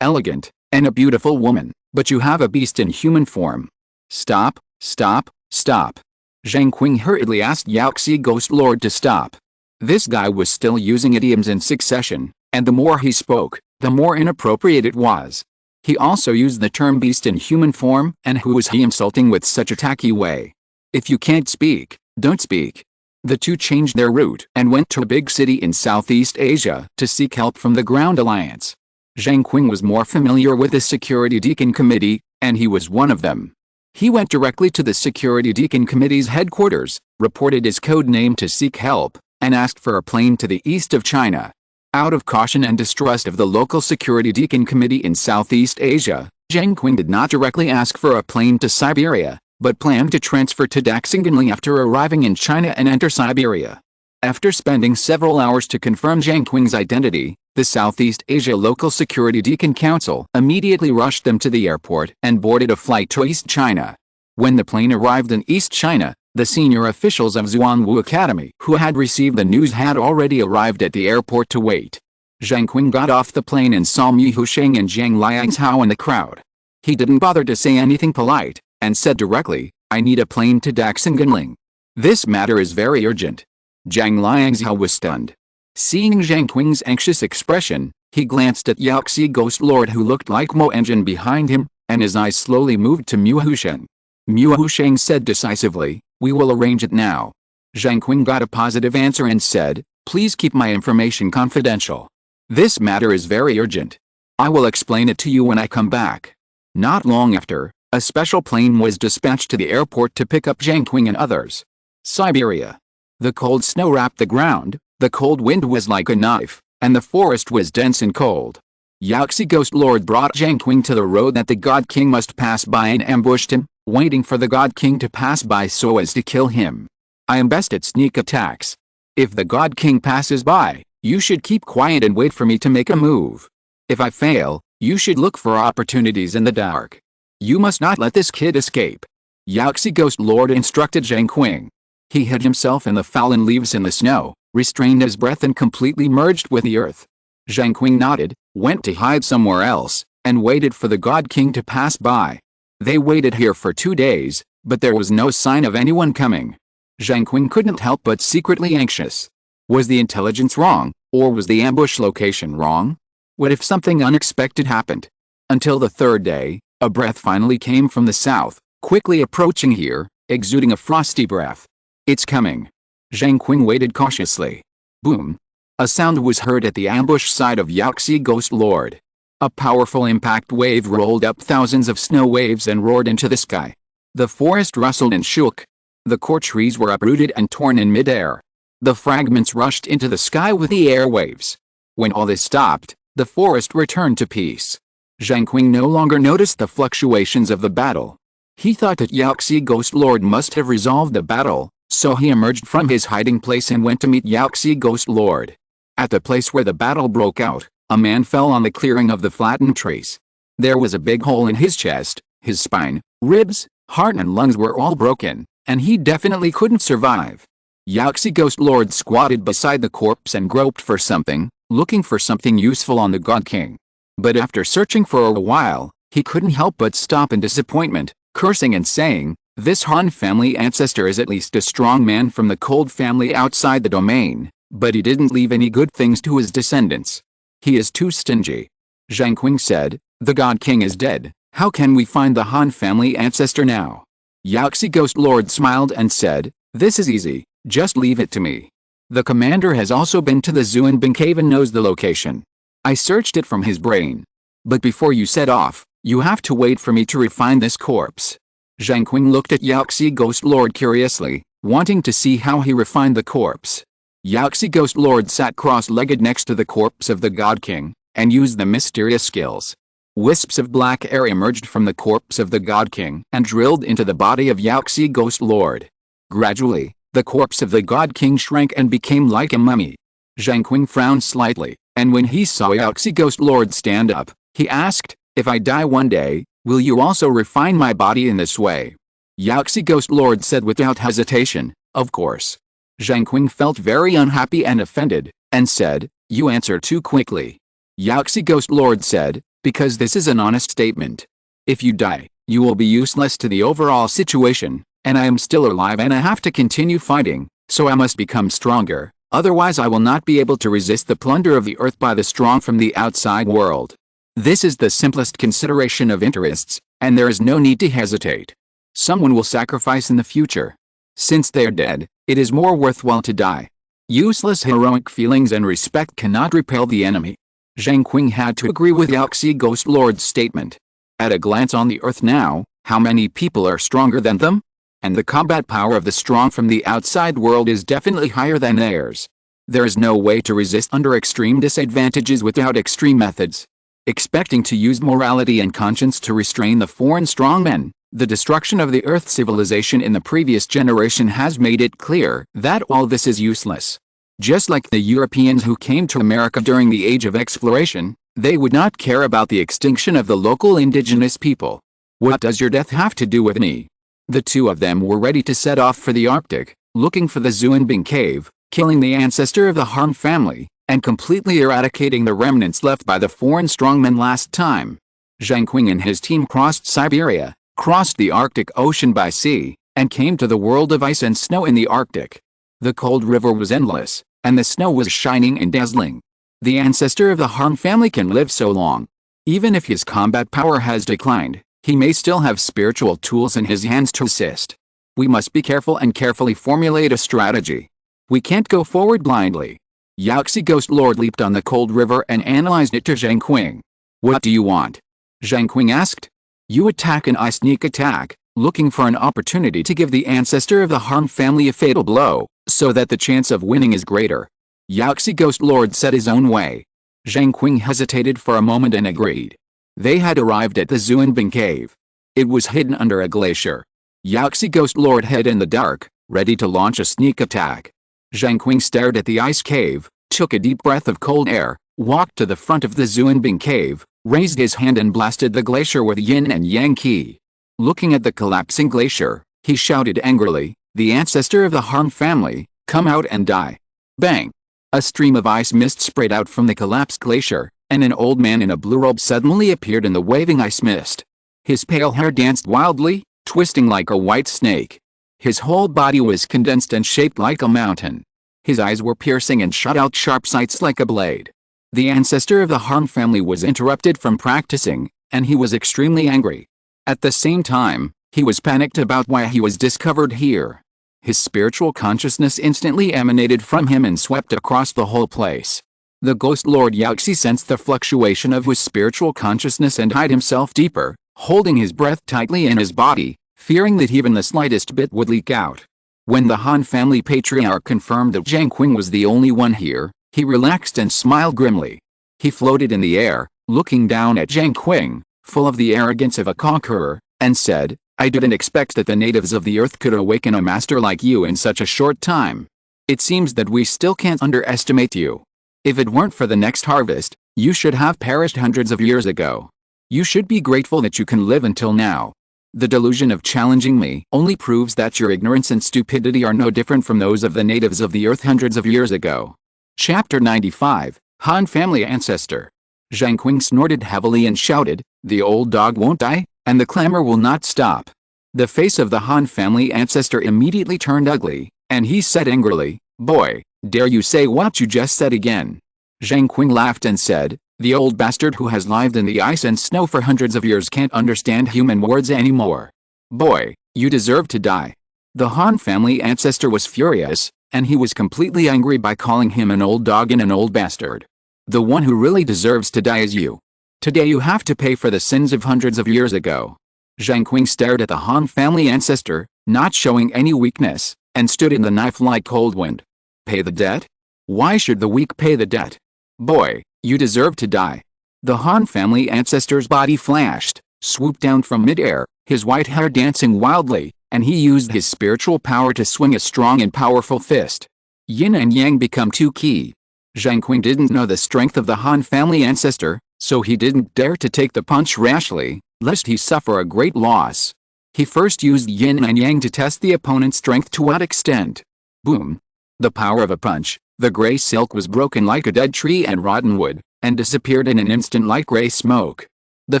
elegant, and a beautiful woman, but you have a beast in human form." "Stop, stop, stop." Zheng Qing hurriedly asked Yaxi Ghost Lord to stop. This guy was still using idioms in succession, and the more he spoke, the more inappropriate it was. He also used the term beast in human form, and who was he insulting with such a tacky way? If you can't speak, don't speak. The two changed their route and went to a big city in Southeast Asia to seek help from the Ground Alliance. Zheng Qing was more familiar with the Security Deacon Committee, and he was one of them. He went directly to the Security Deacon Committee's headquarters, reported his code name to seek help, and asked for a plane to the east of China. Out of caution and distrust of the local security deacon committee in Southeast Asia, Zheng Qing did not directly ask for a plane to Siberia, but planned to transfer to Daxingganli after arriving in China and enter Siberia. After spending several hours to confirm Zheng Qing's identity, the Southeast Asia Local Security Deacon Council immediately rushed them to the airport and boarded a flight to East China. When the plane arrived in East China, the senior officials of Zhuangwu Academy who had received the news had already arrived at the airport to wait. Zheng Qing got off the plane and saw Mu Husheng and Zhang Liangzhao in the crowd. He didn't bother to say anything polite, and said directly, "I need a plane to Daxingganli. This matter is very urgent." Zhang Liangzhao was stunned. Seeing Zheng Qing's anxious expression, he glanced at Yaxi Ghost Lord who looked like Mo Engine behind him, and his eyes slowly moved to Mu Husheng. Mu Husheng said decisively, "We will arrange it now." Zheng Qing got a positive answer and said, "Please keep my information confidential. This matter is very urgent. I will explain it to you when I come back." Not long after, a special plane was dispatched to the airport to pick up Zheng Qing and others. Siberia. The cold snow wrapped the ground, the cold wind was like a knife, and the forest was dense and cold. Yaxi Ghost Lord brought Zheng Qing to the road that the God King must pass by and ambushed him, waiting for the God King to pass by so as to kill him. "I am best at sneak attacks. If the God King passes by, you should keep quiet and wait for me to make a move. If I fail, you should look for opportunities in the dark. You must not let this kid escape." Yaxi Ghost Lord instructed Zheng Qing. He hid himself in the fallen leaves in the snow, restrained his breath and completely merged with the earth. Zheng Qing nodded, went to hide somewhere else, and waited for the God King to pass by. They waited here for 2 days, but there was no sign of anyone coming. Zheng Qing couldn't help but secretly anxious. Was the intelligence wrong, or was the ambush location wrong? What if something unexpected happened? Until the 3rd day, a breath finally came from the south, quickly approaching here, exuding a frosty breath. "It's coming." Zheng Qing waited cautiously. Boom! A sound was heard at the ambush side of Yaxi Ghost Lord. A powerful impact wave rolled up thousands of snow waves and roared into the sky. The forest rustled and shook. The core trees were uprooted and torn in midair. The fragments rushed into the sky with the air waves. When all this stopped, the forest returned to peace. Zheng Qing no longer noticed the fluctuations of the battle. He thought that Yaxi Ghost Lord must have resolved the battle, so he emerged from his hiding place and went to meet Yaxi Ghost Lord. At the place where the battle broke out, a man fell on the clearing of the flattened trees. There was a big hole in his chest, his spine, ribs, heart and lungs were all broken, and he definitely couldn't survive. Yaxi Ghost Lord squatted beside the corpse and groped for something, looking for something useful on the God King. But after searching for a while, he couldn't help but stop in disappointment, cursing and saying, "This Han family ancestor is at least a strong man from the cold family outside the domain, but he didn't leave any good things to his descendants. He is too stingy." Zheng Qing said, "The God King is dead. How can we find the Han family ancestor now?" Yaxi Ghost Lord smiled and said, "This is easy, just leave it to me. The commander has also been to the Zuanbing cave and knows the location. I searched it from his brain. But before you set off, you have to wait for me to refine this corpse." Zheng Qing looked at Yaxi Ghost Lord curiously, wanting to see how he refined the corpse. Yaxi Ghost Lord sat cross-legged next to the corpse of the God King, and used the mysterious skills. Wisps of black air emerged from the corpse of the God King and drilled into the body of Yaxi Ghost Lord. Gradually, the corpse of the God King shrank and became like a mummy. Zheng Qing frowned slightly, and when he saw Yaxi Ghost Lord stand up, he asked, "If I die one day, will you also refine my body in this way?" Yaxi Ghost Lord said without hesitation, "Of course." Zheng Qing felt very unhappy and offended, and said, "You answer too quickly." Yaxi Ghost Lord said, "Because this is an honest statement. If you die, you will be useless to the overall situation, and I am still alive and I have to continue fighting, so I must become stronger, otherwise I will not be able to resist the plunder of the earth by the strong from the outside world. This is the simplest consideration of interests, and there is no need to hesitate. Someone will sacrifice in the future. Since they are dead, it is more worthwhile to die. Useless heroic feelings and respect cannot repel the enemy." Zheng Qing had to agree with Yaxi Ghost Lord's statement. At a glance on the earth now, how many people are stronger than them? And the combat power of the strong from the outside world is definitely higher than theirs. There is no way to resist under extreme disadvantages without extreme methods. Expecting to use morality and conscience to restrain the foreign strongmen, the destruction of the Earth civilization in the previous generation has made it clear that all this is useless. Just like the Europeans who came to America during the Age of Exploration, they would not care about the extinction of the local indigenous people. What does your death have to do with me? The two of them were ready to set off for the Arctic, looking for the Zheng cave, killing the ancestor of the Han family, and completely eradicating the remnants left by the foreign strongmen last time. Zheng Qing and his team crossed Siberia, crossed the Arctic Ocean by sea, and came to the world of ice and snow in the Arctic. The cold river was endless, and the snow was shining and dazzling. The ancestor of the Han family can live so long. Even if his combat power has declined, he may still have spiritual tools in his hands to assist. We must be careful and carefully formulate a strategy. We can't go forward blindly. Yaxi Ghost Lord leaped on the cold river and analyzed it to Zheng Qing. What do you want? Zheng Qing asked. You attack and I sneak attack, looking for an opportunity to give the ancestor of the Han family a fatal blow, so that the chance of winning is greater. Yaxi Ghost Lord said his own way. Zheng Qing hesitated for a moment and agreed. They had arrived at the Zheng cave. It was hidden under a glacier. Yaxi Ghost Lord hid in the dark, ready to launch a sneak attack. Zheng Qing stared at the ice cave, took a deep breath of cold air, walked to the front of the Zheng cave, raised his hand and blasted the glacier with yin and yang qi. Looking at the collapsing glacier, he shouted angrily, "The ancestor of the Han family, come out and die." Bang! A stream of ice mist sprayed out from the collapsed glacier, and an old man in a blue robe suddenly appeared in the waving ice mist. His pale hair danced wildly, twisting like a white snake. His whole body was condensed and shaped like a mountain. His eyes were piercing and shot out sharp sights like a blade. The ancestor of the Han family was interrupted from practicing, and he was extremely angry. At the same time, he was panicked about why he was discovered here. His spiritual consciousness instantly emanated from him and swept across the whole place. The Ghost Lord Yaxi sensed the fluctuation of his spiritual consciousness and hid himself deeper, holding his breath tightly in his body, fearing that even the slightest bit would leak out. When the Han family patriarch confirmed that Zheng Qing was the only one here, he relaxed and smiled grimly. He floated in the air, looking down at Zheng Qing, full of the arrogance of a conqueror, and said, "I didn't expect that the natives of the earth could awaken a master like you in such a short time. It seems that we still can't underestimate you. If it weren't for the next harvest, you should have perished hundreds of years ago. You should be grateful that you can live until now. The delusion of challenging me only proves that your ignorance and stupidity are no different from those of the natives of the earth hundreds of years ago." Chapter 95, Han Family Ancestor. Zheng Qing snorted heavily and shouted, "The old dog won't die, and the clamor will not stop." The face of the Han family ancestor immediately turned ugly, and he said angrily, "Boy, dare you say what you just said again?" Zheng Qing laughed and said, "The old bastard who has lived in the ice and snow for hundreds of years can't understand human words anymore. Boy, you deserve to die." The Han family ancestor was furious, and he was completely angry by calling him an old dog and an old bastard. "The one who really deserves to die is you. Today you have to pay for the sins of hundreds of years ago." Zheng Qing stared at the Han family ancestor, not showing any weakness, and stood in the knife-like cold wind. "Pay the debt? Why should the weak pay the debt? Boy, you deserve to die." The Han family ancestor's body flashed, swooped down from mid-air, his white hair dancing wildly, and he used his spiritual power to swing a strong and powerful fist. Yin and Yang become two key. Zheng Qing didn't know the strength of the Han family ancestor, so he didn't dare to take the punch rashly, lest he suffer a great loss. He first used Yin and Yang to test the opponent's strength to what extent. Boom! The power of a punch, the gray silk was broken like a dead tree and rotten wood, and disappeared in an instant like gray smoke. The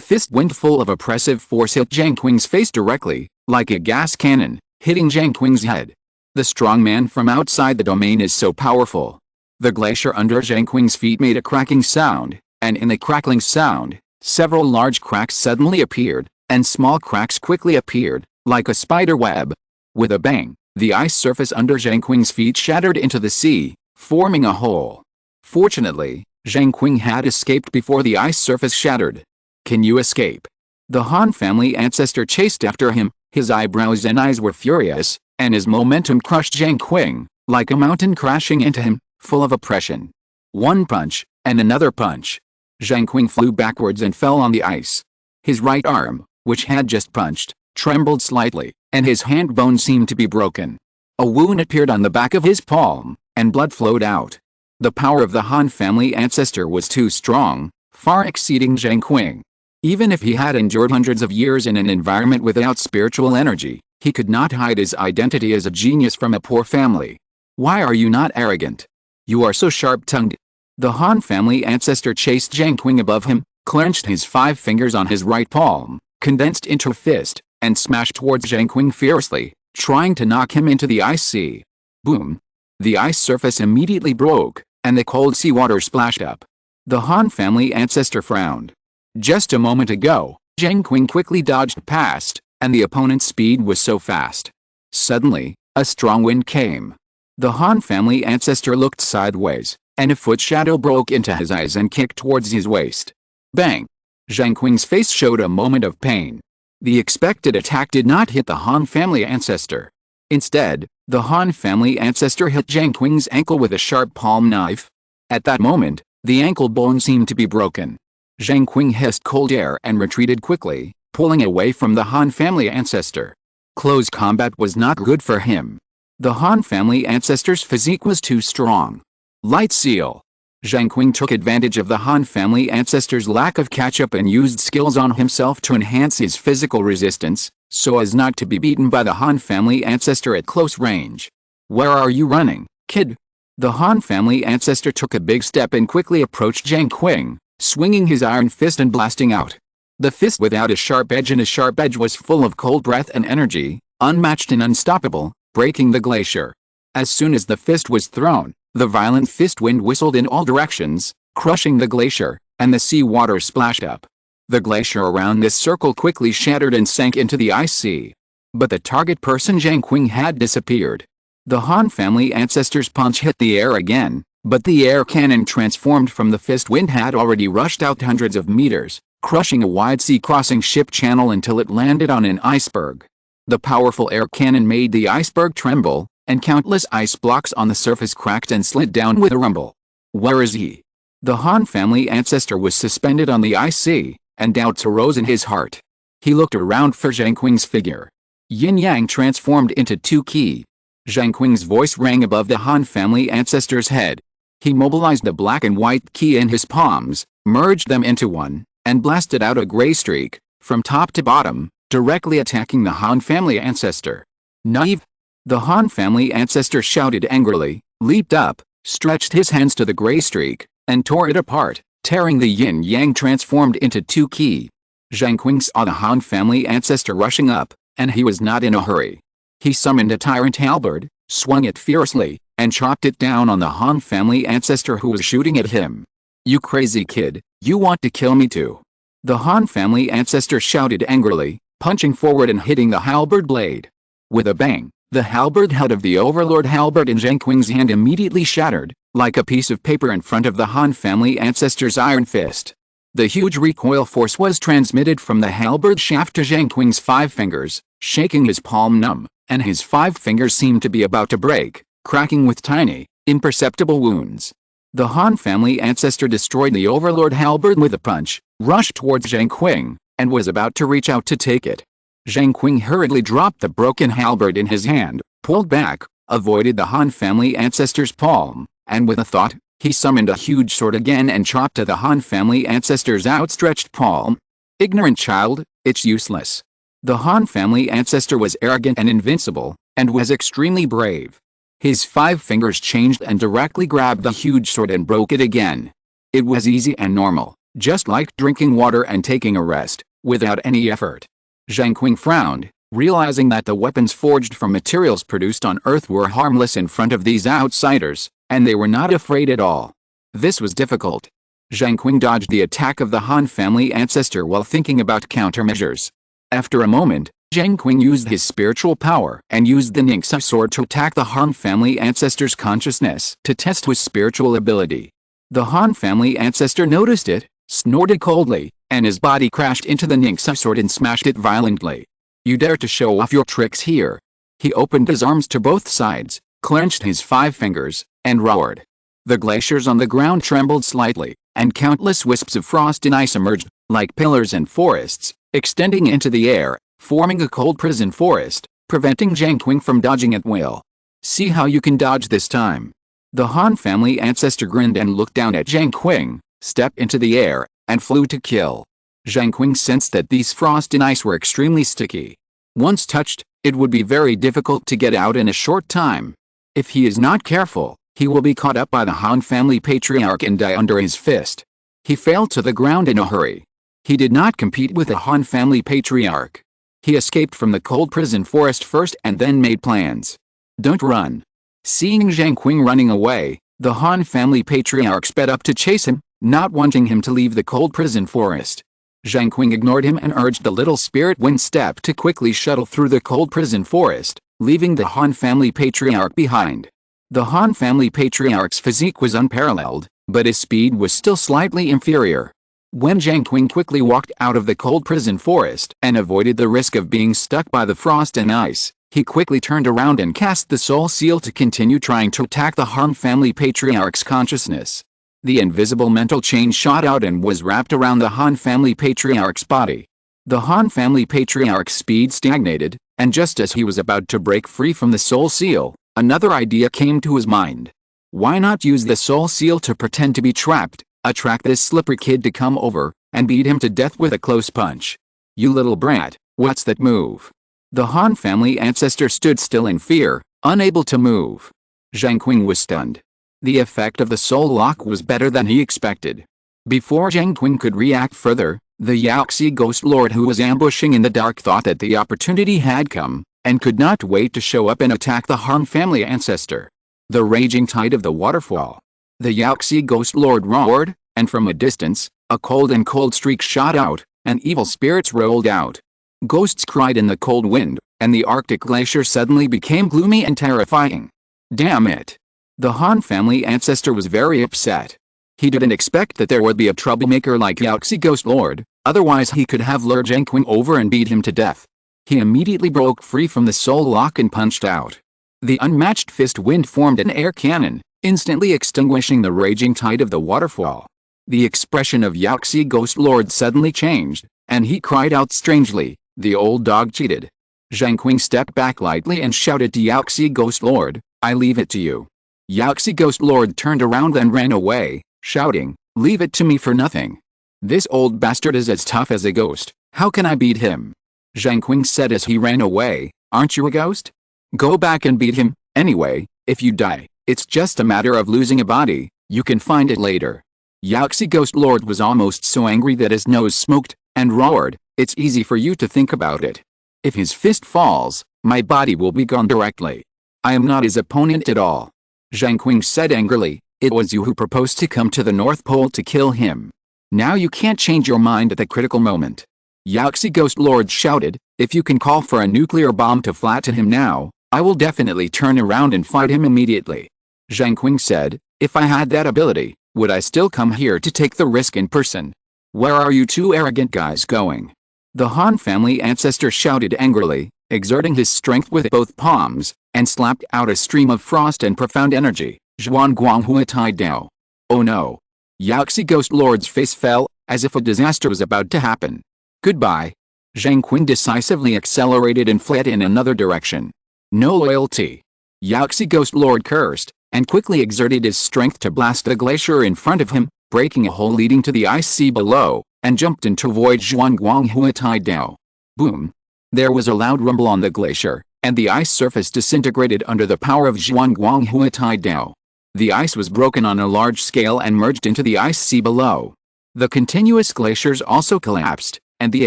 fist wind full of oppressive force hit Zheng Qing's face directly, like a gas cannon, hitting Zheng Qing's head. The strong man from outside the domain is so powerful. The glacier under Zheng Qing's feet made a cracking sound, and in the crackling sound, several large cracks suddenly appeared, and small cracks quickly appeared, like a spider web. With a bang, the ice surface under Zheng Qing's feet shattered into the sea, forming a hole. Fortunately, Zheng Qing had escaped before the ice surface shattered. "Can you escape?" The Han family ancestor chased after him. His eyebrows and eyes were furious, and his momentum crushed Zheng Qing, like a mountain crashing into him. full of oppression. One punch, and another punch. Zheng Qing flew backwards and fell on the ice. His right arm, which had just punched, trembled slightly, and his hand bone seemed to be broken. A wound appeared on the back of his palm, and blood flowed out. The power of the Han family ancestor was too strong, far exceeding Zheng Qing. Even if he had endured hundreds of years in an environment without spiritual energy, he could not hide his identity as a genius from a poor family. Why are you not arrogant? You are so sharp-tongued. The Han family ancestor chased Zheng Qing above him, clenched his 5 fingers on his right palm, condensed into a fist, and smashed towards Zheng Qing fiercely, trying to knock him into the ice sea. Boom! The ice surface immediately broke, and the cold seawater splashed up. The Han family ancestor frowned. Just a moment ago, Zheng Qing quickly dodged past, and the opponent's speed was so fast. Suddenly, a strong wind came. The Han family ancestor looked sideways, and a foot shadow broke into his eyes and kicked towards his waist. Bang! Zheng Qing's face showed a moment of pain. The expected attack did not hit the Han family ancestor. Instead, the Han family ancestor hit Zheng Qing's ankle with a sharp palm knife. At that moment, the ankle bone seemed to be broken. Zheng Qing hissed cold air and retreated quickly, pulling away from the Han family ancestor. Close combat was not good for him. The Han family ancestor's physique was too strong. Light seal. Zheng Qing took advantage of the Han family ancestor's lack of catch-up and used skills on himself to enhance his physical resistance, so as not to be beaten by the Han family ancestor at close range. Where are you running, kid? The Han family ancestor took a big step and quickly approached Zheng Qing, swinging his iron fist and blasting out. The fist without a sharp edge and a sharp edge was full of cold breath and energy, unmatched and unstoppable, breaking the glacier. As soon as the fist was thrown, the violent fist wind whistled in all directions, crushing the glacier, and the sea water splashed up. The glacier around this circle quickly shattered and sank into the ice sea. But the target person Zheng Qing had disappeared. The Han family ancestor's punch hit the air again, but the air cannon transformed from the fist wind had already rushed out hundreds of meters, crushing a wide sea-crossing ship channel until it landed on an iceberg. The powerful air cannon made the iceberg tremble, and countless ice blocks on the surface cracked and slid down with a rumble. Where is he? The Han family ancestor was suspended on the ice sea, and doubts arose in his heart. He looked around for Zheng Qing's figure. Yin-yang transformed into 2 Qi. Zheng Qing's voice rang above the Han family ancestor's head. He mobilized the black and white Qi in his palms, merged them into one, and blasted out a gray streak, from top to bottom, directly attacking the Han family ancestor. Naive! The Han family ancestor shouted angrily, leaped up, stretched his hands to the gray streak, and tore it apart, tearing the yin-yang transformed into 2 Qi. Zheng Qing saw the Han family ancestor rushing up, and he was not in a hurry. He summoned a tyrant halberd, swung it fiercely, and chopped it down on the Han family ancestor who was shooting at him. You crazy kid, you want to kill me too? The Han family ancestor shouted angrily, punching forward and hitting the halberd blade. With a bang, the halberd head of the overlord halberd in Zheng Qing's hand immediately shattered, like a piece of paper in front of the Han family ancestor's iron fist. The huge recoil force was transmitted from the halberd shaft to Zheng Qing's 5 fingers, shaking his palm numb, and his 5 fingers seemed to be about to break, cracking with tiny, imperceptible wounds. The Han family ancestor destroyed the overlord halberd with a punch, rushed towards Zheng Qing, and was about to reach out to take it. Zheng Qing hurriedly dropped the broken halberd in his hand, pulled back, avoided the Han family ancestor's palm, and with a thought, he summoned a huge sword again and chopped at the Han family ancestor's outstretched palm. Ignorant child, it's useless. The Han family ancestor was arrogant and invincible, and was extremely brave. His 5 fingers changed and directly grabbed the huge sword and broke it again. It was easy and normal, just like drinking water and taking a rest, without any effort. Zheng Qing frowned, realizing that the weapons forged from materials produced on Earth were harmless in front of these outsiders, and they were not afraid at all. This was difficult. Zheng Qing dodged the attack of the Han family ancestor while thinking about countermeasures. After a moment, Zheng Qing used his spiritual power and used the Ningxia sword to attack the Han family ancestor's consciousness to test his spiritual ability. The Han family ancestor noticed it, snorted coldly, and his body crashed into the Ningxia sword and smashed it violently. You dare to show off your tricks here? He opened his arms to both sides, clenched his 5 fingers, and roared. The glaciers on the ground trembled slightly, and countless wisps of frost and ice emerged, like pillars and forests, extending into the air, forming a cold prison forest, preventing Zheng Qing from dodging at will. See how you can dodge this time. The Han family ancestor grinned and looked down at Zheng Qing, stepped into the air, and flew to kill. Zheng Qing sensed that these frost and ice were extremely sticky. Once touched, it would be very difficult to get out in a short time. If he is not careful, he will be caught up by the Han family patriarch and die under his fist. He fell to the ground in a hurry. He did not compete with the Han family patriarch. He escaped from the cold prison forest first and then made plans. Don't run. Seeing Zheng Qing running away, the Han family patriarch sped up to chase him, not wanting him to leave the cold prison forest. Zheng Qing ignored him and urged the little spirit wind step to quickly shuttle through the cold prison forest, leaving the Han family patriarch behind. The Han family patriarch's physique was unparalleled, but his speed was still slightly inferior. When Zheng Qing quickly walked out of the cold prison forest and avoided the risk of being stuck by the frost and ice, he quickly turned around and cast the soul seal to continue trying to attack the Han family patriarch's consciousness. The invisible mental chain shot out and was wrapped around the Han family patriarch's body. The Han family patriarch's speed stagnated, and just as he was about to break free from the soul seal, another idea came to his mind. Why not use the soul seal to pretend to be trapped, attract this slippery kid to come over, and beat him to death with a close punch? You little brat, what's that move? The Han family ancestor stood still in fear, unable to move. Zheng Qing was stunned. The effect of the soul lock was better than he expected. Before Zheng Qing could react further, the Yaoxi ghost lord who was ambushing in the dark thought that the opportunity had come, and could not wait to show up and attack the Han family ancestor. The raging tide of the waterfall. The Yaoxi ghost lord roared, and from a distance, a cold streak shot out, and evil spirits rolled out. Ghosts cried in the cold wind, and the Arctic glacier suddenly became gloomy and terrifying. Damn it! The Han family ancestor was very upset. He didn't expect that there would be a troublemaker like Yaoxi Ghost Lord, otherwise he could have lured Zheng Qing over and beat him to death. He immediately broke free from the soul lock and punched out. The unmatched fist wind formed an air cannon, instantly extinguishing the raging tide of the waterfall. The expression of Yaoxi Ghost Lord suddenly changed, and he cried out strangely, "The old dog cheated." Zheng Qing stepped back lightly and shouted to Yaoxi Ghost Lord, "I leave it to you." Yaoxi Ghost Lord turned around and ran away, shouting, "Leave it to me for nothing. This old bastard is as tough as a ghost, how can I beat him?" Zheng Qing said as he ran away, "Aren't you a ghost? Go back and beat him, anyway, if you die, it's just a matter of losing a body, you can find it later." Yaoxi Ghost Lord was almost so angry that his nose smoked, and roared, "It's easy for you to think about it. If his fist falls, my body will be gone directly. I am not his opponent at all." Zheng Qing said angrily, "It was you who proposed to come to the North Pole to kill him. Now you can't change your mind at the critical moment." Yaoxi Ghost Lord shouted, "If you can call for a nuclear bomb to flatten him now, I will definitely turn around and fight him immediately." Zheng Qing said, "If I had that ability, would I still come here to take the risk in person? Where are you two arrogant guys going?" The Han family ancestor shouted angrily, exerting his strength with both palms, and slapped out a stream of frost and profound energy. Zhuan Guang Hua Tai Dao. Oh no! Yaoxi Ghost Lord's face fell, as if a disaster was about to happen. Goodbye. Zheng Qing decisively accelerated and fled in another direction. No loyalty. Yaoxi Ghost Lord cursed, and quickly exerted his strength to blast the glacier in front of him, breaking a hole leading to the ice sea below, and jumped into void Zhuan Guang Hua Tai Dao. Boom! There was a loud rumble on the glacier, and the ice surface disintegrated under the power of Zhuan Guang Hua Tai Dao. The ice was broken on a large scale and merged into the ice sea below. The continuous glaciers also collapsed, and the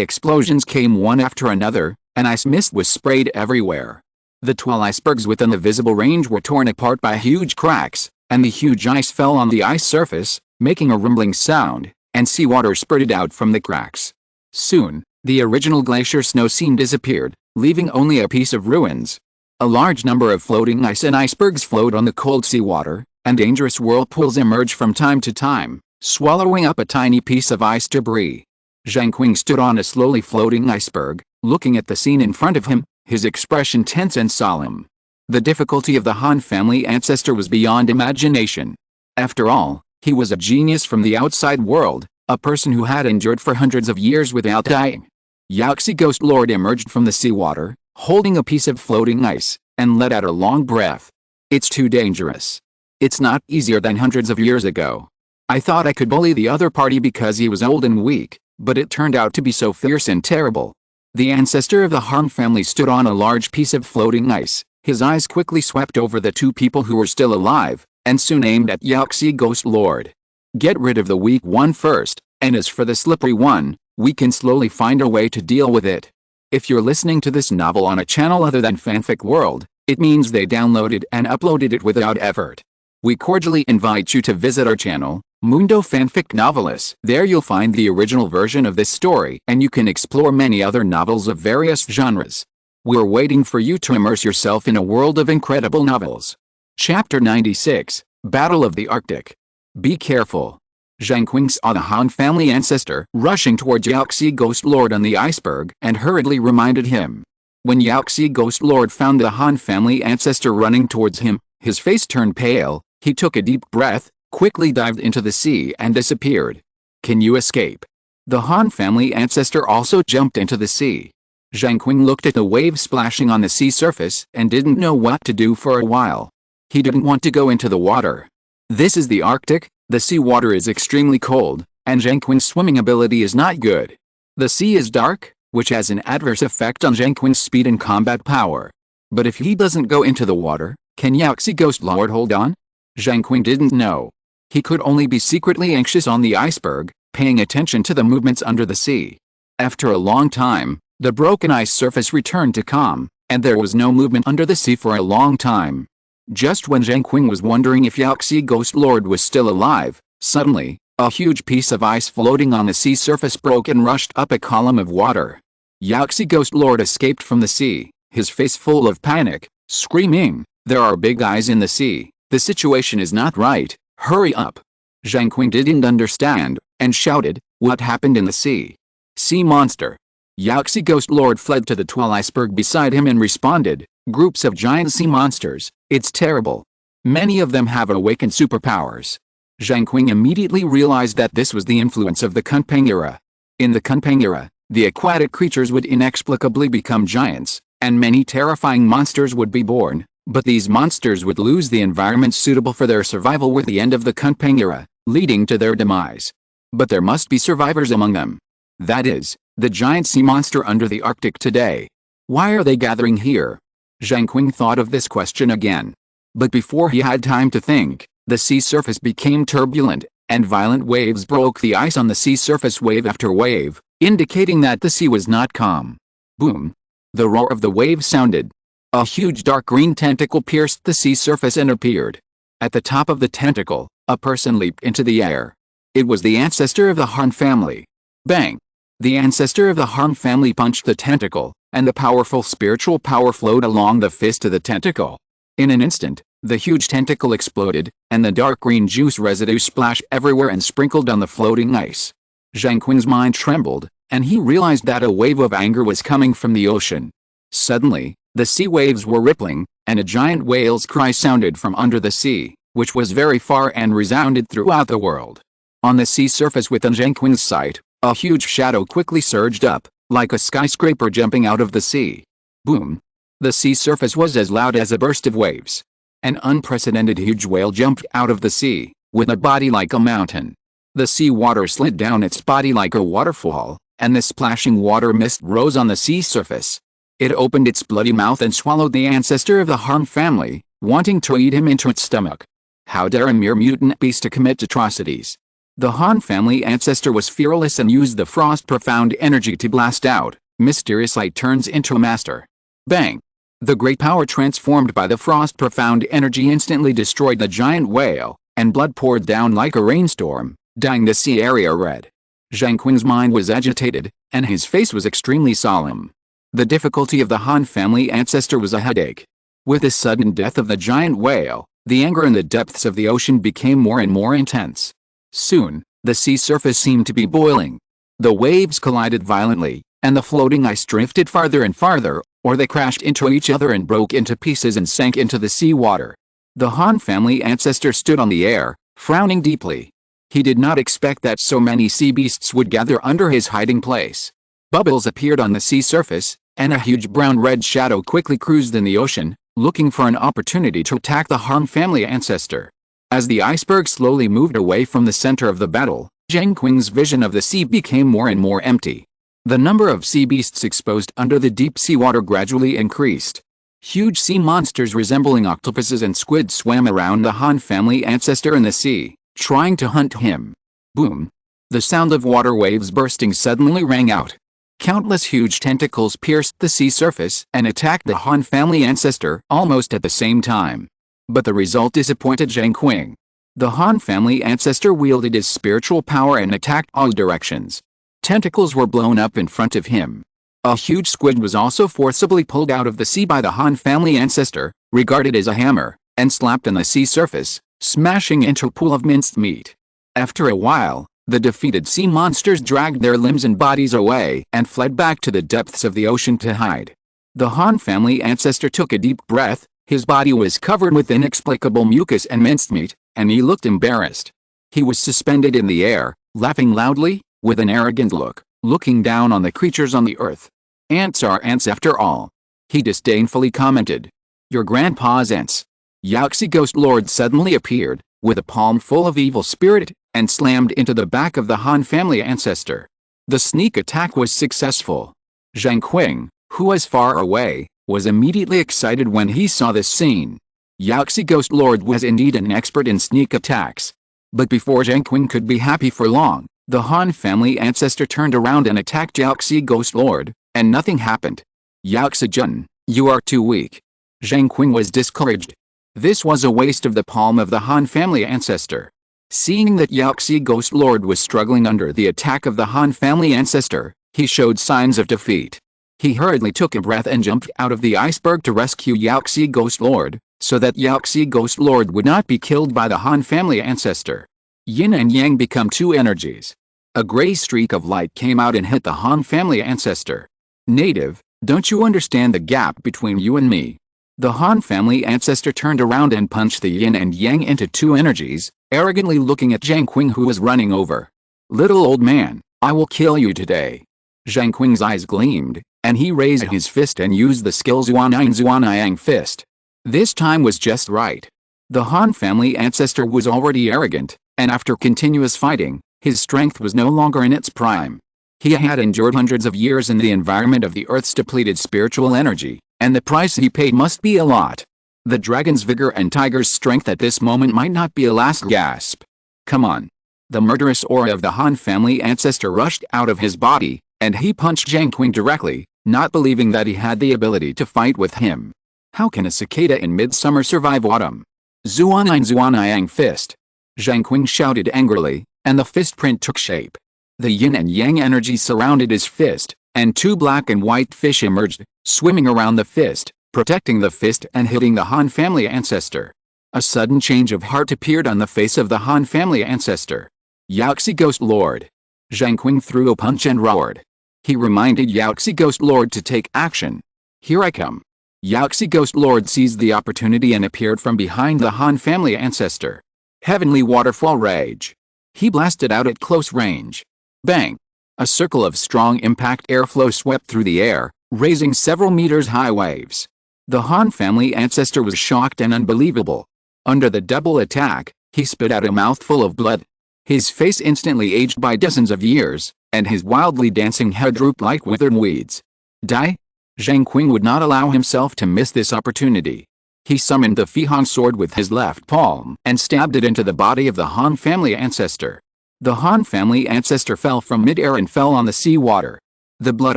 explosions came one after another, and ice mist was sprayed everywhere. The 12 icebergs within the visible range were torn apart by huge cracks, and the huge ice fell on the ice surface, making a rumbling sound, and seawater spurted out from the cracks. Soon, the original glacier snow scene disappeared, leaving only a piece of ruins. A large number of floating ice and icebergs flowed on the cold seawater, and dangerous whirlpools emerged from time to time, swallowing up a tiny piece of ice debris. Zheng Qing stood on a slowly floating iceberg, looking at the scene in front of him, his expression tense and solemn. The difficulty of the Han family ancestor was beyond imagination. After all, he was a genius from the outside world, a person who had endured for hundreds of years without dying. Yaxi Ghost Lord emerged from the seawater, holding a piece of floating ice, and let out a long breath. It's too dangerous. It's not easier than hundreds of years ago. I thought I could bully the other party because he was old and weak, but it turned out to be so fierce and terrible. The ancestor of the Han family stood on a large piece of floating ice. His eyes quickly swept over the two people who were still alive, and soon aimed at Yaxi Ghost Lord. Get rid of the weak one first, and as for the slippery one, we can slowly find a way to deal with it. If you're listening to this novel on a channel other than Fanfic World, it means they downloaded and uploaded it without effort. We cordially invite you to visit our channel, Mundo Fanfic Novelis. There you'll find the original version of this story, and you can explore many other novels of various genres. We're waiting for you to immerse yourself in a world of incredible novels. Chapter 96, Battle of the Arctic. Be careful. Zheng Qing saw the Han family ancestor rushing towards Yaxi Ghost Lord on the iceberg and hurriedly reminded him. When Yaxi Ghost Lord found the Han family ancestor running towards him, his face turned pale. He took a deep breath, quickly dived into the sea and disappeared. Can you escape? The Han family ancestor also jumped into the sea. Zheng Qing looked at the waves splashing on the sea surface and didn't know what to do for a while. He didn't want to go into the water. This is the Arctic, the sea water is extremely cold, and Zheng Qing's swimming ability is not good. The sea is dark, which has an adverse effect on Zheng Qing's speed and combat power. But if he doesn't go into the water, can Yaxi Ghost Lord hold on? Zheng Qing didn't know. He could only be secretly anxious on the iceberg, paying attention to the movements under the sea. After a long time, the broken ice surface returned to calm, and there was no movement under the sea for a long time. Just when Zheng Qing was wondering if Yaxi Ghost Lord was still alive, suddenly, a huge piece of ice floating on the sea surface broke and rushed up a column of water. Yaxi Ghost Lord escaped from the sea, his face full of panic, screaming, "There are big eyes in the sea. The situation is not right, hurry up." Zheng Qing didn't understand, and shouted, "What happened in the sea?" "Sea monster." Yaxi Ghost Lord fled to the tall iceberg beside him and responded, "Groups of giant sea monsters, it's terrible. Many of them have awakened superpowers." Zheng Qing immediately realized that this was the influence of the Kunpeng era. In the Kunpeng era, the aquatic creatures would inexplicably become giants, and many terrifying monsters would be born. But these monsters would lose the environment suitable for their survival with the end of the Kunpeng era, leading to their demise. But there must be survivors among them. That is, the giant sea monster under the Arctic today. Why are they gathering here? Zheng Qing thought of this question again. But before he had time to think, the sea surface became turbulent, and violent waves broke the ice on the sea surface wave after wave, indicating that the sea was not calm. Boom! The roar of the waves sounded. A huge dark green tentacle pierced the sea surface and appeared. At the top of the tentacle, a person leaped into the air. It was the ancestor of the Han family. Bang! The ancestor of the Han family punched the tentacle, and the powerful spiritual power flowed along the fist of the tentacle. In an instant, the huge tentacle exploded, and the dark green juice residue splashed everywhere and sprinkled on the floating ice. Zheng Qing's mind trembled, and he realized that a wave of anger was coming from the ocean. Suddenly, the sea waves were rippling, and a giant whale's cry sounded from under the sea, which was very far and resounded throughout the world. On the sea surface within Zheng Qing's sight, a huge shadow quickly surged up, like a skyscraper jumping out of the sea. Boom! The sea surface was as loud as a burst of waves. An unprecedented huge whale jumped out of the sea, with a body like a mountain. The sea water slid down its body like a waterfall, and the splashing water mist rose on the sea surface. It opened its bloody mouth and swallowed the ancestor of the Han family, wanting to eat him into its stomach. How dare a mere mutant beast to commit atrocities? The Han family ancestor was fearless and used the frost profound energy to blast out. Mysterious light turns into a master. Bang! The great power transformed by the frost profound energy instantly destroyed the giant whale, and blood poured down like a rainstorm, dyeing the sea area red. Zheng Qing's mind was agitated, and his face was extremely solemn. The difficulty of the Han family ancestor was a headache. With the sudden death of the giant whale, the anger in the depths of the ocean became more and more intense. Soon, the sea surface seemed to be boiling. The waves collided violently, and the floating ice drifted farther and farther, or they crashed into each other and broke into pieces and sank into the sea water. The Han family ancestor stood on the air, frowning deeply. He did not expect that so many sea beasts would gather under his hiding place. Bubbles appeared on the sea surface, and a huge brown-red shadow quickly cruised in the ocean, looking for an opportunity to attack the Han family ancestor. As the iceberg slowly moved away from the center of the battle, Zheng Qing's vision of the sea became more and more empty. The number of sea beasts exposed under the deep sea water gradually increased. Huge sea monsters resembling octopuses and squid swam around the Han family ancestor in the sea, trying to hunt him. Boom! The sound of water waves bursting suddenly rang out. Countless huge tentacles pierced the sea surface and attacked the Han family ancestor almost at the same time. But the result disappointed Zheng Qing. The Han family ancestor wielded his spiritual power and attacked all directions. Tentacles were blown up in front of him. A huge squid was also forcibly pulled out of the sea by the Han family ancestor, regarded as a hammer, and slapped on the sea surface, smashing into a pool of minced meat. After a while, the defeated sea monsters dragged their limbs and bodies away and fled back to the depths of the ocean to hide. The Han family ancestor took a deep breath. His body was covered with inexplicable mucus and minced meat, and he looked embarrassed. He was suspended in the air, laughing loudly, with an arrogant look, looking down on the creatures on the earth. Ants are ants after all. He disdainfully commented. Your grandpa's ants. Yaxi Ghost Lord suddenly appeared, with a palm full of evil spirit, and slammed into the back of the Han family ancestor. The sneak attack was successful. Zheng Qing, who was far away, was immediately excited when he saw this scene. Yaxi Ghost Lord was indeed an expert in sneak attacks. But before Zheng Qing could be happy for long, the Han family ancestor turned around and attacked Yaxi Ghost Lord, and nothing happened. Yaxi Jun, you are too weak. Zheng Qing was discouraged. This was a waste of the palm of the Han family ancestor. Seeing that Yaxi Ghost Lord was struggling under the attack of the Han family ancestor, he showed signs of defeat. He hurriedly took a breath and jumped out of the iceberg to rescue Yaxi Ghost Lord, so that Yaxi Ghost Lord would not be killed by the Han family ancestor. Yin and Yang become two energies. A gray streak of light came out and hit the Han family ancestor. Native, don't you understand the gap between you and me? The Han family ancestor turned around and punched the Yin and Yang into two energies, arrogantly looking at Zheng Qing, who was running over. Little old man, I will kill you today. Zheng Qing's eyes gleamed, and he raised his fist and used the skill Zuanayang fist. This time was just right. The Han family ancestor was already arrogant, and after continuous fighting, his strength was no longer in its prime. He had endured hundreds of years in the environment of the Earth's depleted spiritual energy, and the price he paid must be a lot. The dragon's vigor and tiger's strength at this moment might not be a last gasp. Come on. The murderous aura of the Han family ancestor rushed out of his body, and he punched Zheng Qing directly, not believing that he had the ability to fight with him. How can a cicada in midsummer survive autumn? Zuanayang fist. Zheng Qing shouted angrily, and the fist print took shape. The yin and yang energy surrounded his fist, and two black and white fish emerged, swimming around the fist, protecting the fist and hitting the Han family ancestor. A sudden change of heart appeared on the face of the Han family ancestor. Yaxi Ghost Lord. Zheng Qing threw a punch and roared. He reminded Yaxi Ghost Lord to take action. Here I come. Yaxi Ghost Lord seized the opportunity and appeared from behind the Han family ancestor. Heavenly Waterfall Rage. He blasted out at close range. Bang! A circle of strong impact airflow swept through the air, raising several meters high waves. The Han family ancestor was shocked and unbelievable. Under the double attack, he spit out a mouthful of blood. His face instantly aged by dozens of years, and his wildly dancing head drooped like withered weeds. Die? Zheng Qing would not allow himself to miss this opportunity. He summoned the Fihong sword with his left palm and stabbed it into the body of the Han family ancestor. The Han family ancestor fell from mid-air and fell on the sea water. The blood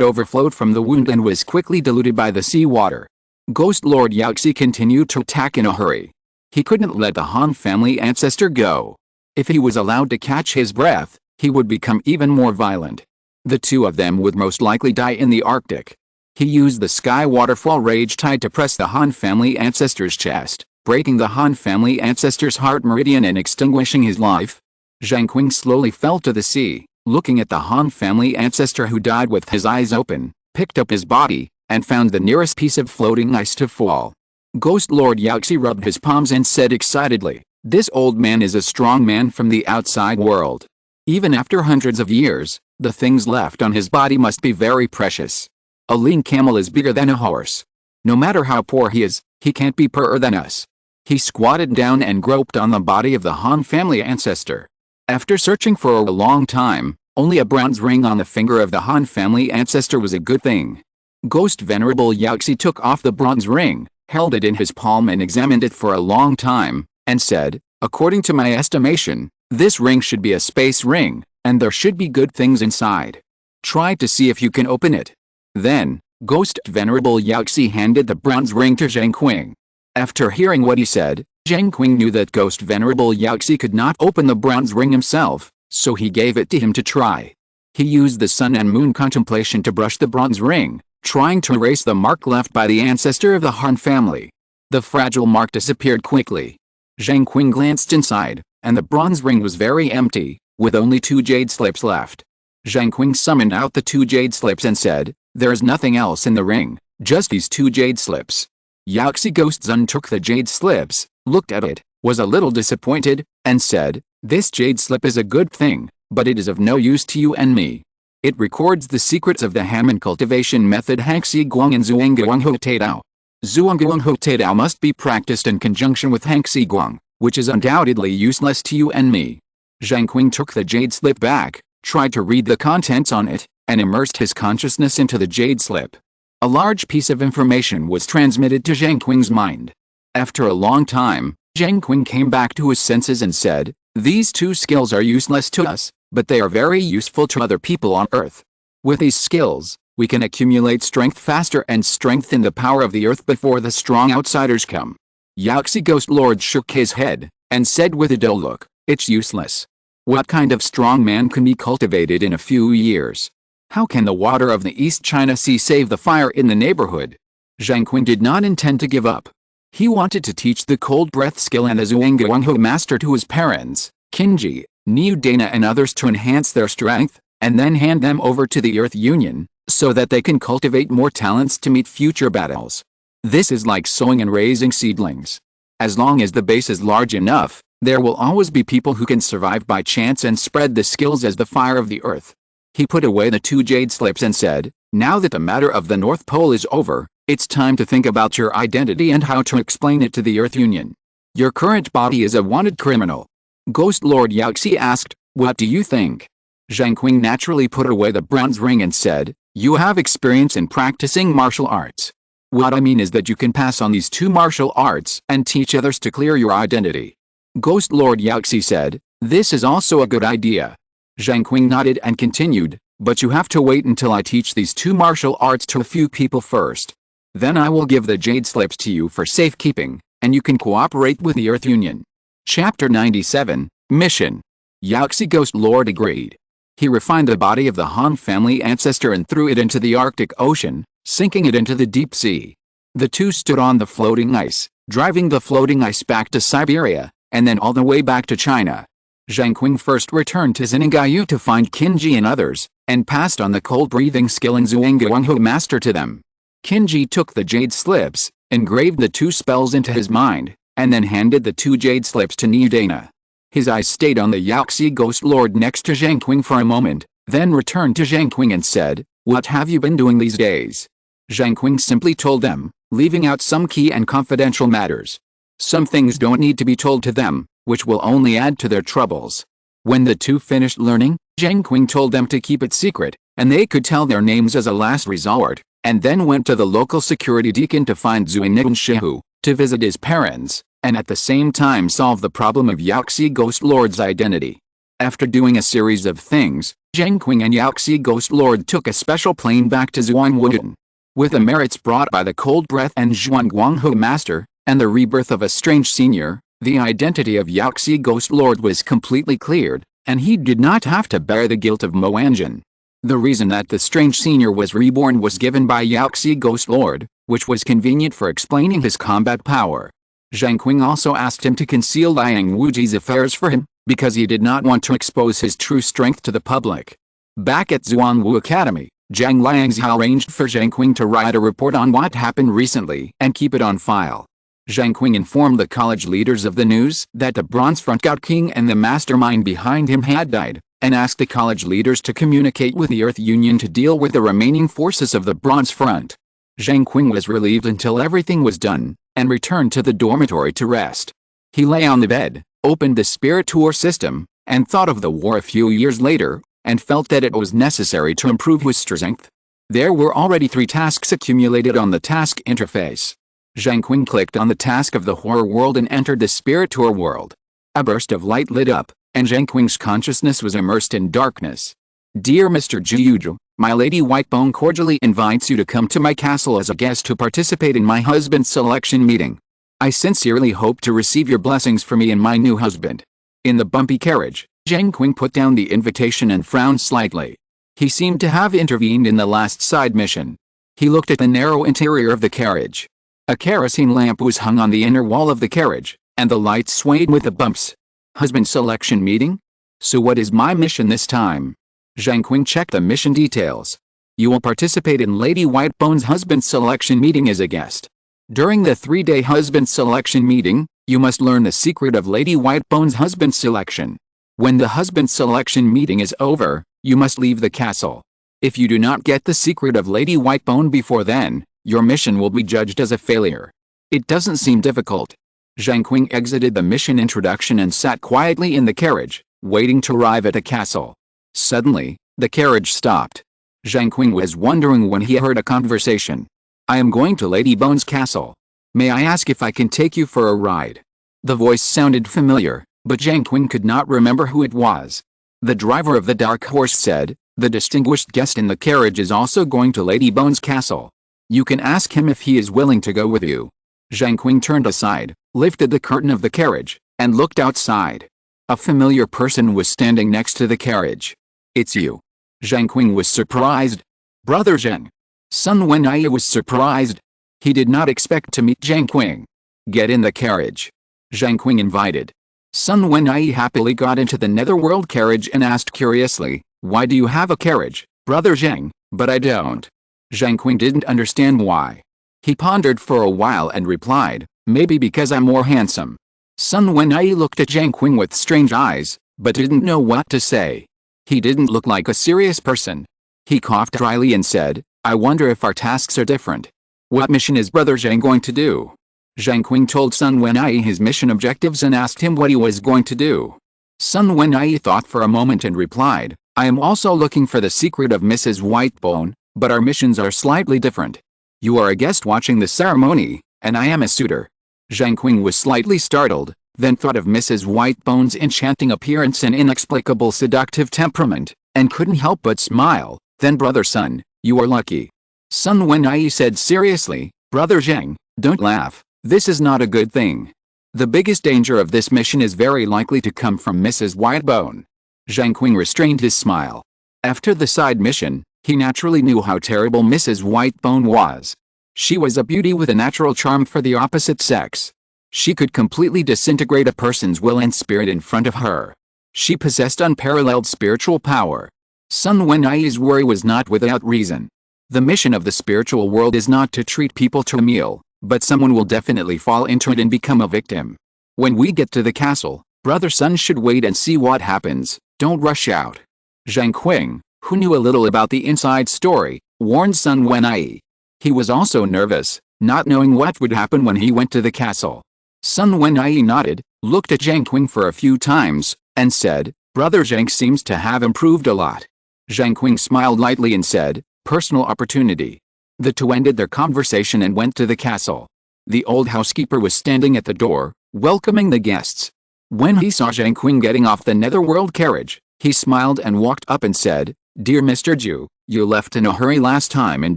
overflowed from the wound and was quickly diluted by the sea water. Ghost Lord Yaxi continued to attack in a hurry. He couldn't let the Han family ancestor go. If he was allowed to catch his breath, he would become even more violent. The two of them would most likely die in the Arctic. He used the Sky Waterfall Rage Tide to press the Han family ancestor's chest, breaking the Han family ancestor's heart meridian and extinguishing his life. Zheng Qing slowly fell to the sea, looking at the Han family ancestor who died with his eyes open, picked up his body, and found the nearest piece of floating ice to fall. Ghost Lord Yaxi rubbed his palms and said excitedly, This old man is a strong man from the outside world. Even after hundreds of years, the things left on his body must be very precious. A lean camel is bigger than a horse. No matter how poor he is, he can't be poorer than us. He squatted down and groped on the body of the Han family ancestor. After searching for a long time, only a bronze ring on the finger of the Han family ancestor was a good thing. Ghost Venerable Yaoxi took off the bronze ring, held it in his palm and examined it for a long time, and said, "According to my estimation, this ring should be a space ring, and there should be good things inside. Try to see if you can open it." Then, Ghost Venerable Yaoxi handed the bronze ring to Zheng Qing. After hearing what he said, Zheng Qing knew that Ghost Venerable Yaoxi could not open the bronze ring himself, so he gave it to him to try. He used the sun and moon contemplation to brush the bronze ring, trying to erase the mark left by the ancestor of the Han family. The fragile mark disappeared quickly. Zheng Qing glanced inside, and the bronze ring was very empty, with only 2 jade slips left. Zheng Qing summoned out the 2 jade slips and said, "There is nothing else in the ring, just these 2 jade slips." Yaoxi Ghost Zun took the jade slips, looked at it, was a little disappointed, and said, "This jade slip is a good thing, but it is of no use to you and me. It records the secrets of the Haman cultivation method Hangxi Guang and Zhuangguang Ho Teidao. Zhuangguang Ho Teidao must be practiced in conjunction with Hangxi Guang, which is undoubtedly useless to you and me." Zheng Qing took the jade slip back, tried to read the contents on it, and immersed his consciousness into the jade slip. A large piece of information was transmitted to Zheng Qing's mind. After a long time, Zheng Qing came back to his senses and said, "These 2 skills are useless to us, but they are very useful to other people on Earth. With these skills, we can accumulate strength faster and strengthen the power of the Earth before the strong outsiders come." Yaoxi Ghost Lord shook his head, and said with a dull look, "It's useless. What kind of strong man can be cultivated in a few years? How can the water of the East China Sea save the fire in the neighborhood?" Zheng Qing did not intend to give up. He wanted to teach the cold breath skill and the Zhuangguang master to his parents, Qinji, Niu Dana and others to enhance their strength, and then hand them over to the Earth Union, so that they can cultivate more talents to meet future battles. This is like sowing and raising seedlings. As long as the base is large enough, there will always be people who can survive by chance and spread the skills as the fire of the earth. He put away the 2 jade slips and said, "Now that the matter of the North Pole is over, it's time to think about your identity and how to explain it to the Earth Union. Your current body is a wanted criminal." Ghost Lord Yaoxi asked, "What do you think?" Zheng Qing naturally put away the bronze ring and said, "You have experience in practicing martial arts. What I mean is that you can pass on these 2 martial arts and teach others to clear your identity." Ghost Lord Yaoxi said, "This is also a good idea." Zheng Qing nodded and continued, "But you have to wait until I teach these 2 martial arts to a few people first. Then I will give the jade slips to you for safekeeping, and you can cooperate with the Earth Union." Chapter 97, Mission. Yaoxi Ghost Lord agreed. He refined the body of the Han family ancestor and threw it into the Arctic Ocean, sinking it into the deep sea. The 2 stood on the floating ice, driving the floating ice back to Siberia, and then all the way back to China. Zheng Qing first returned to Zinagayu to find Qinji and others, and passed on the cold-breathing skill and Zhuangguang master to them. Qinji took the jade slips, engraved the 2 spells into his mind, and then handed the 2 jade slips to Niu Dana. His eyes stayed on the Yaoxi Ghost Lord next to Zheng Qing for a moment, then returned to Zheng Qing and said, "What have you been doing these days?" Zheng Qing simply told them, leaving out some key and confidential matters. Some things don't need to be told to them, which will only add to their troubles. When the 2 finished learning, Zheng Qing told them to keep it secret, and they could tell their names as a last resort, and then went to the local security deacon to find Zuinigun Shehu, to visit his parents, and at the same time solve the problem of Yaoxi Ghost Lord's identity. After doing a series of things, Zheng Qing and Yaoxi Ghost Lord took a special plane back to Zhuangguang. With the merits brought by the cold breath and Zhuangguang master, and the rebirth of a strange senior, the identity of Yaoxi Ghost Lord was completely cleared, and he did not have to bear the guilt of Moanjin. The reason that the strange senior was reborn was given by Yaoxi Ghost Lord, which was convenient for explaining his combat power. Zheng Qing also asked him to conceal Liang Wuji's affairs for him, because he did not want to expose his true strength to the public. Back at Zhuangwu Academy, Zhang Liangzi arranged for Zheng Qing to write a report on what happened recently and keep it on file. Zheng Qing informed the college leaders of the news that the Bronze Front God King and the mastermind behind him had died, and asked the college leaders to communicate with the Earth Union to deal with the remaining forces of the Bronze Front. Zheng Qing was relieved until everything was done, and returned to the dormitory to rest. He lay on the bed, opened the Spirit Tour system, and thought of the war a few years later, and felt that it was necessary to improve his strength. There were already 3 tasks accumulated on the task interface. Zheng Qing clicked on the task of the horror world and entered the Spirit Tour world. A burst of light lit up, and Zheng Qing's consciousness was immersed in darkness. Dear Mr. Jiuju, my Lady Whitebone cordially invites you to come to my castle as a guest to participate in my husband's selection meeting. I sincerely hope to receive your blessings for me and my new husband. In the bumpy carriage, Zheng Qing put down the invitation and frowned slightly. He seemed to have intervened in the last side mission. He looked at the narrow interior of the carriage. A kerosene lamp was hung on the inner wall of the carriage, and the lights swayed with the bumps. Husband selection meeting? So what is my mission this time? Zheng Qing checked the mission details. You will participate in Lady Whitebone's husband selection meeting as a guest. During the 3-day husband selection meeting, you must learn the secret of Lady Whitebone's husband selection. When the husband selection meeting is over, you must leave the castle. If you do not get the secret of Lady Whitebone before then, your mission will be judged as a failure. It doesn't seem difficult. Zheng Qing exited the mission introduction and sat quietly in the carriage, waiting to arrive at the castle. Suddenly, the carriage stopped. Zheng Qing was wondering when he heard a conversation. I am going to Lady Bone's castle. May I ask if I can take you for a ride? The voice sounded familiar, but Zheng Qing could not remember who it was. The driver of the dark horse said, the distinguished guest in the carriage is also going to Lady Bone's castle. You can ask him if he is willing to go with you. Zheng Qing turned aside, lifted the curtain of the carriage, and looked outside. A familiar person was standing next to the carriage. It's you. Zheng Qing was surprised. Brother Zheng. Sun Wenyi was surprised. He did not expect to meet Zheng Qing. Get in the carriage. Zheng Qing invited. Sun Wenyi happily got into the netherworld carriage and asked curiously, why do you have a carriage, Brother Zheng? But I don't. Zheng Qing didn't understand why. He pondered for a while and replied, maybe because I'm more handsome. Sun Wenyi looked at Zheng Qing with strange eyes, but didn't know what to say. He didn't look like a serious person. He coughed dryly and said, I wonder if our tasks are different. What mission is Brother Zheng going to do? Zheng Qing told Sun Wenyi his mission objectives and asked him what he was going to do. Sun Wenyi thought for a moment and replied, I am also looking for the secret of Mrs. Whitebone, but our missions are slightly different. You are a guest watching the ceremony, and I am a suitor. Zheng Qing was slightly startled, then thought of Mrs. Whitebone's enchanting appearance and inexplicable seductive temperament, and couldn't help but smile. Then Brother Sun, you are lucky. Sun Wenyi said seriously, Brother Zheng, don't laugh, this is not a good thing. The biggest danger of this mission is very likely to come from Mrs. Whitebone. Zheng Qing restrained his smile. After the side mission, he naturally knew how terrible Mrs. Whitebone was. She was a beauty with a natural charm for the opposite sex. She could completely disintegrate a person's will and spirit in front of her. She possessed unparalleled spiritual power. Sun Wenyi's worry was not without reason. The mission of the spiritual world is not to treat people to a meal, but someone will definitely fall into it and become a victim. When we get to the castle, Brother Sun should wait and see what happens, don't rush out. Zheng Qing, who knew a little about the inside story, warned Sun Wenyi. He was also nervous, not knowing what would happen when he went to the castle. Sun Wenyi nodded, looked at Zheng Qing for a few times, and said, Brother Zheng seems to have improved a lot. Zheng Qing smiled lightly and said, personal opportunity. The two ended their conversation and went to the castle. The old housekeeper was standing at the door, welcoming the guests. When he saw Zheng Qing getting off the netherworld carriage, he smiled and walked up and said, Dear Mr. Zhu, you left in a hurry last time and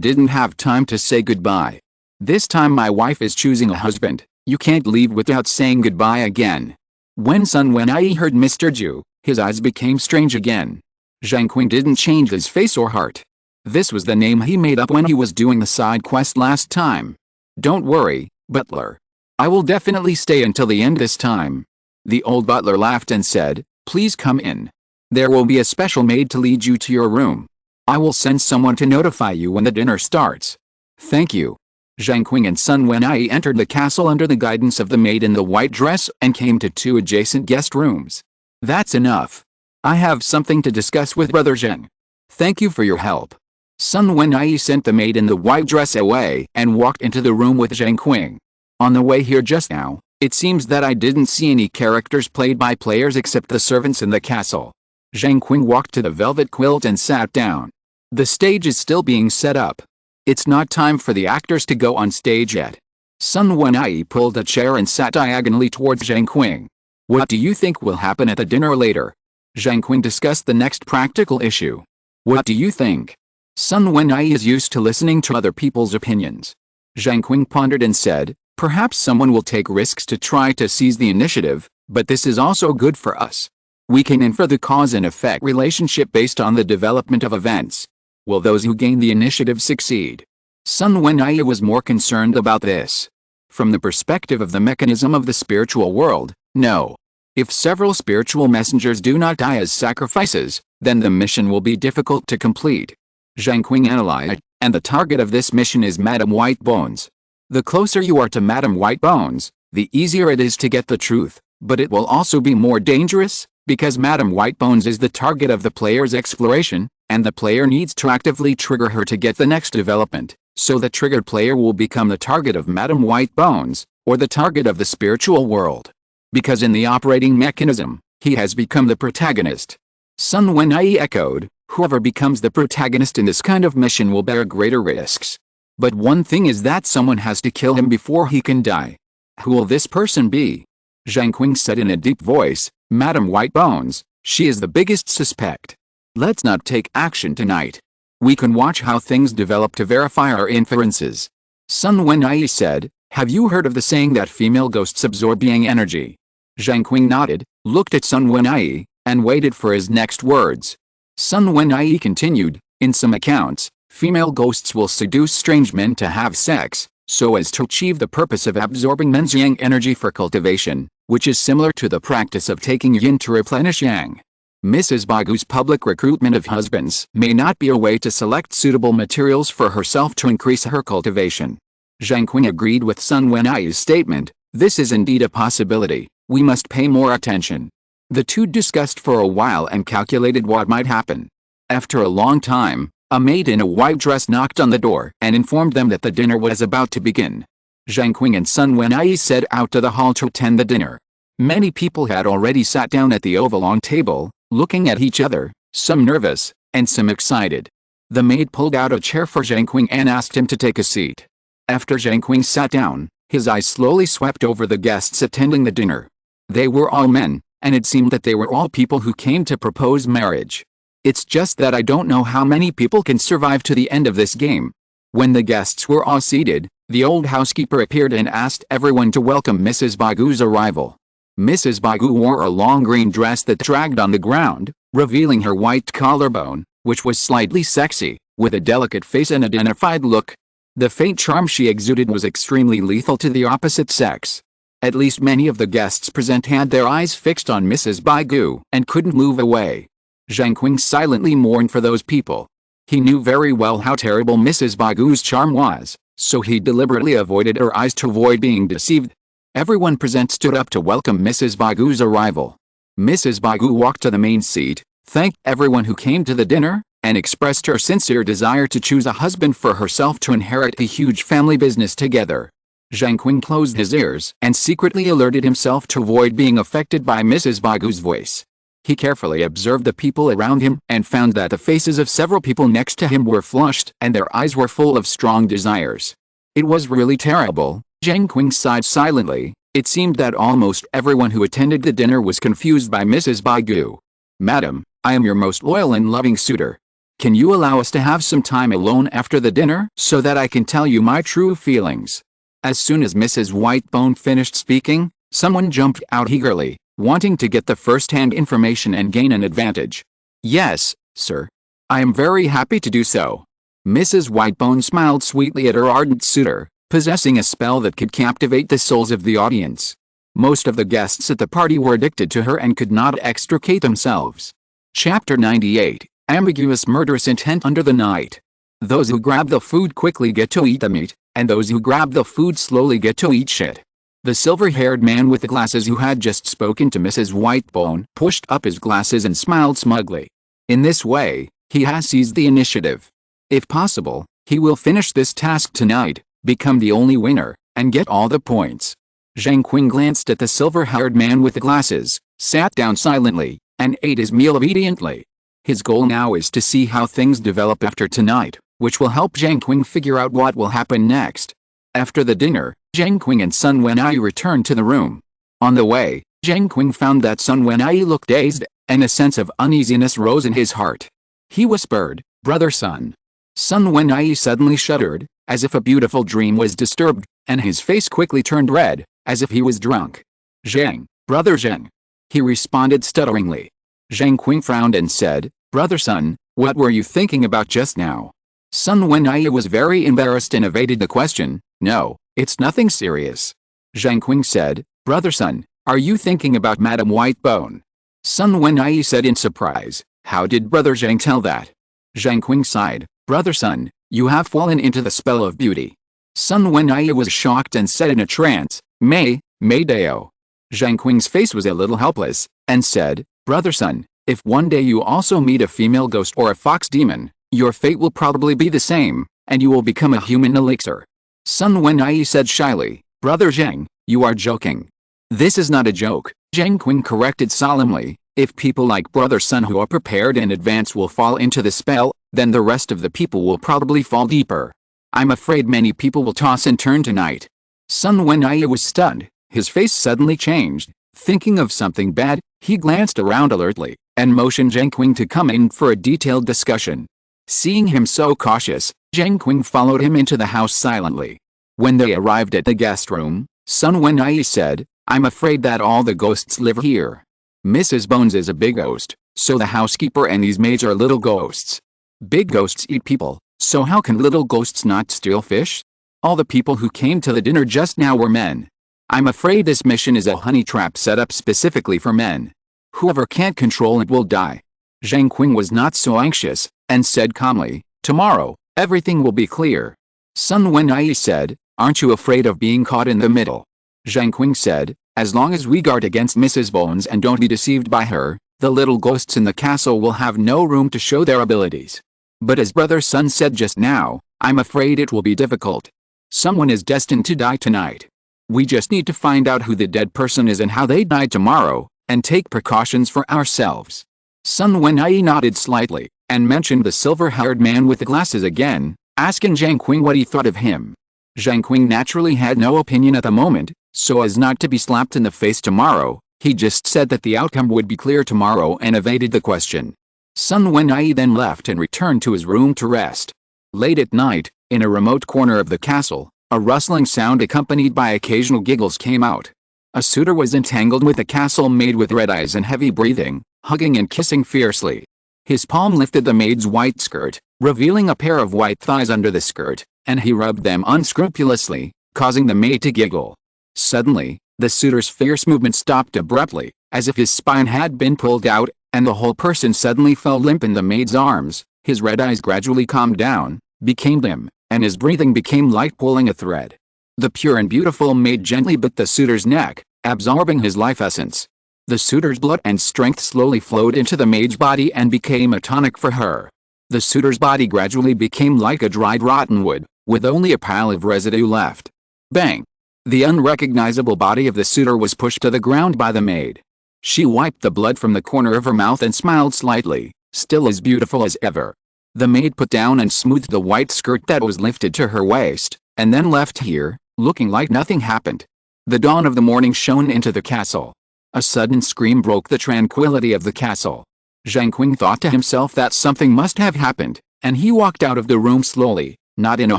didn't have time to say goodbye. This time my wife is choosing a husband, you can't leave without saying goodbye again. When Sun Wenyi heard Mr. Zhu, his eyes became strange again. Zheng Qing didn't change his face or heart. This was the name he made up when he was doing the side quest last time. Don't worry, butler. I will definitely stay until the end this time. The old butler laughed and said, Please come in. There will be a special maid to lead you to your room. I will send someone to notify you when the dinner starts. Thank you. Zheng Qing and Sun Wenyi entered the castle under the guidance of the maid in the white dress and came to 2 adjacent guest rooms. That's enough. I have something to discuss with Brother Zheng. Thank you for your help. Sun Wenyi sent the maid in the white dress away and walked into the room with Zheng Qing. On the way here just now, it seems that I didn't see any characters played by players except the servants in the castle. Zheng Qing walked to the velvet quilt and sat down. The stage is still being set up. It's not time for the actors to go on stage yet. Sun Wenyi pulled a chair and sat diagonally towards Zheng Qing. What do you think will happen at the dinner later? Zheng Qing discussed the next practical issue. What do you think? Sun Wenyi is used to listening to other people's opinions. Zheng Qing pondered and said, perhaps someone will take risks to try to seize the initiative, but this is also good for us. We can infer the cause and effect relationship based on the development of events. Will those who gain the initiative succeed? Sun Wenyi was more concerned about this. From the perspective of the mechanism of the spiritual world, no. If several spiritual messengers do not die as sacrifices, then the mission will be difficult to complete. Zheng Qing analyzed, and the target of this mission is Madame Whitebones. The closer you are to Madame Whitebones, the easier it is to get the truth, but it will also be more dangerous, because Madame Whitebones is the target of the player's exploration, and the player needs to actively trigger her to get the next development, so the triggered player will become the target of Madame Whitebones, or the target of the spiritual world. Because in the operating mechanism, he has become the protagonist. Sun Wenyi echoed, whoever becomes the protagonist in this kind of mission will bear greater risks. But one thing is that someone has to kill him before he can die. Who will this person be? Zheng Qing said in a deep voice, Madame Whitebones, she is the biggest suspect. Let's not take action tonight. We can watch how things develop to verify our inferences. Sun Wenyi said, have you heard of the saying that female ghosts absorb yang energy? Zheng Qing nodded, looked at Sun Wenyi, and waited for his next words. Sun Wenyi continued, in some accounts, female ghosts will seduce strange men to have sex, so as to achieve the purpose of absorbing men's yang energy for cultivation, which is similar to the practice of taking yin to replenish yang. Mrs. Bagu's public recruitment of husbands may not be a way to select suitable materials for herself to increase her cultivation. Zheng Qing agreed with Sun Wenyi's statement, this is indeed a possibility, we must pay more attention. The two discussed for a while and calculated what might happen. After a long time, a maid in a white dress knocked on the door and informed them that the dinner was about to begin. Zheng Qing and Sun Wenyi set out to the hall to attend the dinner. Many people had already sat down at the oblong table, looking at each other, some nervous, and some excited. The maid pulled out a chair for Zheng Qing and asked him to take a seat. After Zheng Qing sat down, his eyes slowly swept over the guests attending the dinner. They were all men, and it seemed that they were all people who came to propose marriage. It's just that I don't know how many people can survive to the end of this game. When the guests were all seated, the old housekeeper appeared and asked everyone to welcome Mrs. Bagu's arrival. Mrs. Bagu wore a long green dress that dragged on the ground, revealing her white collarbone, which was slightly sexy, with a delicate face and a dignified look. The faint charm she exuded was extremely lethal to the opposite sex. At least many of the guests present had their eyes fixed on Mrs. Bagu and couldn't move away. Zheng Qing silently mourned for those people. He knew very well how terrible Mrs. Bagu's charm was, so he deliberately avoided her eyes to avoid being deceived. Everyone present stood up to welcome Mrs. Bagu's arrival. Mrs. Bagu walked to the main seat, thanked everyone who came to the dinner, and expressed her sincere desire to choose a husband for herself to inherit a huge family business together. Zheng Qing closed his ears and secretly alerted himself to avoid being affected by Mrs. Bagu's voice. He carefully observed the people around him and found that the faces of several people next to him were flushed and their eyes were full of strong desires. It was really terrible. Zheng Qing sighed silently. It seemed that almost everyone who attended the dinner was confused by Mrs. Bagu. Madam, I am your most loyal and loving suitor. Can you allow us to have some time alone after the dinner so that I can tell you my true feelings? As soon as Mrs. Whitebone finished speaking, someone jumped out eagerly, wanting to get the first-hand information and gain an advantage. Yes, sir. I am very happy to do so. Mrs. Whitebone smiled sweetly at her ardent suitor, possessing a spell that could captivate the souls of the audience. Most of the guests at the party were addicted to her and could not extricate themselves. Chapter 98, Ambiguous Murderous Intent Under the Night. Those who grab the food quickly get to eat the meat, and those who grab the food slowly get to eat shit. The silver-haired man with the glasses who had just spoken to Mrs. Whitebone pushed up his glasses and smiled smugly. In this way, he has seized the initiative. If possible, he will finish this task tonight, become the only winner, and get all the points. Zheng Qing glanced at the silver-haired man with the glasses, sat down silently, and ate his meal obediently. His goal now is to see how things develop after tonight, which will help Zheng Qing figure out what will happen next. After the dinner, Zheng Qing and Sun Wenyi returned to the room. On the way, Zheng Qing found that Sun Wenyi looked dazed, and a sense of uneasiness rose in his heart. He whispered, "Brother Sun." Sun Wenyi suddenly shuddered, as if a beautiful dream was disturbed, and his face quickly turned red, as if he was drunk. "Zheng, brother Zheng," he responded stutteringly. Zheng Qing frowned and said, "Brother Sun, what were you thinking about just now?" Sun Wenyi was very embarrassed and evaded the question. "No, it's nothing serious." Zheng Qing said, "Brother Sun, are you thinking about Madame Whitebone?" Sun Wenyi said in surprise, "How did Brother Zheng tell that?" Zheng Qing sighed, "Brother Sun, you have fallen into the spell of beauty." Sun Wenyi was shocked and said in a trance, May-Dao. Zheng Qing's face was a little helpless, and said, "Brother Sun, if one day you also meet a female ghost or a fox demon, your fate will probably be the same, and you will become a human elixir." Sun Wenyi said shyly, "Brother Zheng, you are joking." "This is not a joke," Zheng Qing corrected solemnly. "If people like Brother Sun who are prepared in advance will fall into the spell, then the rest of the people will probably fall deeper. I'm afraid many people will toss and turn tonight." Sun Wenyi was stunned. His face suddenly changed. Thinking of something bad, he glanced around alertly, and motioned Zheng Qing to come in for a detailed discussion. Seeing him so cautious, Zheng Qing followed him into the house silently. When they arrived at the guest room, Sun Wenyi said, "I'm afraid that all the ghosts live here. Mrs. Bones is a big ghost, so the housekeeper and these maids are little ghosts. Big ghosts eat people, so how can little ghosts not steal fish? All the people who came to the dinner just now were men. I'm afraid this mission is a honey trap set up specifically for men. Whoever can't control it will die." Zheng Qing was not so anxious, and said calmly, "Tomorrow, everything will be clear." Sun Wenyi said, "Aren't you afraid of being caught in the middle?" Zheng Qing said, "As long as we guard against Mrs. Bones and don't be deceived by her, the little ghosts in the castle will have no room to show their abilities. But as Brother Sun said just now, I'm afraid it will be difficult. Someone is destined to die tonight. We just need to find out who the dead person is and how they died tomorrow, and take precautions for ourselves." Sun Wenyi nodded slightly, and mentioned the silver-haired man with the glasses again, asking Zheng Qing what he thought of him. Zheng Qing naturally had no opinion at the moment, so as not to be slapped in the face tomorrow, he just said that the outcome would be clear tomorrow and evaded the question. Sun Wenyi then left and returned to his room to rest. Late at night, in a remote corner of the castle, a rustling sound accompanied by occasional giggles came out. A suitor was entangled with a castle maid with red eyes and heavy breathing, hugging and kissing fiercely. His palm lifted the maid's white skirt, revealing a pair of white thighs under the skirt, and he rubbed them unscrupulously, causing the maid to giggle. Suddenly, the suitor's fierce movement stopped abruptly, as if his spine had been pulled out, and the whole person suddenly fell limp in the maid's arms. His red eyes gradually calmed down, became dim, and his breathing became like pulling a thread. The pure and beautiful maid gently bit the suitor's neck, absorbing his life essence. The suitor's blood and strength slowly flowed into the maid's body and became a tonic for her. The suitor's body gradually became like a dried rotten wood, with only a pile of residue left. Bang! The unrecognizable body of the suitor was pushed to the ground by the maid. She wiped the blood from the corner of her mouth and smiled slightly, still as beautiful as ever. The maid put down and smoothed the white skirt that was lifted to her waist, and then left here, looking like nothing happened. The dawn of the morning shone into the castle. A sudden scream broke the tranquility of the castle. Zheng Qing thought to himself that something must have happened, and he walked out of the room slowly, not in a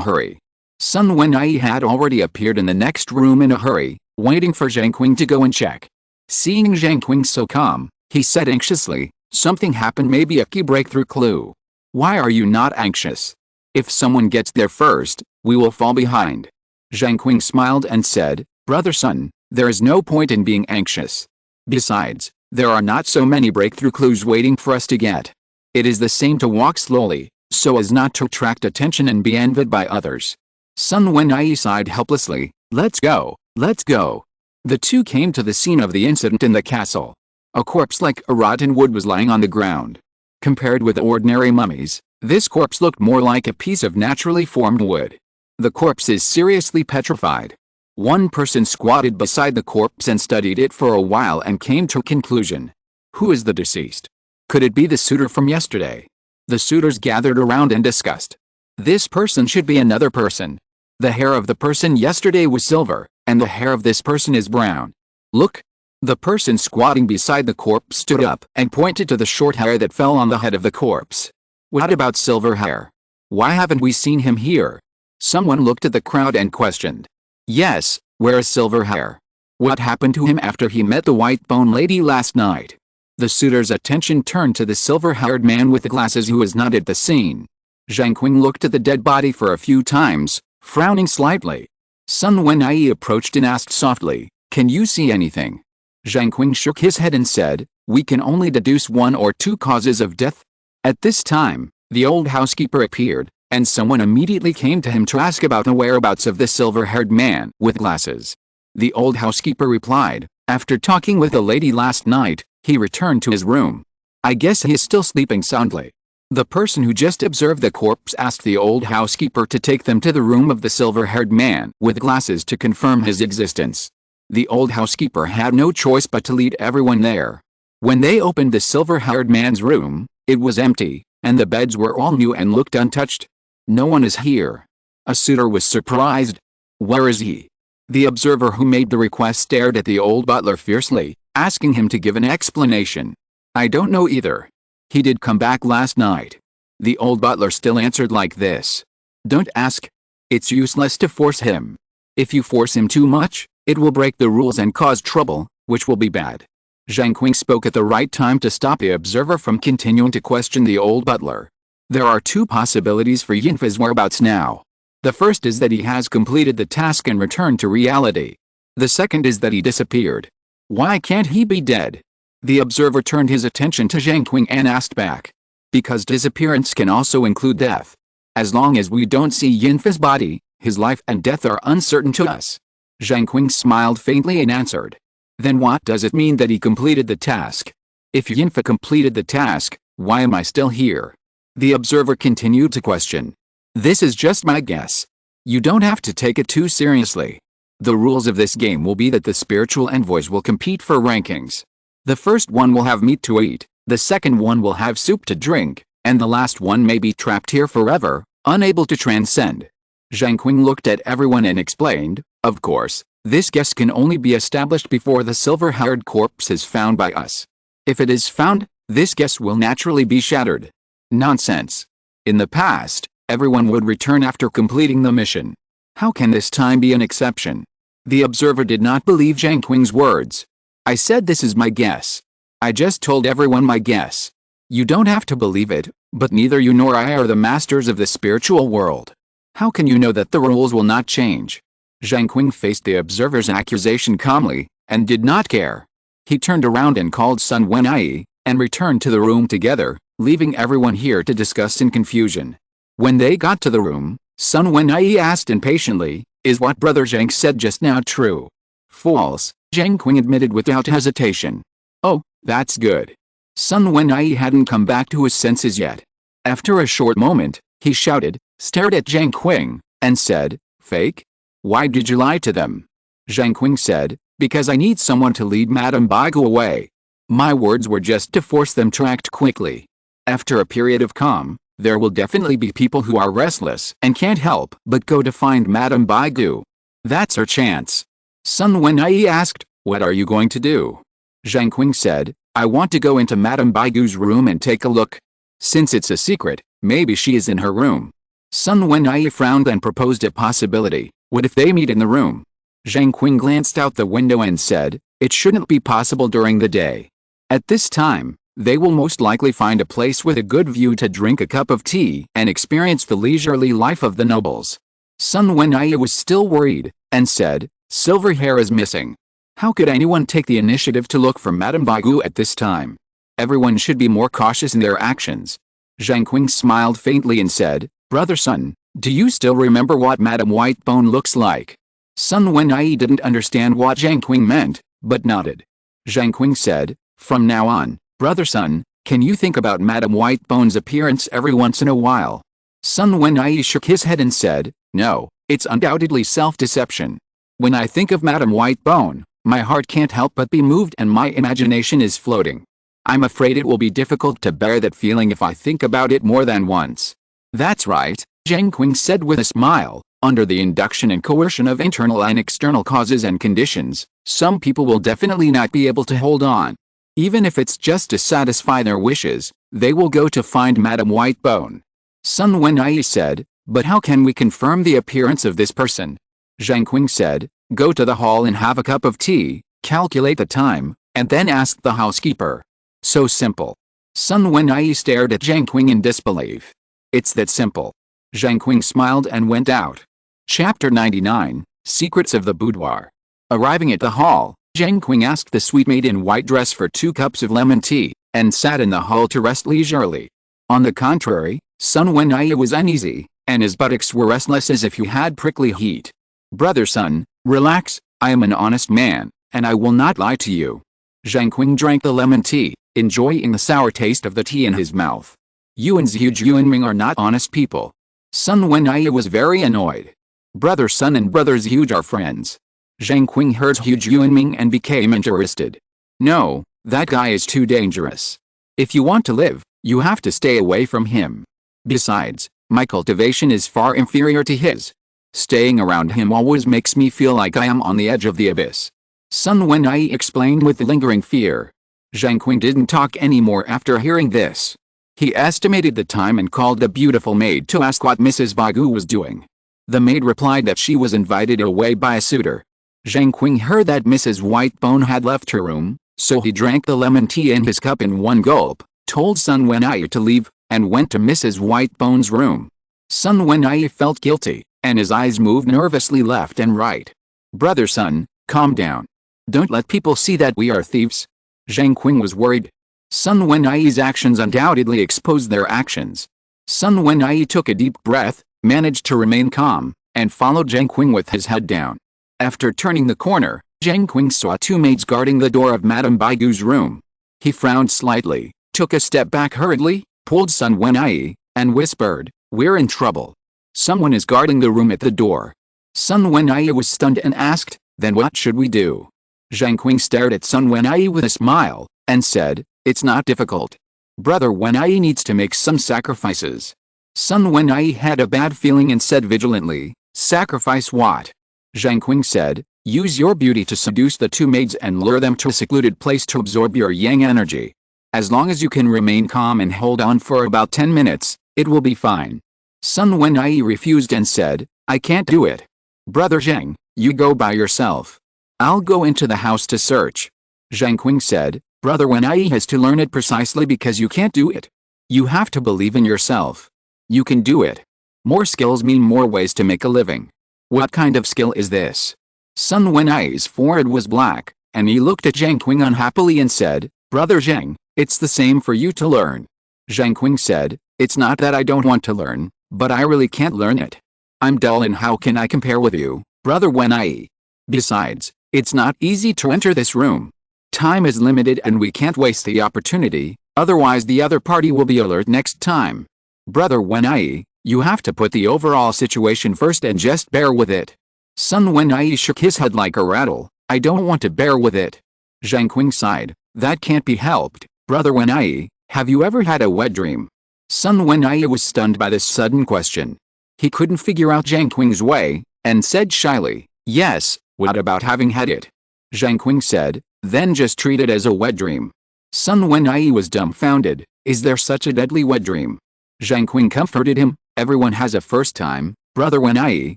hurry. Sun Wenyi had already appeared in the next room in a hurry, waiting for Zheng Qing to go and check. Seeing Zheng Qing so calm, he said anxiously, "Something happened, maybe a key breakthrough clue. Why are you not anxious? If someone gets there first, we will fall behind." Zheng Qing smiled and said, "Brother Sun, there is no point in being anxious. Besides, there are not so many breakthrough clues waiting for us to get. It is the same to walk slowly, so as not to attract attention and be envied by others. Sun Wenyi sighed helplessly. Let's go, let's go. The two came to the scene of the incident in the castle. A corpse like a rotten wood was lying on the ground. Compared with ordinary mummies, this corpse looked more like a piece of naturally formed wood. The corpse is seriously petrified. One person squatted beside the corpse and studied it for a while and came to a conclusion. Who is the deceased? Could it be the suitor from yesterday? The suitors gathered around and discussed. This person should be another person. The hair of the person yesterday was silver, and the hair of this person is brown. Look! The person squatting beside the corpse stood up and pointed to the short hair that fell on the head of the corpse. What about silver hair? Why haven't we seen him here? Someone looked at the crowd and questioned. Yes, where is silver hair? What happened to him after he met the white bone lady last night? The suitor's attention turned to the silver-haired man with the glasses who was not at the scene. Zheng Qing looked at the dead body for a few times, frowning slightly. Sun Wenyi approached and asked softly, "Can you see anything?" Zheng Qing shook his head and said, "We can only deduce one or two causes of death." At this time, the old housekeeper appeared, and someone immediately came to him to ask about the whereabouts of the silver-haired man with glasses. The old housekeeper replied, "After talking with the lady last night, he returned to his room. I guess he is still sleeping soundly." The person who just observed the corpse asked the old housekeeper to take them to the room of the silver-haired man with glasses to confirm his existence. The old housekeeper had no choice but to lead everyone there. When they opened the silver-haired man's room, it was empty, and the beds were all new and looked untouched. No one is here. A suitor was surprised. Where is he? The observer who made the request stared at the old butler fiercely, asking him to give an explanation. I don't know either. He did come back last night. The old butler still answered like this. Don't ask. It's useless to force him. If you force him too much, it will break the rules and cause trouble, which will be bad. Zheng Qing spoke at the right time to stop the observer from continuing to question the old butler. There are two possibilities for Yinfa's whereabouts now. The first is that he has completed the task and returned to reality. The second is that he disappeared. Why can't he be dead? The observer turned his attention to Zheng Qing and asked back. Because disappearance can also include death. As long as we don't see Yinfa's body, his life and death are uncertain to us. Zheng Qing smiled faintly and answered. Then what does it mean that he completed the task? If Yinfa completed the task, why am I still here? The observer continued to question. This is just my guess. You don't have to take it too seriously. The rules of this game will be that the spiritual envoys will compete for rankings. The first one will have meat to eat, the second one will have soup to drink, and the last one may be trapped here forever, unable to transcend. Zheng Qing looked at everyone and explained, of course, this guess can only be established before the silver-haired corpse is found by us. If it is found, this guess will naturally be shattered. Nonsense. In the past, everyone would return after completing the mission. How can this time be an exception? The observer did not believe Zheng Qing's words. I said this is my guess. I just told everyone my guess. You don't have to believe it, but neither you nor I are the masters of the spiritual world. How can you know that the rules will not change? Zheng Qing faced the observer's accusation calmly, and did not care. He turned around and called Sun Wenyi, and returned to the room together, leaving everyone here to discuss in confusion. When they got to the room, Sun Wenyi asked impatiently, is what Brother Zheng said just now true? False, Zheng Qing admitted without hesitation. Oh, that's good. Sun Wenyi hadn't come back to his senses yet. After a short moment, he shouted, stared at Zheng Qing, and said, fake? Why did you lie to them? Zheng Qing said, because I need someone to lead Madame Baigu away. My words were just to force them to act quickly. After a period of calm, there will definitely be people who are restless and can't help but go to find Madame Baigu. That's her chance. Sun Wenyi asked, what are you going to do? Zheng Qing said, I want to go into Madame Baigu's room and take a look. Since it's a secret, maybe she is in her room. Sun Wenyi frowned and proposed a possibility. What if they meet in the room? Zheng Qing glanced out the window and said, it shouldn't be possible during the day. At this time, they will most likely find a place with a good view to drink a cup of tea and experience the leisurely life of the nobles. Sun Wenyi was still worried, and said, silver hair is missing. How could anyone take the initiative to look for Madame Baigu at this time? Everyone should be more cautious in their actions. Zheng Qing smiled faintly and said, Brother Sun, Do you still remember what Madame Whitebone looks like? Sun Wenyi didn't understand what Zheng Qing meant, but nodded. Zheng Qing said, "From now on, brother Sun, can you think about Madame Whitebone's appearance every once in a while?" Sun Wenyi shook his head and said, "No, it's undoubtedly self-deception. When I think of Madame Whitebone, my heart can't help but be moved and my imagination is floating. I'm afraid it will be difficult to bear that feeling if I think about it more than once." "That's right," Zheng Qing said with a smile. "Under the induction and coercion of internal and external causes and conditions, some people will definitely not be able to hold on. Even if it's just to satisfy their wishes, they will go to find Madame Whitebone." Sun Wenyi said, "But how can we confirm the appearance of this person?" Zheng Qing said, "Go to the hall and have a cup of tea, calculate the time, and then ask the housekeeper." "So simple." Sun Wenyi stared at Zheng Qing in disbelief. "It's that simple." Zheng Qing smiled and went out. Chapter 99, Secrets of the Boudoir. Arriving at the hall, Zheng Qing asked the sweet maid in white dress for 2 cups of lemon tea, and sat in the hall to rest leisurely. On the contrary, Sun Wenyi was uneasy, and his buttocks were restless as if he had prickly heat. "Brother Sun, relax, I am an honest man, and I will not lie to you." Zheng Qing drank the lemon tea, enjoying the sour taste of the tea in his mouth. "You and Zhu Juanming are not honest people." Sun Wenyi was very annoyed. "Brother Sun and Brother Zhu are friends." Zheng Qing heard Zhu Juanming and became interested. "No, that guy is too dangerous. If you want to live, you have to stay away from him. Besides, my cultivation is far inferior to his. Staying around him always makes me feel like I am on the edge of the abyss." Sun Wenyi explained with lingering fear. Zheng Qing didn't talk anymore after hearing this. He estimated the time and called a beautiful maid to ask what Mrs. Bagu was doing. The maid replied that she was invited away by a suitor. Zheng Qing heard that Mrs. Whitebone had left her room, so he drank the lemon tea in his cup in one gulp, told Sun Wenyi to leave, and went to Mrs. Whitebone's room. Sun Wenyi felt guilty, and his eyes moved nervously left and right. "Brother Sun, calm down. Don't let people see that we are thieves." Zheng Qing was worried. Sun Wenyi's actions undoubtedly exposed their actions. Sun Wenyi took a deep breath, managed to remain calm, and followed Zheng Qing with his head down. After turning the corner, Zheng Qing saw 2 maids guarding the door of Madame Baigu's room. He frowned slightly, took a step back hurriedly, pulled Sun Wenyi, and whispered, "We're in trouble. Someone is guarding the room at the door." Sun Wenyi was stunned and asked, "Then what should we do?" Zheng Qing stared at Sun Wenyi with a smile, and said, "It's not difficult. Brother Wenyi needs to make some sacrifices." Sun Wenyi had a bad feeling and said vigilantly, "Sacrifice what?" Zheng Qing said, "Use your beauty to seduce the 2 maids and lure them to a secluded place to absorb your yang energy. As long as you can remain calm and hold on for about 10 minutes, it will be fine." Sun Wenyi refused and said, "I can't do it. Brother Zheng, you go by yourself. I'll go into the house to search." Zheng Qing said, "Brother Wenyi has to learn it precisely because you can't do it. You have to believe in yourself. You can do it. More skills mean more ways to make a living." "What kind of skill is this?" Sun Wenyi's forehead was black, and he looked at Zheng Qing unhappily and said, "Brother Zheng, it's the same for you to learn." Zheng Qing said, "It's not that I don't want to learn, but I really can't learn it. I'm dull and how can I compare with you, Brother Wenyi? Besides, it's not easy to enter this room. Time is limited and we can't waste the opportunity, otherwise the other party will be alert next time. Brother Wenyi, you have to put the overall situation first and just bear with it." Sun Wenyi shook his head like a rattle. "I don't want to bear with it." Zheng Qing sighed, "That can't be helped, Brother Wenyi. Have you ever had a wet dream?" Sun Wenyi was stunned by this sudden question. He couldn't figure out Zheng Qing's way, and said shyly, "Yes, what about having had it?" Zheng Qing said, "Then just treat it as a wet dream." Sun Wenyi was dumbfounded. Is there such a deadly wet dream? Zheng Qing comforted him, "Everyone has a first time, Brother Wenyi.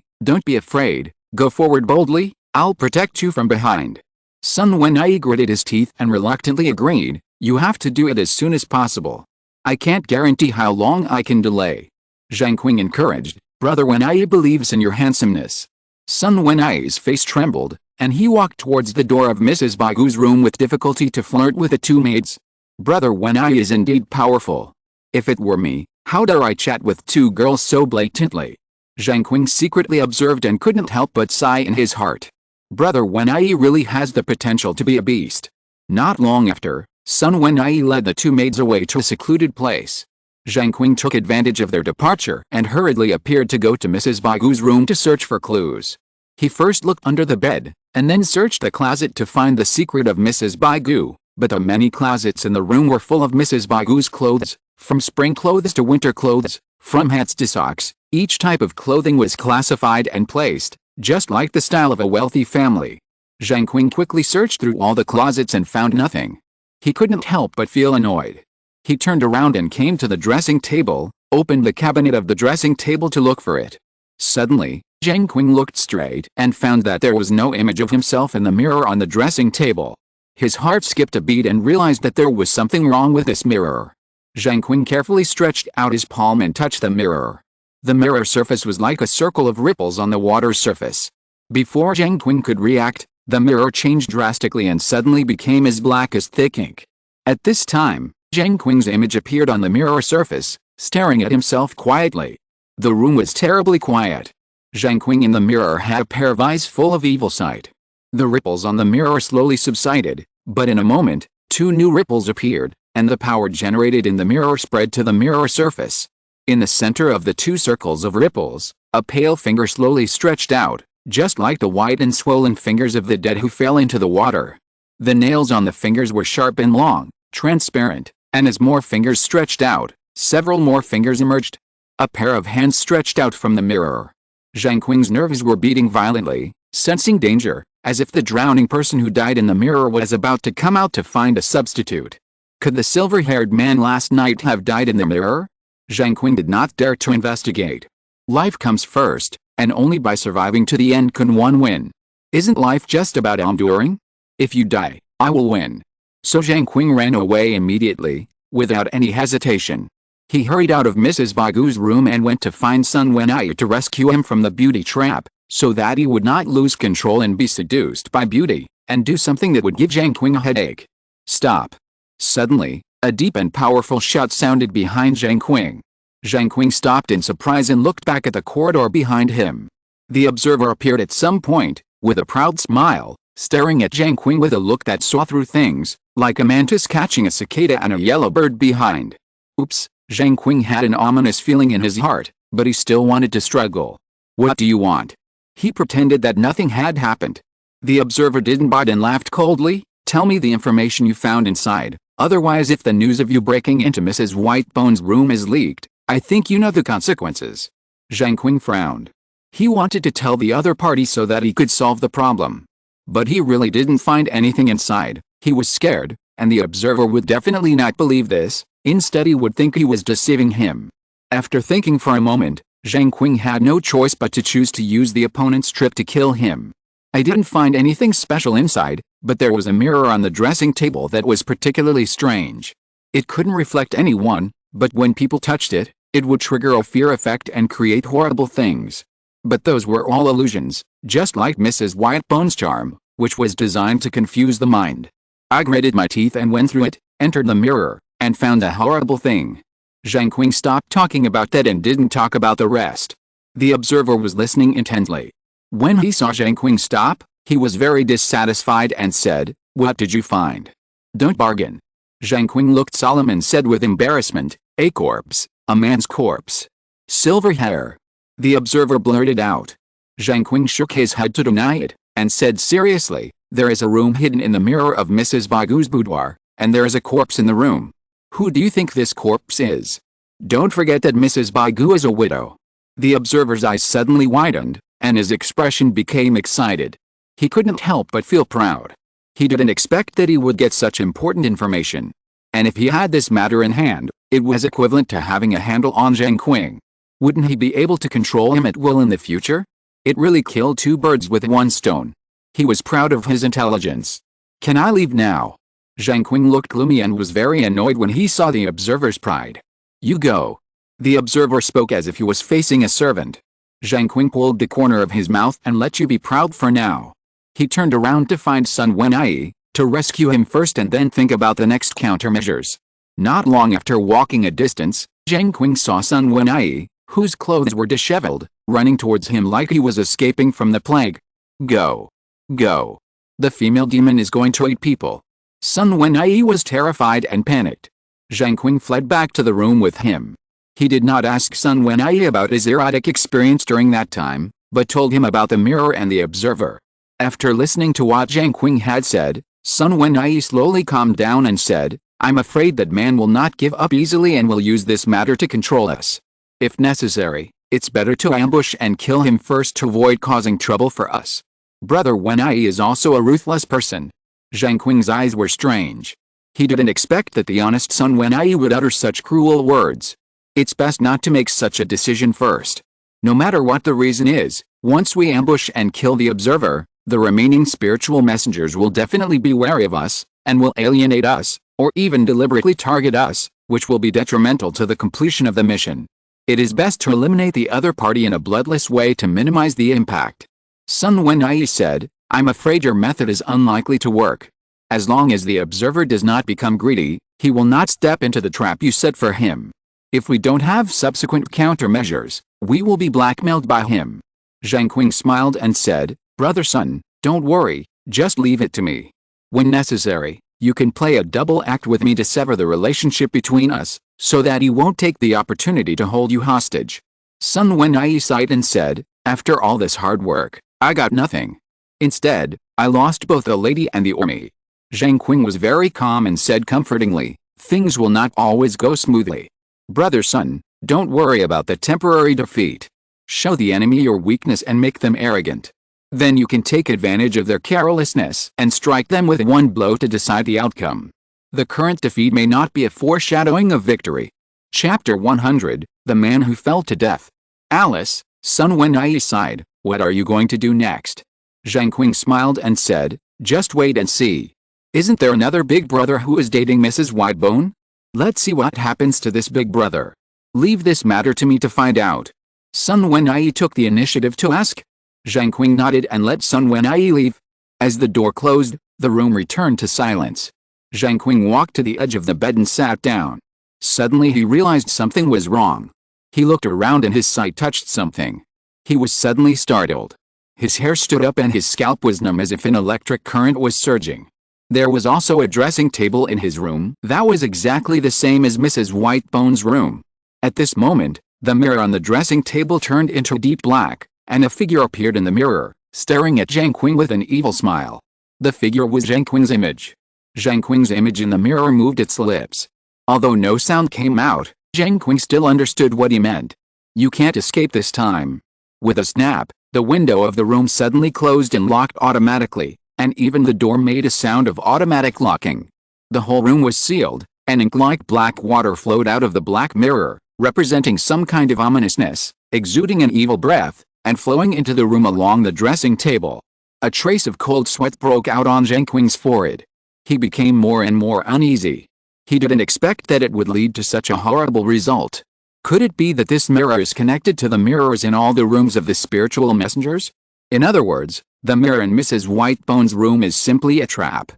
Don't be afraid, go forward boldly, I'll protect you from behind." Sun Wenyi gritted his teeth and reluctantly agreed, "You have to do it as soon as possible. I can't guarantee how long I can delay." Zheng Qing encouraged, "Brother Wenyi believes in your handsomeness." Sun Wenyi's face trembled, and he walked towards the door of Mrs. Bagu's room with difficulty to flirt with the 2 maids. Brother Wenyi is indeed powerful. If it were me, how dare I chat with 2 girls so blatantly? Zheng Qing secretly observed and couldn't help but sigh in his heart. Brother Wenyi really has the potential to be a beast. Not long after, Sun Wenyi led the two maids away to a secluded place. Zheng Qing took advantage of their departure and hurriedly appeared to go to Mrs. Baigu's room to search for clues. He first looked under the bed, and then searched the closet to find the secret of Mrs. Baigu, but the many closets in the room were full of Mrs. Baigu's clothes, from spring clothes to winter clothes, from hats to socks. Each type of clothing was classified and placed, just like the style of a wealthy family. Zheng Qing quickly searched through all the closets and found nothing. He couldn't help but feel annoyed. He turned around and came to the dressing table, opened the cabinet of the dressing table to look for it. Suddenly, Zheng Qing looked straight and found that there was no image of himself in the mirror on the dressing table. His heart skipped a beat and realized that there was something wrong with this mirror. Zheng Qing carefully stretched out his palm and touched the mirror. The mirror surface was like a circle of ripples on the water's surface. Before Zheng Qing could react, the mirror changed drastically and suddenly became as black as thick ink. At this time, Zheng Qing's image appeared on the mirror surface, staring at himself quietly. The room was terribly quiet. Zheng Qing in the mirror had a pair of eyes full of evil sight. The ripples on the mirror slowly subsided, but in a moment, two new ripples appeared, and the power generated in the mirror spread to the mirror surface. In the center of the two circles of ripples, a pale finger slowly stretched out, just like the white and swollen fingers of the dead who fell into the water. The nails on the fingers were sharp and long, transparent, and as more fingers stretched out, several more fingers emerged. A pair of hands stretched out from the mirror. Zheng Qing's nerves were beating violently, sensing danger, as if the drowning person who died in the mirror was about to come out to find a substitute. Could the silver-haired man last night have died in the mirror? Zheng Qing did not dare to investigate. Life comes first, and only by surviving to the end can one win. Isn't life just about enduring? If you die, I will win. So Zheng Qing ran away immediately, without any hesitation. He hurried out of Mrs. Baigu's room and went to find Sun Wenyi to rescue him from the beauty trap, so that he would not lose control and be seduced by beauty, and do something that would give Zheng Qing a headache. Stop. Suddenly, a deep and powerful shout sounded behind Zheng Qing. Zheng Qing stopped in surprise and looked back at the corridor behind him. The observer appeared at some point, with a proud smile, staring at Zheng Qing with a look that saw through things, like a mantis catching a cicada and a yellow bird behind. Oops, Zheng Qing had an ominous feeling in his heart, but he still wanted to struggle. What do you want? He pretended that nothing had happened. The observer didn't bite and laughed coldly. Tell me the information you found inside. Otherwise, if the news of you breaking into Mrs. Whitebone's room is leaked, I think you know the consequences. Zheng Qing frowned. He wanted to tell the other party so that he could solve the problem. But he really didn't find anything inside. He was scared, and the observer would definitely not believe this. Instead, he would think he was deceiving him. After thinking for a moment, Zheng Qing had no choice but to choose to use the opponent's trick to kill him. I didn't find anything special inside, but there was a mirror on the dressing table that was particularly strange. It couldn't reflect anyone, but when people touched it, it would trigger a fear effect and create horrible things. But those were all illusions, just like Mrs. Whitebone's charm, which was designed to confuse the mind. I gritted my teeth and went through it, entered the mirror, and found a horrible thing. Zheng Qing stopped talking about that and didn't talk about the rest. The observer was listening intently. When he saw Zheng Qing stop, he was very dissatisfied and said, "What did you find? Don't bargain." Zheng Qing looked solemn and said with embarrassment, "A corpse, a man's corpse. Silver hair." The observer blurted out. Zheng Qing shook his head to deny it, and said seriously, "There is a room hidden in the mirror of Mrs. Baigu's boudoir, and there is a corpse in the room. Who do you think this corpse is? Don't forget that Mrs. Baigu is a widow." The observer's eyes suddenly widened, and his expression became excited. He couldn't help but feel proud. He didn't expect that he would get such important information. And if he had this matter in hand, it was equivalent to having a handle on Zheng Qing. Wouldn't he be able to control him at will in the future? It really killed two birds with one stone. He was proud of his intelligence. "Can I leave now?" Zheng Qing looked gloomy and was very annoyed when he saw the observer's pride. "You go." The observer spoke as if he was facing a servant. Zheng Qing pulled the corner of his mouth and let you be proud for now. He turned around to find Sun Wenyi, to rescue him first and then think about the next countermeasures. Not long after walking a distance, Zheng Qing saw Sun Wenyi, whose clothes were disheveled, running towards him like he was escaping from the plague. Go. Go. The female demon is going to eat people. Sun Wenyi was terrified and panicked. Zheng Qing fled back to the room with him. He did not ask Sun Wenyi about his erotic experience during that time, but told him about the mirror and the observer. After listening to what Zheng Qing had said, Sun Wenyi slowly calmed down and said, I'm afraid that man will not give up easily and will use this matter to control us. If necessary, it's better to ambush and kill him first to avoid causing trouble for us. Brother Wenyi is also a ruthless person. Zheng Qing's eyes were strange. He didn't expect that the honest Sun Wenyi would utter such cruel words. It's best not to make such a decision first. No matter what the reason is, once we ambush and kill the observer, the remaining spiritual messengers will definitely be wary of us, and will alienate us, or even deliberately target us, which will be detrimental to the completion of the mission. It is best to eliminate the other party in a bloodless way to minimize the impact. Sun Wenyi said, I'm afraid your method is unlikely to work. As long as the observer does not become greedy, he will not step into the trap you set for him. If we don't have subsequent countermeasures, we will be blackmailed by him. Zheng Qing smiled and said, Brother Sun, don't worry, just leave it to me. When necessary, you can play a double act with me to sever the relationship between us, so that he won't take the opportunity to hold you hostage. Sun Wenyi sighed and said, after all this hard work, I got nothing. Instead, I lost both the lady and the army. Zheng Qing was very calm and said comfortingly, things will not always go smoothly. Brother Sun, don't worry about the temporary defeat. Show the enemy your weakness and make them arrogant. Then you can take advantage of their carelessness and strike them with one blow to decide the outcome. The current defeat may not be a foreshadowing of victory. Chapter 100, The Man Who Fell to Death. Alice, Sun Wenyi sighed, what are you going to do next? Zheng Qing smiled and said, just wait and see. Isn't there another big brother who is dating Mrs. Whitebone? Let's see what happens to this big brother. Leave this matter to me to find out. Sun Wenyi took the initiative to ask. Zheng Qing nodded and let Sun Wenyi leave. As the door closed, the room returned to silence. Zheng Qing walked to the edge of the bed and sat down. Suddenly he realized something was wrong. He looked around and his sight touched something. He was suddenly startled. His hair stood up and his scalp was numb as if an electric current was surging. There was also a dressing table in his room that was exactly the same as Mrs. Whitebone's room. At this moment, the mirror on the dressing table turned into deep black, and a figure appeared in the mirror, staring at Zheng Qing with an evil smile. The figure was Zheng Qing's image. Zheng Qing's image in the mirror moved its lips. Although no sound came out, Zheng Qing still understood what he meant. You can't escape this time. With a snap, the window of the room suddenly closed and locked automatically, and even the door made a sound of automatic locking. The whole room was sealed, and ink-like black water flowed out of the black mirror, representing some kind of ominousness, exuding an evil breath, and flowing into the room along the dressing table. A trace of cold sweat broke out on Zheng Qing's forehead. He became more and more uneasy. He didn't expect that it would lead to such a horrible result. Could it be that this mirror is connected to the mirrors in all the rooms of the spiritual messengers? In other words, the mirror in Mrs. Whitebone's room is simply a trap.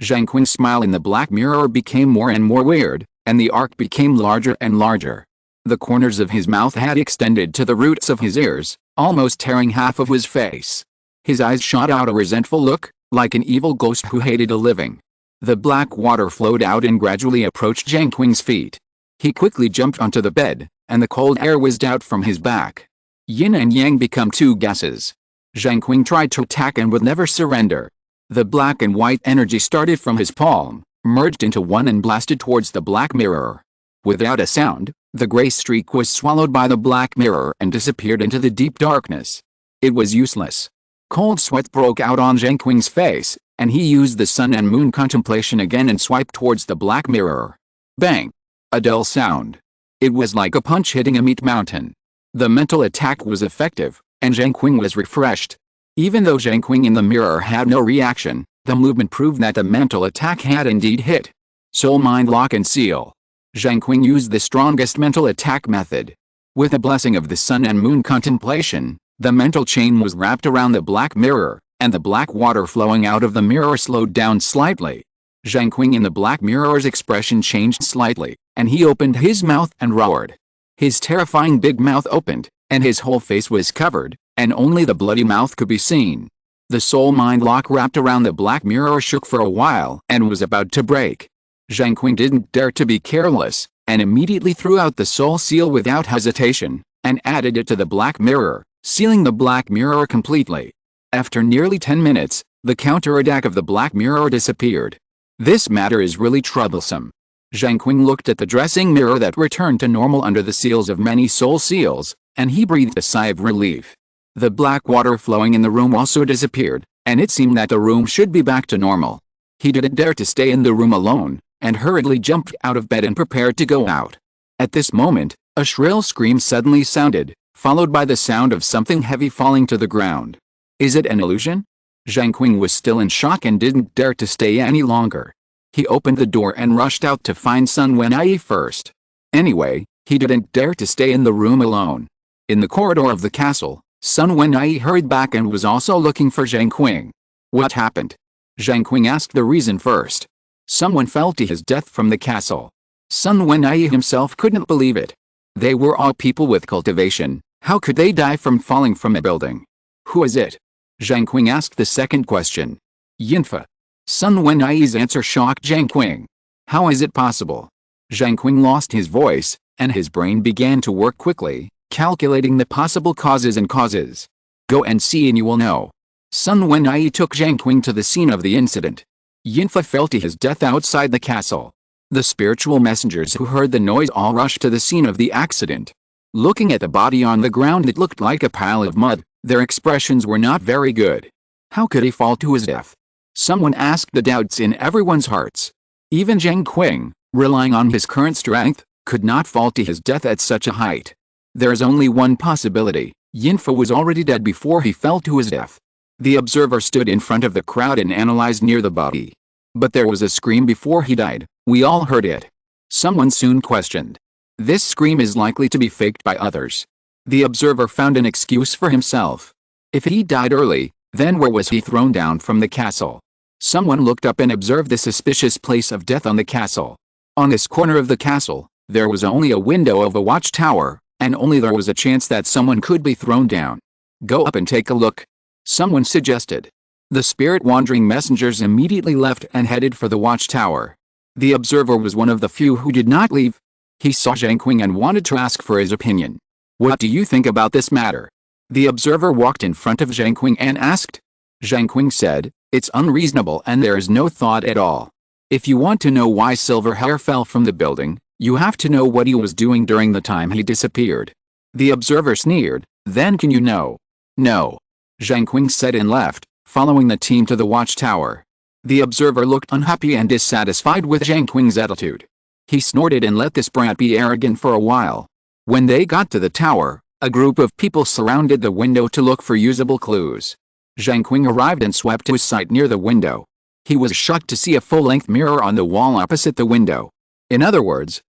Zheng Qing's smile in the black mirror became more and more weird, and the arc became larger and larger. The corners of his mouth had extended to the roots of his ears, almost tearing half of his face. His eyes shot out a resentful look, like an evil ghost who hated a living. The black water flowed out and gradually approached Zheng Qing's feet. He quickly jumped onto the bed, and the cold air whizzed out from his back. Yin and yang become two gases. Zheng Qing tried to attack and would never surrender. The black and white energy started from his palm, merged into one and blasted towards the black mirror. Without a sound, the gray streak was swallowed by the black mirror and disappeared into the deep darkness. It was useless. Cold sweat broke out on Zheng Qing's face, and he used the sun and moon contemplation again and swiped towards the black mirror. Bang! A dull sound. It was like a punch hitting a meat mountain. The mental attack was effective, and Zheng Qing was refreshed. Even though Zheng Qing in the mirror had no reaction, the movement proved that the mental attack had indeed hit. Soul Mind Lock and Seal. Zheng Qing used the strongest mental attack method. With the blessing of the sun and moon contemplation, the mental chain was wrapped around the black mirror, and the black water flowing out of the mirror slowed down slightly. Zheng Qing in the black mirror's expression changed slightly, and he opened his mouth and roared. His terrifying big mouth opened, and his whole face was covered, and only the bloody mouth could be seen. The soul mind lock wrapped around the black mirror shook for a while and was about to break. Zheng Qing didn't dare to be careless, and immediately threw out the soul seal without hesitation, and added it to the black mirror, sealing the black mirror completely. After nearly 10 minutes, the counterattack of the black mirror disappeared. This matter is really troublesome. Zheng Qing looked at the dressing mirror that returned to normal under the seals of many soul seals, and he breathed a sigh of relief. The black water flowing in the room also disappeared, and it seemed that the room should be back to normal. He didn't dare to stay in the room alone, and hurriedly jumped out of bed and prepared to go out. At this moment, a shrill scream suddenly sounded, followed by the sound of something heavy falling to the ground. Is it an illusion? Zheng Qing was still in shock and didn't dare to stay any longer. He opened the door and rushed out to find Sun Wenyi first. Anyway, he didn't dare to stay in the room alone. In the corridor of the castle, Sun Wenyi hurried back and was also looking for Zheng Qing. What happened? Zheng Qing asked the reason first. Someone fell to his death from the castle. Sun Wenyi himself couldn't believe it. They were all people with cultivation. How could they die from falling from a building? Who is it? Zheng Qing asked the second question. Yinfa. Sun Wenyi's answer shocked Zheng Qing. How is it possible? Zheng Qing lost his voice, and his brain began to work quickly, calculating the possible causes and causes. Go and see and you will know. Sun Wenyi took Zheng Qing to the scene of the incident. Yinfa fell to his death outside the castle. The spiritual messengers who heard the noise all rushed to the scene of the accident. Looking at the body on the ground that looked like a pile of mud, their expressions were not very good. How could he fall to his death? Someone asked the doubts in everyone's hearts. Even Zheng Qing, relying on his current strength, could not fall to his death at such a height. There is only one possibility. Yinfa was already dead before he fell to his death. The observer stood in front of the crowd and analyzed near the body. But there was a scream before he died. We all heard it. Someone soon questioned. This scream is likely to be faked by others. The observer found an excuse for himself. If he died early, then where was he thrown down from the castle? Someone looked up and observed the suspicious place of death on the castle. On this corner of the castle, there was only a window of a watchtower, and only there was a chance that someone could be thrown down. Go up and take a look. Someone suggested. The spirit-wandering messengers immediately left and headed for the watchtower. The observer was one of the few who did not leave. He saw Zheng Qing and wanted to ask for his opinion. What do you think about this matter? The observer walked in front of Zheng Qing and asked. Zheng Qing said, it's unreasonable and there is no thought at all. If you want to know why Silver Hair fell from the building, you have to know what he was doing during the time he disappeared. The observer sneered, then can you know? No. Zheng Qing said and left, following the team to the watchtower. The observer looked unhappy and dissatisfied with Zheng Qing's attitude. He snorted and let this brat be arrogant for a while. When they got to the tower, a group of people surrounded the window to look for usable clues. Zheng Qing arrived and swept to his sight near the window. He was shocked to see a full-length mirror on the wall opposite the window. In other words,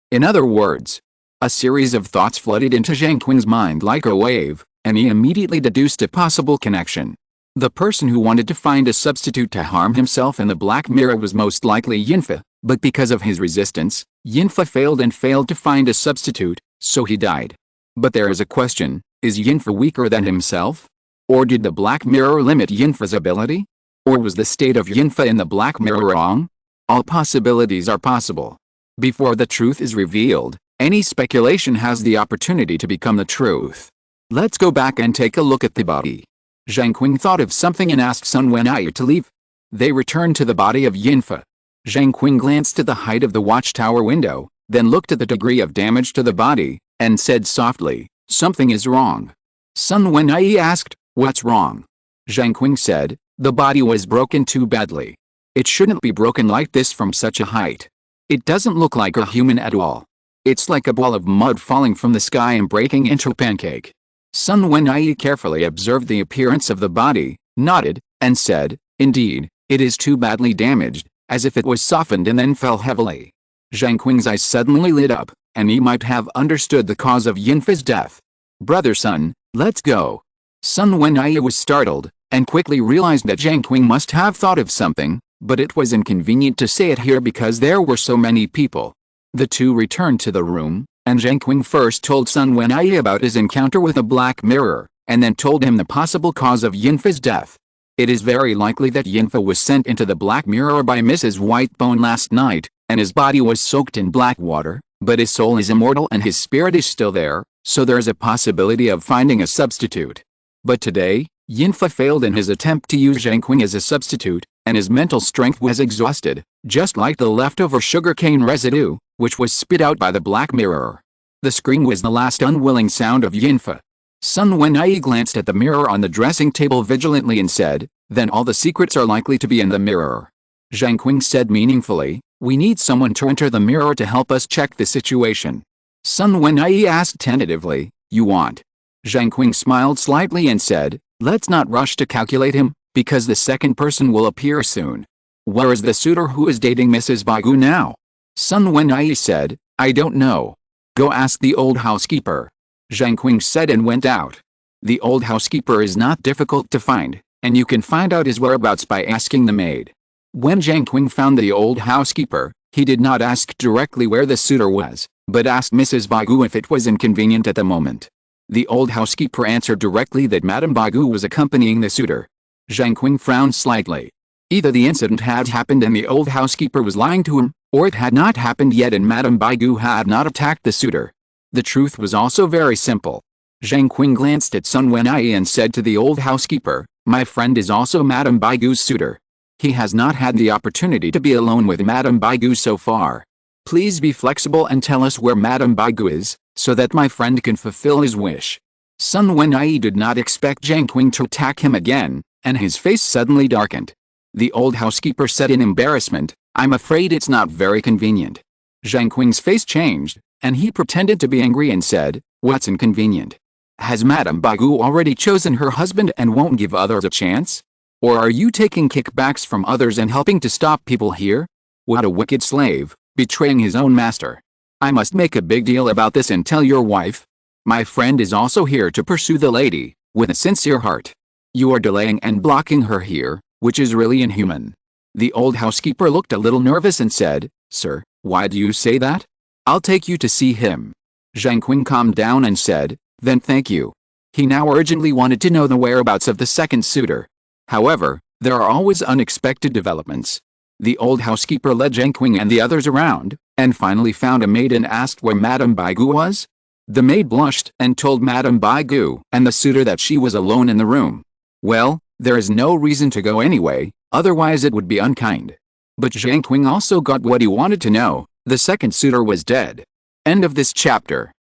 a series of thoughts flooded into Zheng Qing's mind like a wave, and he immediately deduced a possible connection. The person who wanted to find a substitute to harm himself in the black mirror was most likely Yinfa, but because of his resistance, Yinfa failed to find a substitute, so he died. But there is a question, is Yinfa weaker than himself? Or did the black mirror limit Yinfa's ability? Or was the state of Yinfa in the black mirror wrong? All possibilities are possible. Before the truth is revealed, any speculation has the opportunity to become the truth. Let's go back and take a look at the body. Zheng Qing thought of something and asked Sun Wenyi to leave. They returned to the body of Yinfa. Zheng Qing glanced at the height of the watchtower window, then looked at the degree of damage to the body, and said softly, something is wrong. Sun Wenyi asked, what's wrong? Zheng Qing said, the body was broken too badly. It shouldn't be broken like this from such a height. It doesn't look like a human at all. It's like a ball of mud falling from the sky and breaking into a pancake. Sun Wenyi carefully observed the appearance of the body, nodded, and said, indeed, it is too badly damaged, as if it was softened and then fell heavily. Zheng Qing's eyes suddenly lit up, and he might have understood the cause of Yinfa's death. Brother Sun, let's go. Sun Wenyi was startled, and quickly realized that Zheng Qing must have thought of something, but it was inconvenient to say it here because there were so many people. The two returned to the room, and Zheng Qing first told Sun Wenyi about his encounter with a black mirror, and then told him the possible cause of Yinfa's death. It is very likely that Yinfa was sent into the black mirror by Mrs. Whitebone last night, and his body was soaked in black water, but his soul is immortal and his spirit is still there, so there is a possibility of finding a substitute. But today, Yinfa failed in his attempt to use Zheng Qing as a substitute, and his mental strength was exhausted, just like the leftover sugarcane residue, which was spit out by the black mirror. The scream was the last unwilling sound of Yinfa. Sun Wenyi glanced at the mirror on the dressing table vigilantly and said, "Then all the secrets are likely to be in the mirror." Zheng Qing said meaningfully, "We need someone to enter the mirror to help us check the situation." Sun Wenyi asked tentatively, "You want?" Zheng Qing smiled slightly and said, "Let's not rush to calculate him, because the second person will appear soon." "Where is the suitor who is dating Mrs. Baigu now?" Sun Wenyi said, "I don't know. Go ask the old housekeeper." Zheng Qing said and went out. The old housekeeper is not difficult to find, and you can find out his whereabouts by asking the maid. When Zheng Qing found the old housekeeper, he did not ask directly where the suitor was, but asked Mrs. Baigu if it was inconvenient at the moment. The old housekeeper answered directly that Madame Baigu was accompanying the suitor. Zheng Qing frowned slightly. Either the incident had happened and the old housekeeper was lying to him, or it had not happened yet and Madame Baigu had not attacked the suitor. The truth was also very simple. Zheng Qing glanced at Sun Wenyi and said to the old housekeeper, "My friend is also Madame Baigu's suitor. He has not had the opportunity to be alone with Madame Baigu so far. Please be flexible and tell us where Madame Baigu is, so that my friend can fulfill his wish." Sun Wenyi did not expect Zheng Qing to attack him again, and his face suddenly darkened. The old housekeeper said in embarrassment, "I'm afraid it's not very convenient." Zheng Qing's face changed, and he pretended to be angry and said, "What's inconvenient? Has Madame Baigu already chosen her husband and won't give others a chance? Or are you taking kickbacks from others and helping to stop people here? What a wicked slave, betraying his own master. I must make a big deal about this and tell your wife. My friend is also here to pursue the lady, with a sincere heart. You are delaying and blocking her here, which is really inhuman." The old housekeeper looked a little nervous and said, "Sir, why do you say that? I'll take you to see him." Zheng Qing calmed down and said, "Then thank you." He now urgently wanted to know the whereabouts of the second suitor. However, there are always unexpected developments. The old housekeeper led Zheng Qing and the others around, and finally found a maid and asked where Madame Baigu was. The maid blushed and told Madame Baigu and the suitor that she was alone in the room. Well, there is no reason to go anyway, otherwise it would be unkind. But Zheng Qing also got what he wanted to know. The second suitor was dead. End of this chapter.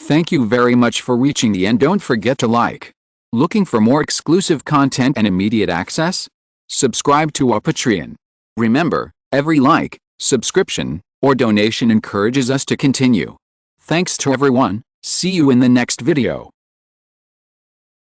Thank you very much for reaching the end. Don't forget to like. Looking for more exclusive content and immediate access? Subscribe to our Patreon. Remember, every like, subscription, or donation encourages us to continue. Thanks to everyone. See you in the next video.